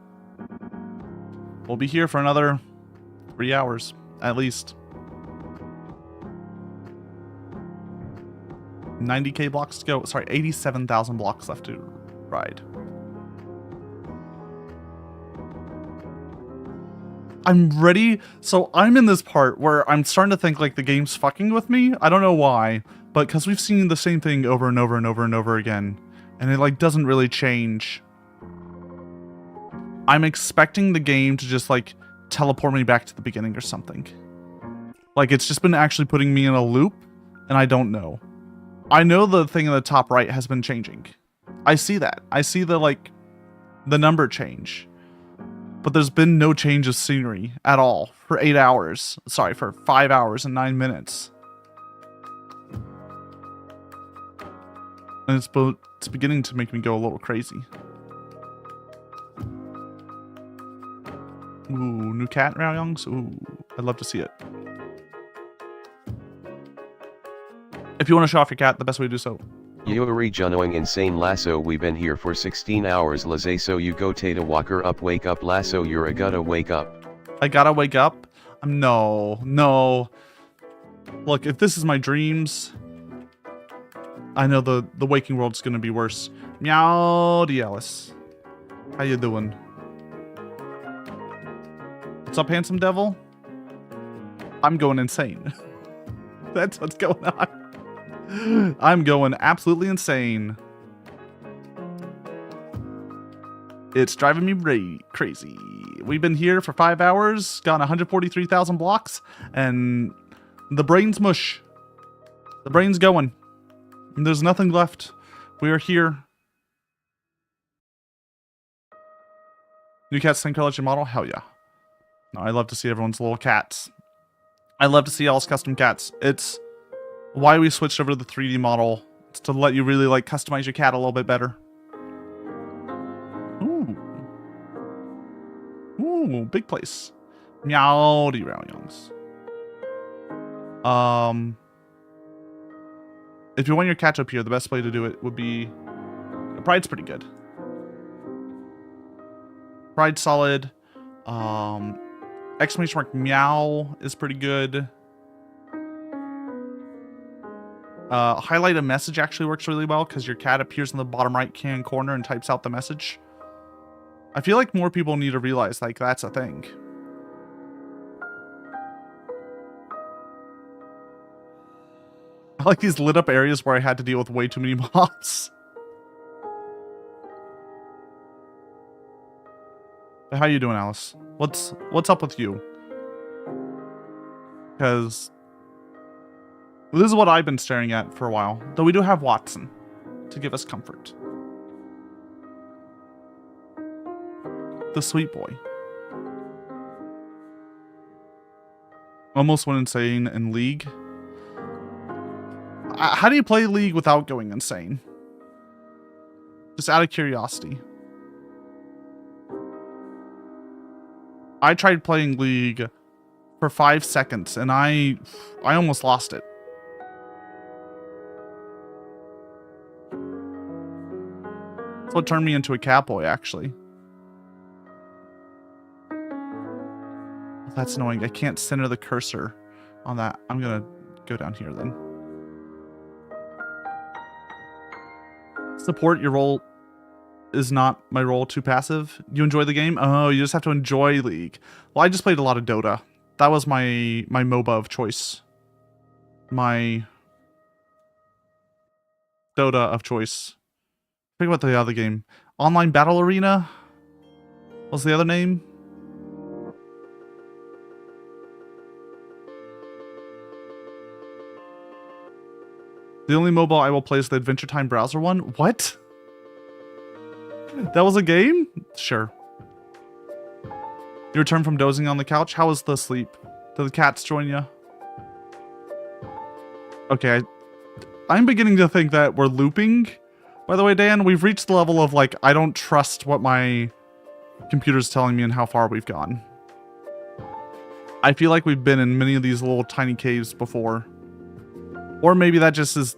We'll be here for another 3 hours, at least. 90k blocks to go. Sorry, 87,000 blocks left to ride. I'm ready. So I'm in this part where I'm starting to think like the game's fucking with me. I don't know why, but because we've seen the same thing over and over and over and over again, and it like doesn't really change. I'm expecting the game to just like teleport me back to the beginning or something. Like it's just been actually putting me in a loop, and I don't know. I know the thing in the top right has been changing. I see that. I see the like the number change. But there's been no change of scenery at all for 8 hours. Sorry, for 5 hours and 9 minutes. And it's beginning to make me go a little crazy. Ooh, new cat Raoyongs. Ooh, I'd love to see it. If you want to show off your cat, the best way to do so. Yuri Junoing insane lasso we been here for 16 hours laze so you go tata walker up wake up lasso you're a gotta wake up. I gotta wake up? No. Look, if this is my dreams, I know the waking world's gonna be worse. Meowdy Alice. How you doing? What's up, handsome devil? I'm going insane. That's what's going on. I'm going absolutely insane. It's driving me crazy. We've been here for 5 hours, gone 143,000 blocks, and the brain's mush. The brain's going. There's nothing left. We are here. New cat same color model? Hell yeah. No, I love to see everyone's little cats. I love to see y'all's custom cats. It's why we switched over to the 3D model. It's to let you really like customize your cat a little bit better. Ooh, big place. Meowdy Raoyongs. If you want your cat up here, the best way to do it would be... Pride's pretty good. Pride's solid. Exclamation mark meow is pretty good. Highlight a message actually works really well because your cat appears in the bottom right hand corner and types out the message. I feel like more people need to realize like that's a thing. I like these lit up areas where I had to deal with way too many mobs. How you doing, Alice? What's up with you? Because this is what I've been staring at for a while. Though we do have Watson to give us comfort. The sweet boy. Almost went insane in League. How do you play League without going insane? Just out of curiosity. I tried playing League for 5 seconds and I almost lost it. That's what turned me into a catboy, actually. That's annoying. I can't center the cursor on that. I'm gonna go down here then. Support, your role is not my role too passive. You enjoy the game? Oh, you just have to enjoy League. Well, I just played a lot of Dota. That was my MOBA of choice. My Dota of choice. Think about the other game. Online Battle Arena? What's the other name? The only mobile I will play is the Adventure Time browser one. What? That was a game? Sure. You returned from dozing on the couch? How was the sleep? Did the cats join you? Okay, I'm beginning to think that we're looping. By the way, Dan, we've reached the level of, like, I don't trust what my computer's telling me and how far we've gone. I feel like we've been in many of these little tiny caves before. Or maybe that just is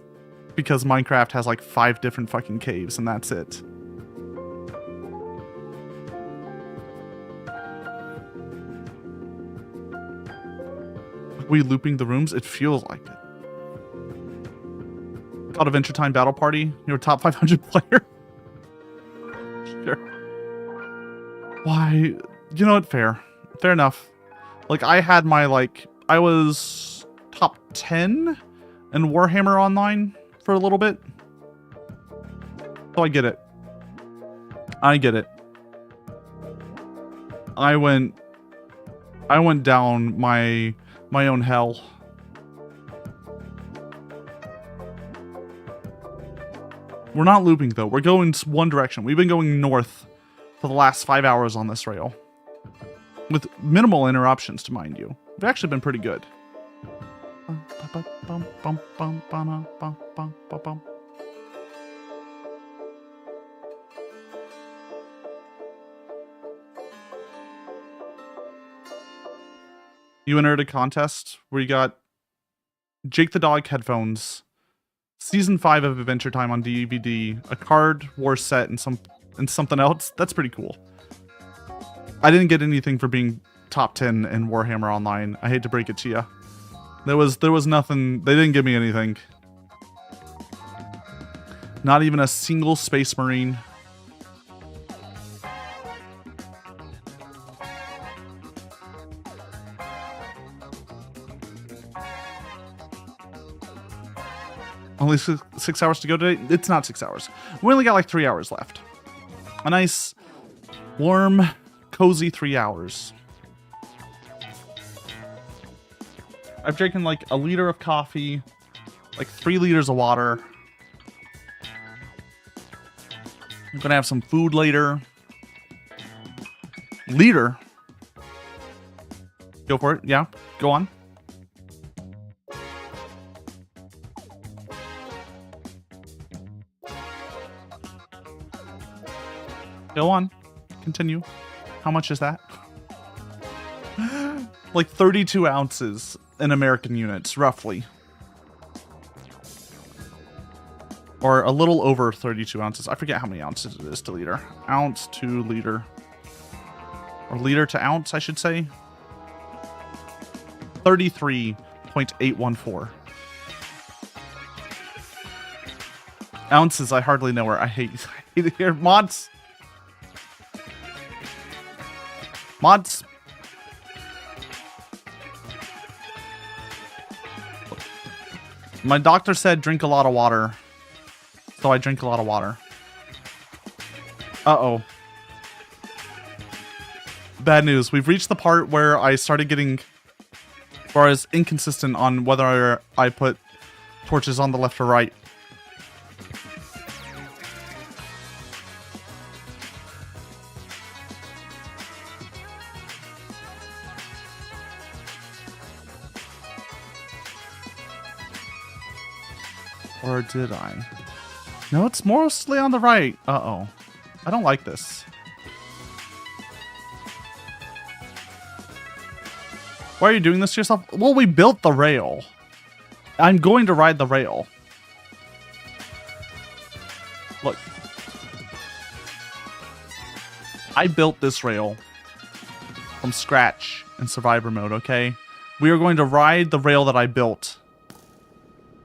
because Minecraft has, like, 5 different fucking caves and that's it. Are we looping the rooms? It feels like it. Called Adventure Time Battle Party. You're a top 500 player. Sure. Why? You know what? Fair. Fair enough. Like, I had my, like... I was top 10 in Warhammer Online for a little bit. So I get it. I get it. I went down my own hell. We're not looping though. We're going one direction. We've been going north for the last 5 hours on this rail. With minimal interruptions, to mind you. We've actually been pretty good. You entered a contest where you got Jake the Dog headphones, Season 5 of Adventure Time on DVD, a card war set, and something else. That's pretty cool. I didn't get anything for being top 10 in Warhammer Online. I hate to break it to you. There was nothing. They didn't give me anything. Not even a single Space Marine. Only 6 hours to go today? It's not 6 hours. We only got like 3 hours left. A nice, warm, cozy 3 hours. I've drinking like a liter of coffee, like 3 liters of water. I'm gonna have some food later. Liter? Go for it. Yeah, go on. Go on. Continue. How much is that? Like 32 ounces in American units, roughly. Or a little over 32 ounces. I forget how many ounces it is to liter. Ounce to liter. Or liter to ounce, I should say. 33.814. Ounces, I hardly know where. I hate it here. Mods. Mods. My doctor said drink a lot of water. So I drink a lot of water. Uh-oh. Bad news. We've reached the part where I started getting... Or I was inconsistent on whether I put torches on the left or right. Or did I? No, it's mostly on the right. Uh-oh. I don't like this. Why are you doing this to yourself? Well, we built the rail. I'm going to ride the rail. Look. I built this rail from scratch in survivor mode, okay? We are going to ride the rail that I built.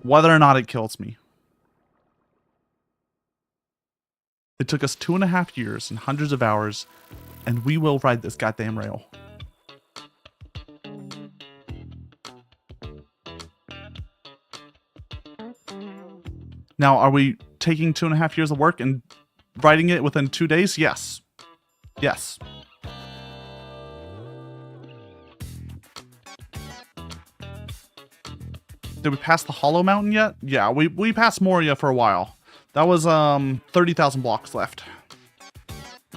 Whether or not it kills me. It took us 2.5 years and hundreds of hours, and we will ride this goddamn rail. Now, are we taking 2.5 years of work and riding it within 2 days? Yes. Yes. Did we pass the Hollow Mountain yet? Yeah, we passed Moria for a while. That was 30,000 blocks left.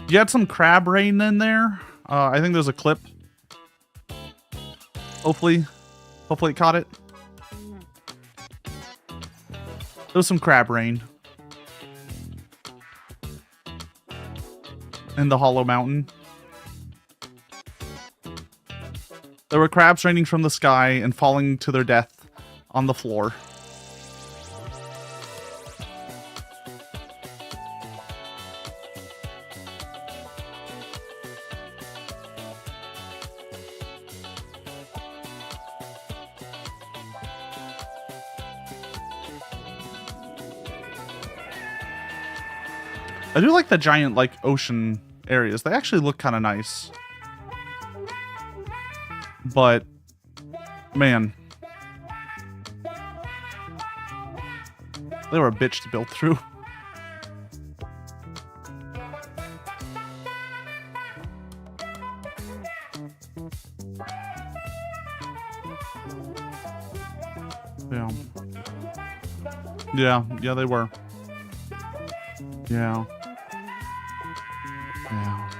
You had some crab rain in there. I think there's a clip. Hopefully it caught it. There was some crab rain in the Hollow Mountain. There were crabs raining from the sky and falling to their death on the floor. I do like the giant, like, ocean areas. They actually look kind of nice. But, man. They were a bitch to build through. Yeah. Yeah, they were. Yeah. Yeah.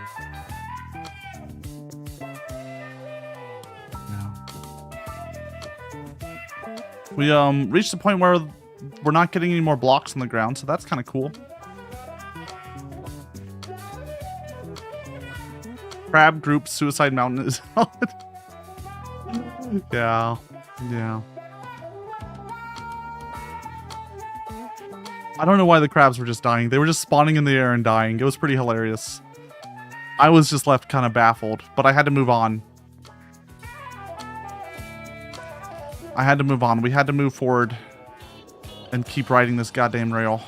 Yeah. We reached the point where we're not getting any more blocks on the ground, so that's kind of cool. Crab group Suicide Mountain is Yeah. Yeah. I don't know why the crabs were just dying. They were just spawning in the air and dying. It was pretty hilarious. I was just left kind of baffled, but I had to move on. I had to move on. We had to move forward and keep riding this goddamn rail.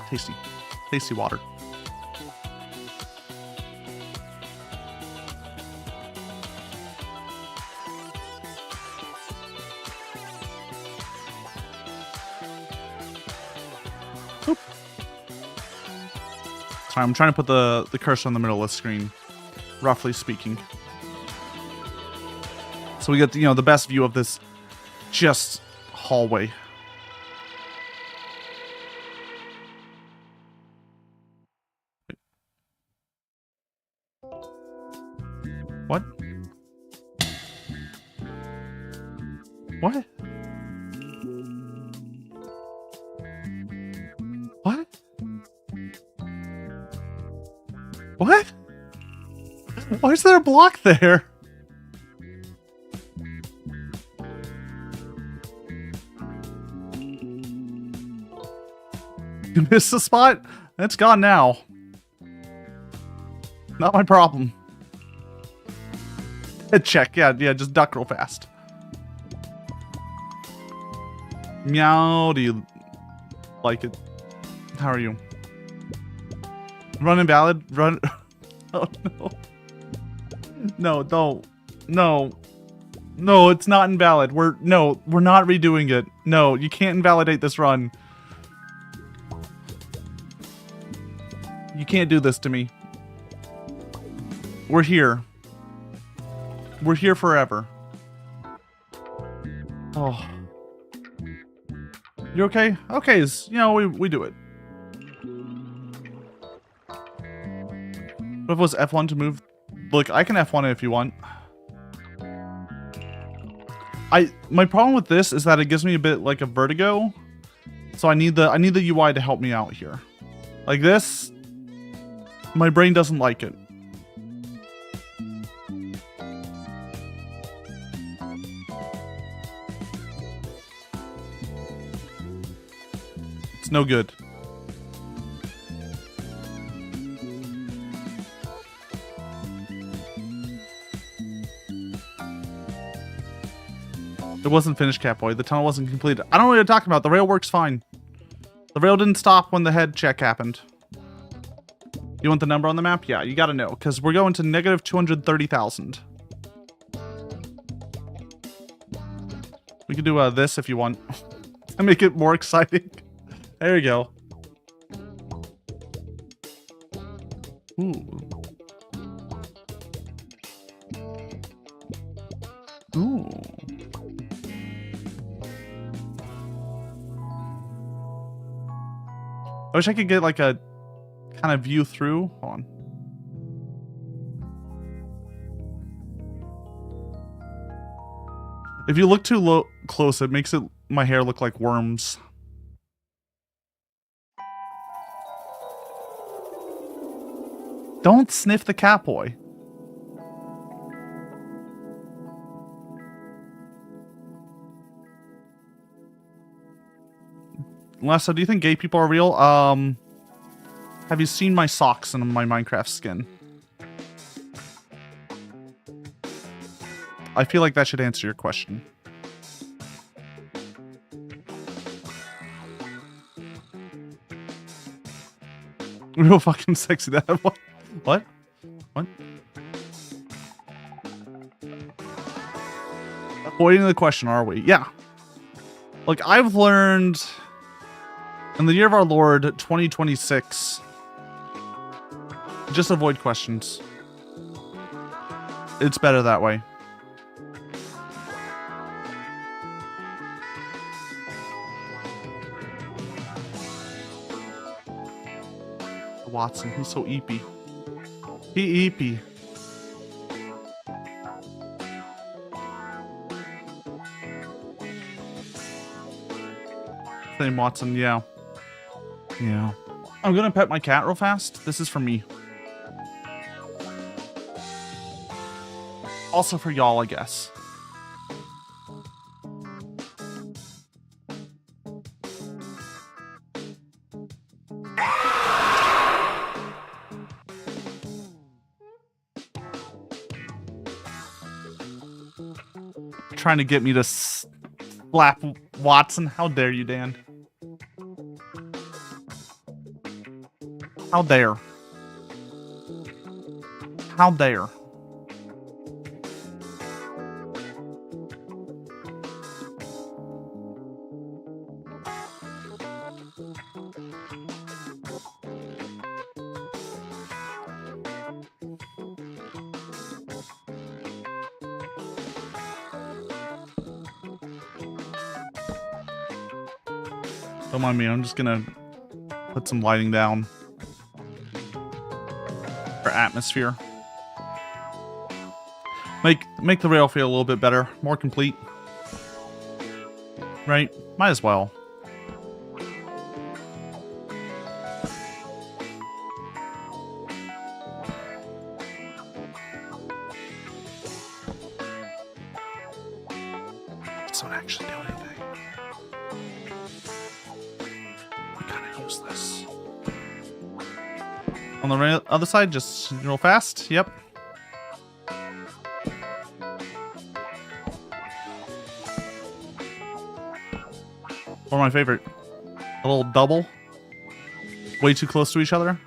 Tasty. Tasty water. Oop. Sorry, I'm trying to put the cursor in the middle of the screen, roughly speaking. So we get, you know, the best view of this just hallway. What? What? What? What? Why is there a block there? You missed the spot? It's gone now. Not my problem. Check, yeah, just duck real fast. Meow, do you like it? How are you? Run invalid? Run. Oh no. No, don't. No. No, it's not invalid. We're not redoing it. No, you can't invalidate this run. You can't do this to me. We're here. We're here forever. Oh. You okay? Okay, you know, we do it. What if it was F1 to move? Look, I can F1 it if you want. My problem with this is that it gives me a bit like a vertigo. So I need the UI to help me out here. Like this, my brain doesn't like it. It's no good. It wasn't finished, Catboy. The tunnel wasn't completed. I don't know what you're talking about. The rail works fine. The rail didn't stop when the head check happened. You want the number on the map? Yeah, you gotta know, because we're going to negative 230,000. We could do this if you want. To make it more exciting. There you go. Ooh. Ooh. I wish I could get like a kind of view through. Hold on. If you look too close, it makes my hair look like worms. Don't sniff the Catboy. Lasso, do you think gay people are real? Have you seen my socks and my Minecraft skin? I feel like that should answer your question. Real fucking sexy that. What? What? What? Avoiding the question, are we? Yeah. Like, I've learned in the year of our Lord, 2026, just avoid questions. It's better that way. Watson, he's so eepy. He eepy. Same Watson, yeah. Yeah. I'm gonna pet my cat real fast. This is for me. Also for y'all, I guess. Trying to get me to slap Watson. How dare you, Dan? How dare? How dare? Don't mind me, I'm just gonna put some lighting down for atmosphere. Make the rail feel a little bit better, more complete. Right? Might as well. This don't actually do anything. Useless. On the other side, just real fast. Yep. Or my favorite, a little double. Way too close to each other.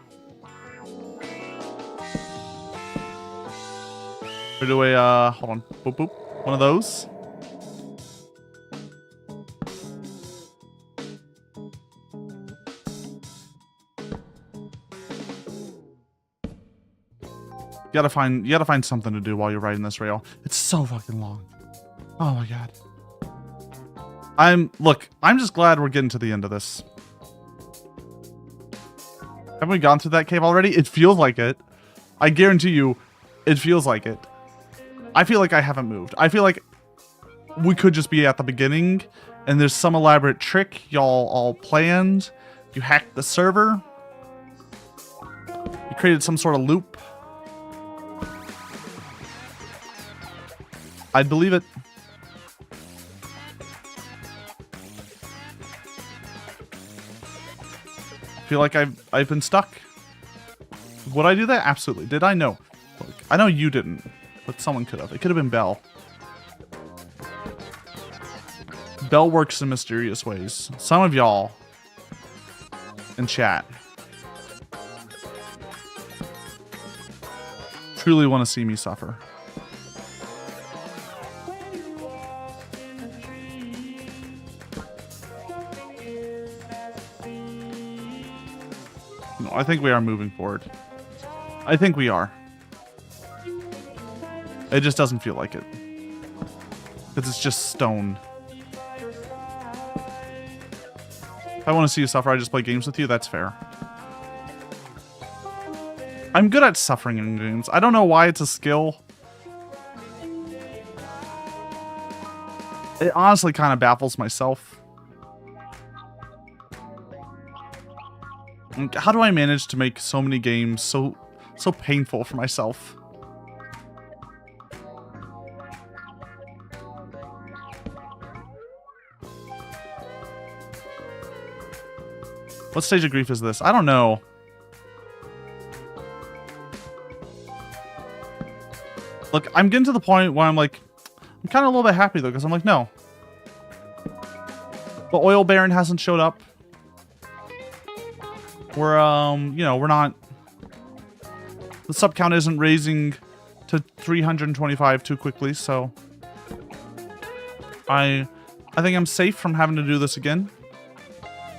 Or do a hold on, boop boop. One of those. You gotta find something to do while you're riding this rail. It's so fucking long. Oh my god. I'm just glad we're getting to the end of this. Haven't we gone through that cave already? It feels like it. I guarantee you, it feels like it. I feel like I haven't moved. I feel like we could just be at the beginning and there's some elaborate trick y'all all planned. You hacked the server. You created some sort of loop. I'd believe it. I feel like I've been stuck. Would I do that? Absolutely. Did I? No. Look, I know you didn't, but someone could have. It could have been Belle. Belle works in mysterious ways. Some of y'all in chat truly want to see me suffer. No, I think we are moving forward. I think we are. It just doesn't feel like it. Because it's just stone. If I want to see you suffer, I just play games with you. That's fair. I'm good at suffering in games. I don't know why it's a skill. It honestly kind of baffles myself. How do I manage to make so many games so painful for myself? What stage of grief is this? I don't know. Look, I'm getting to the point where I'm like, I'm kind of a little bit happy though, because I'm like, no. The oil baron hasn't showed up. We're, you know, we're not... The sub count isn't raising to 325 too quickly, so... I think I'm safe from having to do this again.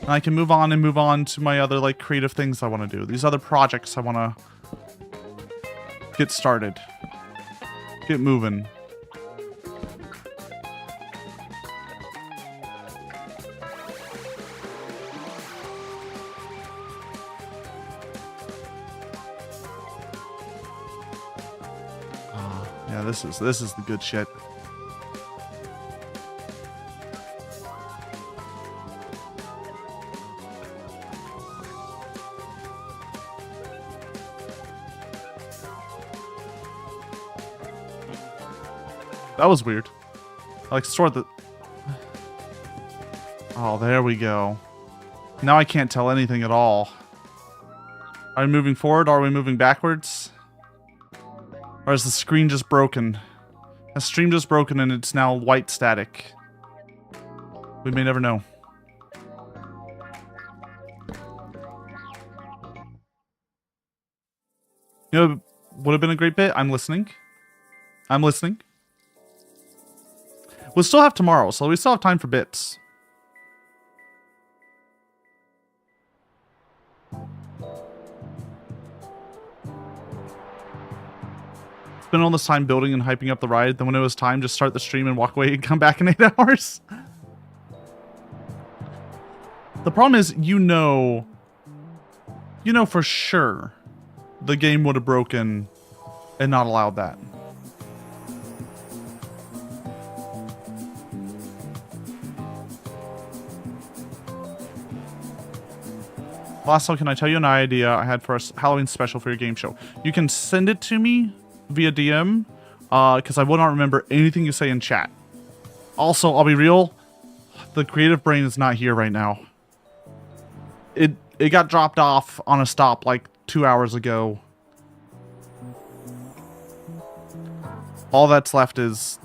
And I can move on to my other, like, creative things I want to do. These other projects I want to get started. Get moving. Yeah, this is the good shit. That was weird. I like sort the... Oh, there we go. Now I can't tell anything at all. Are we moving forward? Are we moving backwards? Or is the screen just broken? Has stream just broken and it's now white static? We may never know. You know, would have been a great bit. I'm listening. I'm listening. We'll still have tomorrow, so we still have time for bits. Spend all this time building and hyping up the ride, then when it was time, just start the stream and walk away and come back in 8 hours. The problem is, you know for sure the game would have broken and not allowed that. Lasso, can I tell you an idea I had for a Halloween special for your game show? You can send it to me via DM, because I will not remember anything you say in chat. Also, I'll be real, the creative brain is not here right now. It got dropped off on a stop like 2 hours ago. All that's left is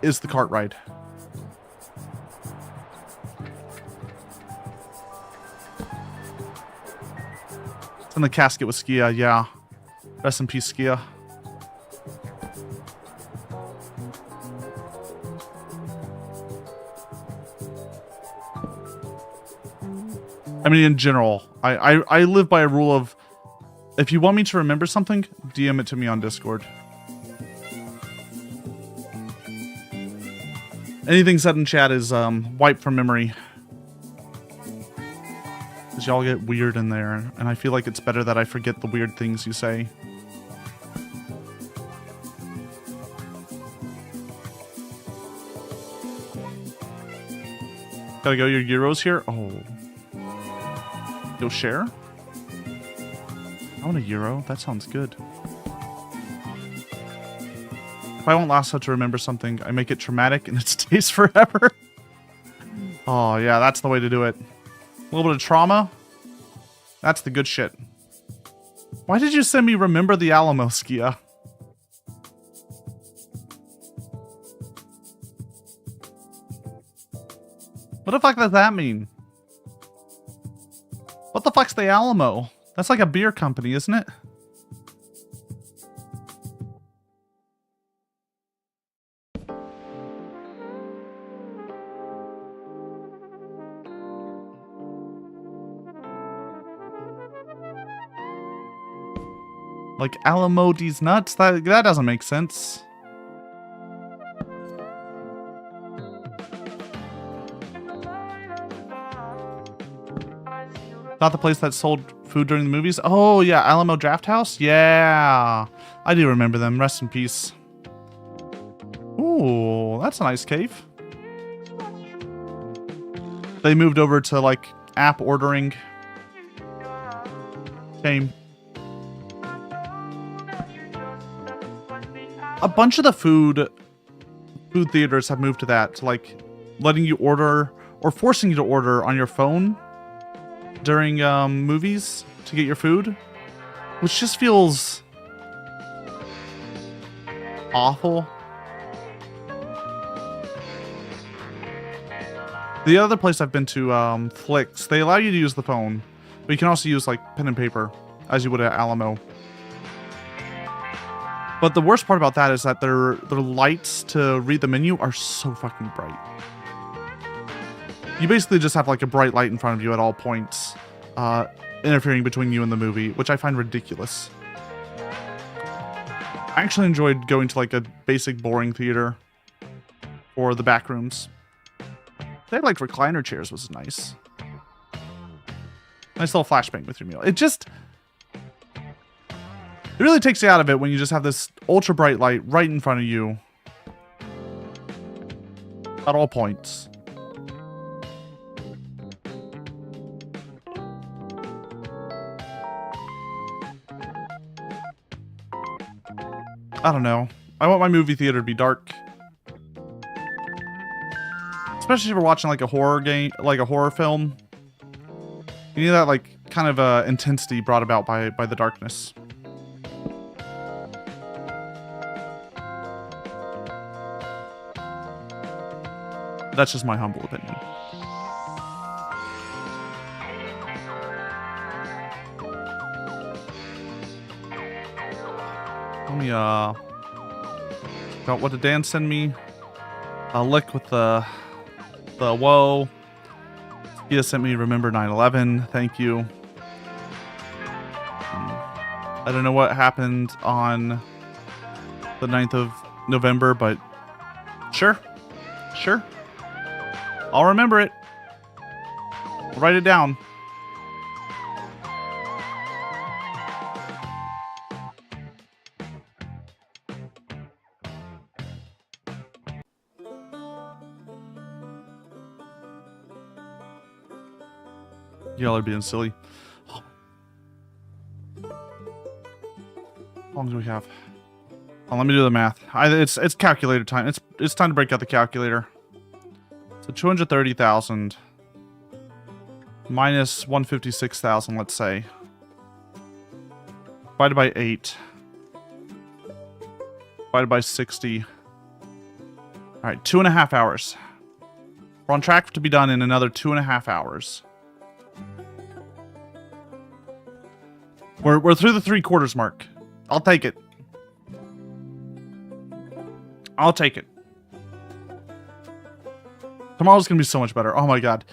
the cart ride. It's in the casket with Skia, yeah. Rest in peace, Skia. I mean, in general, I live by a rule of, if you want me to remember something, DM it to me on Discord. Anything said in chat is wiped from memory. Because y'all get weird in there, and I feel like it's better that I forget the weird things you say. Gotta go, your Euros here? Oh. You'll share? I want a Euro. That sounds good. If I want Lasso to remember something, I make it traumatic and it stays forever. Oh, yeah, that's the way to do it. A little bit of trauma. That's the good shit. Why did you send me Remember the Alamo, Skia? What the fuck does that mean? What the fuck's the Alamo? That's like a beer company, isn't it? Like Alamo D's nuts? That doesn't make sense. Not the place that sold food during the movies? Oh, yeah, Alamo Draft House? Yeah, I do remember them. Rest in peace. Ooh, that's a nice cave. They moved over to, like, app ordering. Shame. A bunch of the food theaters have moved to that, to, like, letting you order, or forcing you to order on your phone during movies to get your food, which just feels awful. The other place I've been to, Flicks, they allow you to use the phone, but you can also use like pen and paper as you would at Alamo. But the worst part about that is that their lights to read the menu are so fucking bright. You basically just have like a bright light in front of you at all points, interfering between you and the movie, which I find ridiculous. I actually enjoyed going to like a basic boring theater for the back rooms. They had like recliner chairs, was nice. Nice little flashbang with your meal. It really takes you out of it when you just have this ultra bright light right in front of you at all points. I don't know. I want my movie theater to be dark. Especially if we're watching like a horror game, like a horror film. You need that like kind of intensity brought about by the darkness. That's just my humble opinion. Let me what did Dan send me? A lick with the whoa. He just sent me remember 9/11. Thank you. I don't know what happened on the 9th of November, but sure. I'll remember it. I'll write it down. Y'all are being silly. How long do we have? Oh, let me do the math. It's calculator time. It's time to break out the calculator. So 230,000 minus 156,000, let's say. Divided by 8. Divided by 60. All right, 2.5 hours. We're on track to be done in another 2.5 hours. We're through the 3/4 mark. I'll take it. I'll take it. Tomorrow's gonna be so much better. Oh my god.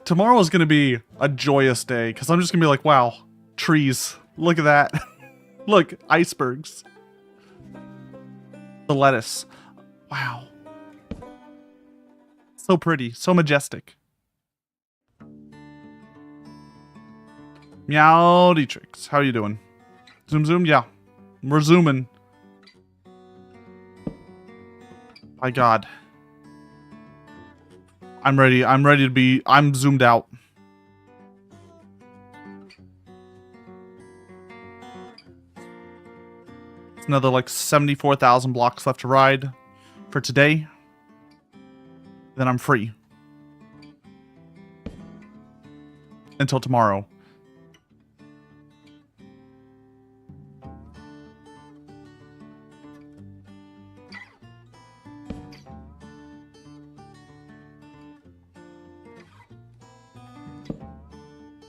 Tomorrow is gonna be a joyous day because I'm just gonna be like, wow, trees. Look at that. Look, icebergs. The lettuce. Wow. So pretty, so majestic. Meowdy tricks. How you doing? Zoom, yeah. We're zooming. My god. I'm ready to be, I'm zoomed out. It's another like 74,000 blocks left to ride for today. Then I'm free. Until tomorrow.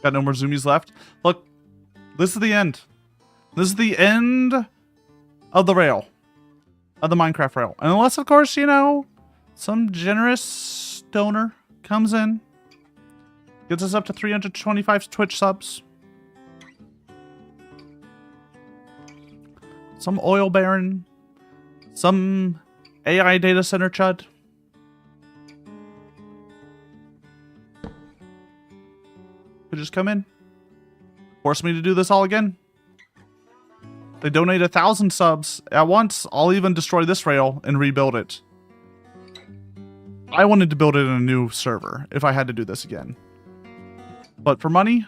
Got no more zoomies left. Look, this is the end. This is the end of the rail. Of the Minecraft rail. And unless, of course, you know, some generous donor comes in. Gets us up to 325 Twitch subs. Some oil baron. Some AI data center chud. Could just come in, force me to do this all again. They donate 1,000 subs at once. I'll even destroy this rail and rebuild it. I wanted to build it in a new server if I had to do this again. But for money,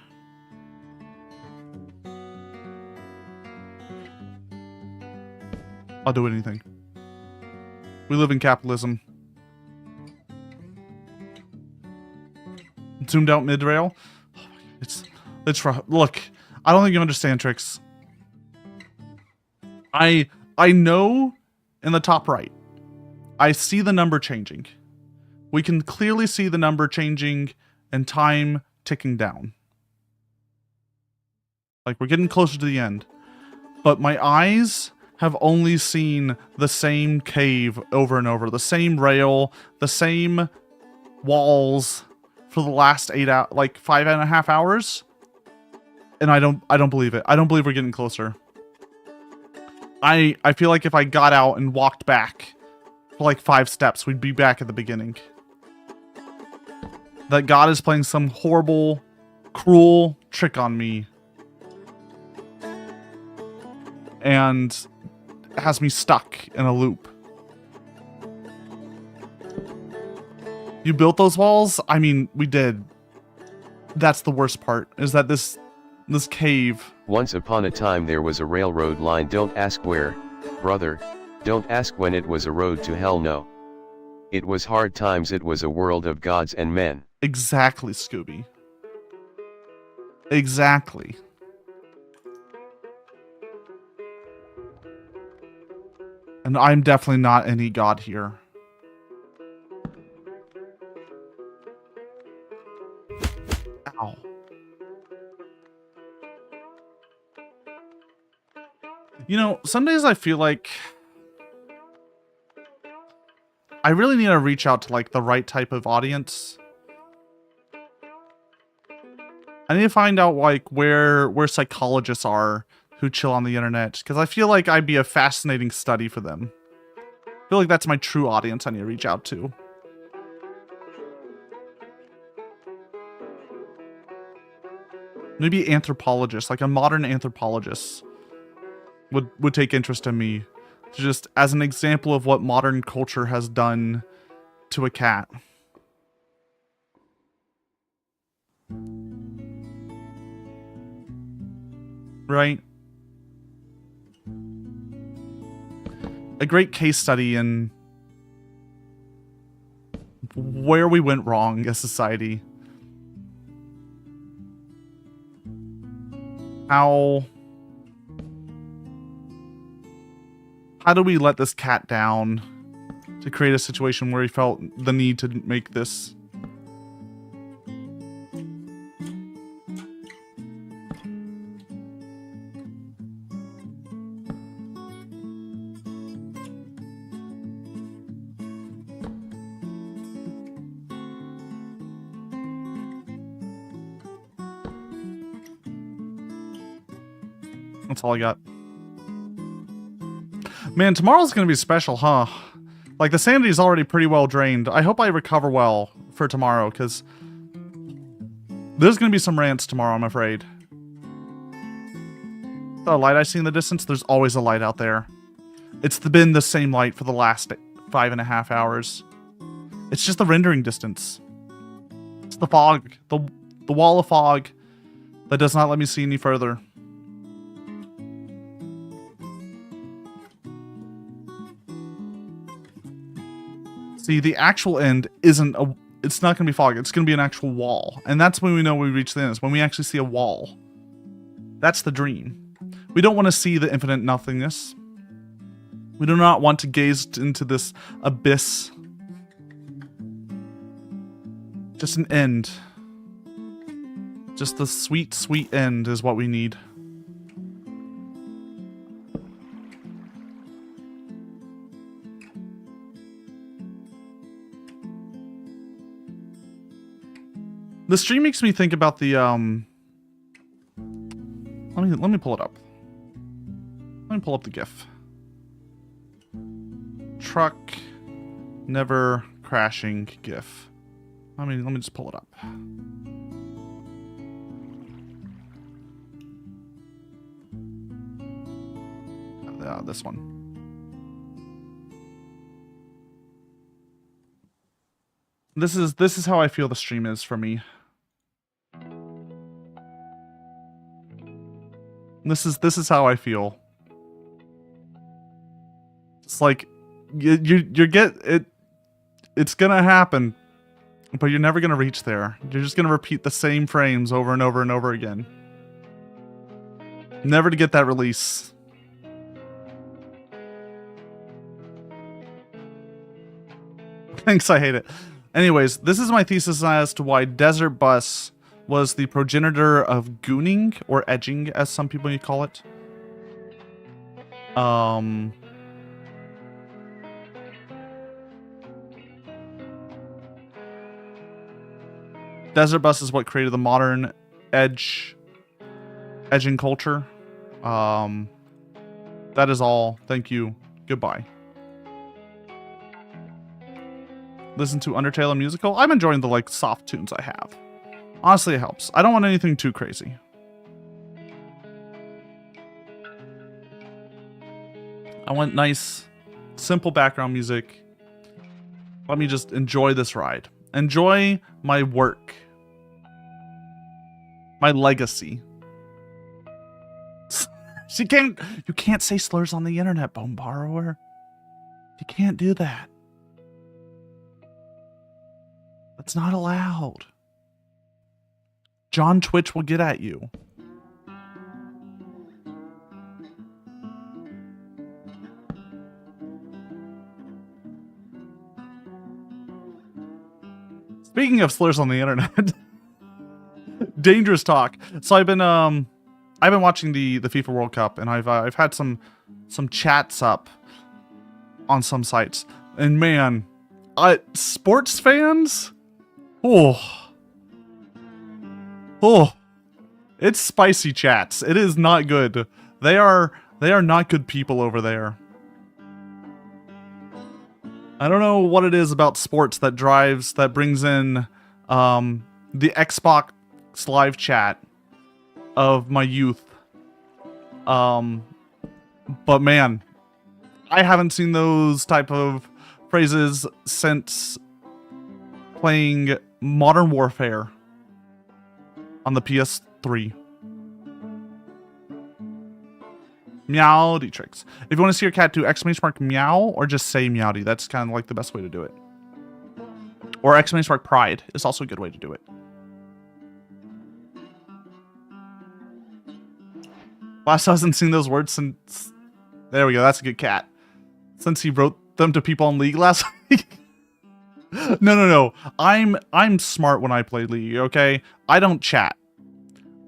I'll do anything. We live in capitalism. Zoomed out mid-rail. It's rough. Look, I don't think you understand, Tricks. I know in the top right, I see the number changing. We can clearly see the number changing and time ticking down. Like, we're getting closer to the end. But my eyes have only seen the same cave over and over. The same rail, the same walls for the last 5.5 hours. And I don't believe it. I don't believe we're getting closer. I feel like if I got out and walked back for like 5 steps, we'd be back at the beginning. That God is playing some horrible, cruel trick on me. And has me stuck in a loop. You built those walls? I mean, we did. That's the worst part, is that this cave. Once upon a time there was a railroad line, don't ask where, brother, Don't ask when it was a road to hell, no. It was hard times, it was a world of gods and men. Exactly, Scooby. Exactly. And I'm definitely not any god here. Ow. You know, some days I feel like I really need to reach out to like the right type of audience. I need to find out like where psychologists are who chill on the internet, because I feel like I'd be a fascinating study for them. I feel like that's my true audience I need to reach out to. Maybe anthropologists, like a modern anthropologist would take interest in me, just as an example of what modern culture has done to a cat. Right? A great case study in where we went wrong as society. How do we let this cat down to create a situation where he felt the need to make this? That's all I got. Man, tomorrow's gonna be special, huh? Like, the sanity's already pretty well drained. I hope I recover well for tomorrow, because there's gonna be some rants tomorrow, I'm afraid. The light I see in the distance, there's always a light out there. It's been the same light for the last 5.5 hours. It's just the rendering distance. It's the fog. The wall of fog that does not let me see any further. See, the actual end isn't a... It's not going to be fog. It's going to be an actual wall. And that's when we know we reach the end. Is when we actually see a wall. That's the dream. We don't want to see the infinite nothingness. We do not want to gaze into this abyss. Just an end. Just the sweet, sweet end is what we need. The stream makes me think about the let me pull it up. Let me pull up the GIF. Truck never crashing GIF. Let me just pull it up. This one. This is how I feel the stream is for me. This is how I feel. It's like it's gonna happen, but you're never gonna reach there. You're just gonna repeat the same frames over and over and over again. Never to get that release. Thanks, I hate it. Anyways, this is my thesis as to why Desert Bus was the progenitor of gooning, or edging, as some people may call it. Desert Bus is what created the modern edging culture. That is all. Thank you. Goodbye. Listen to Undertale and musical. I'm enjoying the like soft tunes I have. Honestly, it helps. I don't want anything too crazy. I want nice, simple background music. Let me just enjoy this ride. Enjoy my work. My legacy. You can't say slurs on the internet, Bone Borrower. You can't do that. That's not allowed. John Twitch will get at you. Speaking of slurs on the internet, dangerous talk. So I've been watching the FIFA World Cup, and I've had some chats up on some sites, and man, sports fans, oh, it's spicy chats. It is not good. They are not good people over there. I don't know what it is about sports that brings in the Xbox live chat of my youth. But man, I haven't seen those type of phrases since playing Modern Warfare on the PS3. Meowdy tricks. If you want to see your cat do !meow or just say Meowdy, that's kind of like the best way to do it. Or !pride is also a good way to do it. Last hasn't seen those words since... There we go, that's a good cat. Since he wrote them to people on League last week. No. I'm smart when I play League, okay? I don't chat.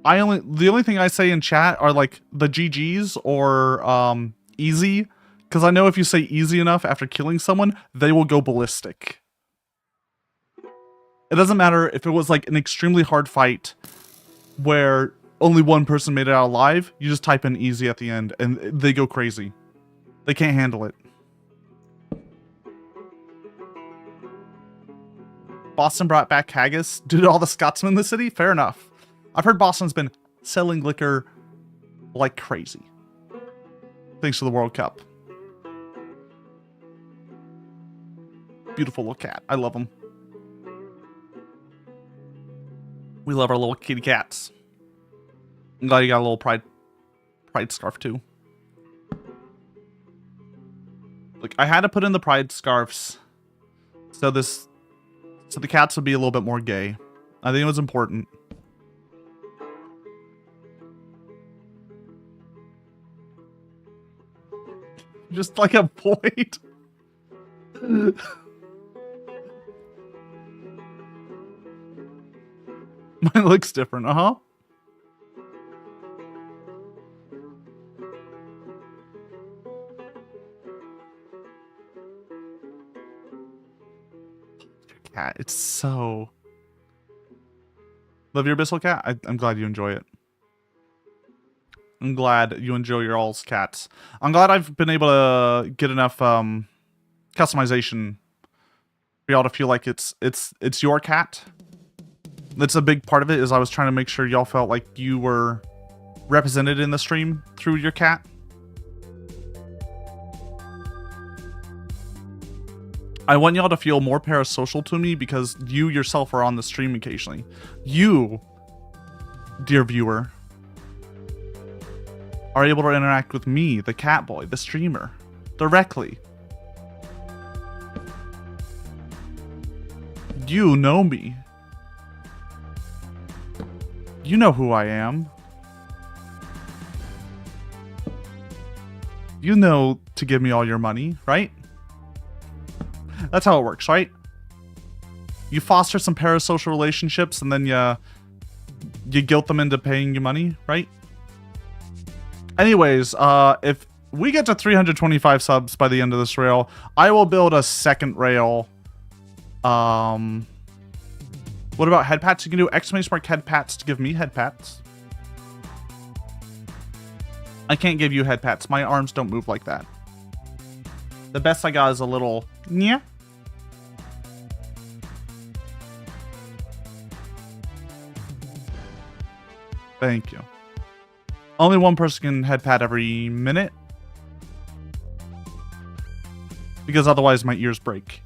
The only thing I say in chat are like the GGs or easy, because I know if you say easy enough after killing someone, they will go ballistic. It doesn't matter if it was like an extremely hard fight where only one person made it out alive, you just type in easy at the end and they go crazy. They can't handle it. Boston brought back haggis due to all the Scotsmen in the city? Fair enough. I've heard Boston's been selling liquor like crazy. Thanks to the World Cup. Beautiful little cat. I love him. We love our little kitty cats. I'm glad you got a little pride scarf too. Look, I had to put in the pride scarves so the cats would be a little bit more gay. I think it was important. Just like a point. Mine looks different, uh-huh. Cat, it's so... Love your Abyssal cat? I'm glad you enjoy it. I'm glad you enjoy your all's cats. I'm glad I've been able to get enough customization for y'all to feel like it's your cat. That's a big part of it, is I was trying to make sure y'all felt like you were represented in the stream through your cat. I want y'all to feel more parasocial to me because you yourself are on the stream occasionally. You, dear viewer, are able to interact with me, the cat boy, the streamer, directly. You know me. You know who I am. You know to give me all your money, right? That's how it works, right? You foster some parasocial relationships and then you guilt them into paying you money, right? Anyways, if we get to 325 subs by the end of this rail, I will build a second rail. What about head pats? You can do !mark head pats to give me head pats. I can't give you head pats. My arms don't move like that. The best I got is a little yeah. Thank you. Only one person can head pat every minute. Because otherwise my ears break.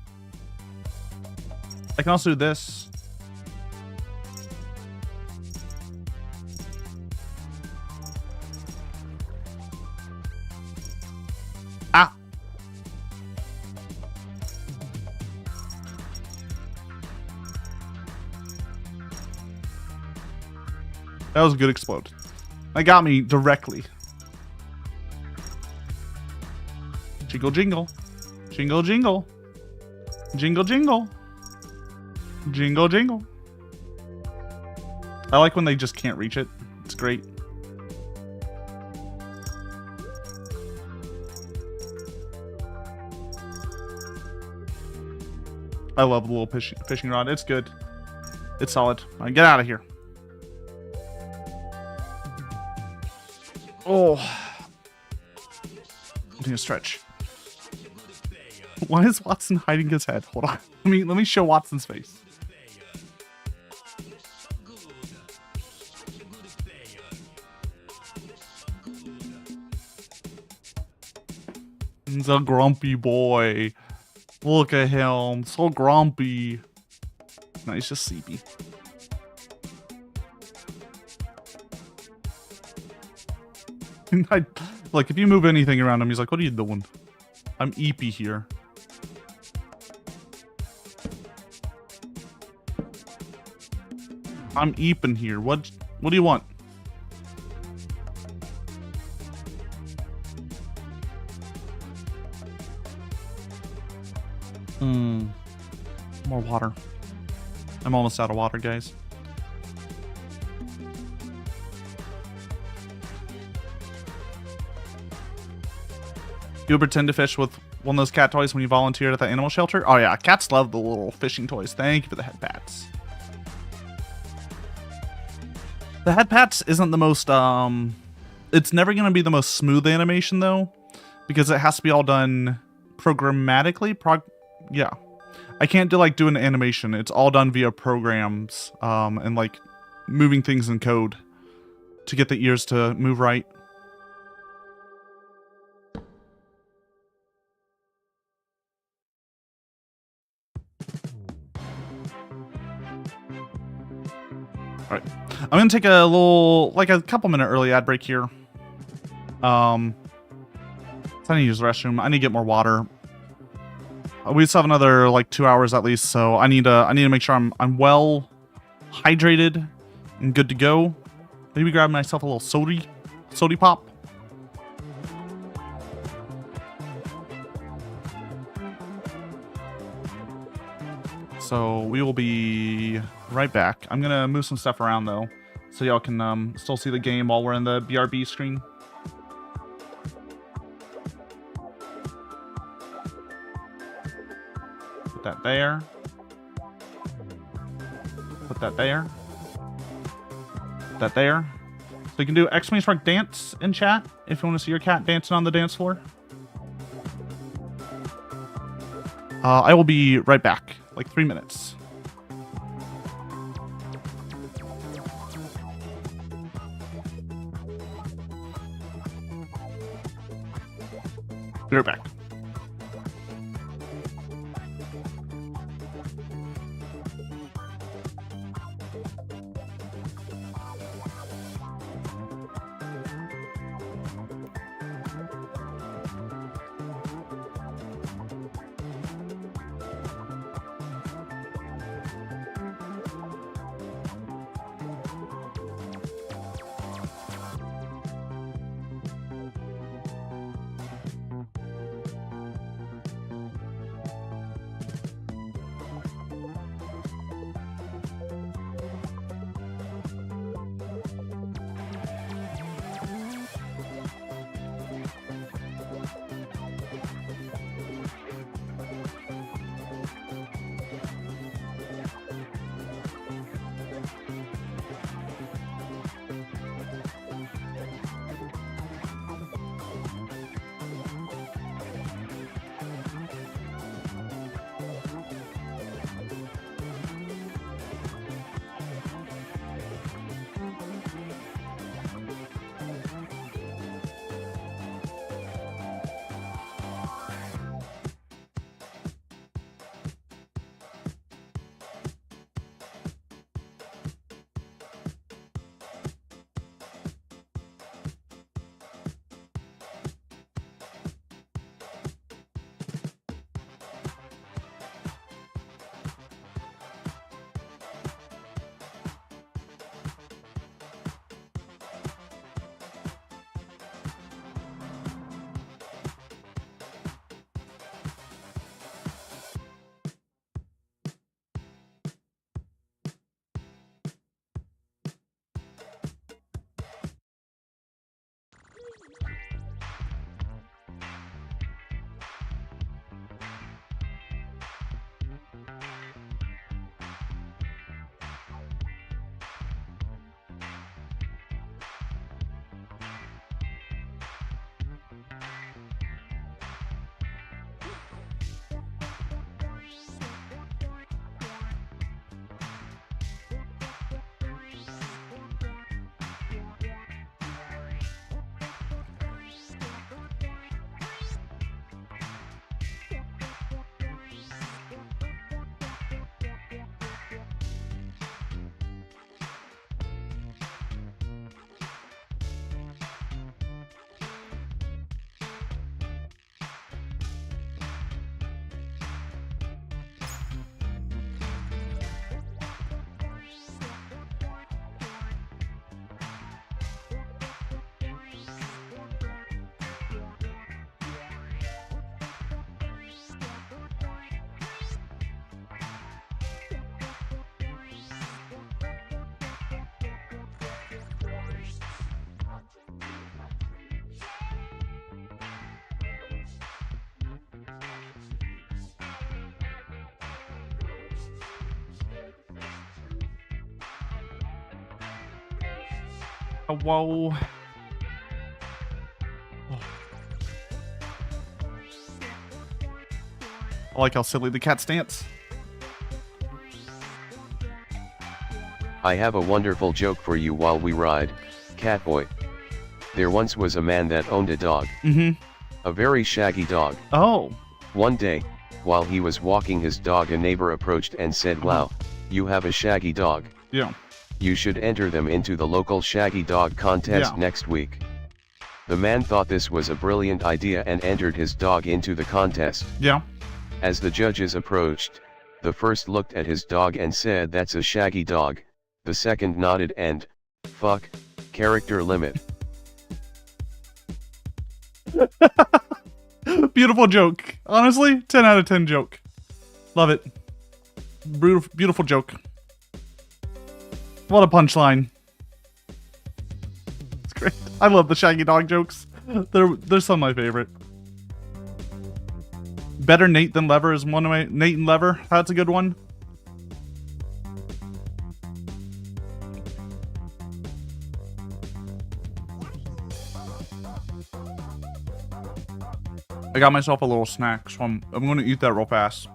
I can also do this. Ah. That was a good explode. That got me directly. Jingle, jingle. Jingle, jingle. Jingle, jingle. Jingle, jingle. I like when they just can't reach it. It's great. I love the little fishing rod. It's good. It's solid. All right, get out of here. Oh. I need a stretch. Why is Watson hiding his head? Hold on. Let me show Watson's face. He's a grumpy boy. Look at him. So grumpy. No, he's just sleepy. Like, if you move anything around him, he's like, what are you doing? I'm eepy here. I'm eeping here. What do you want? More water. I'm almost out of water, guys. You ever pretend to fish with one of those cat toys when you volunteered at the animal shelter? Oh yeah, cats love the little fishing toys. Thank you for the head pats. The head pats isn't the most, it's never going to be the most smooth animation though, because it has to be all done programmatically. Yeah. I can't do an animation. It's all done via programs, and like moving things in code to get the ears to move right. Alright. I'm gonna take a little, like a couple minute early ad break here. I need to use the restroom. I need to get more water. We still have another like 2 hours at least, so I need to make sure I'm well hydrated and good to go. Maybe grab myself a little sody pop. So we will be right back. I'm gonna move some stuff around though, so y'all can still see the game while we're in the BRB screen. Put that there. Put that there. Put that there. So you can do ! dance in chat if you want to see your cat dancing on the dance floor. I will be right back. Like 3 minutes. Be right back. Whoa. I like how silly the cat stance. I have a wonderful joke for you while we ride, Catboy. There once was a man that owned a dog. Mm-hmm. A very shaggy dog. Oh. One day, while he was walking his dog, a neighbor approached and said, "Wow, you have a shaggy dog. Yeah. You should enter them into the local shaggy dog contest next week." The man thought this was a brilliant idea and entered his dog into the contest. Yeah. As the judges approached, the first looked at his dog and said, "That's a shaggy dog." The second nodded and, "Fuck, character limit." Beautiful joke. Honestly, 10 out of 10 joke. Love it. Beautiful, beautiful joke. What a punchline. It's great. I love the shaggy dog jokes. They're some of my favorite. Better Nate than Lever is one of my... Nate and Lever, that's a good one. I got myself a little snack, so I'm going to eat that real fast.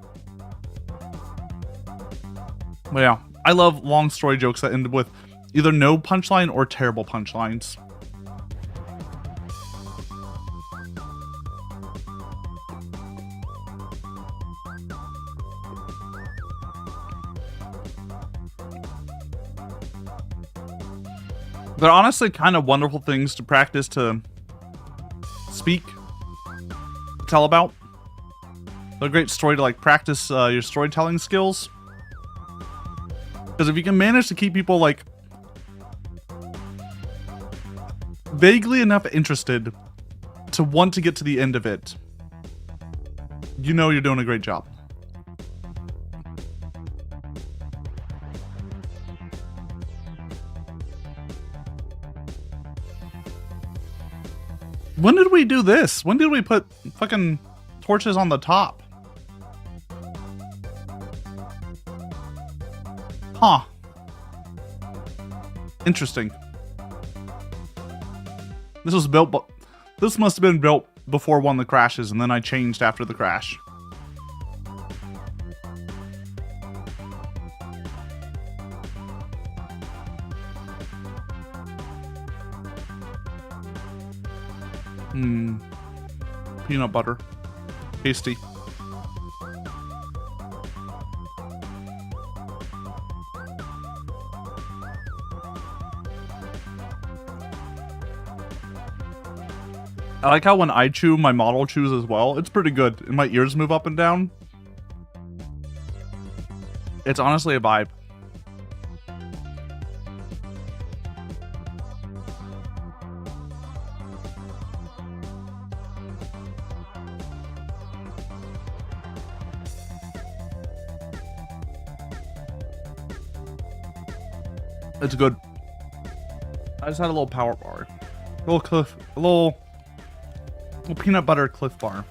But yeah, I love long story jokes that end with either no punchline or terrible punchlines. They're honestly kind of wonderful things to practice to speak, tell about. They're a great story to like practice your storytelling skills. Because if you can manage to keep people like vaguely enough interested to want to get to the end of it, you know you're doing a great job. When did we do this? When did we put fucking torches on the top? Huh. Interesting. This was built, but this must have been built before one of the crashes, and then I changed after the crash. Peanut butter. Tasty. I like how when I chew, my model chews as well. It's pretty good. And my ears move up and down. It's honestly a vibe. It's good. I just had a little power bar. A little peanut butter Cliff Bar.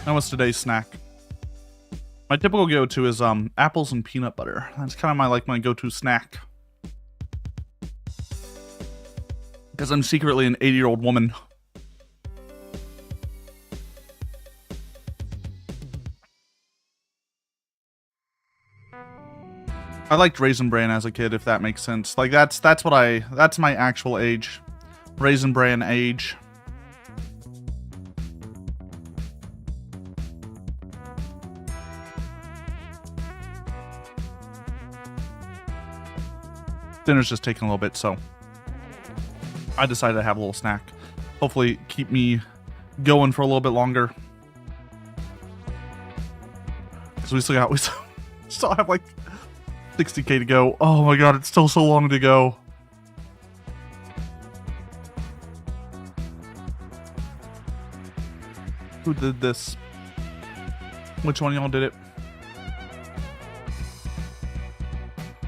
That was today's snack. My typical go-to is apples and peanut butter. That's kind of my go-to snack. Because I'm secretly an 80-year-old woman. I liked Raisin Bran as a kid, if that makes sense. Like that's my actual age. Raisin Bran age. Dinner's just taking a little bit, so I decided to have a little snack. Hopefully keep me going for a little bit longer. Because we still have like 60k to go. Oh my god, it's still so long to go. Who did this? Which one of y'all did it?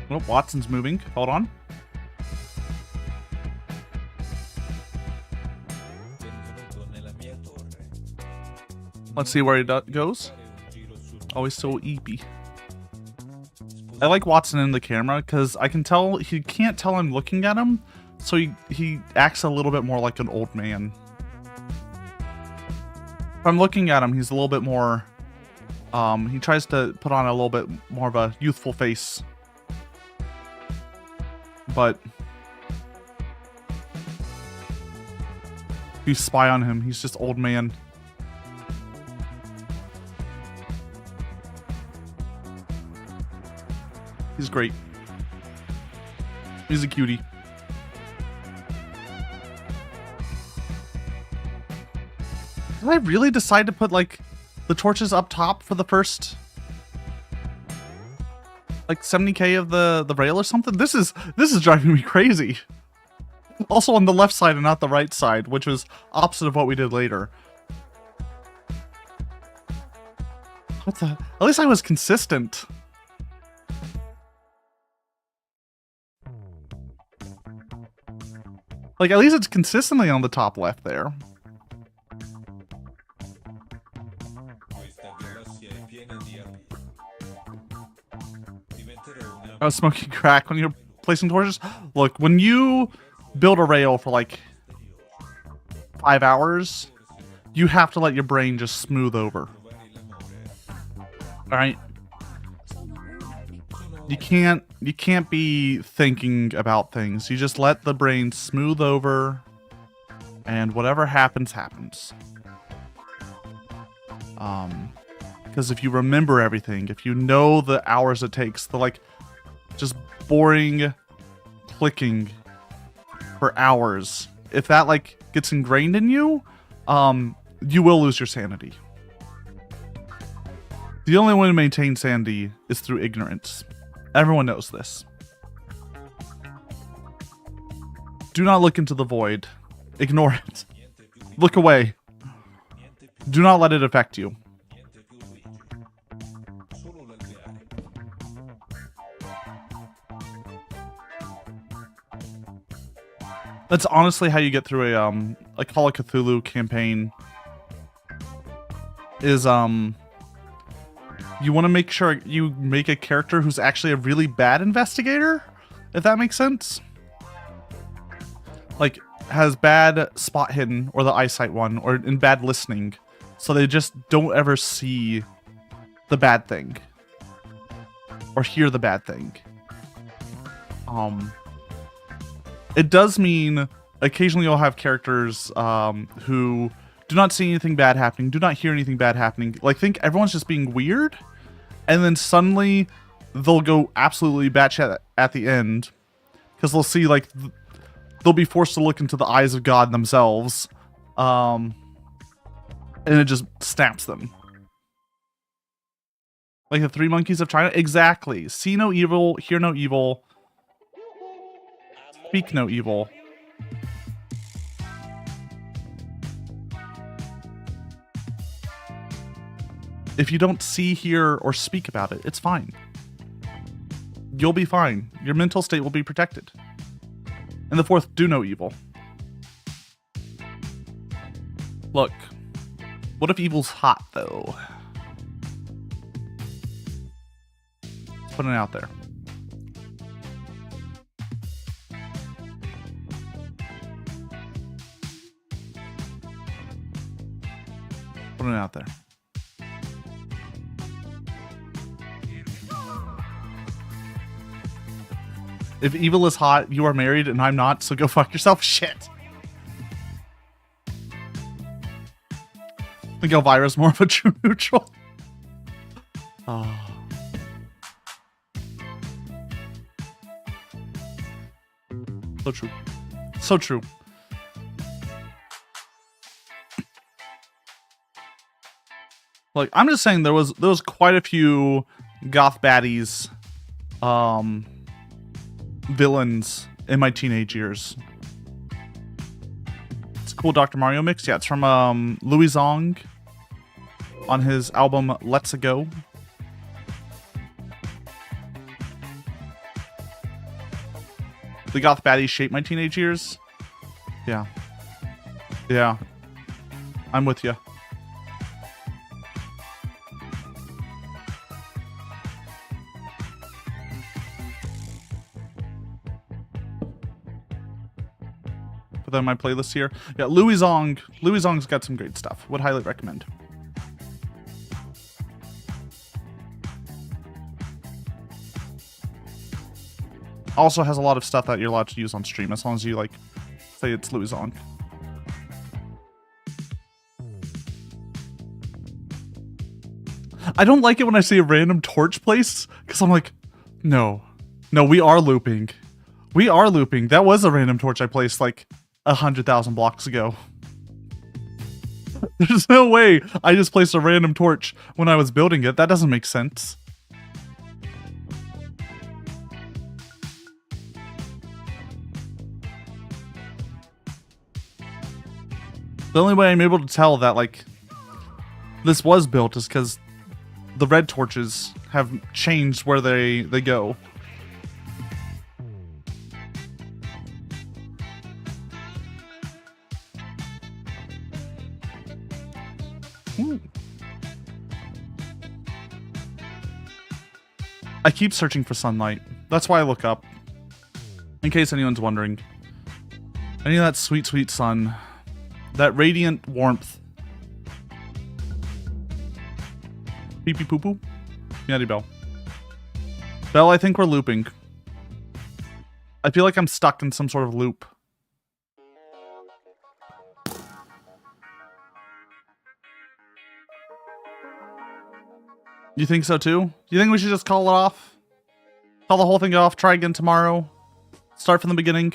Well, Watson's moving. Hold on. Let's see where he goes. Oh, he's so eepy. I like Watson in the camera because I can tell he can't tell I'm looking at him, so he acts a little bit more like an old man. If I'm looking at him, he's a little bit more, he tries to put on a little bit more of a youthful face. But if you spy on him, he's just old man. He's great. He's a cutie. Did I really decide to put like the torches up top for the first like 70k of the rail or something? This is driving me crazy. Also on the left side and not the right side, which was opposite of what we did later. What the? At least I was consistent. Like, at least it's consistently on the top left there. I was smoking crack when you're placing torches. Look, when you build a rail for like 5 hours, you have to let your brain just smooth over. Alright? You can't be thinking about things. You just let the brain smooth over, and whatever happens, happens. Because if you remember everything, if you know the hours it takes, the like just boring clicking for hours, if that like gets ingrained in you, you will lose your sanity. The only way to maintain sanity is through ignorance. Everyone knows this. Do not look into the void. Ignore it. Look away. Do not let it affect you. That's honestly how you get through a Call of Cthulhu campaign. Is you want to make sure you make a character who's actually a really bad investigator, if that makes sense. Like, has bad spot hidden, or the eyesight one, or in bad listening, so they just don't ever see the bad thing, or hear the bad thing. It does mean occasionally you'll have characters who do not see anything bad happening, do not hear anything bad happening, like think everyone's just being weird, and then suddenly they'll go absolutely batshit at the end, because they'll see like they'll be forced to look into the eyes of God themselves, and it just snaps them. Like the Three Monkeys of China? Exactly. See no evil, hear no evil, speak no evil. If you don't see, hear, or speak about it, it's fine. You'll be fine. Your mental state will be protected. And the fourth, do no evil. Look, what if evil's hot, though? Let's put it out there. Put it out there. If evil is hot, you are married and I'm not, so go fuck yourself. Shit. I think Elvira's more of a true neutral. Oh. So true. So true. Like, I'm just saying there was quite a few goth baddies, villains in my teenage years. It's a cool Dr. Mario mix. Yeah, it's from Louis Zong on his album Let's Go. The goth baddies shaped my teenage years. Yeah. Yeah. I'm with you. put that in my playlist here. Yeah, Louis Zong's got some great stuff. Would highly recommend. Also has a lot of stuff that you're allowed to use on stream as long as you like say it's Louis Zong. I don't like it when I see a random torch place because I'm like, no, we are looping. We are looping. That was a random torch I placed like 100,000 blocks ago. There's no way I just placed a random torch when I was building it. That doesn't make sense. The only way I'm able to tell that, like, this was built is because the red torches have changed where they go. Ooh. I keep searching for sunlight. That's why I look up. In case anyone's wondering. I need that sweet, sweet sun. That radiant warmth. Pee pee poo poo. Meowdy Bell. Bell, I think we're looping. I feel like I'm stuck in some sort of loop. You think so too? Do you think we should just call it off? Call the whole thing off, try again tomorrow? Start from the beginning?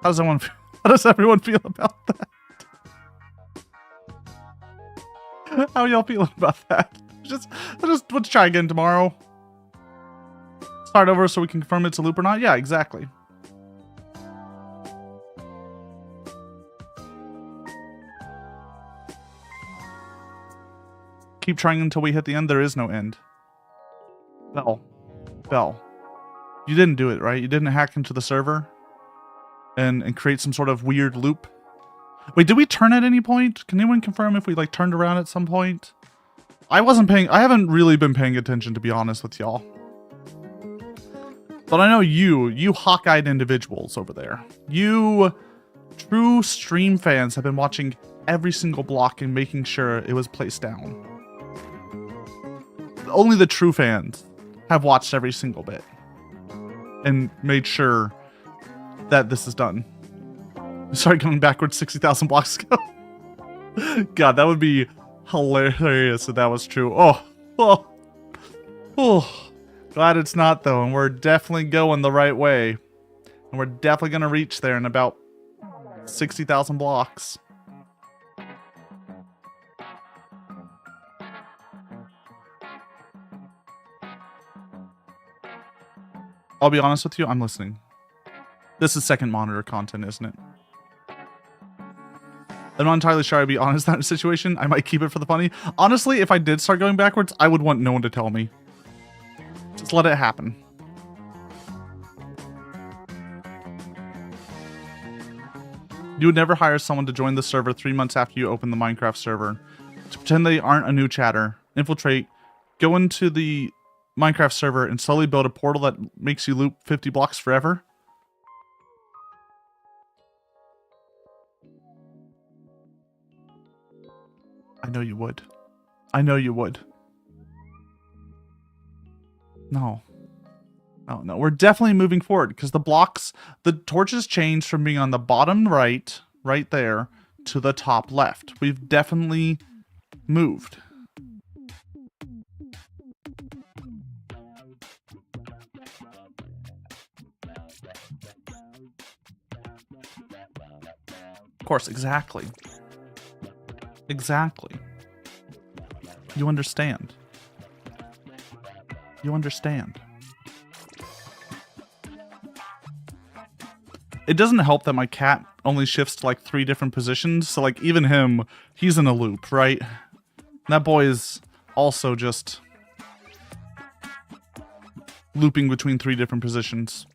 How does everyone feel about that? How y'all feeling about that? Just let's try again tomorrow. Start over so we can confirm it's a loop or not? Yeah, exactly. Keep trying until we hit the end. There is no end. Bell. You didn't do it, right? You didn't hack into the server and create some sort of weird loop. Wait, did we turn at any point? Can anyone confirm if we like turned around at some point? I haven't really been paying attention, to be honest with y'all. But I know you hawk-eyed individuals over there. You true stream fans have been watching every single block and making sure it was placed down. Only the true fans have watched every single bit and made sure that this is done. Sorry, going backwards 60,000 blocks ago. God, that would be hilarious if that was true. Oh. Glad it's not, though, and we're definitely going the right way. And we're definitely going to reach there in about 60,000 blocks. I'll be honest with you, I'm listening. This is second monitor content, isn't it? I'm not entirely sure I'd be honest in that situation. I might keep it for the funny. Honestly, if I did start going backwards, I would want no one to tell me. Just let it happen. You would never hire someone to join the server 3 months after you open the Minecraft server to pretend they aren't a new chatter, infiltrate, go into the Minecraft server and slowly build a portal that makes you loop 50 blocks forever. I know you would. I know you would. No. No, we're definitely moving forward because the torches changed from being on the bottom right there, to the top left. We've definitely moved. Of course, exactly. Exactly. You understand. You understand. It doesn't help that my cat only shifts to like 3 different positions. So like even him, he's in a loop, right? That boy is also just looping between 3 different positions.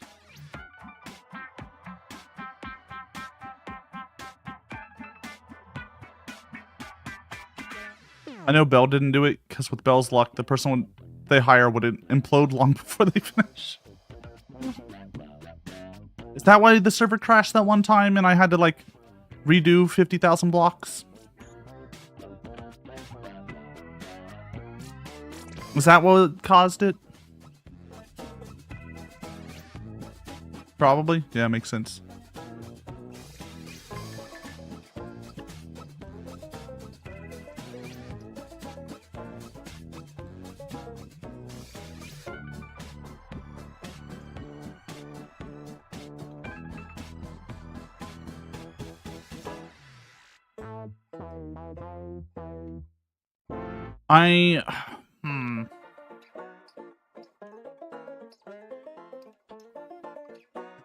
I know Bell didn't do it because with Bell's luck, the person they hire would implode long before they finish. that why the server crashed that one time and I had to like redo 50,000 blocks? Was that what caused it? Probably. Yeah, makes sense.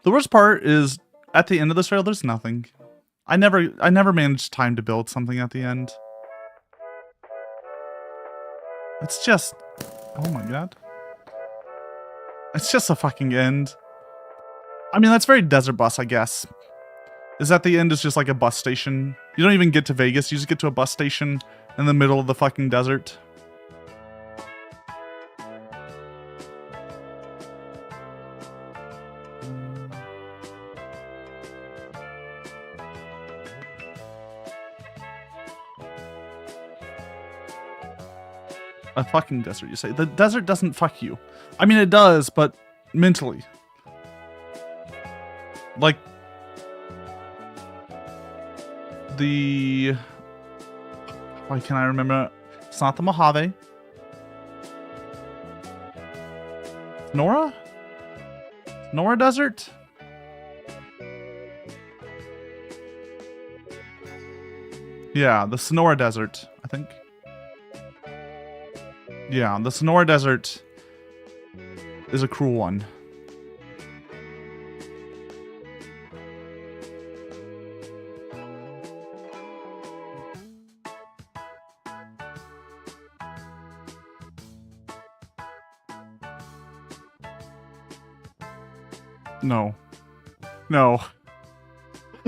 The worst part is at the end of this rail, there's nothing. I never managed time to build something at the end. It's just, oh my god. It's just a fucking end. I mean, that's very desert bus, I guess. Is at the end is just like a bus station. You don't even get to Vegas, you just get to a bus station in the middle of the fucking desert. A fucking desert, you say? The desert doesn't fuck you. I mean, it does, but mentally. Like, the... Why can't I remember? It's not the Mojave. Nora? Nora Desert? Yeah, the Sonora Desert, I think. Yeah, the Sonora Desert is a cruel one. No. No.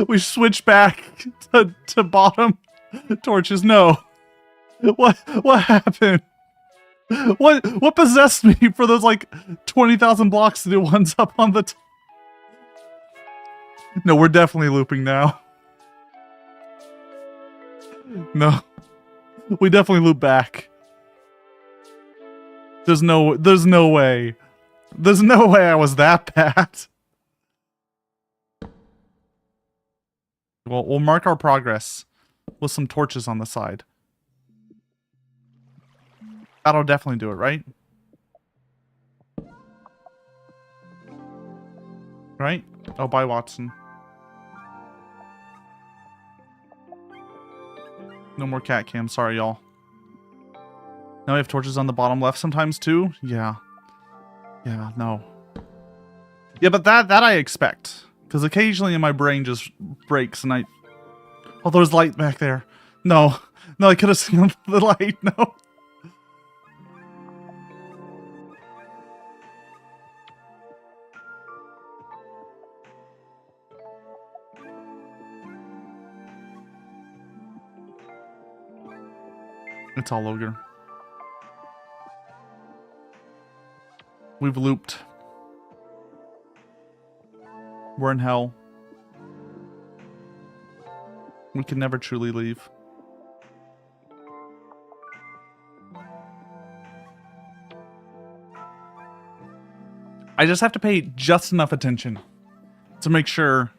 We switch back to bottom torches. No. What happened? What possessed me for those like 20,000 blocks to do ones up on the No, we're definitely looping now. No. We definitely loop back. There's no way. There's no way I was that bad. Well, we'll mark our progress with some torches on the side. That'll definitely do it, right? Right? Oh, bye, Watson. No more cat cam. Sorry, y'all. Now we have torches on the bottom left sometimes, too? Yeah. Yeah, no. Yeah, but that I expect. Because occasionally my brain just breaks and I... Oh, there's light back there. No. No, I could have seen the light. No. It's all ogre. We've looped. We're in hell. We can never truly leave. I just have to pay just enough attention to make sure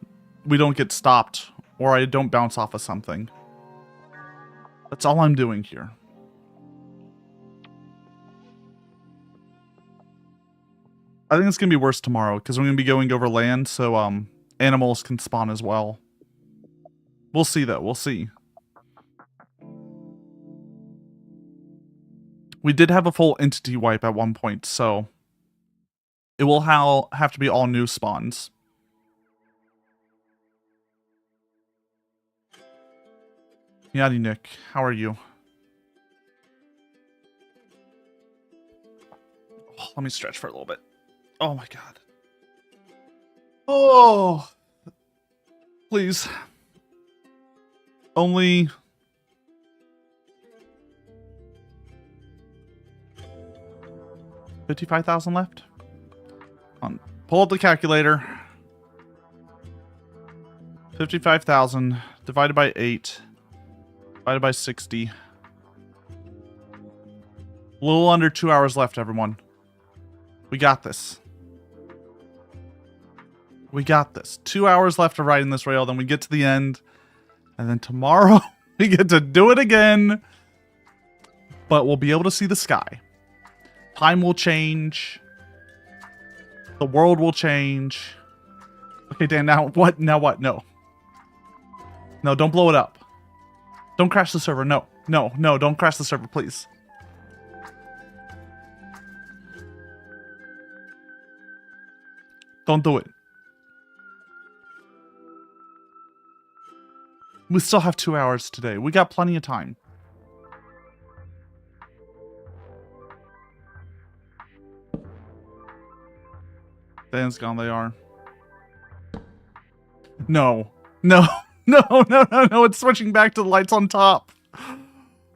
we don't get stopped or I don't bounce off of something. That's all I'm doing here. I think it's going to be worse tomorrow because we're going to be going over land, so animals can spawn as well. We'll see, though. We'll see. We did have a full entity wipe at one point, so it will have to be all new spawns. Meowdy Nick, how are you? Oh, let me stretch for a little bit. Oh my god. Oh. Please. Only... $55,000 left? Pull up the calculator. 55,000 divided by 8 divided by 60. A little under 2 hours left, everyone. We got this. We got this. 2 hours left to ride in this rail, then we get to the end. And then tomorrow, we get to do it again. But we'll be able to see the sky. Time will change. The world will change. Okay, Dan, now what? Now what? No. No, don't blow it up. Don't crash the server. No. No, no, don't crash the server, please. Don't do it. We still have 2 hours today. We got plenty of time. Dan's gone, they are. No. No. No, no, no, no. It's switching back to the lights on top.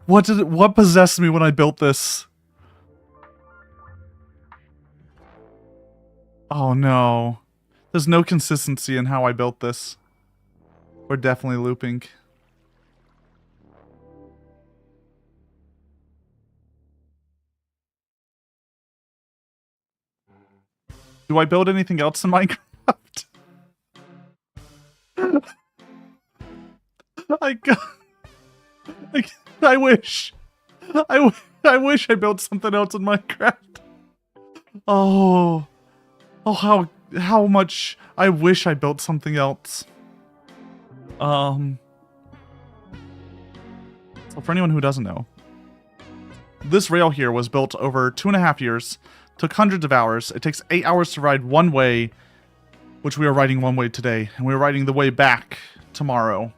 What possessed me when I built this? Oh no. There's no consistency in how I built this. We're definitely looping. Do I build anything else in Minecraft? I wish. I wish I built something else in Minecraft. Oh. Oh, how much I wish I built something else. So for anyone who doesn't know, this rail here was built over 2.5 years, took hundreds of hours. It takes 8 hours to ride one way, which we are riding one way today, and we're riding the way back tomorrow.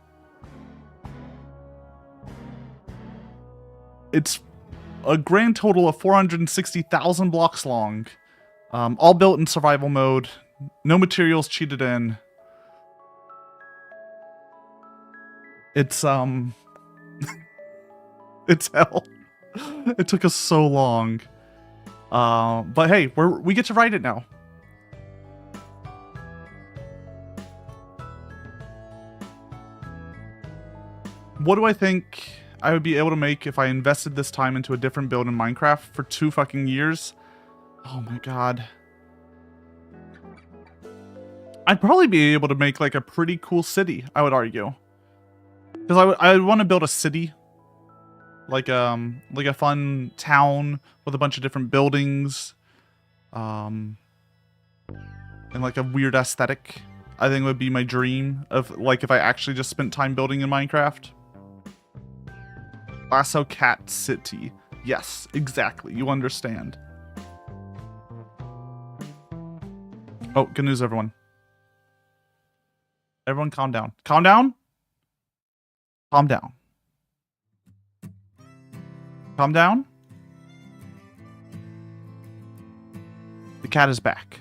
It's a grand total of 460,000 blocks long, all built in survival mode, no materials cheated in. It's it's hell. It took us so long. But hey, we get to ride it now. What do I think I would be able to make if I invested this time into a different build in Minecraft for 2 fucking years? Oh my god. I'd probably be able to make like a pretty cool city, I would argue. Because I would want to build a city. Like a fun town with a bunch of different buildings. And like a weird aesthetic. I think would be my dream of like if I actually just spent time building in Minecraft. Lasso Catsidy. Yes, exactly. You understand. Oh, good news, everyone. Everyone calm down. Calm down? Calm down. Calm down. The cat is back.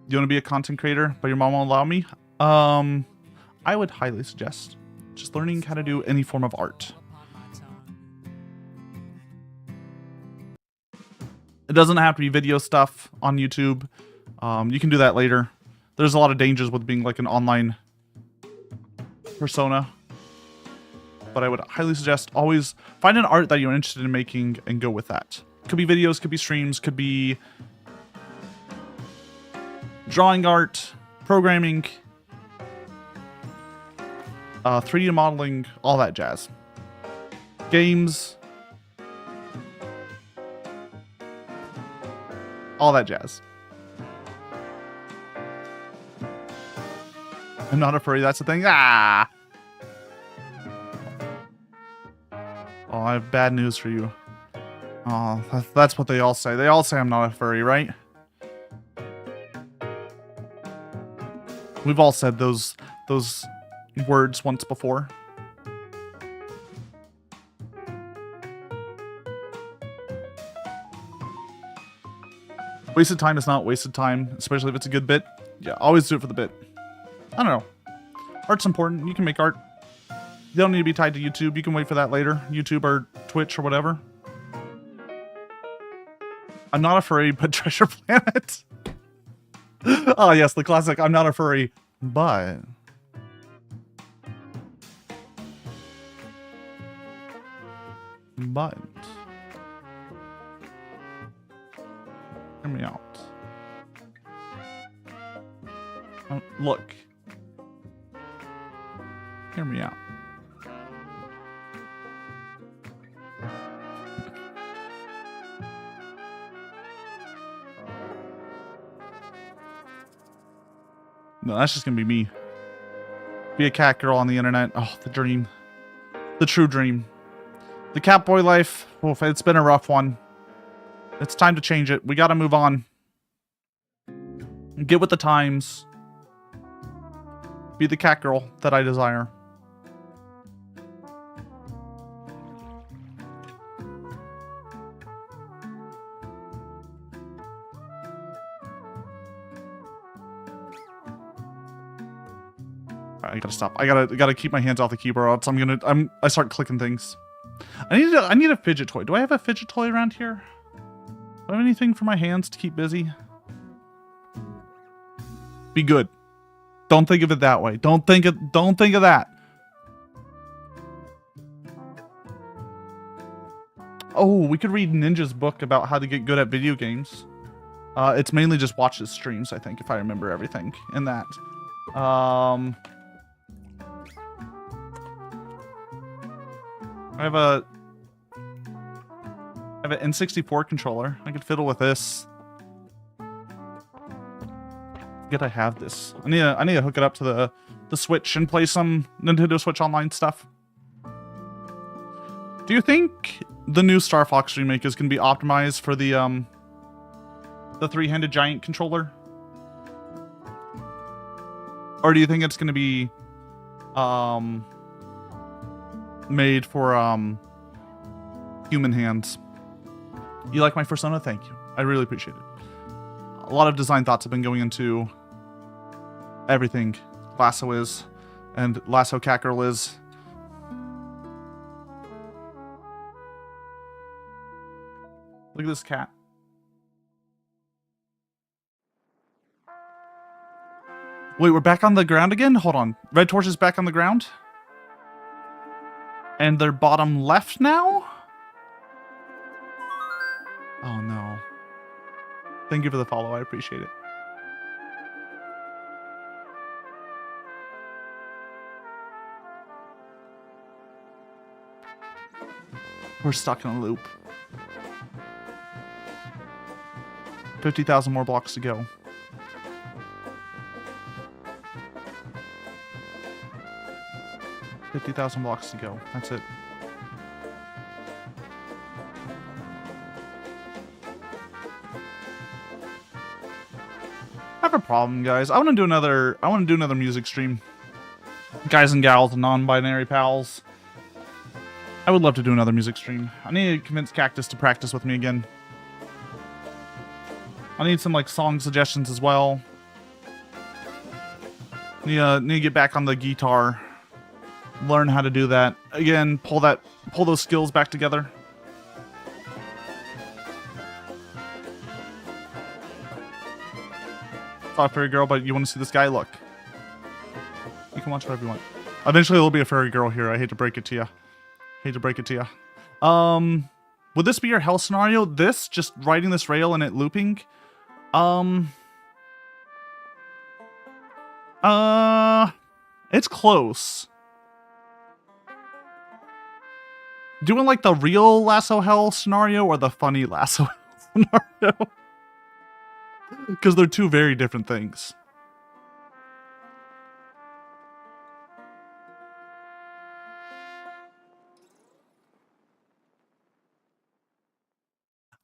You want to be a content creator, but your mom won't allow me? I would highly suggest just learning how to do any form of art. It doesn't have to be video stuff on YouTube. You can do that later. There's a lot of dangers with being like an online persona. But I would highly suggest always find an art that you're interested in making and go with that. Could be videos, could be streams, could be drawing art, programming, 3D modeling, all that jazz. Games, all that jazz. I'm not a furry, that's the thing. Ah! Oh, I have bad news for you. Oh, that's what they all say. They all say I'm not a furry, right? We've all said those words once before. Wasted time is not wasted time, especially if it's a good bit. Yeah, always do it for the bit. I don't know. Art's important. You can make art. You don't need to be tied to YouTube. You can wait for that later. YouTube or Twitch or whatever. I'm not a furry, but Treasure Planet. Oh yes, the classic. I'm not a furry, but hear me out. Look. Hear me out. No, that's just gonna be me. Be a cat girl on the internet. Oh, the dream. The true dream. The cat boy life. Oof, it's been a rough one. It's time to change it. We gotta move on. Get with the times. Be the cat girl that I desire. I gotta stop. I gotta keep my hands off the keyboard, or else I start clicking things. I need a fidget toy. Do I have a fidget toy around here? Do I have anything for my hands to keep busy? Be good. Don't think of it that way. Don't think of that. Oh, we could read Ninja's book about how to get good at video games. It's mainly just watch his streams, I think, if I remember everything in that. I have an N64 controller. I could fiddle with this. Yet I have this. I need to hook it up to the Switch and play some Nintendo Switch Online stuff. Do you think the new Star Fox remake is going to be optimized for the three-handed giant controller? Or do you think it's going to be made for human hands? You like my persona? Thank you. I really appreciate it. A lot of design thoughts have been going into everything Lasso is and Lasso Cat Girl is. Look at this cat. Wait, we're back on the ground again? Hold on. Red Torch is back on the ground? And they're bottom left now? Oh no. Thank you for the follow. I appreciate it. We're stuck in a loop. 50,000 more blocks to go. $50,000 blocks to go. That's it. I have a problem, guys. I want to do another music stream. Guys and gals, non-binary pals. I would love to do another music stream. I need to convince Cactus to practice with me again. I need some like song suggestions as well. Need to get back on the guitar. Learn how to do that. Again, pull those skills back together. Thought furry girl, but you want to see this guy? Look. You can watch whatever you want. Eventually there'll be a furry girl here. I hate to break it to you. Would this be your hell scenario? This, just riding this rail and it looping? It's close. Doing like the real Lasso Hell scenario or the funny Lasso Hell scenario? Because they're two very different things.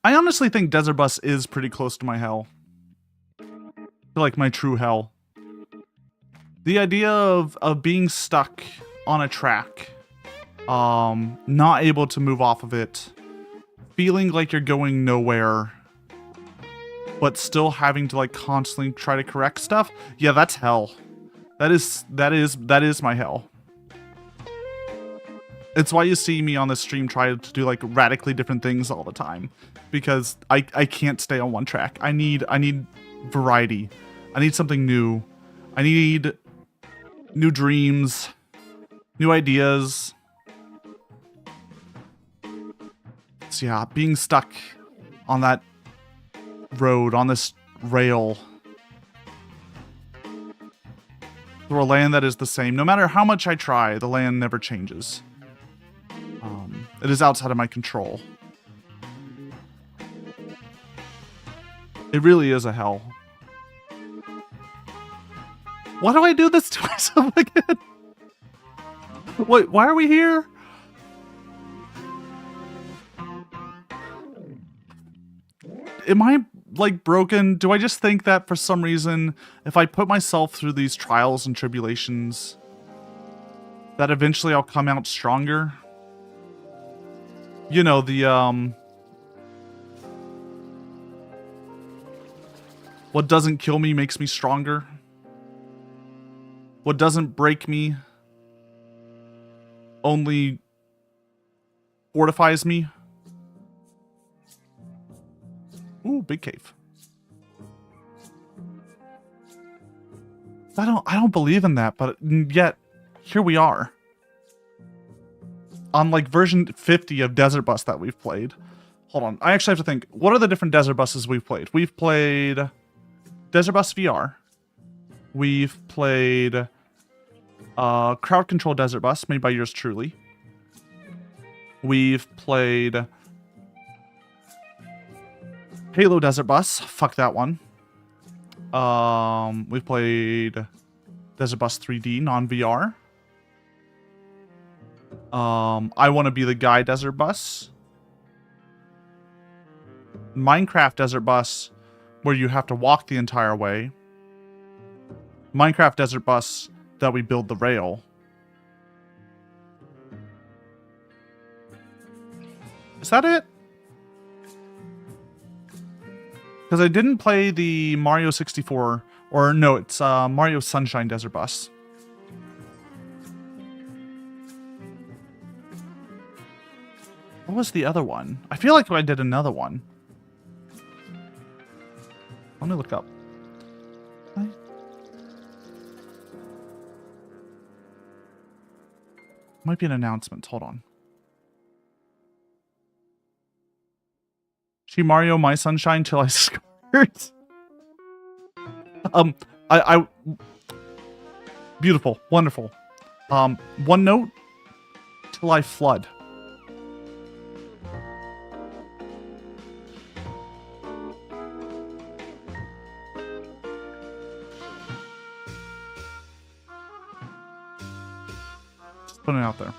I honestly think Desert Bus is pretty close to my hell. Like my true hell. The idea of being stuck on a track. Not able to move off of it. Feeling like you're going nowhere. But still having to like constantly try to correct stuff. Yeah, that's hell. That is my hell. It's why you see me on this stream try to do like radically different things all the time. Because I can't stay on one track. I need variety. I need something new. I need new dreams, new ideas. So yeah, being stuck on that road, on this rail, through a land that is the same. No matter how much I try, the land never changes. It is outside of my control. It really is a hell. Why do I do this to myself again? Wait, why are we here? Am I, like, broken? Do I just think that for some reason, if I put myself through these trials and tribulations, that eventually I'll come out stronger? You know, what doesn't kill me makes me stronger. What doesn't break me only fortifies me. Ooh, big cave. I don't believe in that, but yet here we are. On like version 50 of Desert Bus that we've played. Hold on, I actually have to think. What are the different Desert Buses we've played? We've played Desert Bus VR. We've played Crowd Control Desert Bus, made by yours truly. We've played Halo Desert Bus. Fuck that one. We've played Desert Bus 3D, non-VR. I Want to Be the Guy Desert Bus. Minecraft Desert Bus, where you have to walk the entire way. Minecraft Desert Bus, that we build the rail. Is that it? Because I didn't play the Mario 64, or no, it's Mario Sunshine Desert Bus. What was the other one? I feel like I did another one. Let me look up. Might be an announcement. Hold on. She Mario My Sunshine till I skirt. I beautiful, wonderful. One note till I flood. Just putting it out there.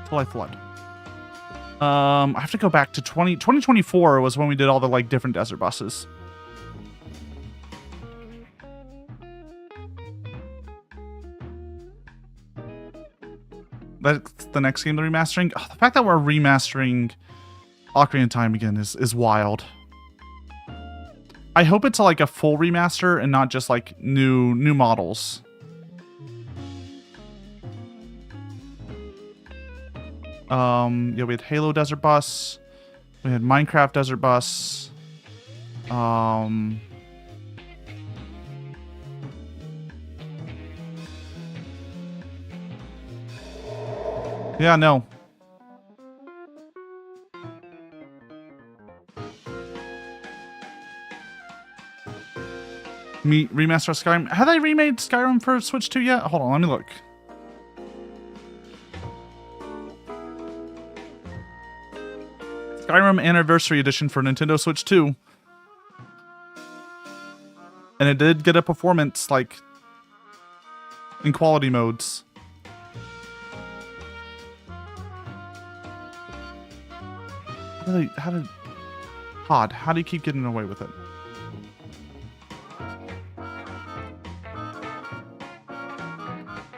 Till I flood. I have to go back to 2024 was when we did all the like different desert buses. That's the next game they're remastering. Oh, the fact that we're remastering Ocarina of Time again is wild. I hope it's like a full remaster and not just like new models. Yeah, we had Halo Desert Bus. We had Minecraft Desert Bus. Yeah, no. Remaster of Skyrim. Have they remade Skyrim for Switch 2 yet? Hold on, let me look. Skyrim Anniversary Edition for Nintendo Switch 2. And it did get a performance, like, in quality modes. How do you keep getting away with it?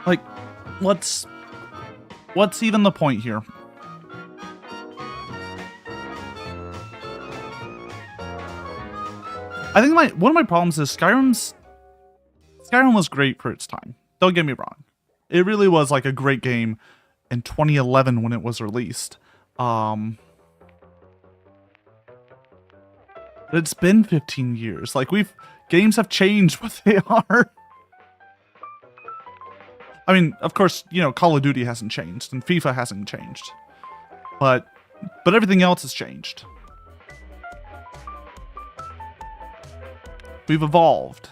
Like, what's even the point here? I think one of my problems is Skyrim was great for its time. Don't get me wrong. It really was like a great game in 2011 when it was released. But it's been 15 years. Like, games have changed what they are. I mean, of course, you know, Call of Duty hasn't changed and FIFA hasn't changed. But everything else has changed. We've evolved.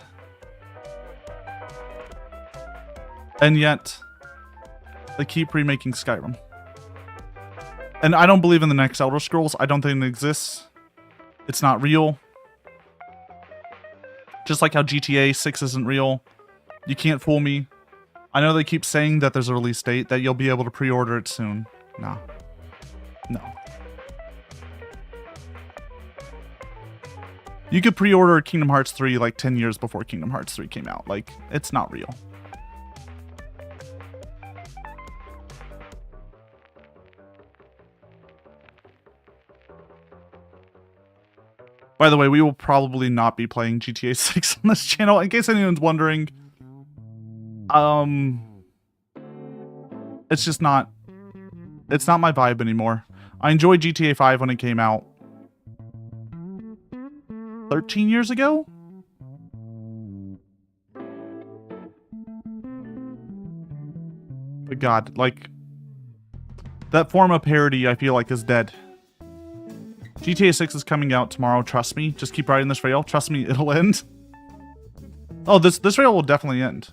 And yet, they keep remaking Skyrim. And I don't believe in the next Elder Scrolls. I don't think it exists. It's not real. Just like how GTA 6 isn't real. You can't fool me. I know they keep saying that there's a release date, that you'll be able to pre-order it soon. No. No. You could pre-order Kingdom Hearts 3 like 10 years before Kingdom Hearts 3 came out. Like, it's not real. By the way, we will probably not be playing GTA 6 on this channel, in case anyone's wondering. It's just not... It's not my vibe anymore. I enjoyed GTA 5 when it came out 13 years ago? But God, like... That form of parody, I feel like, is dead. GTA 6 is coming out tomorrow, trust me. Just keep riding this rail. Trust me, it'll end. Oh, this rail will definitely end.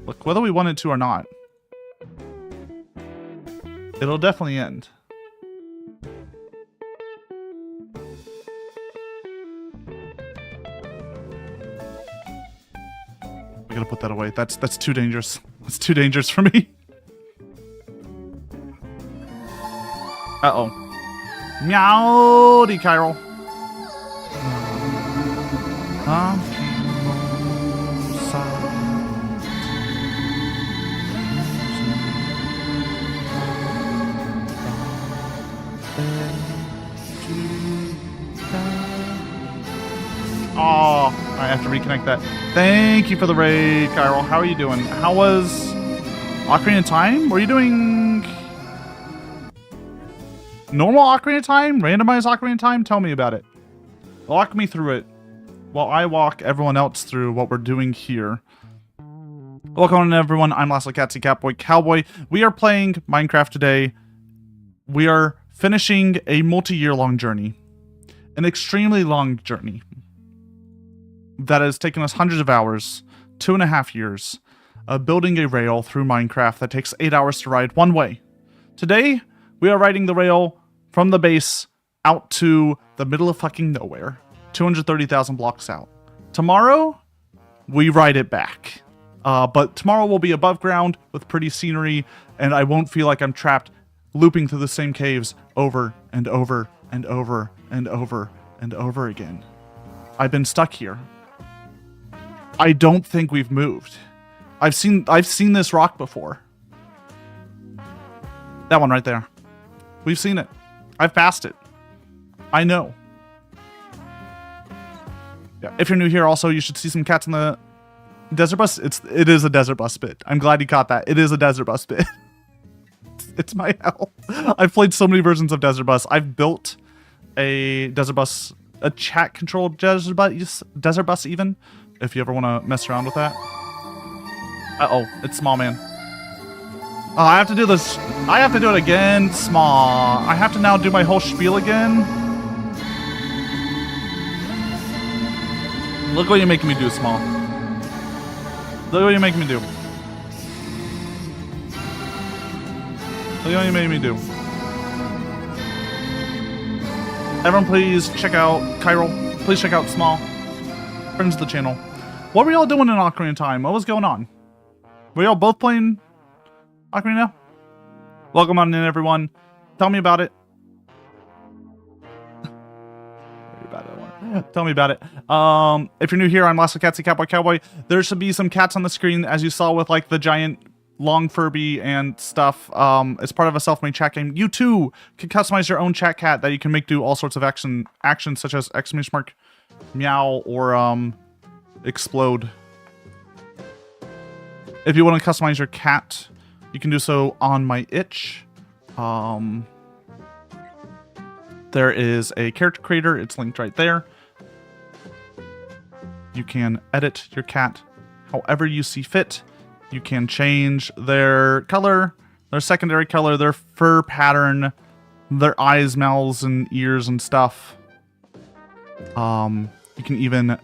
Look, whether we want it to or not. It'll definitely end. I gotta put that away. That's too dangerous. That's too dangerous for me. Uh-oh. Meowdy, Kyril. Oh, I have to reconnect that. Thank you for the raid, Kyril. How are you doing? How was Ocarina of Time? Were you doing normal Ocarina of Time? Randomized Ocarina of Time? Tell me about it. Walk me through it while I walk everyone else through what we're doing here. Welcome on everyone. I'm Lasso Catsidy, Catboy Cowboy. We are playing Minecraft today. We are finishing a multi-year long journey. An extremely long journey. That has taken us hundreds of hours, 2.5 years, of building a rail through Minecraft that takes 8 hours to ride one way. Today, we are riding the rail from the base out to the middle of fucking nowhere, 230,000 blocks out. Tomorrow, we ride it back. But tomorrow will be above ground with pretty scenery, and I won't feel like I'm trapped looping through the same caves over and over and over and over and over again. I've been stuck here. I don't think we've moved. I've seen this rock before. That one right there. We've seen it. I've passed it. I know. Yeah. If you're new here, also you should see some cats in the desert bus. It is a desert bus bit. I'm glad you caught that. It is a desert bus bit. It's my hell. I've played so many versions of desert bus. I've built a desert bus, a chat controlled desert bus even. If you ever want to mess around with that. Uh-oh, it's small man. Oh, I have to do this. I have to do it again. Small. I have to now do my whole spiel again. Look what you're making me do, small. Look what you're making me do. Look what you made me do. Everyone please check out Kyril. Please check out Small. Friends of the channel. What were y'all doing in Ocarina of Time? What was going on? Were y'all both playing Ocarina? Welcome on in, everyone. Tell me about it. Tell me about it. If you're new here, I'm Lasso Catsidy, Catboy Cowboy. There should be some cats on the screen, as you saw with like the giant long Furby and stuff. It's part of a self-made chat game. You too can customize your own chat cat that you can make do all sorts of actions such as exclamation mark, meow, or explode. If you want to customize your cat, you can do so on my itch. There is a character creator. It's linked right there. You can edit your cat however you see fit. You can change their color, their secondary color, their fur pattern, their eyes, mouths, and ears and stuff. You can even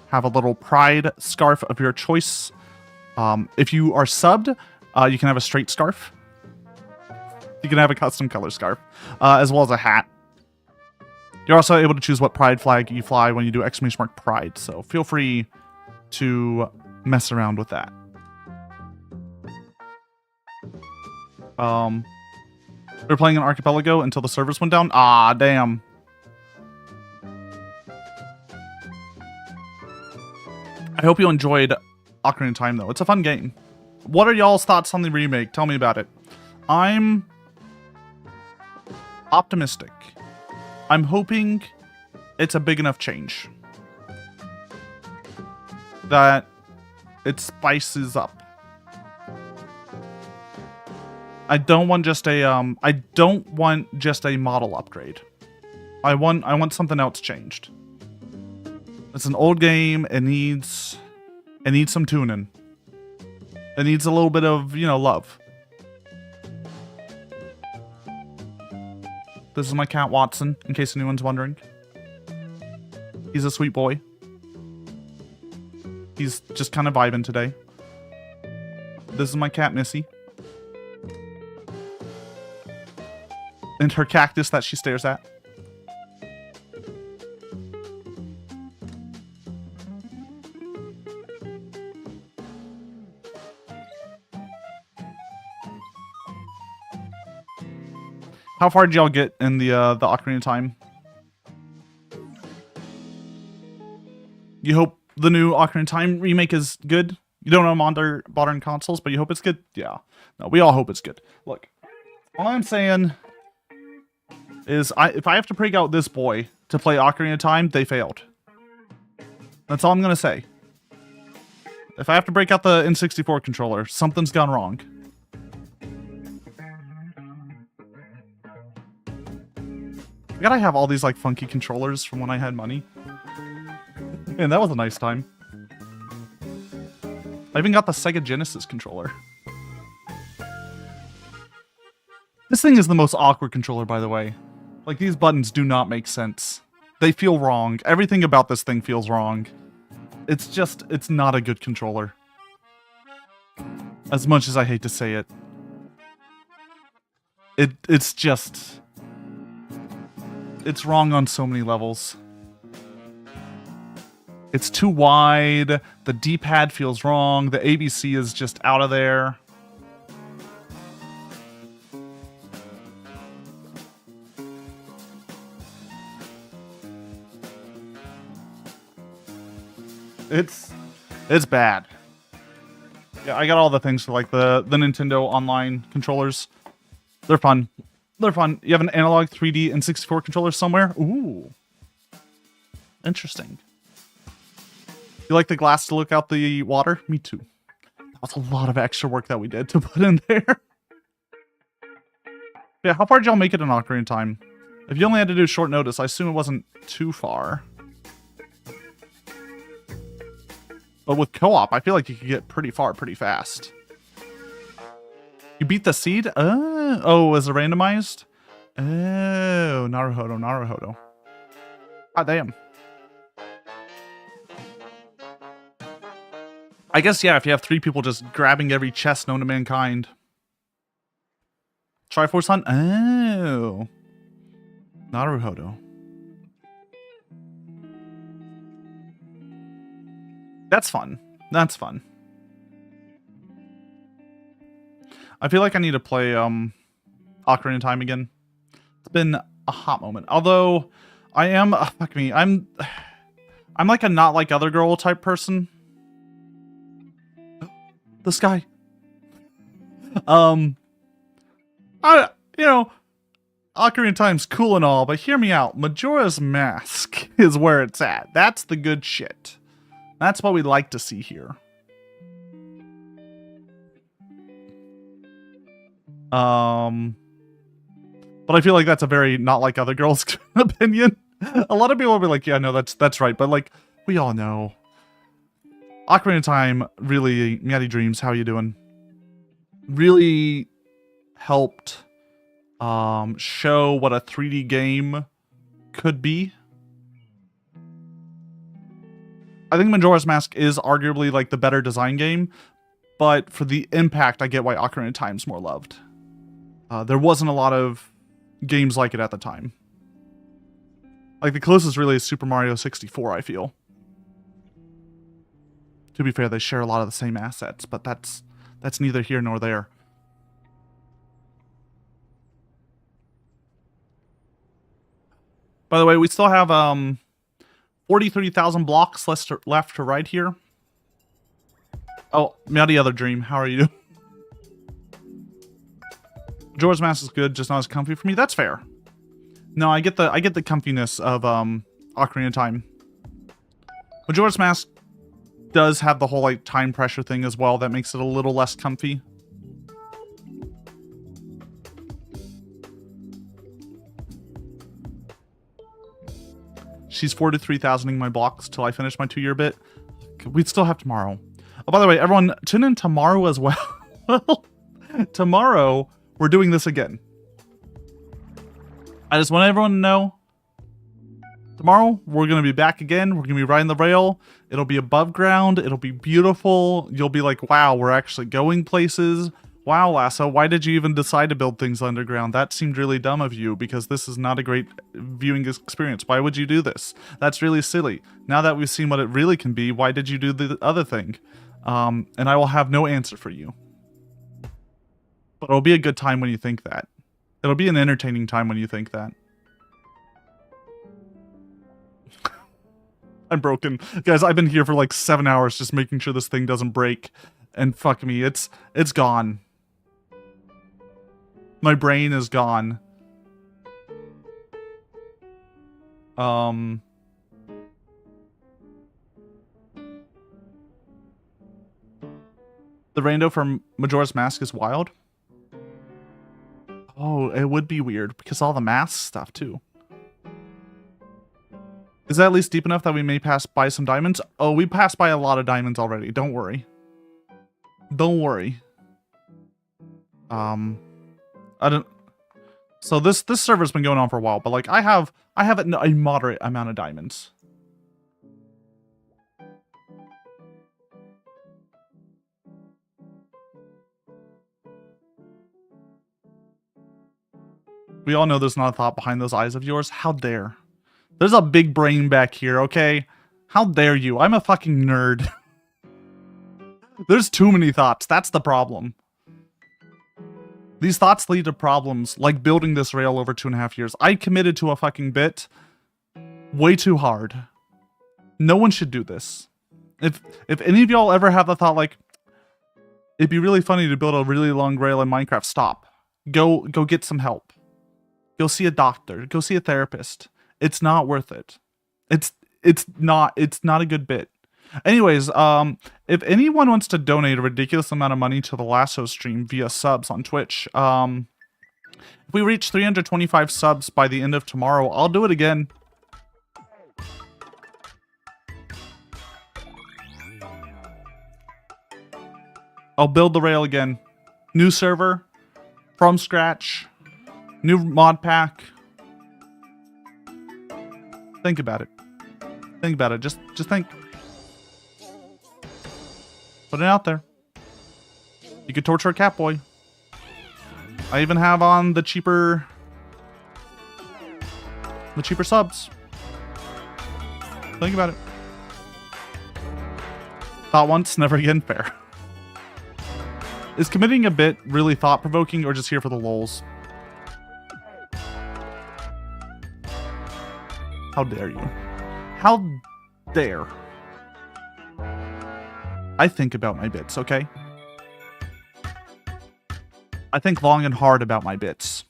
have a little pride scarf of your choice. If you are subbed, you can have a straight scarf. You can have a custom color scarf, as well as a hat. You're also able to choose what pride flag you fly when you do ! Pride, so feel free to mess around with that. We're playing an archipelago until the servers went down. Ah, damn. I hope you enjoyed Ocarina of Time, though. It's a fun game. What are y'all's thoughts on the remake? Tell me about it. I'm optimistic. I'm hoping it's a big enough change that it spices up. I don't want just a model upgrade. I want something else changed. It's an old game. It needs some tuning. It needs a little bit of, love. This is my cat Watson, in case anyone's wondering. He's a sweet boy. He's just kind of vibing today. This is my cat Missy. And her cactus that she stares at. How far did y'all get in the Ocarina of Time? You hope the new Ocarina of Time remake is good? You don't know modern consoles, but you hope it's good? Yeah. No, we all hope it's good. Look, all I'm saying is if I have to break out this boy to play Ocarina of Time, they failed. That's all I'm going to say. If I have to break out the N64 controller, something's gone wrong. I gotta have all these like funky controllers from when I had money. Man, that was a nice time. I even got the Sega Genesis controller. This thing is the most awkward controller, by the way. Like, these buttons do not make sense. They feel wrong. Everything about this thing feels wrong. It's not a good controller. As much as I hate to say it. It's wrong on so many levels. It's too wide. The D-pad feels wrong. The ABC is just out of there. It's bad. Yeah, I got all the things for like the Nintendo online controllers. They're fun. They're fun. You have an analog 3D and 64 controller somewhere? Ooh. Interesting. You like the glass to look out the water? Me too. That was a lot of extra work that we did to put in there. Yeah, how far did y'all make it in Ocarina of Time? If you only had to do short notice, I assume it wasn't too far. But with co-op, I feel like you could get pretty far pretty fast. You beat the seed? Oh, was it randomized? Oh, Naruhodo. God damn. I guess, yeah, if you have 3 people just grabbing every chest known to mankind. Triforce Hunt? Oh. Naruhodo. That's fun. That's fun. I feel like I need to play Ocarina of Time again. It's been a hot moment. Although I am fuck me. I'm like a not like other girl type person. The sky. Ocarina of Time's cool and all, but hear me out. Majora's Mask is where it's at. That's the good shit. That's what we like to see here. But I feel like that's a very not like other girls' opinion. A lot of people will be like, yeah, no, that's right. But like, we all know. Ocarina of Time, really, Meowdy Dreams, how you doing? Really helped show what a 3D game could be. I think Majora's Mask is arguably like the better design game, but for the impact, I get why Ocarina of Time's more loved. There wasn't a lot of games like it at the time. Like the closest really is Super Mario 64, I feel. To be fair, they share a lot of the same assets, but that's neither here nor there. By the way, we still have 43,000 blocks left to ride here. Oh, Meowdy Other Dream, how are you? Majora's Mask is good, just not as comfy for me. That's fair. No, I get the comfiness of Ocarina of Time. Majora's Mask does have the whole like time pressure thing as well that makes it a little less comfy. She's 43,000ing my blocks till I finish my 2-year bit. We'd still have tomorrow. Oh, by the way, everyone, tune in tomorrow as well. Tomorrow, we're doing this again. I just want everyone to know, tomorrow, we're going to be back again. We're going to be riding the rail. It'll be above ground. It'll be beautiful. You'll be like, wow, we're actually going places. Wow, Lasso, why did you even decide to build things underground? That seemed really dumb of you, because this is not a great viewing experience. Why would you do this? That's really silly. Now that we've seen what it really can be, why did you do the other thing? And I will have no answer for you. But it'll be a good time when you think that. It'll be an entertaining time when you think that. I'm broken. Guys, I've been here for like 7 hours just making sure this thing doesn't break. And fuck me, it's gone. My brain is gone. The rando from Majora's Mask is wild. Oh, it would be weird because all the mask stuff too. Is that at least deep enough that we may pass by some diamonds? Oh, we passed by a lot of diamonds already. Don't worry. Don't worry. I don't. So this server's been going on for a while, but like I have a moderate amount of diamonds. We all know there's not a thought behind those eyes of yours. How dare? There's a big brain back here, okay? How dare you? I'm a fucking nerd. There's too many thoughts. That's the problem. These thoughts lead to problems like building this rail over 2.5 years. I committed to a fucking bit way too hard. No one should do this. If any of y'all ever have the thought like, it'd be really funny to build a really long rail in Minecraft, stop. Go get some help. Go see a doctor. Go see a therapist. It's not worth it. It's not a good bit. Anyways, if anyone wants to donate a ridiculous amount of money to the Lasso stream via subs on Twitch, if we reach 325 subs by the end of tomorrow, I'll do it again. I'll build the rail again. New server, from scratch, new mod pack. Think about it. Think about it. Just think. Put it out there. You could torture a cat boy. I even have on the cheaper subs. Think about it. Thought once, never again. Fair. Is committing a bit really thought-provoking or just here for the lols? How dare you? How dare? I think about my bits, okay? I think long and hard about my bits.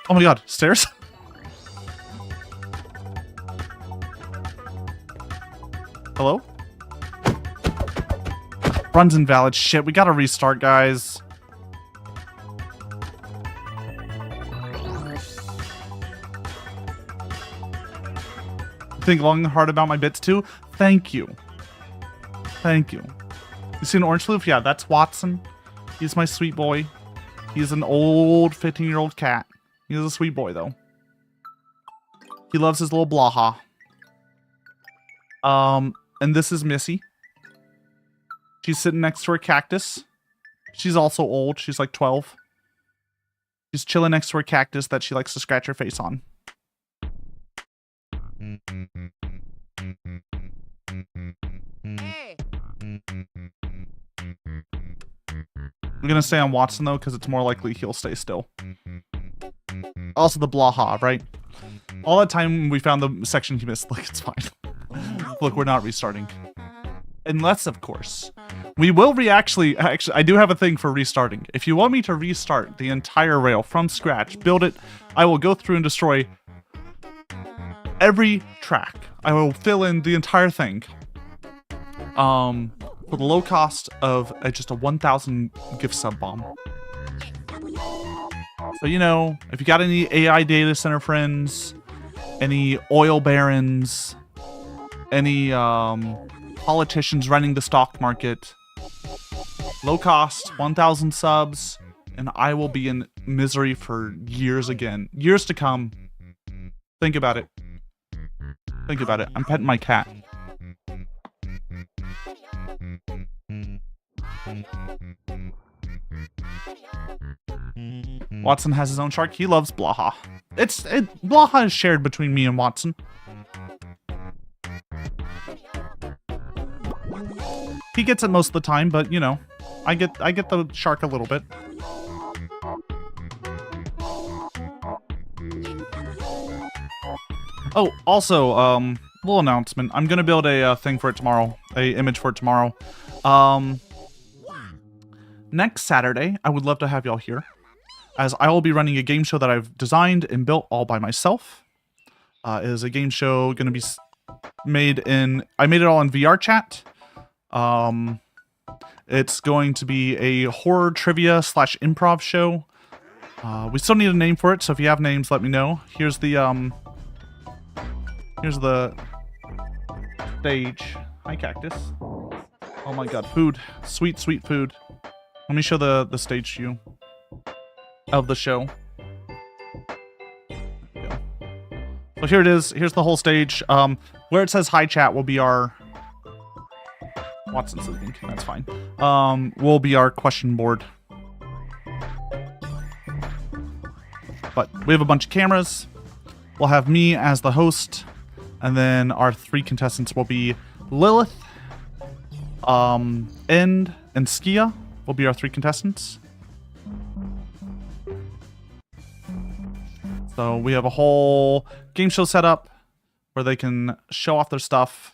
Oh my god, stairs? Hello? Run's invalid. Shit, we gotta restart, guys. Think long and hard about my bits too? Thank you. Thank you. You see an orange floof? Yeah, that's Watson. He's my sweet boy. He's an old 15-year-old cat. He's a sweet boy, though. He loves his little blaha. And this is Missy. She's sitting next to her cactus. She's also old. She's like 12. She's chilling next to her cactus that she likes to scratch her face on. Hey. I'm gonna stay on Watson though, because it's more likely he'll stay still. Also the blaha, right? All that time we found the section he missed. Look, it's fine. Look, we're not restarting. Unless, of course, we will actually, I do have a thing for restarting. If you want me to restart the entire rail from scratch, build it, I will go through and destroy every track. I will fill in the entire thing. For the low cost of just a 1,000 gift sub bomb. So, you know, if you got any AI data center friends, any oil barons, any politicians running the stock market, low cost, 1,000 subs, and I will be in misery for years again. Years to come. Think about it. Think about it. I'm petting my cat. Watson has his own shark. He loves Blaha. Blaha is shared between me and Watson. He gets it most of the time, but you know, I get the shark a little bit. Oh, also, little announcement. I'm gonna build a thing for it tomorrow, a image for it tomorrow. Next Saturday, I would love to have y'all here, as I will be running a game show that I've designed and built all by myself. It is a game show gonna be made in. I made it all in VR chat. It's going to be a horror trivia / improv show. We still need a name for it, so if you have names, let me know. Here's the stage. Hi, cactus. Oh my god, food. Sweet, sweet food. Let me show the stage to you of the show. So here it is. Here's the whole stage. Where it says hi chat will be our... Watson's sleeping. That's fine. Will be our question board. But we have a bunch of cameras. We'll have me as the host. And then our 3 contestants will be Lilith, End, and Skia will be our 3 contestants. So we have a whole game show set up where they can show off their stuff.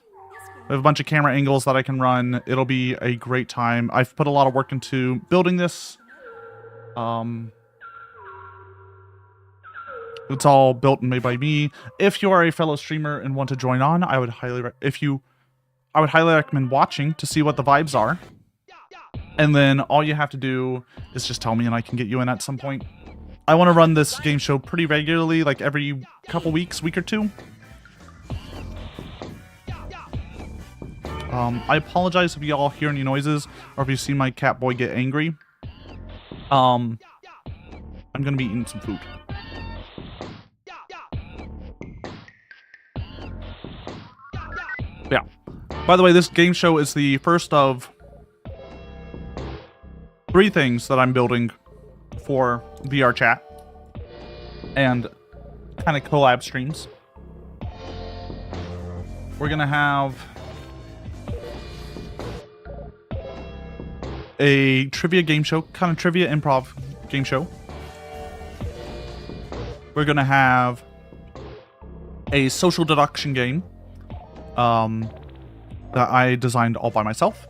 We have a bunch of camera angles that I can run. It'll be a great time. I've put a lot of work into building this. It's all built and made by me. If you are a fellow streamer and want to join on, I would highly recommend watching to see what the vibes are. And then all you have to do is just tell me and I can get you in at some point. I want to run this game show pretty regularly, like every couple weeks, week or two. I apologize if y'all hear any noises or if you see my cat boy get angry. I'm gonna be eating some food. Yeah. By the way, this game show is the first of 3 things that I'm building for VR chat and kind of collab streams. We're gonna have a trivia game show, kind of trivia improv game show. We're gonna have a social deduction game that I designed all by myself.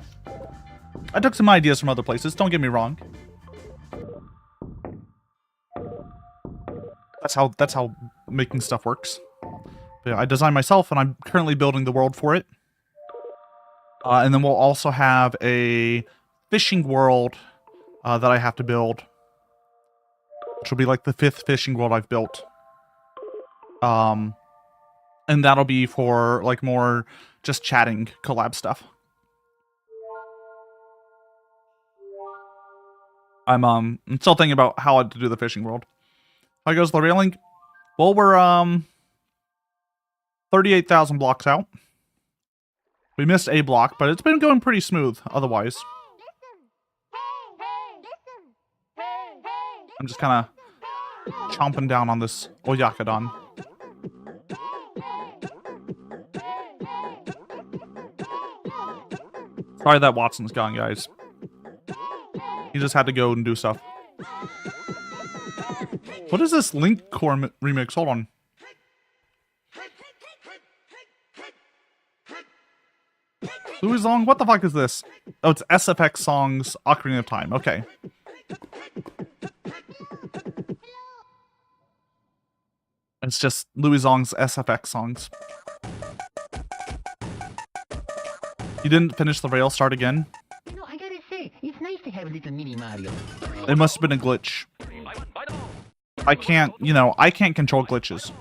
I took some ideas from other places, don't get me wrong. That's how making stuff works. But yeah, I designed myself and I'm currently building the world for it. And then we'll also have a fishing world that I have to build, which will be like the 5th fishing world I've built. And that'll be for like more just chatting collab stuff. I'm still thinking about how to do the fishing world. How goes the railing? Well, we're 38,000 blocks out. We missed a block, but it's been going pretty smooth otherwise. I'm just kind of chomping down on this Oyakadon. Sorry that Watson's gone, guys. He just had to go and do stuff. What is this Link Core remix? Hold on. Louis Long? What the fuck is this? Oh, it's SFX Songs Ocarina of Time. Okay. It's just Louis Zong's SFX songs. You didn't finish the rail, start again? You know, I gotta say, it's nice to have a little mini Mario. It must have been a glitch. I can't, you know, I can't control glitches.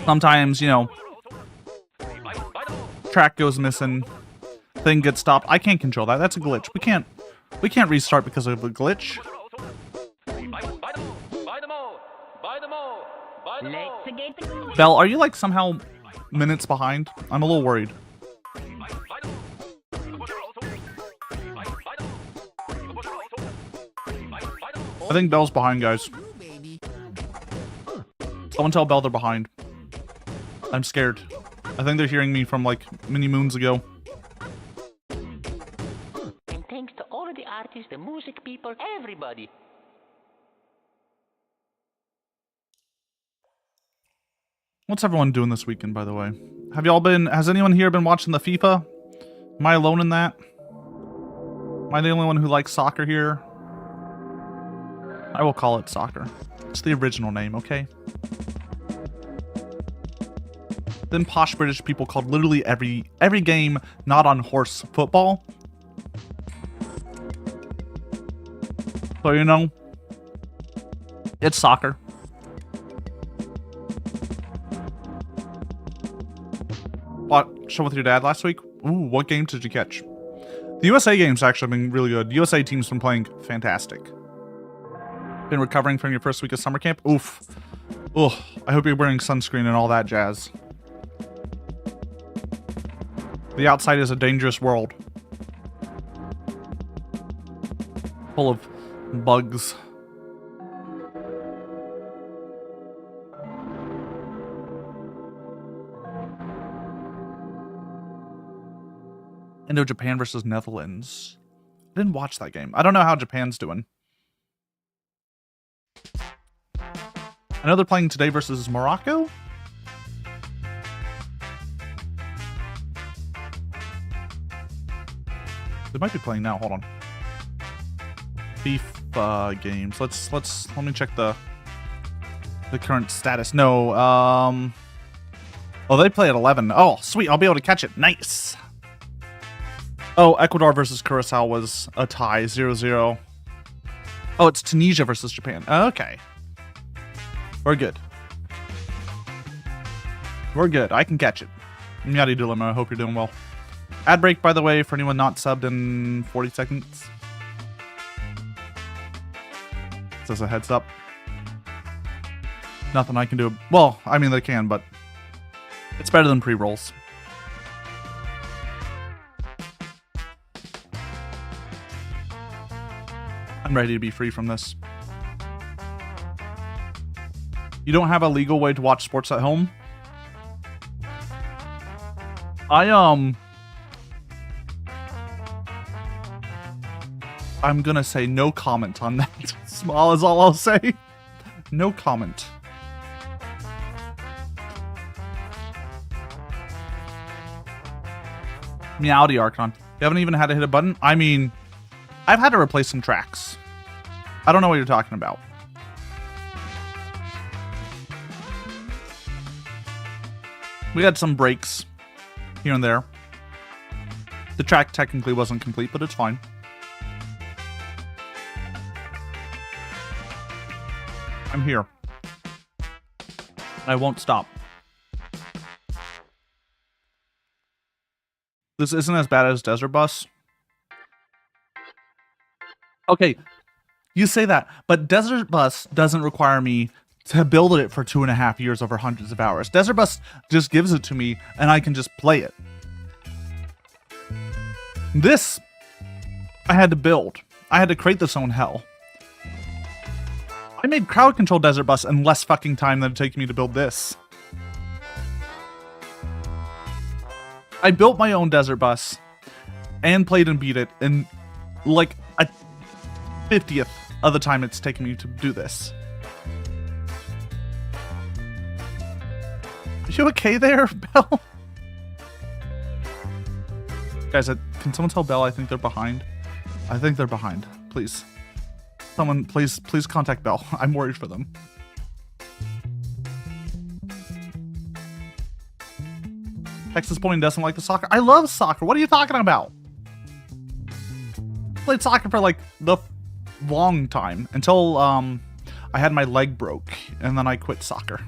Sometimes, you know, track goes missing, thing gets stopped. I can't control that. That's a glitch. We can't restart because of a glitch. Belle, are you like somehow minutes behind? I'm a little worried. I think Belle's behind, guys. Someone tell Belle they're behind. I'm scared. I think they're hearing me from like many moons ago. And thanks to all of the artists, the music people, everybody. What's everyone doing this weekend, by the way? Has anyone here been watching the FIFA? Am I alone in that? Am I the only one who likes soccer here? I will call it soccer. It's the original name, okay? Then posh British people called literally every game not on horse football. So, you know, it's soccer. What? Show with your dad last week? Ooh, what games did you catch? The USA games actually been really good. USA team's been playing fantastic. Been recovering from your first week of summer camp? Oof. Ugh. I hope you're wearing sunscreen and all that jazz. The outside is a dangerous world. Full of bugs. Indo-Japan versus Netherlands. I didn't watch that game. I don't know how Japan's doing. I know they're playing today versus Morocco. They might be playing now. Hold on. FIFA games. Let me check the current status. No. Oh, they play at 11. Oh, sweet. I'll be able to catch it. Nice. Oh, Ecuador versus Curacao was a tie, 0-0. Oh, it's Tunisia versus Japan. Okay. We're good. We're good. I can catch it. Meowdy Dilemma, I hope you're doing well. Ad break, by the way, for anyone not subbed in 40 seconds. Just a heads up. Nothing I can do. Well, I mean, they can, but it's better than pre-rolls. I'm ready to be free from this. You don't have a legal way to watch sports at home? I'm gonna say no comment on that. Small is all I'll say. No comment. Meowdy Archon. You haven't even had to hit a button? I mean, I've had to replace some tracks. I don't know what you're talking about. We had some breaks here and there. The track technically wasn't complete, but it's fine. I'm here. I won't stop. This isn't as bad as Desert Bus. Okay, you say that, but Desert Bus doesn't require me to build it for 2.5 years over hundreds of hours. Desert Bus just gives it to me, and I can just play it. This, I had to build. I had to create this own hell. I made crowd control Desert Bus in less fucking time than it took me to build this. I built my own Desert Bus and played and beat it in like a 50th of the time it's taken me to do this. Are you okay there, Belle? Guys, can someone tell Belle I think they're behind? I think they're behind. Please. Someone, please contact Belle. I'm worried for them. Texas Point doesn't like the soccer. I love soccer. What are you talking about? I played soccer for like the long time until I had my leg broke, and then I quit soccer.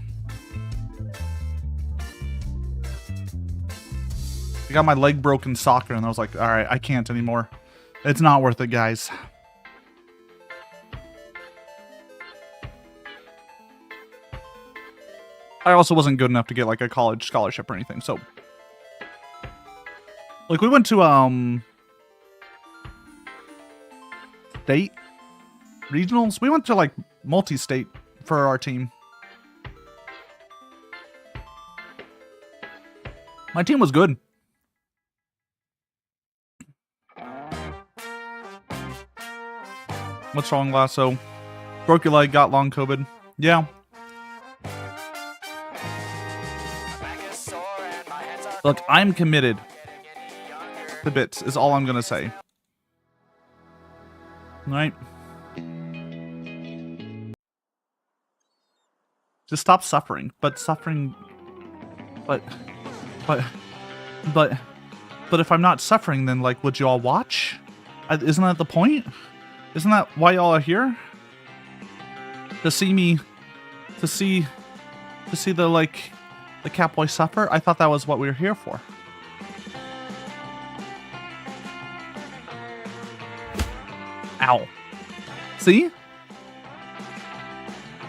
I got my leg broken soccer, and I was like, all right, I can't anymore. It's not worth it, guys. I also wasn't good enough to get like a college scholarship or anything, so like we went to state regionals. We went to like multi-state for our team. My team was good. What's wrong, Lasso? Broke your leg, got long COVID. Yeah. Look, I'm committed to bits, is all I'm gonna say. Right? Just stop suffering. But suffering... But if I'm not suffering, then, like, would you all watch? Isn't that the point? Isn't that why y'all are here? To see me... To see the, like... The Catboy suffer? I thought that was what we were here for. Ow. See? You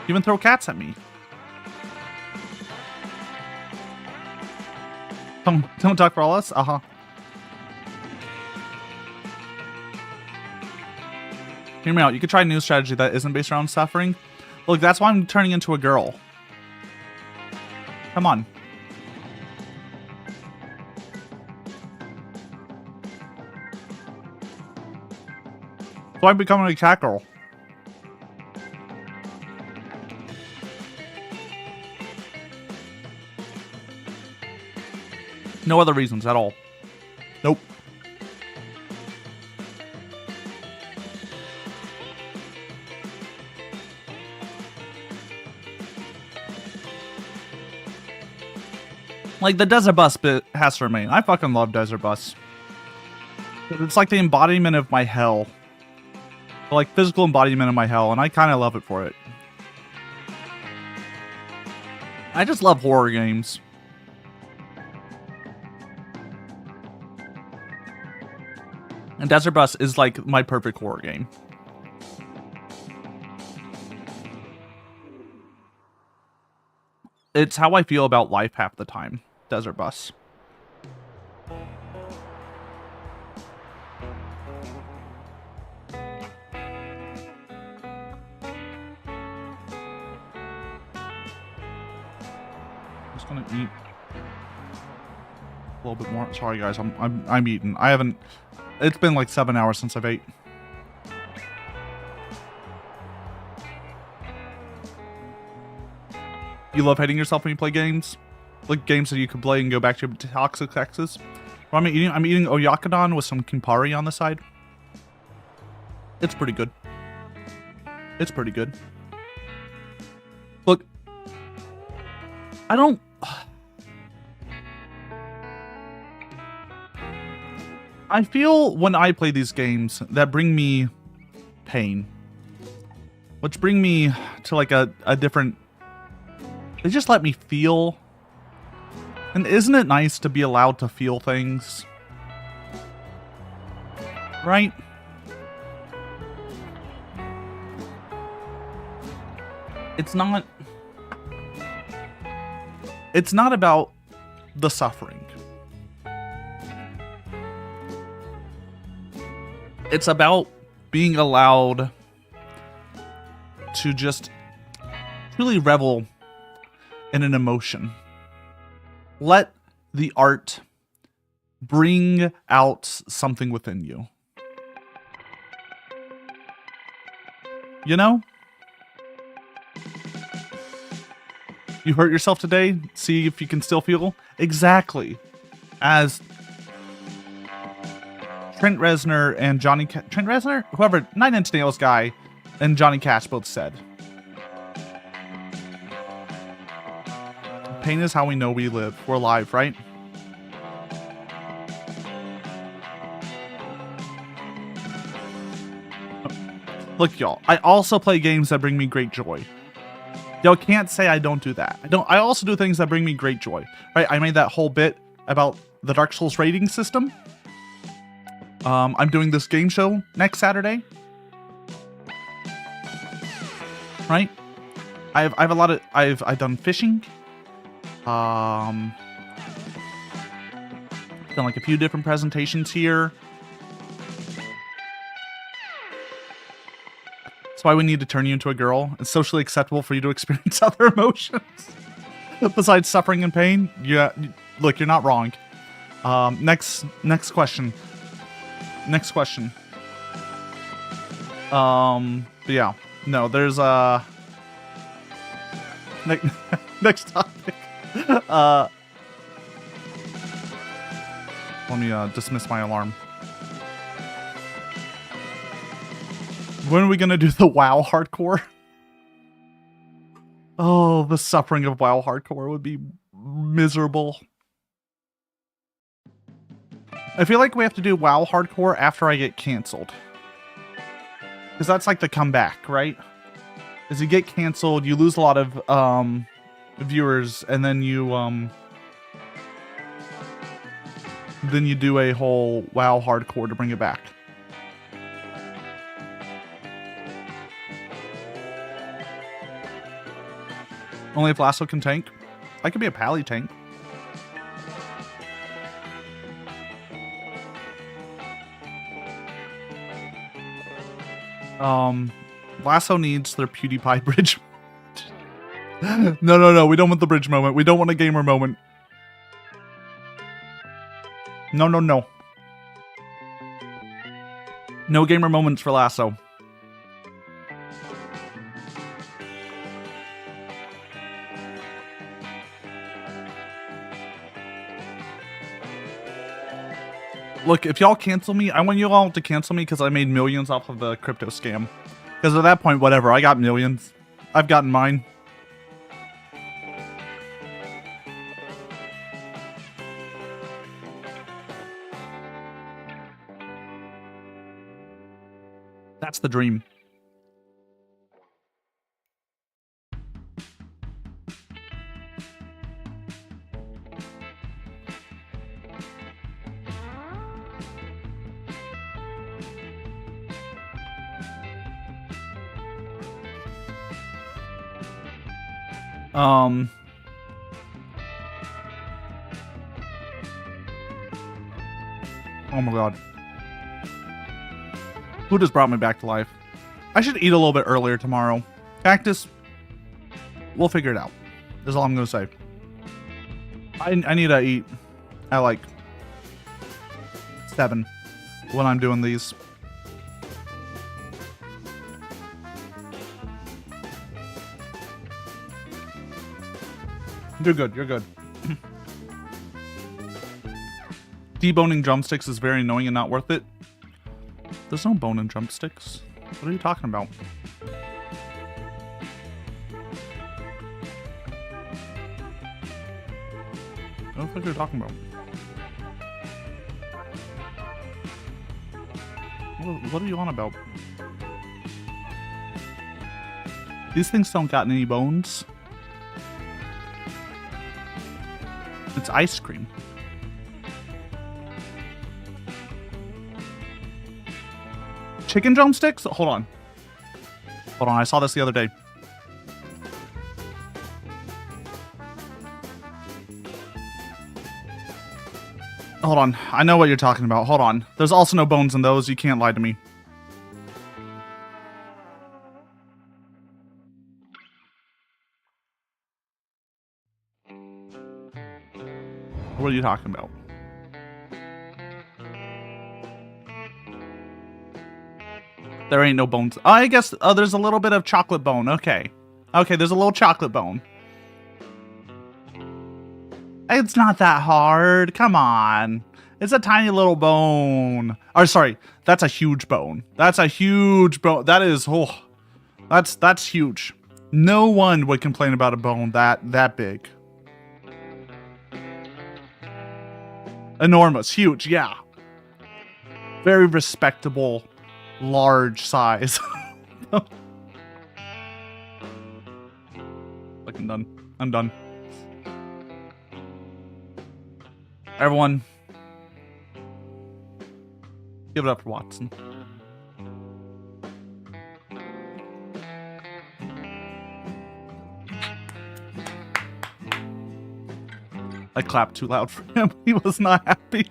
even throw cats at me. Don't talk for all us? Uh-huh. Hear me out. You could try a new strategy that isn't based around suffering. Look, that's why I'm turning into a girl. Come on. So I'm becoming a cat girl. No other reasons at all. Nope. Like, the Desert Bus bit has to remain. I fucking love Desert Bus. It's like the embodiment of my hell. Like, physical embodiment of my hell, and I kind of love it for it. I just love horror games. And Desert Bus is like my perfect horror game. It's how I feel about life half the time. Desert Bus. Just gonna eat a little bit more. Sorry guys, I'm eating. I haven't. It's been like 7 hours since I've ate. You love hating yourself when you play games? Like games that you can play and go back to your toxic exes? Well, I'm eating Oyakodon with some Campari on the side. It's pretty good. It's pretty good. Look, I don't... I feel when I play these games that bring me pain, which bring me to like a different, they just let me feel. And isn't it nice to be allowed to feel things? Right? It's not about the suffering. It's about being allowed to just truly revel in an emotion. Let the art bring out something within you. You know? You hurt yourself today? See if you can still feel? Exactly. As Trent Reznor and Trent Reznor? Whoever, 9 Inch Nails guy and Johnny Cash both said. Pain is how we know we live. We're alive, right? Look, y'all, I also play games that bring me great joy. Y'all can't say I don't do that. I also do things that bring me great joy, right? I made that whole bit about the Dark Souls rating system. I'm doing this game show next Saturday. Right? I've a lot of, I've done fishing. Done like a few different presentations here. That's why we need to turn you into a girl. It's socially acceptable for you to experience other emotions besides suffering and pain. Yeah, look, you're not wrong. Next question. Next question. But yeah, no, there's next topic. Let me dismiss my alarm. When are we gonna do the WoW hardcore? Oh, the suffering of WoW hardcore would be miserable. I feel like we have to do WoW hardcore after I get canceled. Because that's like the comeback, right? As you get canceled, you lose a lot of viewers, and then you do a whole WoW hardcore to bring it back. Only if Lasso can tank. I could be a pally tank. Lasso needs their PewDiePie bridge. No. We don't want the bridge moment. We don't want a gamer moment. No. No gamer moments for Lasso. Look, if y'all cancel me, I want you all to cancel me because I made millions off of the crypto scam. Because at that point, whatever, I got millions. I've gotten mine. That's the dream. Oh my god. Who just brought me back to life? I should eat a little bit earlier tomorrow. Cactus, we'll figure it out. That's all I'm gonna say. I need to eat at like 7 when I'm doing these. You're good, you're good. Deboning drumsticks is very annoying and not worth it. There's no bone in drumsticks. What are you talking about? What the fuck are you talking about? What are you on about? These things don't got any bones. It's ice cream. Chicken drumsticks? Hold on. Hold on, I saw this the other day. Hold on, I know what you're talking about. Hold on. There's also no bones in those. You can't lie to me. What are you talking about? There ain't no bones. Oh, I guess there's a little bit of chocolate bone. Okay. Okay, there's a little chocolate bone. It's not that hard. Come on. It's a tiny little bone. Or sorry, that's a huge bone. That's a huge bone. That is, oh, that's huge. No one would complain about a bone that big. Enormous, huge, yeah. Very respectable, large size. Look, I'm done. I'm done. Everyone, give it up for Watson. I clapped too loud for him. He was not happy.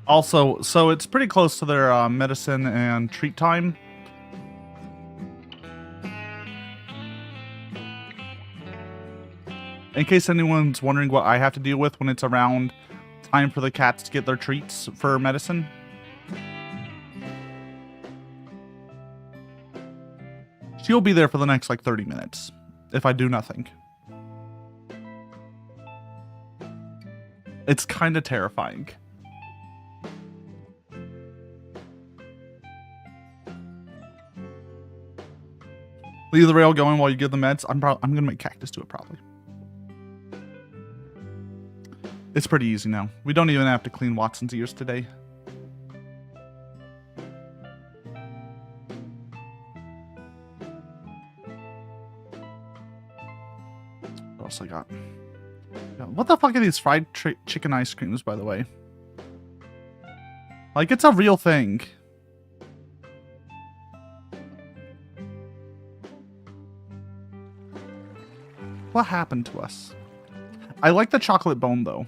Also, so it's pretty close to their medicine and treat time. In case anyone's wondering what I have to deal with when it's around time for the cats to get their treats for medicine. She'll be there for the next like 30 minutes if I do nothing. It's kind of terrifying. Leave the rail going while you give the meds. I'm gonna make Cactus do it probably. It's pretty easy now. We don't even have to clean Watson's ears today. What else I got? What the fuck are these fried chicken ice creams, by the way? Like, it's a real thing. What happened to us? I like the chocolate bone, though.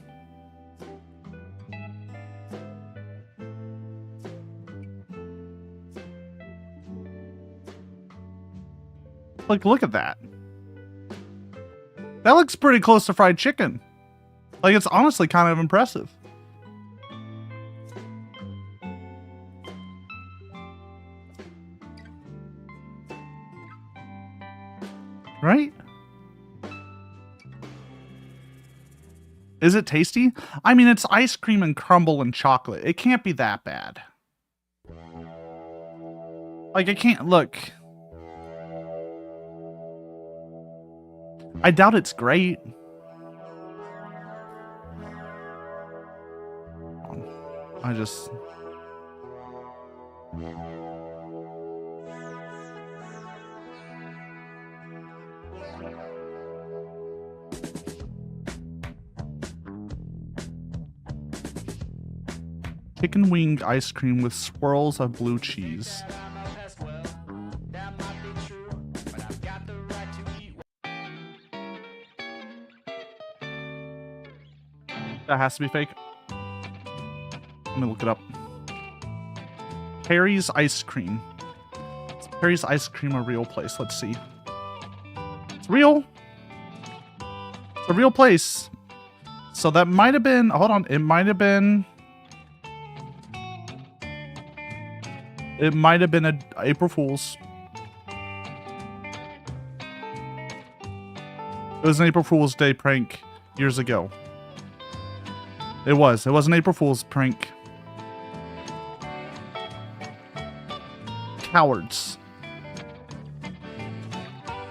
Like, look at that. That looks pretty close to fried chicken. Like, it's honestly kind of impressive. Right? Is it tasty? I mean, it's ice cream and crumble and chocolate. It can't be that bad. Like, I can't... Look. I doubt it's great. I just... Chicken wing ice cream with swirls of blue cheese. That has to be fake. Let me look it up. Perry's Ice Cream. Is Perry's Ice Cream a real place? Let's see. It's real. It's a real place. So that might have been... Hold on. It might have been... It might have been a April Fool's. It was an April Fool's Day prank years ago. It was. It was an April Fool's prank. Cowards.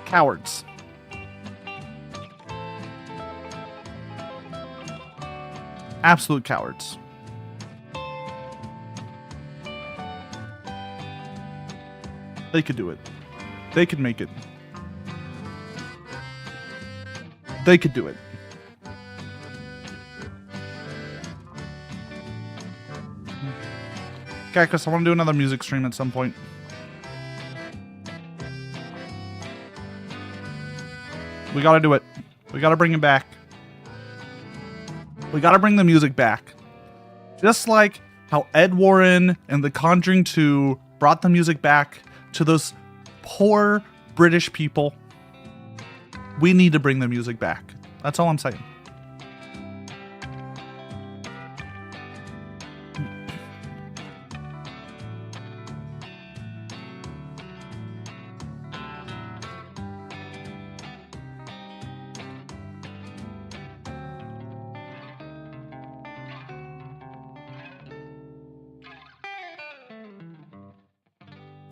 Cowards. Absolute cowards. They could do it. They could make it. They could do it. Okay, Chris, I want to do another music stream at some point. We gotta do it. We gotta bring it back. We gotta bring the music back. Just like how Ed Warren and The Conjuring 2 brought the music back to those poor British people. We need to bring the music back. That's all I'm saying.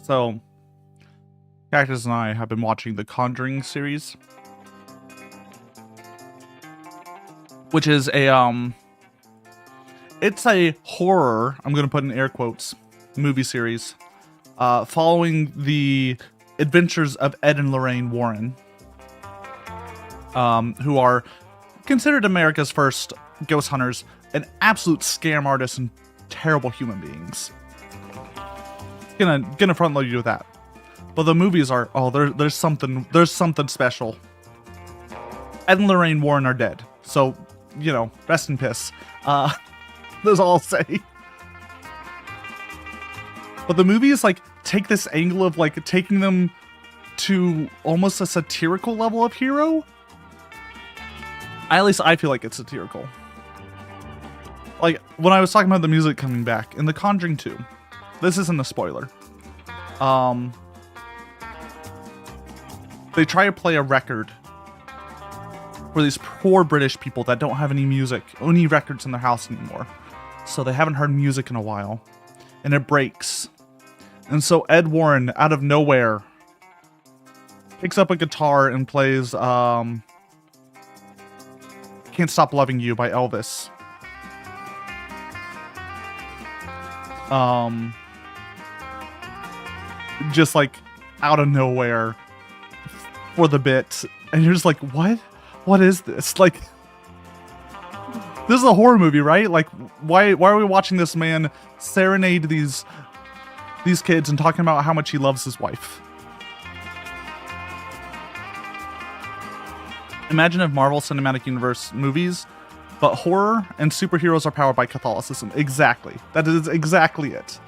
So, Cactus and I have been watching the Conjuring series, which is a it's a horror, I'm gonna put in air quotes, movie series, following the adventures of Ed and Lorraine Warren, who are considered America's first ghost hunters, and absolute scam artists and terrible human beings. Gonna front load you with that, but the movies are there's something special. Ed and Lorraine Warren are dead, so you know, rest in piss. That's all I'll say. But the movies like take this angle of like taking them to almost a satirical level of hero. At least I feel like it's satirical. Like when I was talking about the music coming back in The Conjuring 2. This isn't a spoiler. They try to play a record for these poor British people that don't have any music, any records in their house anymore. So they haven't heard music in a while. And it breaks. And so Ed Warren, out of nowhere, picks up a guitar and plays Can't Stop Loving You by Elvis. Just like out of nowhere for the bit, and you're just like, what is this? Like, this is a horror movie, right? Like, why are we watching this man serenade these kids and talking about how much he loves his wife? Imagine if Marvel Cinematic Universe movies, but horror and superheroes are powered by Catholicism. Exactly. That is exactly it.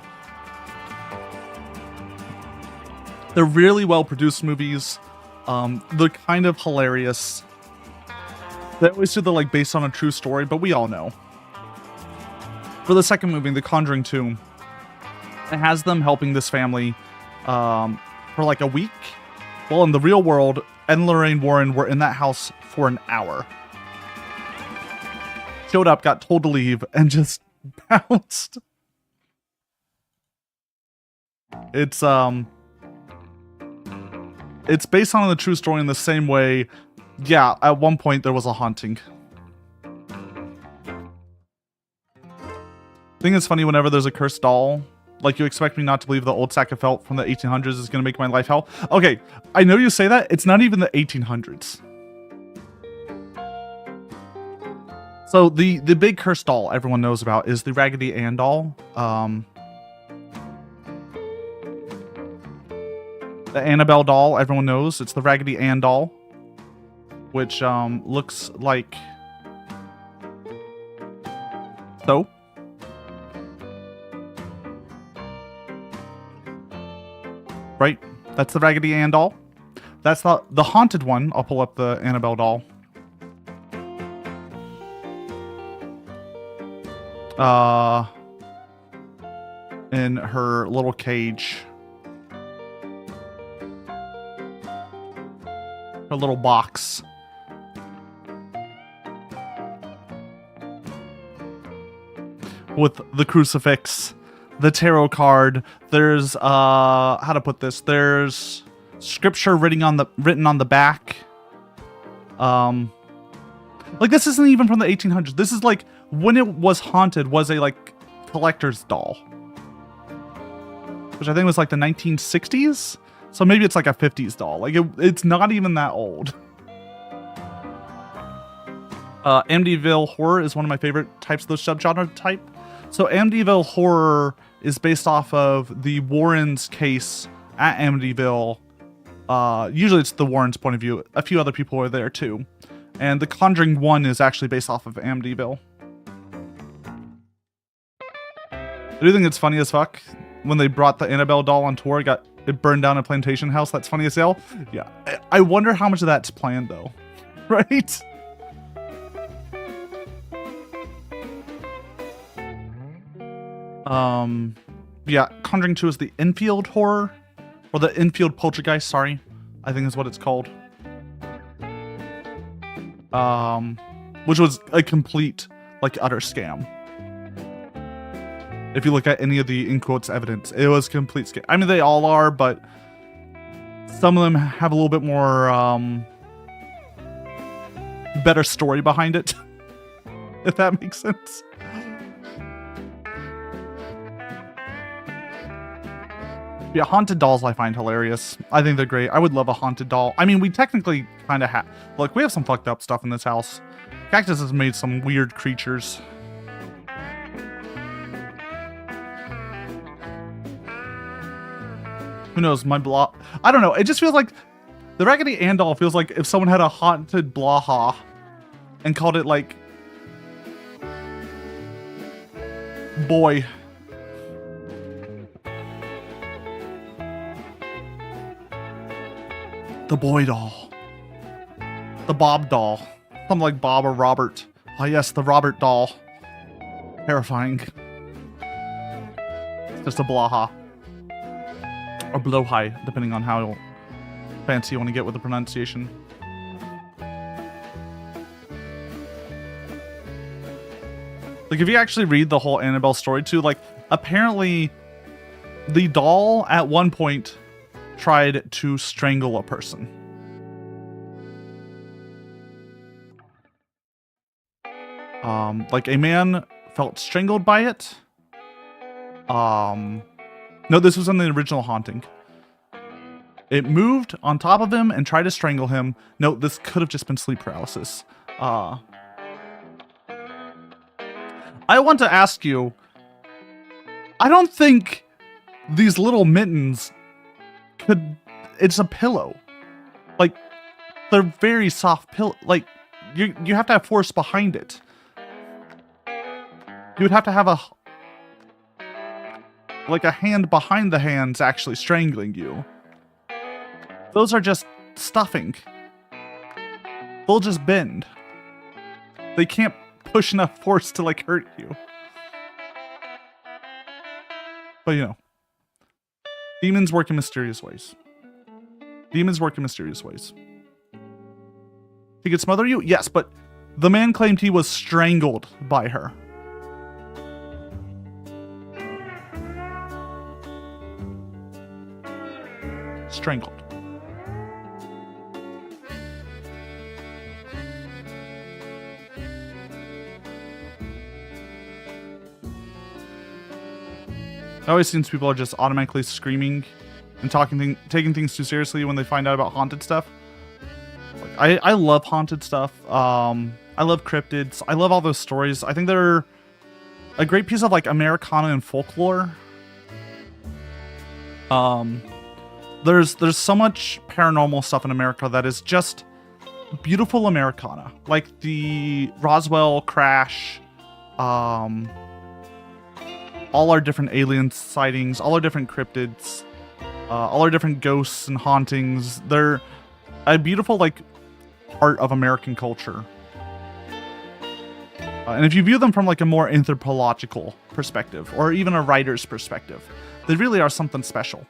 They're really well-produced movies. They're kind of hilarious. They always do the like based on a true story, but we all know. For the second movie, The Conjuring 2, it has them helping this family for like a week. Well, in the real world, Ed and Lorraine Warren were in that house for an hour. Showed up, got told to leave, and just bounced. It's based on the true story in the same way. Yeah, at one point there was a haunting. I think it's funny whenever there's a cursed doll. Like, you expect me not to believe the old sack of felt from the 1800s is going to make my life hell. Okay, I know you say that. It's not even the 1800s. So the big cursed doll everyone knows about is the Raggedy Ann doll. The Annabelle doll, everyone knows. It's the Raggedy Ann doll, which looks like so. Right? That's the Raggedy Ann doll. That's the haunted one. I'll pull up the Annabelle doll. In her little cage. Her little box. With the crucifix, the tarot card. There's how to put this? There's scripture written on the back. Like, this isn't even from the 1800s. This is like when it was haunted, was a like collector's doll. which I think was like the 1960s. So maybe it's like a 50s doll. Like it's not even that old. Amityville horror is one of my favorite types of the subgenre type. So Amityville horror is based off of the Warrens case at Amityville. Usually it's the Warrens' point of view. A few other people are there too. And The Conjuring 1 is actually based off of Amityville. I do think it's funny as fuck when they brought the Annabelle doll on tour. It burned down a plantation house. That's funny as hell. Yeah, I wonder how much of that's planned though, right? Yeah, Conjuring 2 is the infield horror, or the infield poltergeist, sorry, I think is what it's called. Which was a complete, like, utter scam. If you look at any of the, in quotes, evidence, it was complete scam. I mean, they all are, but some of them have a little bit more, better story behind it, if that makes sense. Yeah, haunted dolls I find hilarious. I think they're great. I would love a haunted doll. I mean, we technically kind of have... Look, we have some fucked up stuff in this house. Cactus has made some weird creatures. Who knows? My blah... I don't know. It just feels like... The Raggedy Ann doll feels like if someone had a haunted blaha and called it, like... Boy. The boy doll. The Bob doll. Something like Bob or Robert. Oh yes, the Robert doll. Terrifying. It's just a blaha. Or blowhigh, depending on how fancy you want to get with the pronunciation. Like, if you actually read the whole Annabelle story too, like, apparently the doll at one point tried to strangle a person. Like a man felt strangled by it. No, this was in the original haunting. It moved on top of him and tried to strangle him. No, this could have just been sleep paralysis. I want to ask you, I don't think these little mittens could, it's a pillow. Like, they're very soft pillow. Like, you have to have force behind it. You would have to have a hand behind the hands actually strangling you. Those are just stuffing. They'll just bend. They can't push enough force to, like, hurt you. But, you know. Demons work in mysterious ways. Demons work in mysterious ways. He could smother you? Yes, but the man claimed he was strangled by her. Strangled. It always seems people are just automatically screaming and taking things too seriously when they find out about haunted stuff. Like, I love haunted stuff. I love cryptids. I love all those stories. I think they're a great piece of, like, Americana and folklore. There's so much paranormal stuff in America that is just beautiful Americana. Like the Roswell crash, all our different alien sightings, all our different cryptids, all our different ghosts and hauntings. They're a beautiful, like, part of American culture. And if you view them from, like, a more anthropological perspective, or even a writer's perspective, they really are something special.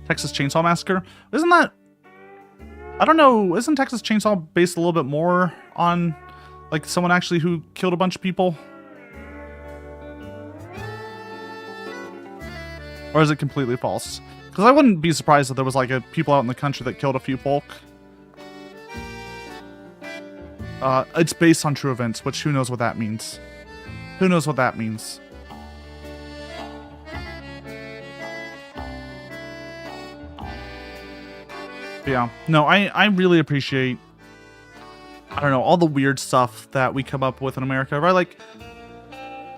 Texas Chainsaw Massacre. Isn't that... I don't know. Isn't Texas Chainsaw based a little bit more on, like, someone actually who killed a bunch of people? Or is it completely false? Because I wouldn't be surprised if there was, like, people out in the country that killed a few folk. It's based on true events, which who knows what that means. Who knows what that means. Yeah, no, I really appreciate, I don't know, all the weird stuff that we come up with in America, right? Like,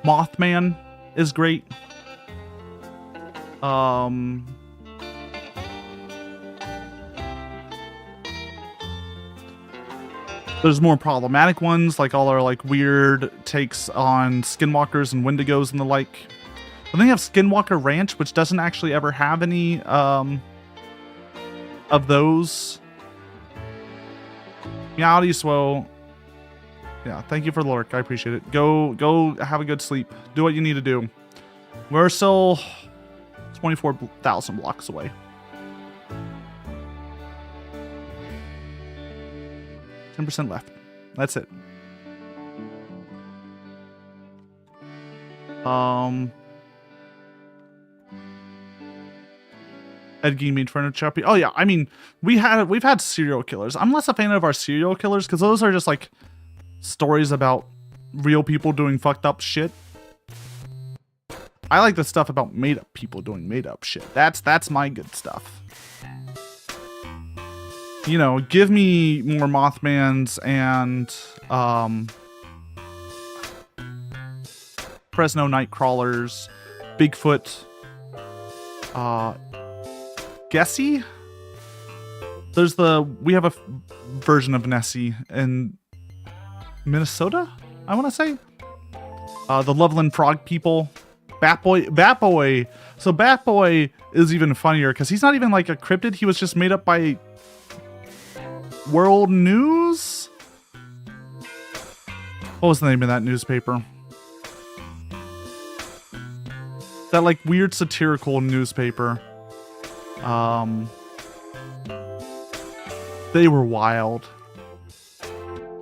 Mothman is great. There's more problematic ones, like all our like weird takes on skinwalkers and wendigos and the like. And then you have Skinwalker Ranch, which doesn't actually ever have any of those. Meowdy, Swow. Yeah, thank you for the lurk. I appreciate it. Go have a good sleep. Do what you need to do. We're still 24,000 blocks away. %10 left. That's it. Ed Gein made furniture. Oh yeah, I mean, we've had serial killers. I'm less a fan of our serial killers because those are just like stories about real people doing fucked up shit. I like the stuff about made up people doing made up shit. That's my good stuff. You know, give me more Mothmans and Fresno Nightcrawlers, Bigfoot, Gessie? We have a version of Nessie in Minnesota, I want to say. The Loveland Frog people. Batboy. So Batboy is even funnier because he's not even like a cryptid. He was just made up by World News? What was the name of that newspaper? That like weird satirical newspaper. They were wild.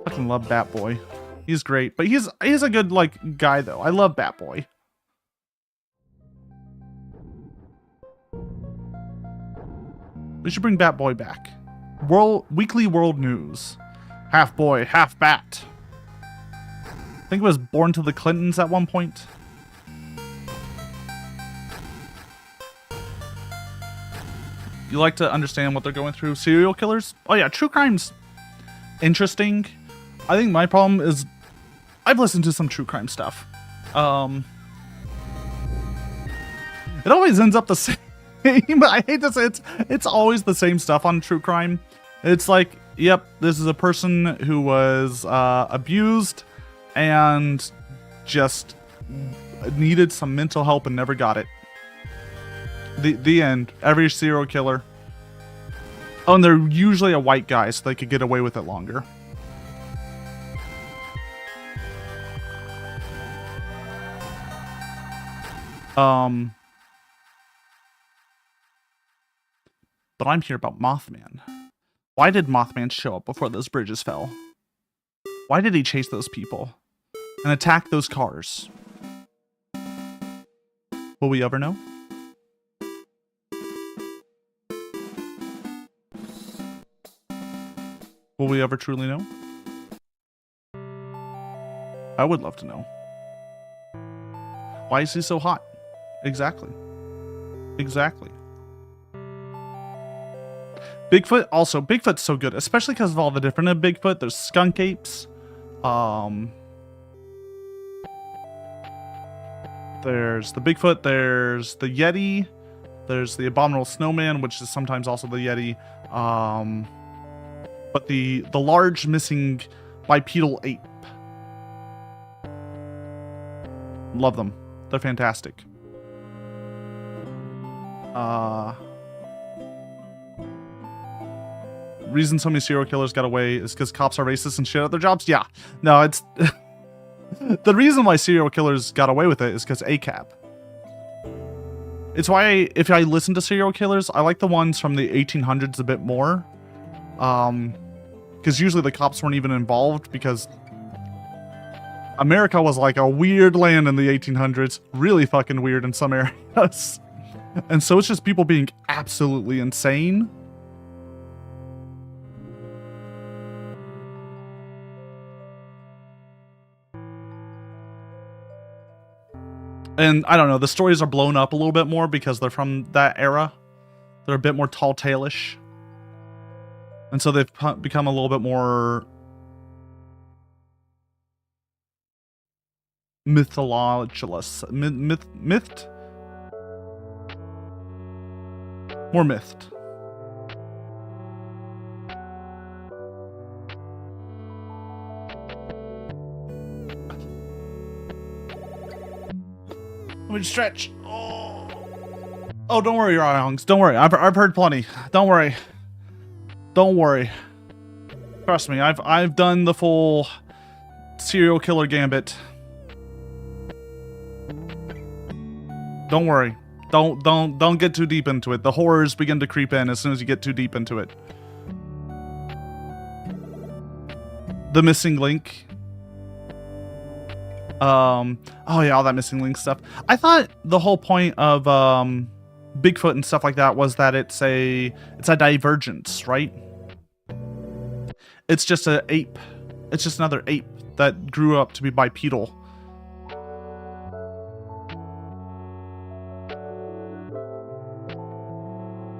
Fucking love Batboy. He's great, but he's a good like guy though. I love Batboy. We should bring Batboy back. Weekly World News. Half boy, half bat. I think it was born to the Clintons at one point. You like to understand what they're going through? Serial killers? Oh yeah, true crime's interesting. I think my problem is I've listened to some true crime stuff. It always ends up the same. I hate to say it's always the same stuff on true crime. It's like, yep, this is a person who was abused and just needed some mental help and never got it. The end. Every serial killer. Oh, and they're usually a white guy, so they could get away with it longer. But I'm here about Mothman. Why did Mothman show up before those bridges fell? Why did he chase those people and attack those cars? Will we ever know? Will we ever truly know? I would love to know. Why is he so hot? Exactly. Exactly. Bigfoot, also, Bigfoot's so good, especially because of all the different of Bigfoot. There's skunk apes. There's the Bigfoot, there's the Yeti, there's the Abominable Snowman, which is sometimes also the Yeti. But the large missing bipedal ape. Love them. They're fantastic. Reason so many serial killers got away is because cops are racist and shit at their jobs? Yeah. No, it's... The reason why serial killers got away with it is because ACAB. It's why, if I listen to serial killers, I like the ones from the 1800s a bit more. Because usually the cops weren't even involved because America was like a weird land in the 1800s. Really fucking weird in some areas. And so it's just people being absolutely insane. And I don't know, the stories are blown up a little bit more because they're from that era. They're a bit more tall tale-ish. And so they've become a little bit more mythologist. Mythed? More mythed. Let me stretch. Oh, don't worry, Ryongs. Don't worry. I've heard plenty. Don't worry. Don't worry. Trust me. I've done the full serial killer gambit. Don't worry. Don't get too deep into it. The horrors begin to creep in as soon as you get too deep into it. The missing link. Oh yeah, all that missing link stuff. I thought the whole point of Bigfoot and stuff like that was that it's a divergence, right? It's just an ape. It's just another ape that grew up to be bipedal.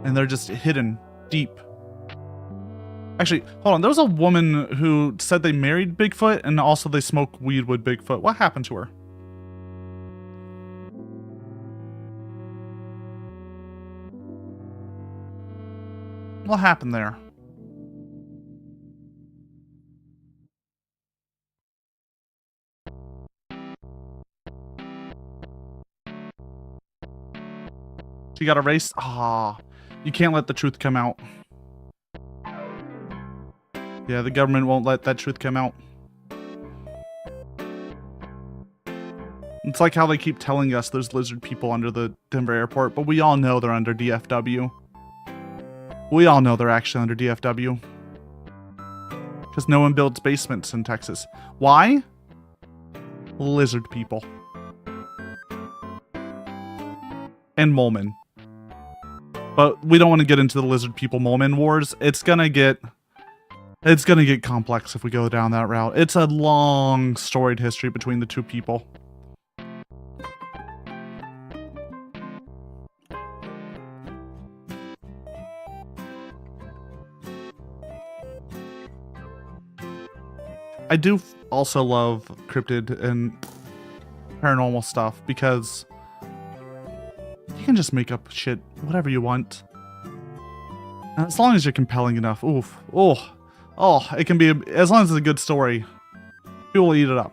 And they're just hidden deep. Actually, hold on. There was a woman who said they married Bigfoot and also they smoke weed with Bigfoot. What happened to her? What happened there? She got erased? Ah, you can't let the truth come out. Yeah, the government won't let that truth come out. It's like how they keep telling us there's lizard people under the Denver airport, but we all know they're under DFW. We all know they're actually under DFW. Because no one builds basements in Texas. Why? Lizard people. And Moleman. But we don't want to get into the lizard people Moleman wars. It's gonna get complex if we go down that route. It's a long storied history between the two people. I do also love cryptid and paranormal stuff because you can just make up shit, whatever you want. As long as you're compelling enough. Oof. Oh, it can be, as long as it's a good story, people will eat it up.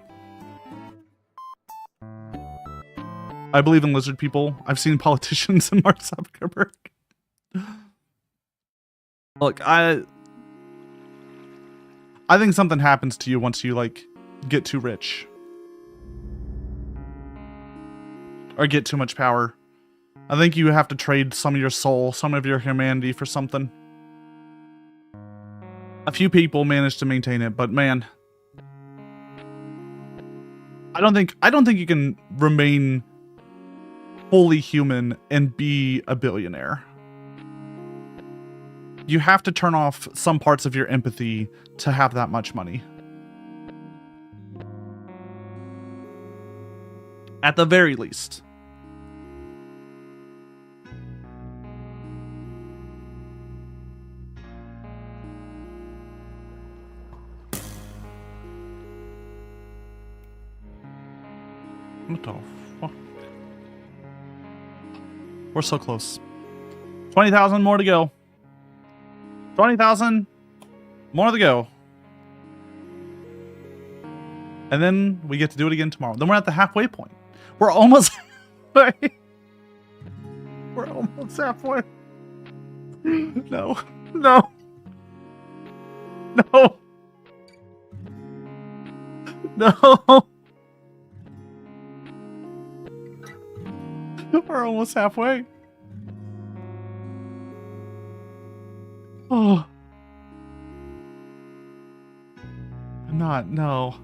I believe in lizard people. I've seen politicians in Mark Zuckerberg. Look, I think something happens to you once you, like, get too rich. Or get too much power. I think you have to trade some of your soul, some of your humanity for something. A few people manage to maintain it, but man, I don't think you can remain fully human and be a billionaire. You have to turn off some parts of your empathy to have that much money. At the very least. What the fuck? We're so close. 20,000 more to go. 20,000 more to go. And then we get to do it again tomorrow. Then we're at the halfway point. We're almost halfway. We're almost halfway. No. No. No. No. We're almost halfway. Oh. I'm not, no.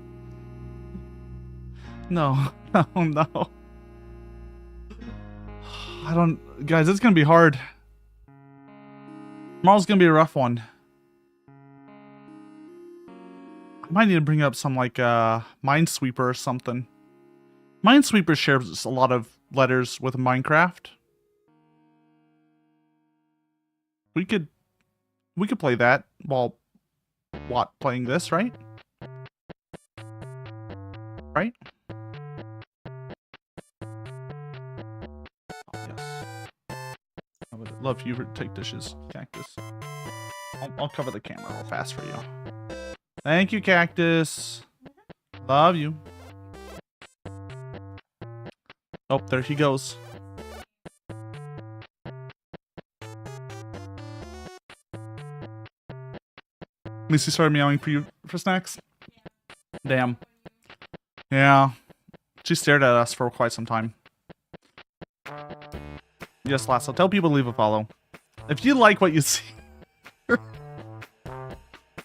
No, no, no. I don't, guys, it's gonna be hard. Tomorrow's gonna be a rough one. I might need to bring up some, like, Minesweeper or something. Minesweeper shares a lot of letters with Minecraft. We could play that while playing this, right? Right? Oh, yes. I would love you to take dishes, Cactus. I'll cover the camera real fast for you. Thank you, Cactus. Love you. Oh, there he goes. At least he started meowing for you for snacks. Damn. Yeah. She stared at us for quite some time. Yes, Lasso. Tell people to leave a follow. If you like what you see.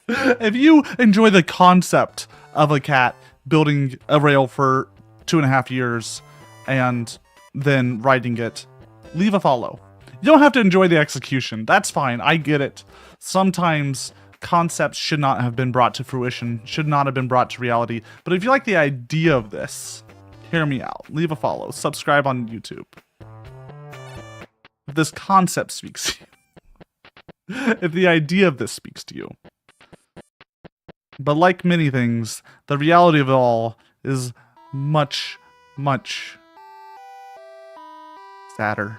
If you enjoy the concept of a cat building a rail for 2.5 years and then riding it, leave a follow. You don't have to enjoy the execution. That's fine. I get it. Sometimes concepts should not have been brought to fruition, should not have been brought to reality. But if you like the idea of this, hear me out. Leave a follow. Subscribe on YouTube. If this concept speaks to you, if the idea of this speaks to you. But like many things, the reality of it all is much, much sadder.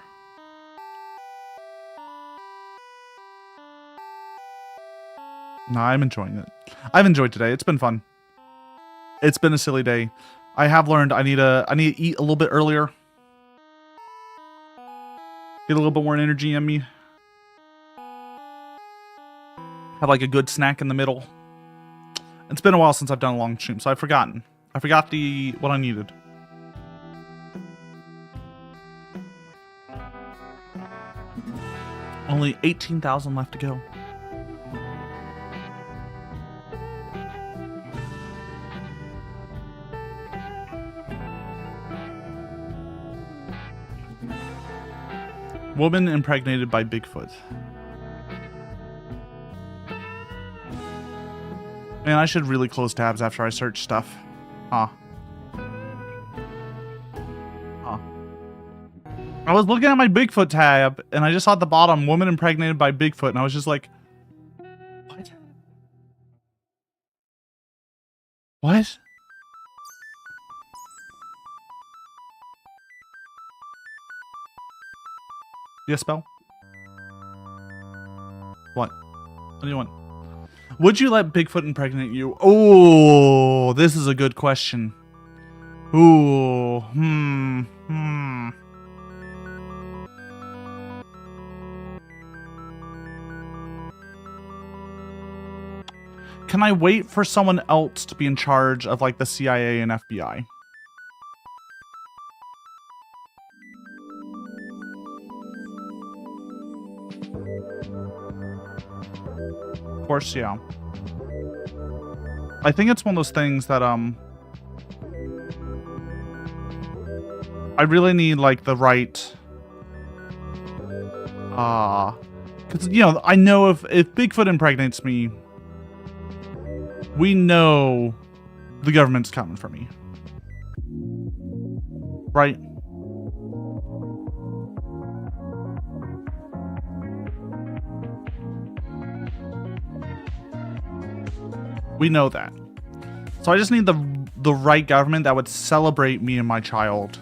No, I'm enjoying it. I've enjoyed today. It's been fun. It's been a silly day. I have learned I need to eat a little bit earlier. Get a little bit more energy in me. Have like a good snack in the middle. It's been a while since I've done a long stream, so I've forgotten. I forgot what I needed. Only 18,000 left to go. Woman impregnated by Bigfoot. Man, I should really close tabs after I search stuff. Huh. I was looking at my Bigfoot tab, and I just saw at the bottom, woman impregnated by Bigfoot, and I was just like, what? What? Yes, spell? What? What do you want? Would you let Bigfoot impregnate you? Oh, this is a good question. Ooh, Can I wait for someone else to be in charge of like the CIA and FBI? Of course, yeah. I think it's one of those things that I really need like the right because you know, I know if Bigfoot impregnates me, we know the government's coming for me. Right? We know that. So I just need the right government that would celebrate me and my child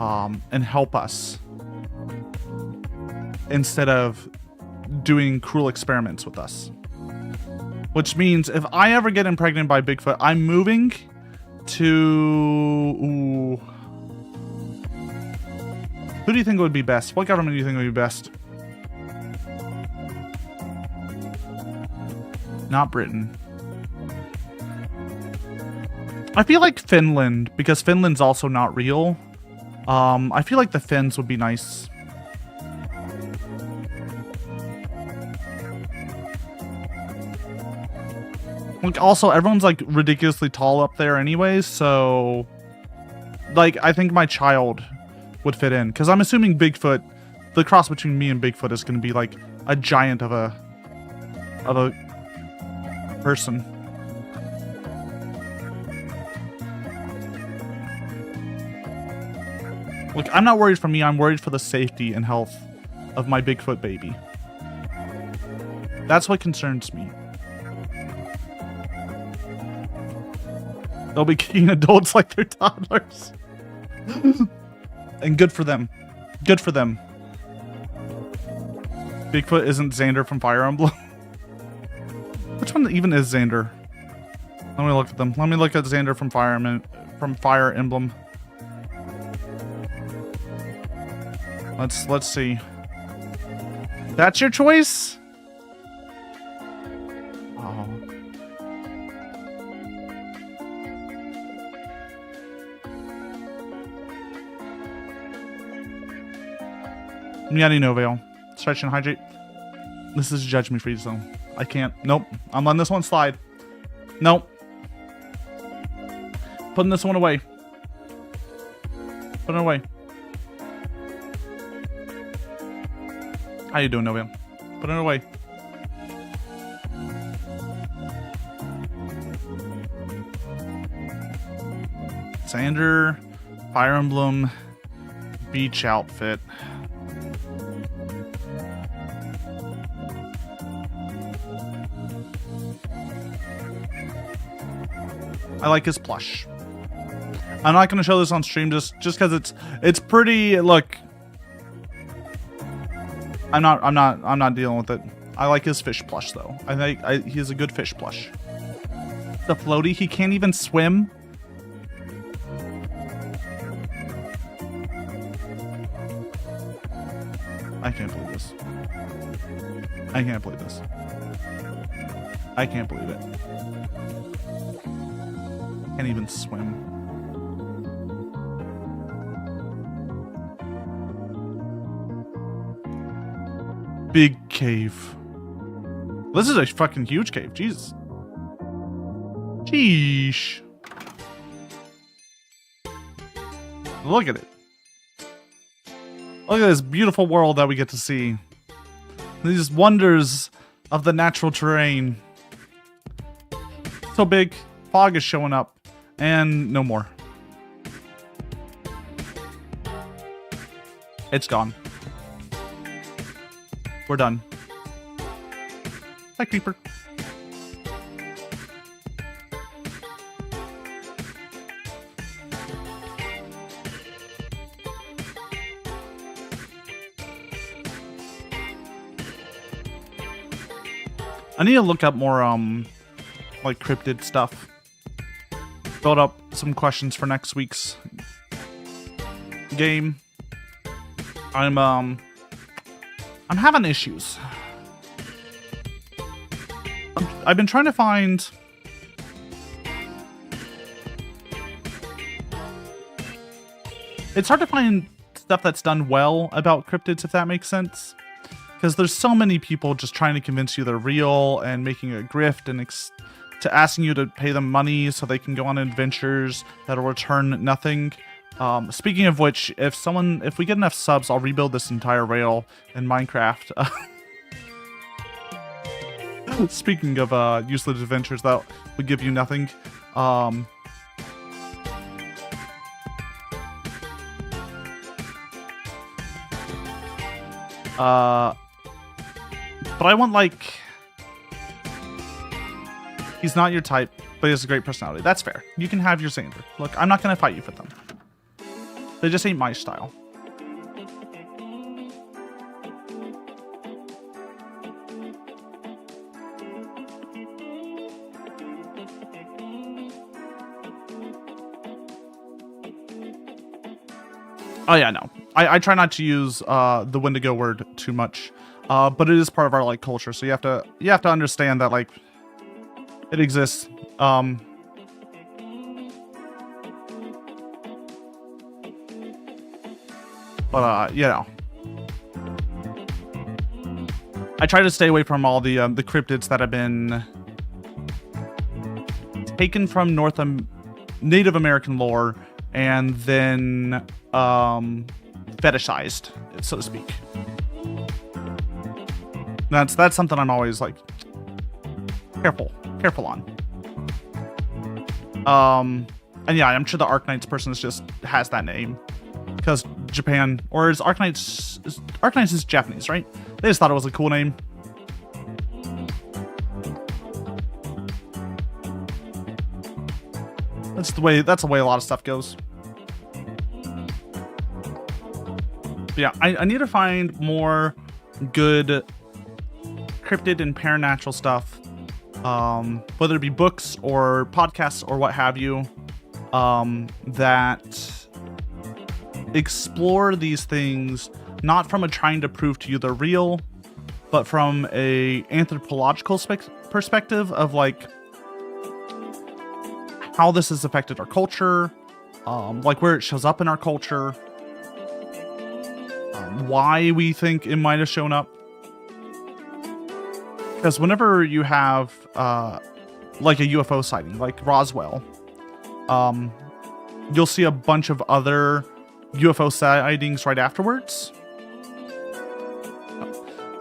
and help us instead of doing cruel experiments with us. Which means if I ever get impregnated by Bigfoot, I'm moving to... Ooh. Who do you think would be best? What government do you think would be best? Not Britain. I feel like Finland, because Finland's also not real. I feel like the Finns would be nice. Like, also, everyone's, like, ridiculously tall up there anyways, so... Like, I think my child would fit in. Because I'm assuming Bigfoot, the cross between me and Bigfoot is going to be, like, a giant of a person. Look, I'm not worried for me. I'm worried for the safety and health of my Bigfoot baby. That's what concerns me. They'll be kicking adults like they're toddlers. And good for them. Good for them. Bigfoot isn't Xander from Fire Emblem. Which one even is Xander? Let me look at them. Let me look at Xander from Fire Emblem. Let's see. That's your choice? Oh. Meowdy no veil. Stretch and hydrate. This is a judge me free zone. I can't. Nope. I'm letting this one slide. Nope. Putting this one away. Putting it away. How you doing, Novia? Putting it away. Xander, Fire Emblem, beach outfit. I like his plush. I'm not gonna show this on stream just because it's pretty. Look, I'm not dealing with it. I like his fish plush though. I think he's a good fish plush. The floaty, he can't even swim. I can't believe this. I can't believe this. I can't believe it. Can't even swim. Big cave. This is a fucking huge cave. Jesus. Sheesh. Look at it. Look at this beautiful world that we get to see. These wonders of the natural terrain. So big, fog is showing up. And no more. It's gone. We're done. Hi, creeper. I need to look up more, like cryptid stuff. Build up some questions for next week's game. I'm having issues. I've been trying to find it's hard to find stuff that's done well about cryptids, if that makes sense. Because there's so many people just trying to convince you they're real and making a grift and to asking you to pay them money so they can go on adventures that'll return nothing. Speaking of which, if we get enough subs, I'll rebuild this entire rail in Minecraft. Speaking of useless adventures that would give you nothing. But I want, like, he's not your type, but he has a great personality. That's fair. You can have your Xander. Look, I'm not going to fight you for them. They just ain't my style. Oh yeah, no. I try not to use the Wendigo word too much. But it is part of our like culture, so you have to understand that like it exists. But you know, I try to stay away from all the cryptids that have been taken from Native American lore and then fetishized, so to speak. That's something I'm always like careful on. And yeah, I'm sure the Arknights person has that name because Japan, or is Arcanines is Japanese, right? They just thought it was a cool name. That's the way a lot of stuff goes. But yeah, I need to find more good cryptid and paranatural stuff, whether it be books or podcasts or what have you, that explore these things not from a trying to prove to you they're real, but from a anthropological perspective of like how this has affected our culture, like where it shows up in our culture, why we think it might have shown up. Because whenever you have like a UFO sighting, like Roswell, you'll see a bunch of other UFO sightings right afterwards.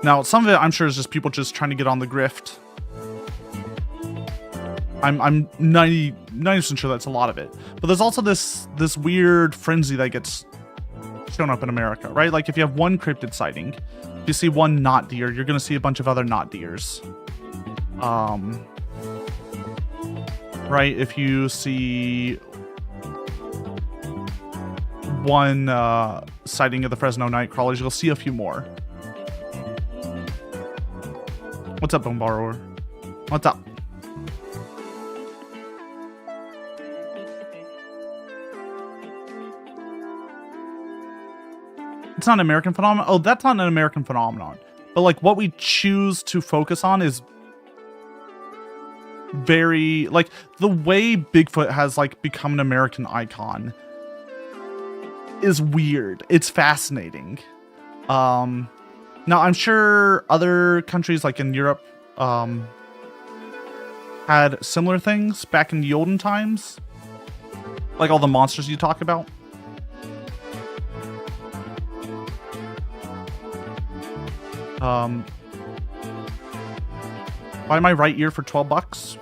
Now, some of it I'm sure is just people just trying to get on the grift. I'm 90% sure that's a lot of it. But there's also this weird frenzy that gets shown up in America, right? Like if you have one cryptid sighting, if you see one not deer, you're going to see a bunch of other not deers. Right? If you see one sighting of the Fresno night crawlers, you'll see a few more. What's up, Bone Borrower? What's up? It's not an American phenomenon. Oh, that's not an American phenomenon. But like what we choose to focus on is very like the way Bigfoot has like become an American icon is weird. It's fascinating. Now I'm sure other countries like in Europe had similar things back in the olden times. Like all the monsters you talk about. Buy my right ear for $12.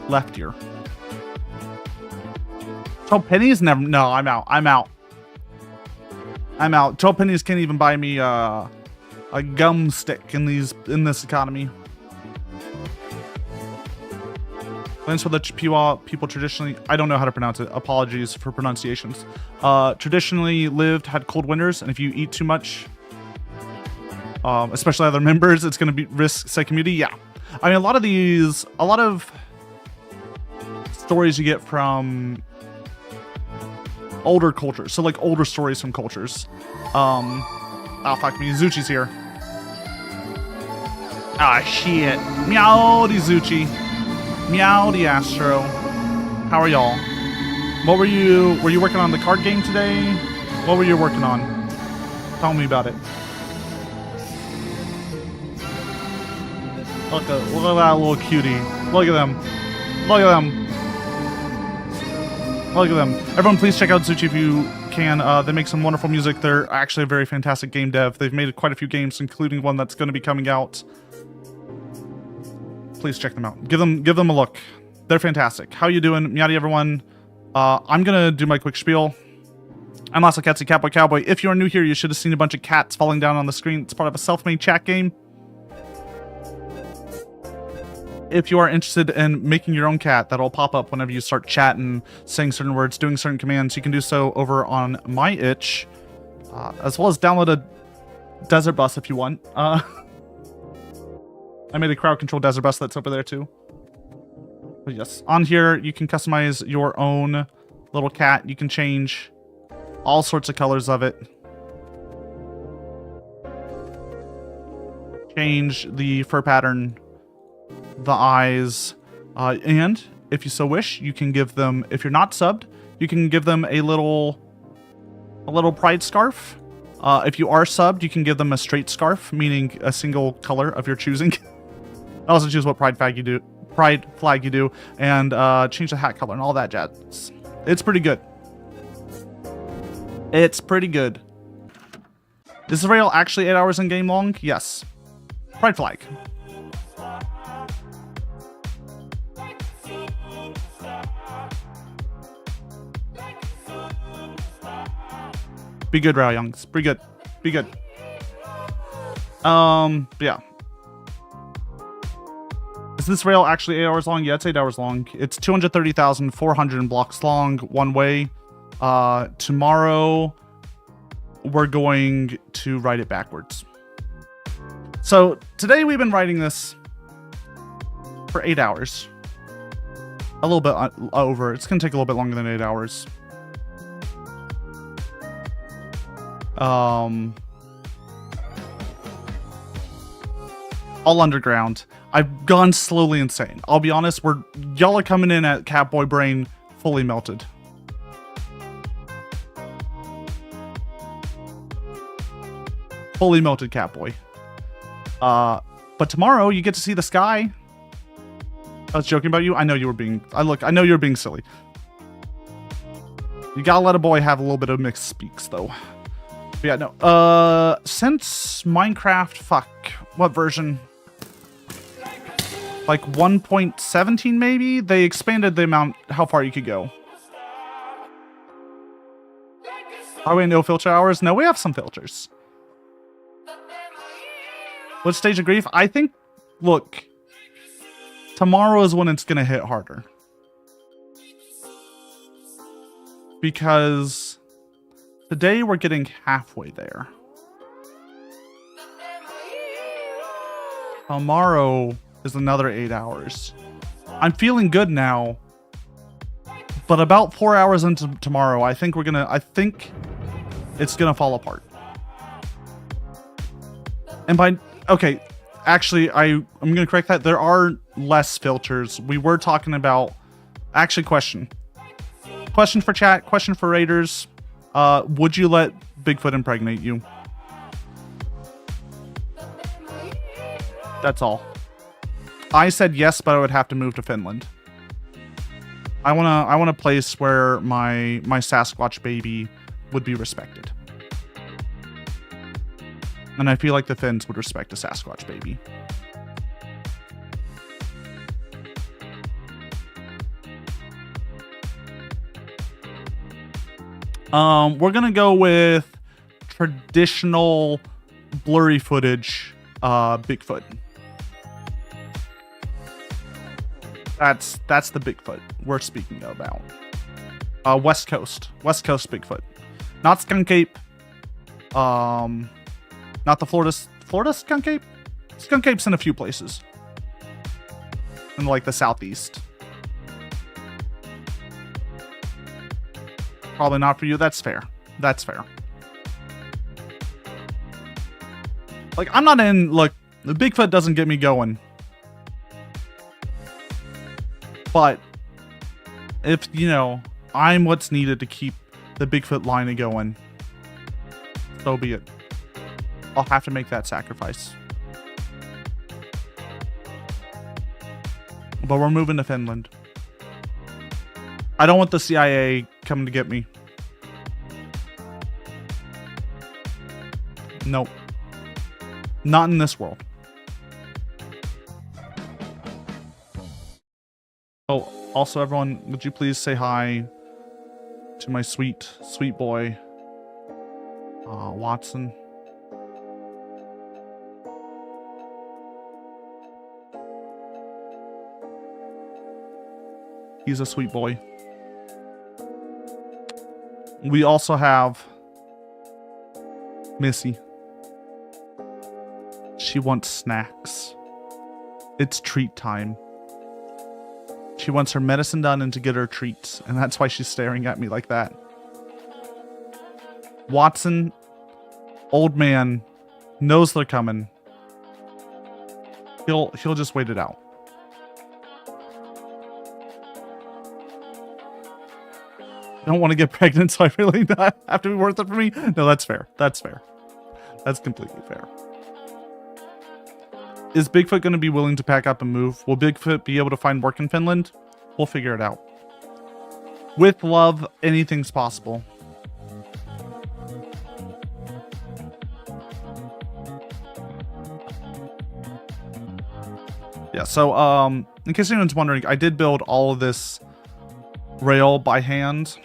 Left ear. 12 pennies? Never. No, I'm out. 12 pennies can't even buy me a gum stick in this economy. Lands for the Chippewa people traditionally, I don't know how to pronounce it. Apologies for pronunciations. Traditionally lived, had cold winters, and if you eat too much, especially other members, it's going to be risk psych immunity. Yeah. I mean, a lot of stories you get from older cultures. So like older stories from cultures. Oh, fuck me. Zuchi's here. Ah, shit. Meowdy Zuchi. Meowdy Astro. How are y'all? Were you working on the card game today? What were you working on? Tell me about it. Look at that little cutie. Look at them. Look at them. Look at them. Everyone please check out Zuchi if you can. They make some wonderful music. They're actually a very fantastic game dev. They've made quite a few games, including one that's going to be coming out. Please check them out. Give them a look. They're fantastic. How you doing? Meowdy, everyone. I'm going to do my quick spiel. I'm Lasso Catsidy, Catboy Cowboy. If you are new here, you should have seen a bunch of cats falling down on the screen. It's part of a self-made chat game. If you are interested in making your own cat, that'll pop up whenever you start chatting, saying certain words, doing certain commands. You can do so over on my itch, as well as download a desert bus if you want. I made a crowd control desert bus that's over there too. But yes, on here you can customize your own little cat. You can change all sorts of colors of it. Change the fur pattern, the eyes, and if you so wish, you can give them, if you're not subbed, you can give them a little pride scarf. If you are subbed, you can give them a straight scarf, meaning a single color of your choosing. Also choose what pride flag you do, and change the hat color and all that jazz. It's pretty good. It's pretty good. Is the rail actually 8 hours in game long? Yes. Pride flag. Be good, Rail Youngs. Be good. Be good. Yeah. Is this rail actually 8 hours long? Yeah, it's 8 hours long. It's 230,400 blocks long, one way. Tomorrow, we're going to write it backwards. So, today we've been writing this for 8 hours. A little bit over. It's going to take a little bit longer than 8 hours. All underground. I've gone slowly insane. I'll be honest, y'all are coming in at Catboy Brain fully melted. Fully melted Catboy. But tomorrow you get to see the sky. I was joking about you. I know you were being. I know you were being silly. You gotta let a boy have a little bit of mixed speaks, though. But yeah, no. Since Minecraft, what version? Like 1.17 maybe? They expanded the amount, how far you could go. Are we no filter hours? No, we have some filters. What stage of grief? I think, look, tomorrow is when it's going to hit harder. Because today we're getting halfway there. Tomorrow is another 8 hours. I'm feeling good now. But about 4 hours into tomorrow, I think it's gonna fall apart. And okay, actually, I'm gonna correct that. There are less filters. We were talking about, actually, question for chat, question for raiders. Would you let Bigfoot impregnate you? That's all. I said yes, but I would have to move to Finland. I want a place where my Sasquatch baby would be respected. And I feel like the Finns would respect a Sasquatch baby. We're gonna go with traditional blurry footage Bigfoot. That's the Bigfoot we're speaking about. West Coast Bigfoot, not Skunk Ape. Not the Florida Skunk Ape. Skunk Ape's in a few places, in like the southeast. Probably not for you. That's fair. That's fair. Like, I'm not in. Look, the Bigfoot doesn't get me going. But if, I'm what's needed to keep the Bigfoot line going, so be it. I'll have to make that sacrifice. But we're moving to Finland. I don't want the CIA coming to get me. Nope. Not in this world. Oh, also everyone, would you please say hi to my sweet boy, Watson. He's a sweet boy. We also have Missy. She wants snacks. It's treat time. She wants her medicine done and to get her treats, and that's why she's staring at me like that. Watson, old man, knows they're coming. He'll just wait it out. I don't want to get pregnant, so I really have to be worth it for me. No, that's fair. That's fair. That's completely fair. Is Bigfoot going to be willing to pack up and move? Will Bigfoot be able to find work in Finland? We'll figure it out. With love, anything's possible. Yeah, so, in case anyone's wondering, I did build all of this rail by hand.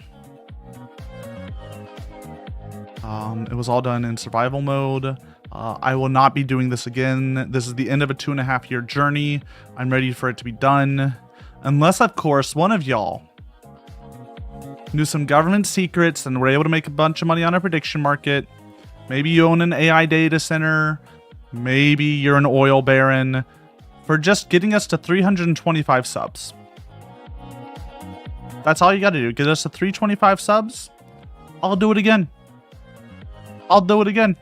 It was all done in survival mode. I will not be doing this again. This is the end of a 2.5-year journey. I'm ready for it to be done. Unless, of course, one of y'all knew some government secrets and were able to make a bunch of money on a prediction market. Maybe you own an AI data center. Maybe you're an oil baron. For just getting us to 325 subs. That's all you got to do. Get us to 325 subs. I'll do it again. I'll do it again.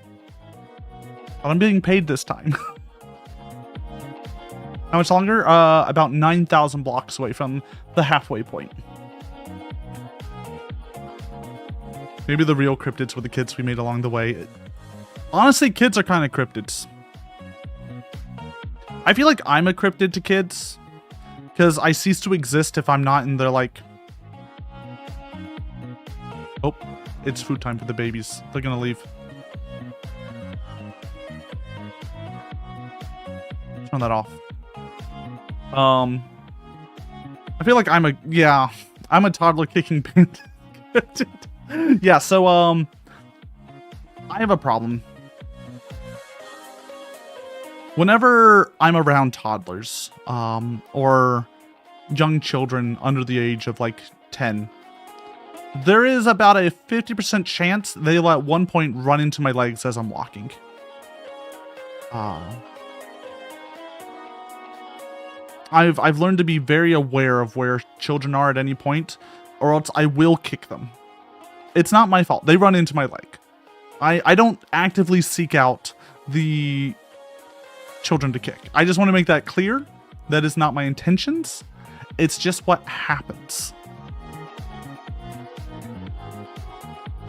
But I'm being paid this time. How much longer? About 9,000 blocks away from the halfway point. Maybe the real cryptids were the kids we made along the way. Honestly, kids are kind of cryptids. I feel like I'm a cryptid to kids. Because I cease to exist if I'm not in their, like... Oh, it's food time for the babies. They're gonna leave. Turn that off. I feel like I'm a toddler kicking panda. Yeah, so I have a problem. Whenever I'm around toddlers, or young children under the age of like 10, there is about a 50% chance they'll at one point run into my legs as I'm walking. I've learned to be very aware of where children are at any point, or else I will kick them. It's not my fault. They run into my leg. I don't actively seek out the children to kick. I just want to make that clear. That is not my intentions. It's just what happens.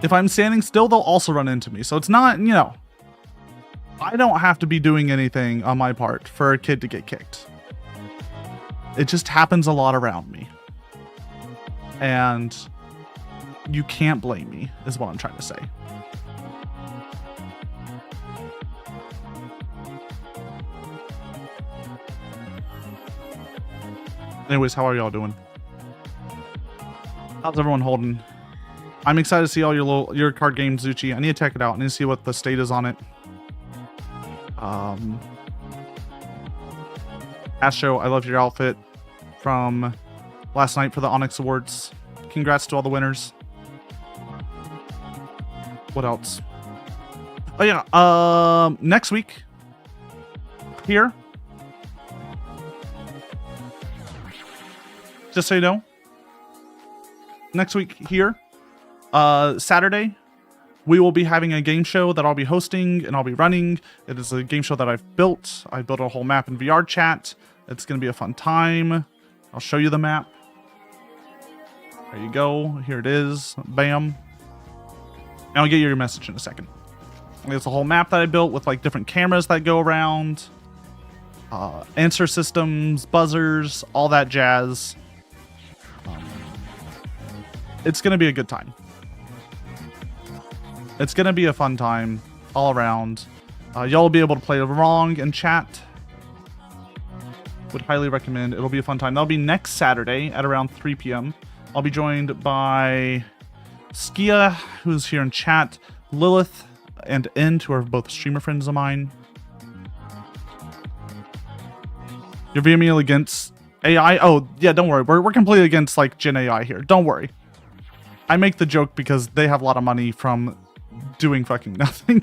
If I'm standing still, they'll also run into me. So it's not, you know, I don't have to be doing anything on my part for a kid to get kicked. It just happens a lot around me. And you can't blame me, is what I'm trying to say. Anyways, how are y'all doing? How's everyone holding? I'm excited to see all your card games, Zuchi. I need to check it out. I need to see what the state is on it. Astro, I love your outfit from last night for the Onyx Awards. Congrats to all the winners. What else? Oh yeah, next week here. Just so you know, next week here, Saturday, we will be having a game show that I'll be hosting and I'll be running. It is a game show that I've built. I built a whole map in VR chat. It's going to be a fun time. I'll show you the map. There you go. Here it is. Bam. And I'll get you your message in a second. It's a whole map that I built with like different cameras that go around. Answer systems, buzzers, all that jazz. It's going to be a good time. It's going to be a fun time all around. Y'all will be able to play along and chat. Would highly recommend. It'll be a fun time. That'll be next Saturday at around 3 p.m. I'll be joined by Skia, who's here in chat, Lilith, and End, who are both streamer friends of mine. You're vehemently against AI? Oh, yeah, don't worry. We're completely against, like, Gen AI here. Don't worry. I make the joke because they have a lot of money from doing fucking nothing.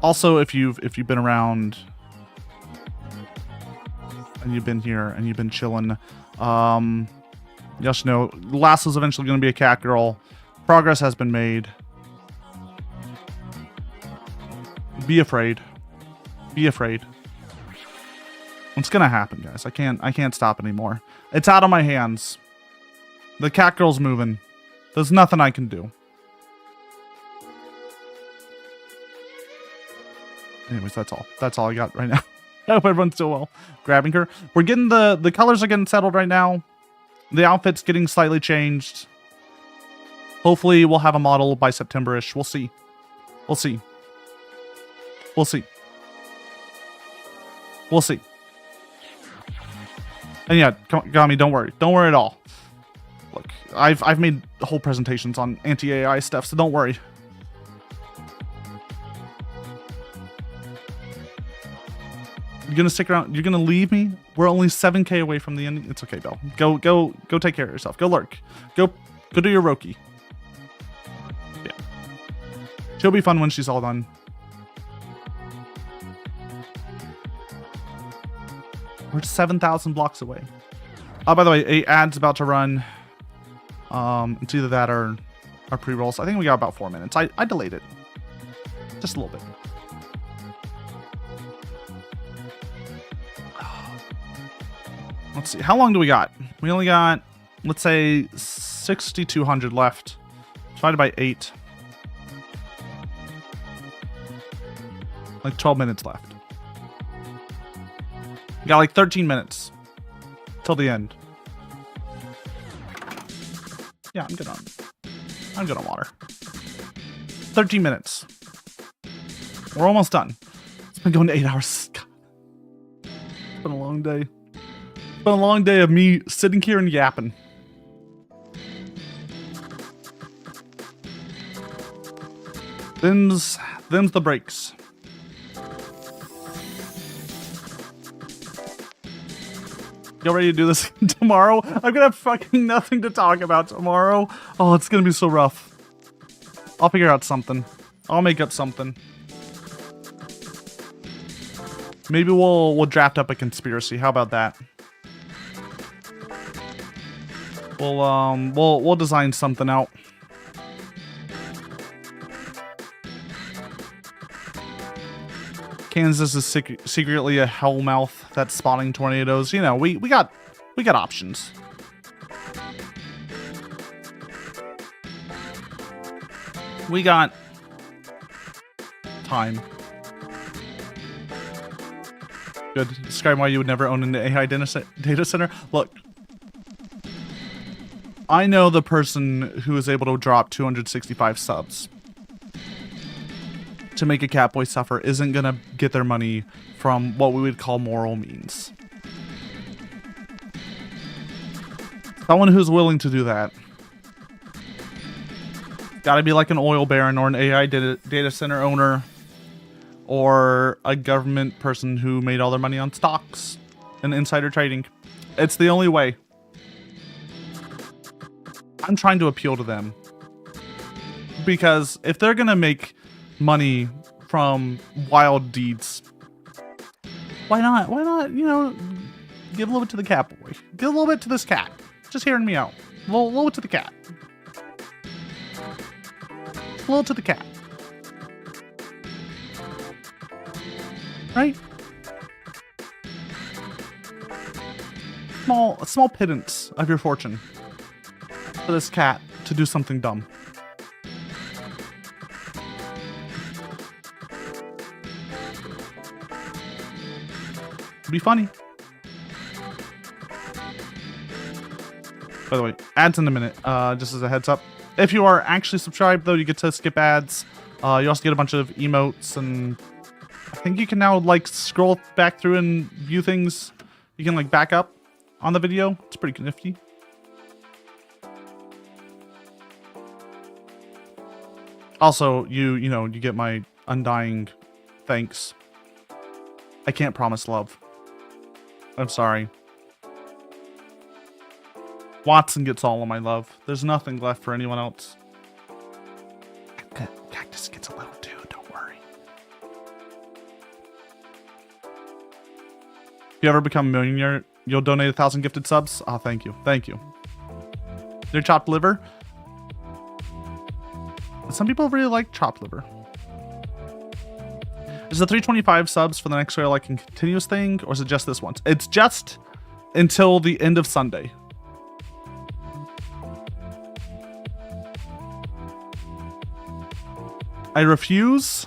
Also, if you've been around and you've been here and you've been chilling, you should know Lasso's eventually going to be a cat girl. Progress has been made. Be afraid. Be afraid. It's gonna happen, guys. I can't stop anymore. It's out of my hands. The cat girl's moving. There's nothing I can do. Anyways, that's all. That's all I got right now. I hope everyone's doing well. Grabbing her. We're getting the colors are getting settled right now. The outfit's getting slightly changed. Hopefully we'll have a model by September-ish. We'll see. We'll see. We'll see. We'll see. And yeah, Gami, don't worry. Don't worry at all. Look, I've made whole presentations on anti-AI stuff, so don't worry. You're gonna stick around? You're gonna leave me? We're only 7K away from the ending. It's okay, Belle. Go take care of yourself. Go lurk. Go do your Roki. Yeah. She'll be fun when she's all done. We're 7,000 blocks away. Oh, by the way, a ad's about to run. It's either that or our pre-rolls. I think we got about 4 minutes. I delayed it. Just a little bit. Let's see. How long do we got? We only got, let's say, 6,200 left. Divided by 8. Like 12 minutes left. We got like 13 minutes. Till the end. Yeah, I'm good on water. 13 minutes. We're almost done. It's been going to 8 hours. God. It's been a long day. It's been a long day of me sitting here and yapping. Them's the breaks. You ready to do this tomorrow? I'm gonna have fucking nothing to talk about tomorrow. Oh, it's gonna be so rough. I'll figure out something. I'll make up something. Maybe we'll draft up a conspiracy. How about that? We'll design something out. Kansas is secretly a hellmouth that's spawning tornadoes. You know, we got options. We got time. Good. Describe why you would never own an AI data center. Look, I know the person who is able to drop 265 subs to make a Catboy suffer isn't gonna get their money from what we would call moral means. Someone who's willing to do that gotta be like an oil baron or an AI data center owner or a government person who made all their money on stocks and insider trading. It's the only way. I'm trying to appeal to them because if they're gonna make money from wild deeds, why not, you know, give a little bit to the cat boy. Give a little bit to this cat. Just hearing me out. A little bit to the cat. A little to the cat. Right? A small pittance of your fortune for this cat to do something dumb. It'd be funny. By the way, ads in a minute, just as a heads up. If you are actually subscribed, though, you get to skip ads. You also get a bunch of emotes, and I think you can now, like, scroll back through and view things. You can, like, back up on the video. It's pretty nifty. Also, you know, you get my undying thanks. I can't promise love. I'm sorry. Watson gets all of my love. There's nothing left for anyone else. Cactus gets a little too, don't worry. If you ever become a millionaire, you'll donate 1,000 gifted subs? Oh, thank you. Thank you. Their chopped liver? Some people really like chopped liver. Is the 325 subs for the next rail like a continuous thing, or is it just this once? It's just until the end of Sunday. I refuse.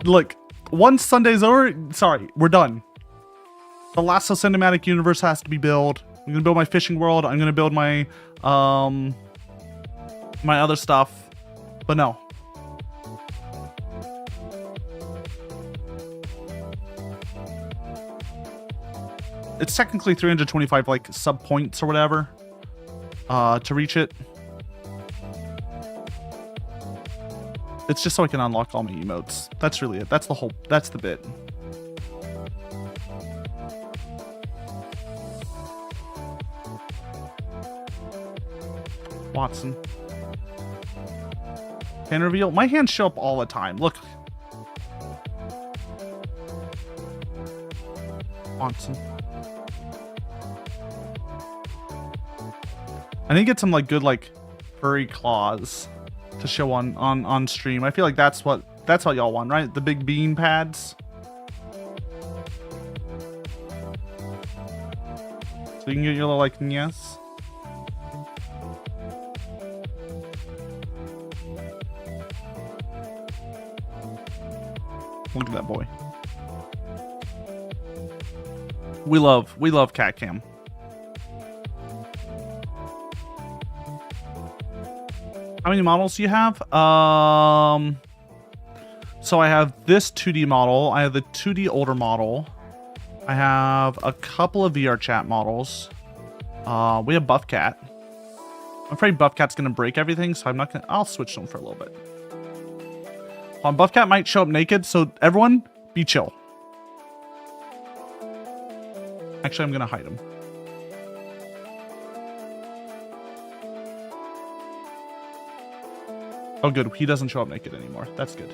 Look, once Sunday's over, sorry, we're done. The Lasso cinematic universe has to be built. I'm gonna build my fishing world. I'm gonna build my my other stuff. But no. it's technically 325 like sub points or whatever to reach it. It's just so I can unlock all my emotes. That's really it. That's the bit. Watson. Hand reveal. My hands show up all the time. Look. Watson. I need to get some like good like furry claws to show on stream. I feel like that's what y'all want, right? The big bean pads. So you can get your little like yes. Look at that boy. We love cat cam. How many models do you have? So I have this 2D model. I have the 2D older model. I have a couple of VR chat models. We have Buff Cat. I'm afraid Buff Cat's gonna break everything, so I'm not gonna. I'll switch them for a little bit. Buff Cat might show up naked, so everyone be chill. Actually, I'm gonna hide him. Oh, good. He doesn't show up naked anymore. That's good.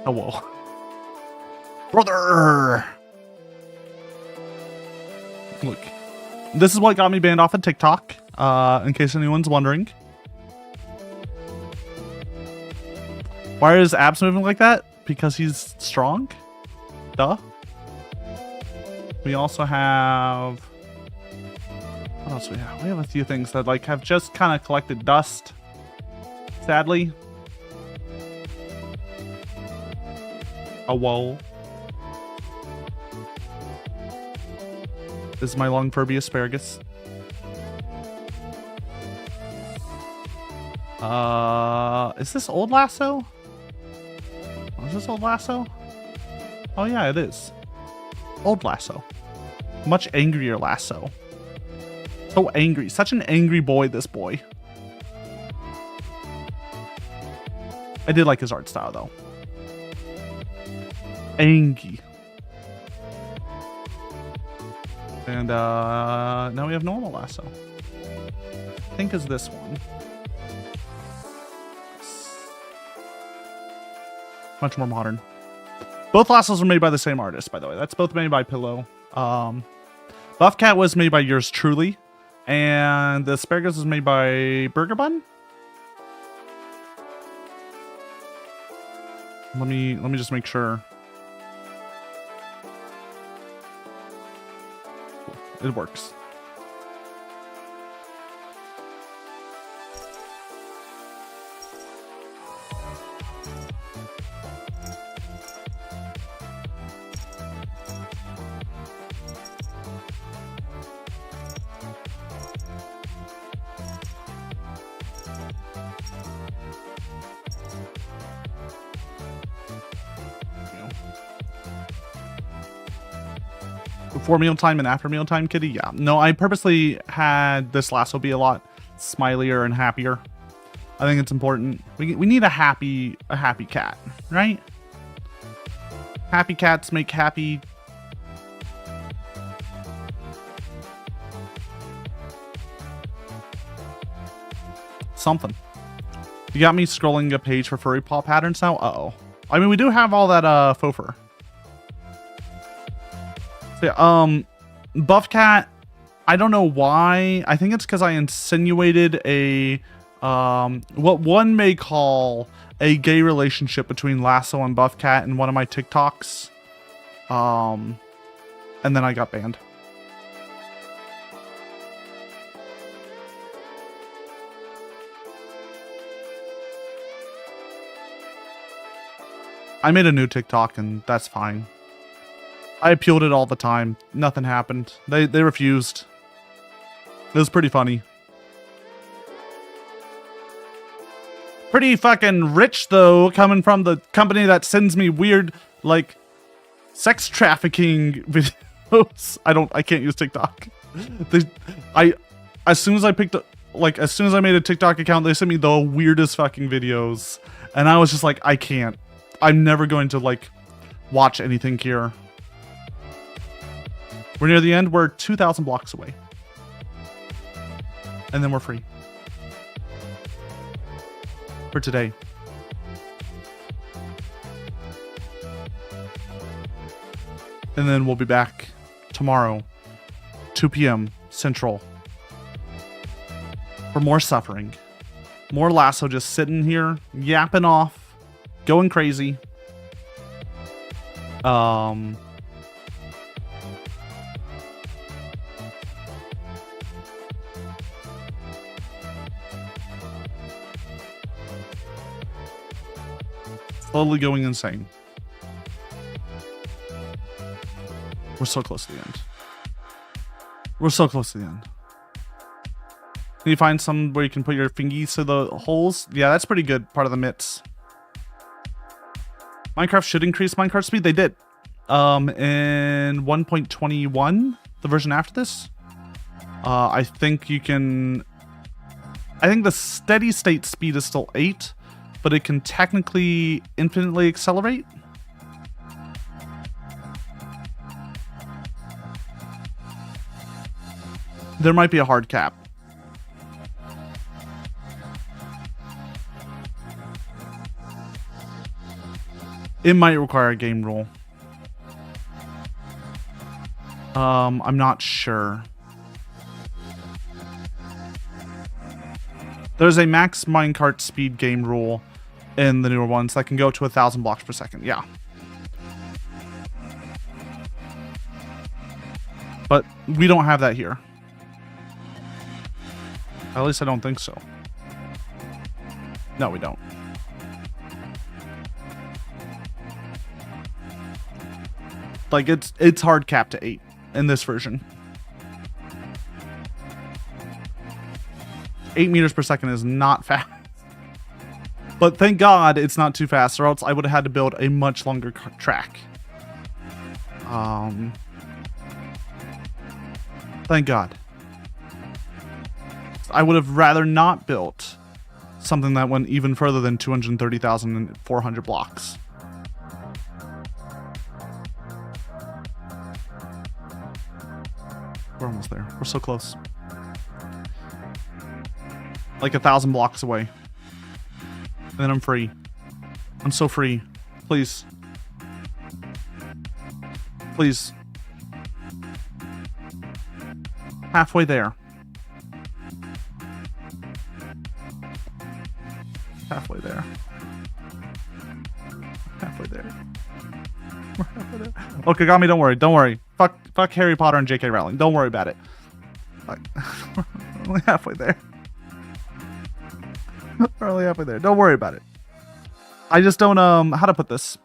Oh, whoa. Brother! Look. This is what got me banned off of TikTok, in case anyone's wondering. Why are his abs moving like that? Because he's strong? Duh. We also have... What else do we have? We have a few things that like have just kind of collected dust. Sadly. Oh, whoa. This is my long Furby asparagus. Is this old Lasso? Is this old Lasso? Oh yeah, it is. Old Lasso. Much angrier Lasso. So angry. Such an angry boy, this boy. I did like his art style, though. Angry. And, now we have normal Lasso. I think is this one. Much more modern. Both Lassos were made by the same artist, by the way. That's both made by Pillow. Buff Cat was made by yours truly. And the asparagus was made by Burger Bun. Let me just make sure. It works. Before mealtime and after mealtime, kitty? Yeah. No, I purposely had this Lasso be a lot smilier and happier. I think it's important. We need a happy cat, right? Happy cats make happy... something. You got me scrolling a page for furry paw patterns now? Uh-oh. I mean, we do have all that faux fur. So yeah, Buff Cat, I don't know why. I think it's because I insinuated a what one may call a gay relationship between Lasso and Buff Cat in one of my TikToks. And then I got banned. I made a new TikTok and that's fine. I appealed it all the time. Nothing happened. They refused. It was pretty funny. Pretty fucking rich though, coming from the company that sends me weird, like, sex trafficking videos. I can't use TikTok. As soon as I made a TikTok account, they sent me the weirdest fucking videos. And I was just like, I can't. I'm never going to like watch anything here. We're near the end. We're 2,000 blocks away. And then we're free. For today. And then we'll be back tomorrow, 2 p.m. Central. For more suffering. More Lasso just sitting here, yapping off, going crazy. Slowly going insane. We're so close to the end. We're so close to the end. Can you find some where you can put your fingies to the holes? Yeah, that's pretty good. Part of the mitts. Minecraft should increase minecart speed. They did. In 1.21, the version after this. I think you can... I think the steady state speed is still 8, but it can technically infinitely accelerate. There might be a hard cap. It might require a game rule. I'm not sure. There's a max minecart speed game rule in the newer ones that can go to 1,000 blocks per second. Yeah. But we don't have that here. At least I don't think so. No, we don't. Like, it's hard capped to 8 in this version. 8 meters per second is not fast. But thank God it's not too fast, or else I would have had to build a much longer track. Thank God. I would have rather not built something that went even further than 230,400 blocks. We're almost there. We're so close. Like 1,000 blocks away. And then I'm free. I'm so free. Please. Please. Halfway there. Halfway there. Halfway there. We're halfway there. Oh, Kagami, don't worry. Don't worry. Fuck Harry Potter and J.K. Rowling. Don't worry about it. We're only halfway there. We're only halfway there. Don't worry about it. I just don't, how to put this.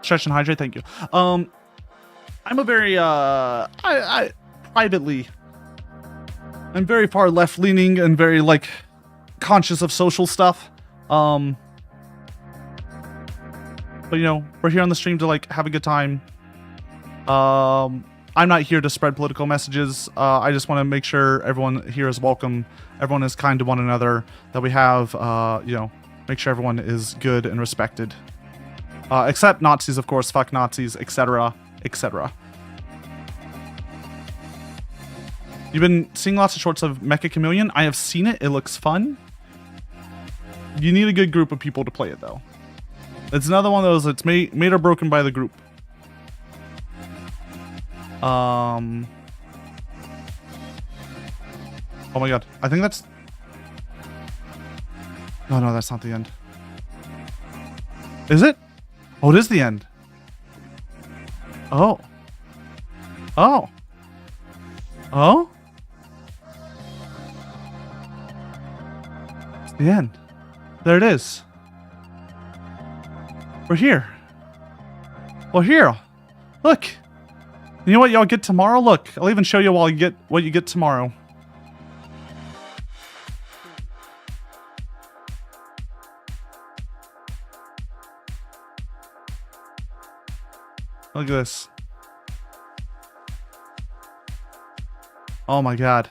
Stretch and hydrate, thank you. I'm a very, I privately, I'm very far left leaning and very, like, conscious of social stuff. But, you know, we're here on the stream to, like, have a good time. I'm not here to spread political messages. I just want to make sure everyone here is welcome. Everyone is kind to one another. That we have, you know, make sure everyone is good and respected. Except Nazis, of course. Fuck Nazis, etc., etc. You've been seeing lots of shorts of Mecha Chameleon. I have seen it. It looks fun. You need a good group of people to play it, though. It's another one of those that's made or broken by the group. Oh my god. I think that's... Oh no, that's not the end. Is it? Oh, it is the end. Oh. Oh. Oh? It's the end. There it is. We're here. We're here. Look. You know what y'all get tomorrow? Look, I'll even show you while you get what you get tomorrow. Look at this. Oh my god.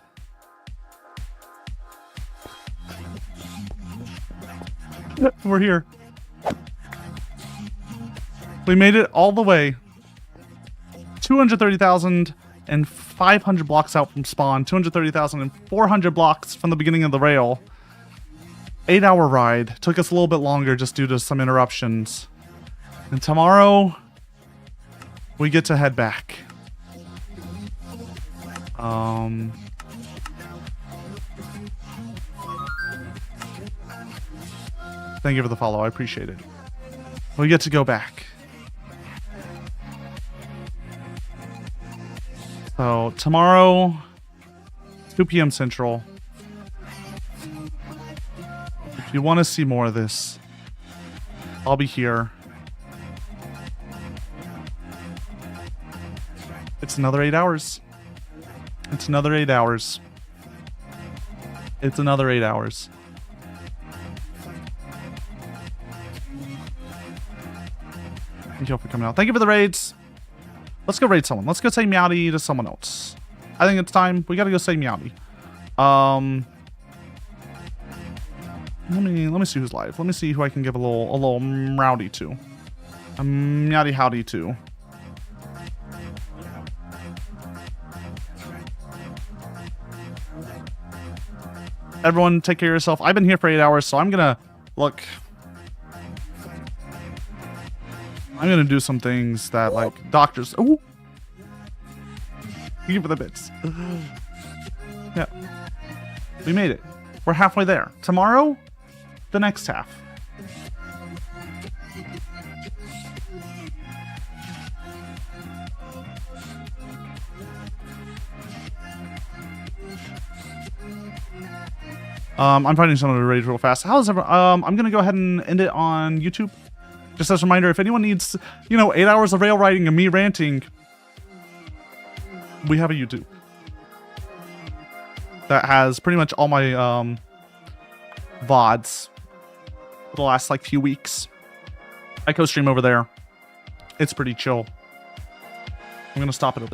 We're here. We made it all the way. 230,500 blocks out from spawn. 230,400 blocks from the beginning of the rail. 8-hour ride. Took us a little bit longer just due to some interruptions. And tomorrow, we get to head back. Thank you for the follow. I appreciate it. We get to go back. So tomorrow, 2 p.m. Central. If you want to see more of this, I'll be here. It's another 8 hours. It's another 8 hours. It's another 8 hours. Thank you all for coming out. Thank you for the raids. Let's go raid someone. Let's go say Meowdy to someone else. I think it's time. We gotta go say Meowdy. Let me see who's live. Let me see who I can give a little rowdy to. A Meowdy howdy to. Everyone, take care of yourself. I've been here for 8 hours, so I'm gonna look. I'm gonna do some things that like doctors. Ooh, thank you for the bits. Yeah, we made it. We're halfway there. Tomorrow, the next half. I'm finding someone to rage real fast. How's everyone? I'm gonna go ahead and end it on YouTube. Just as a reminder, if anyone needs, 8 hours of rail riding and me ranting, we have a YouTube that has pretty much all my VODs for the last few weeks. I co-stream over there. It's pretty chill. I'm gonna stop it over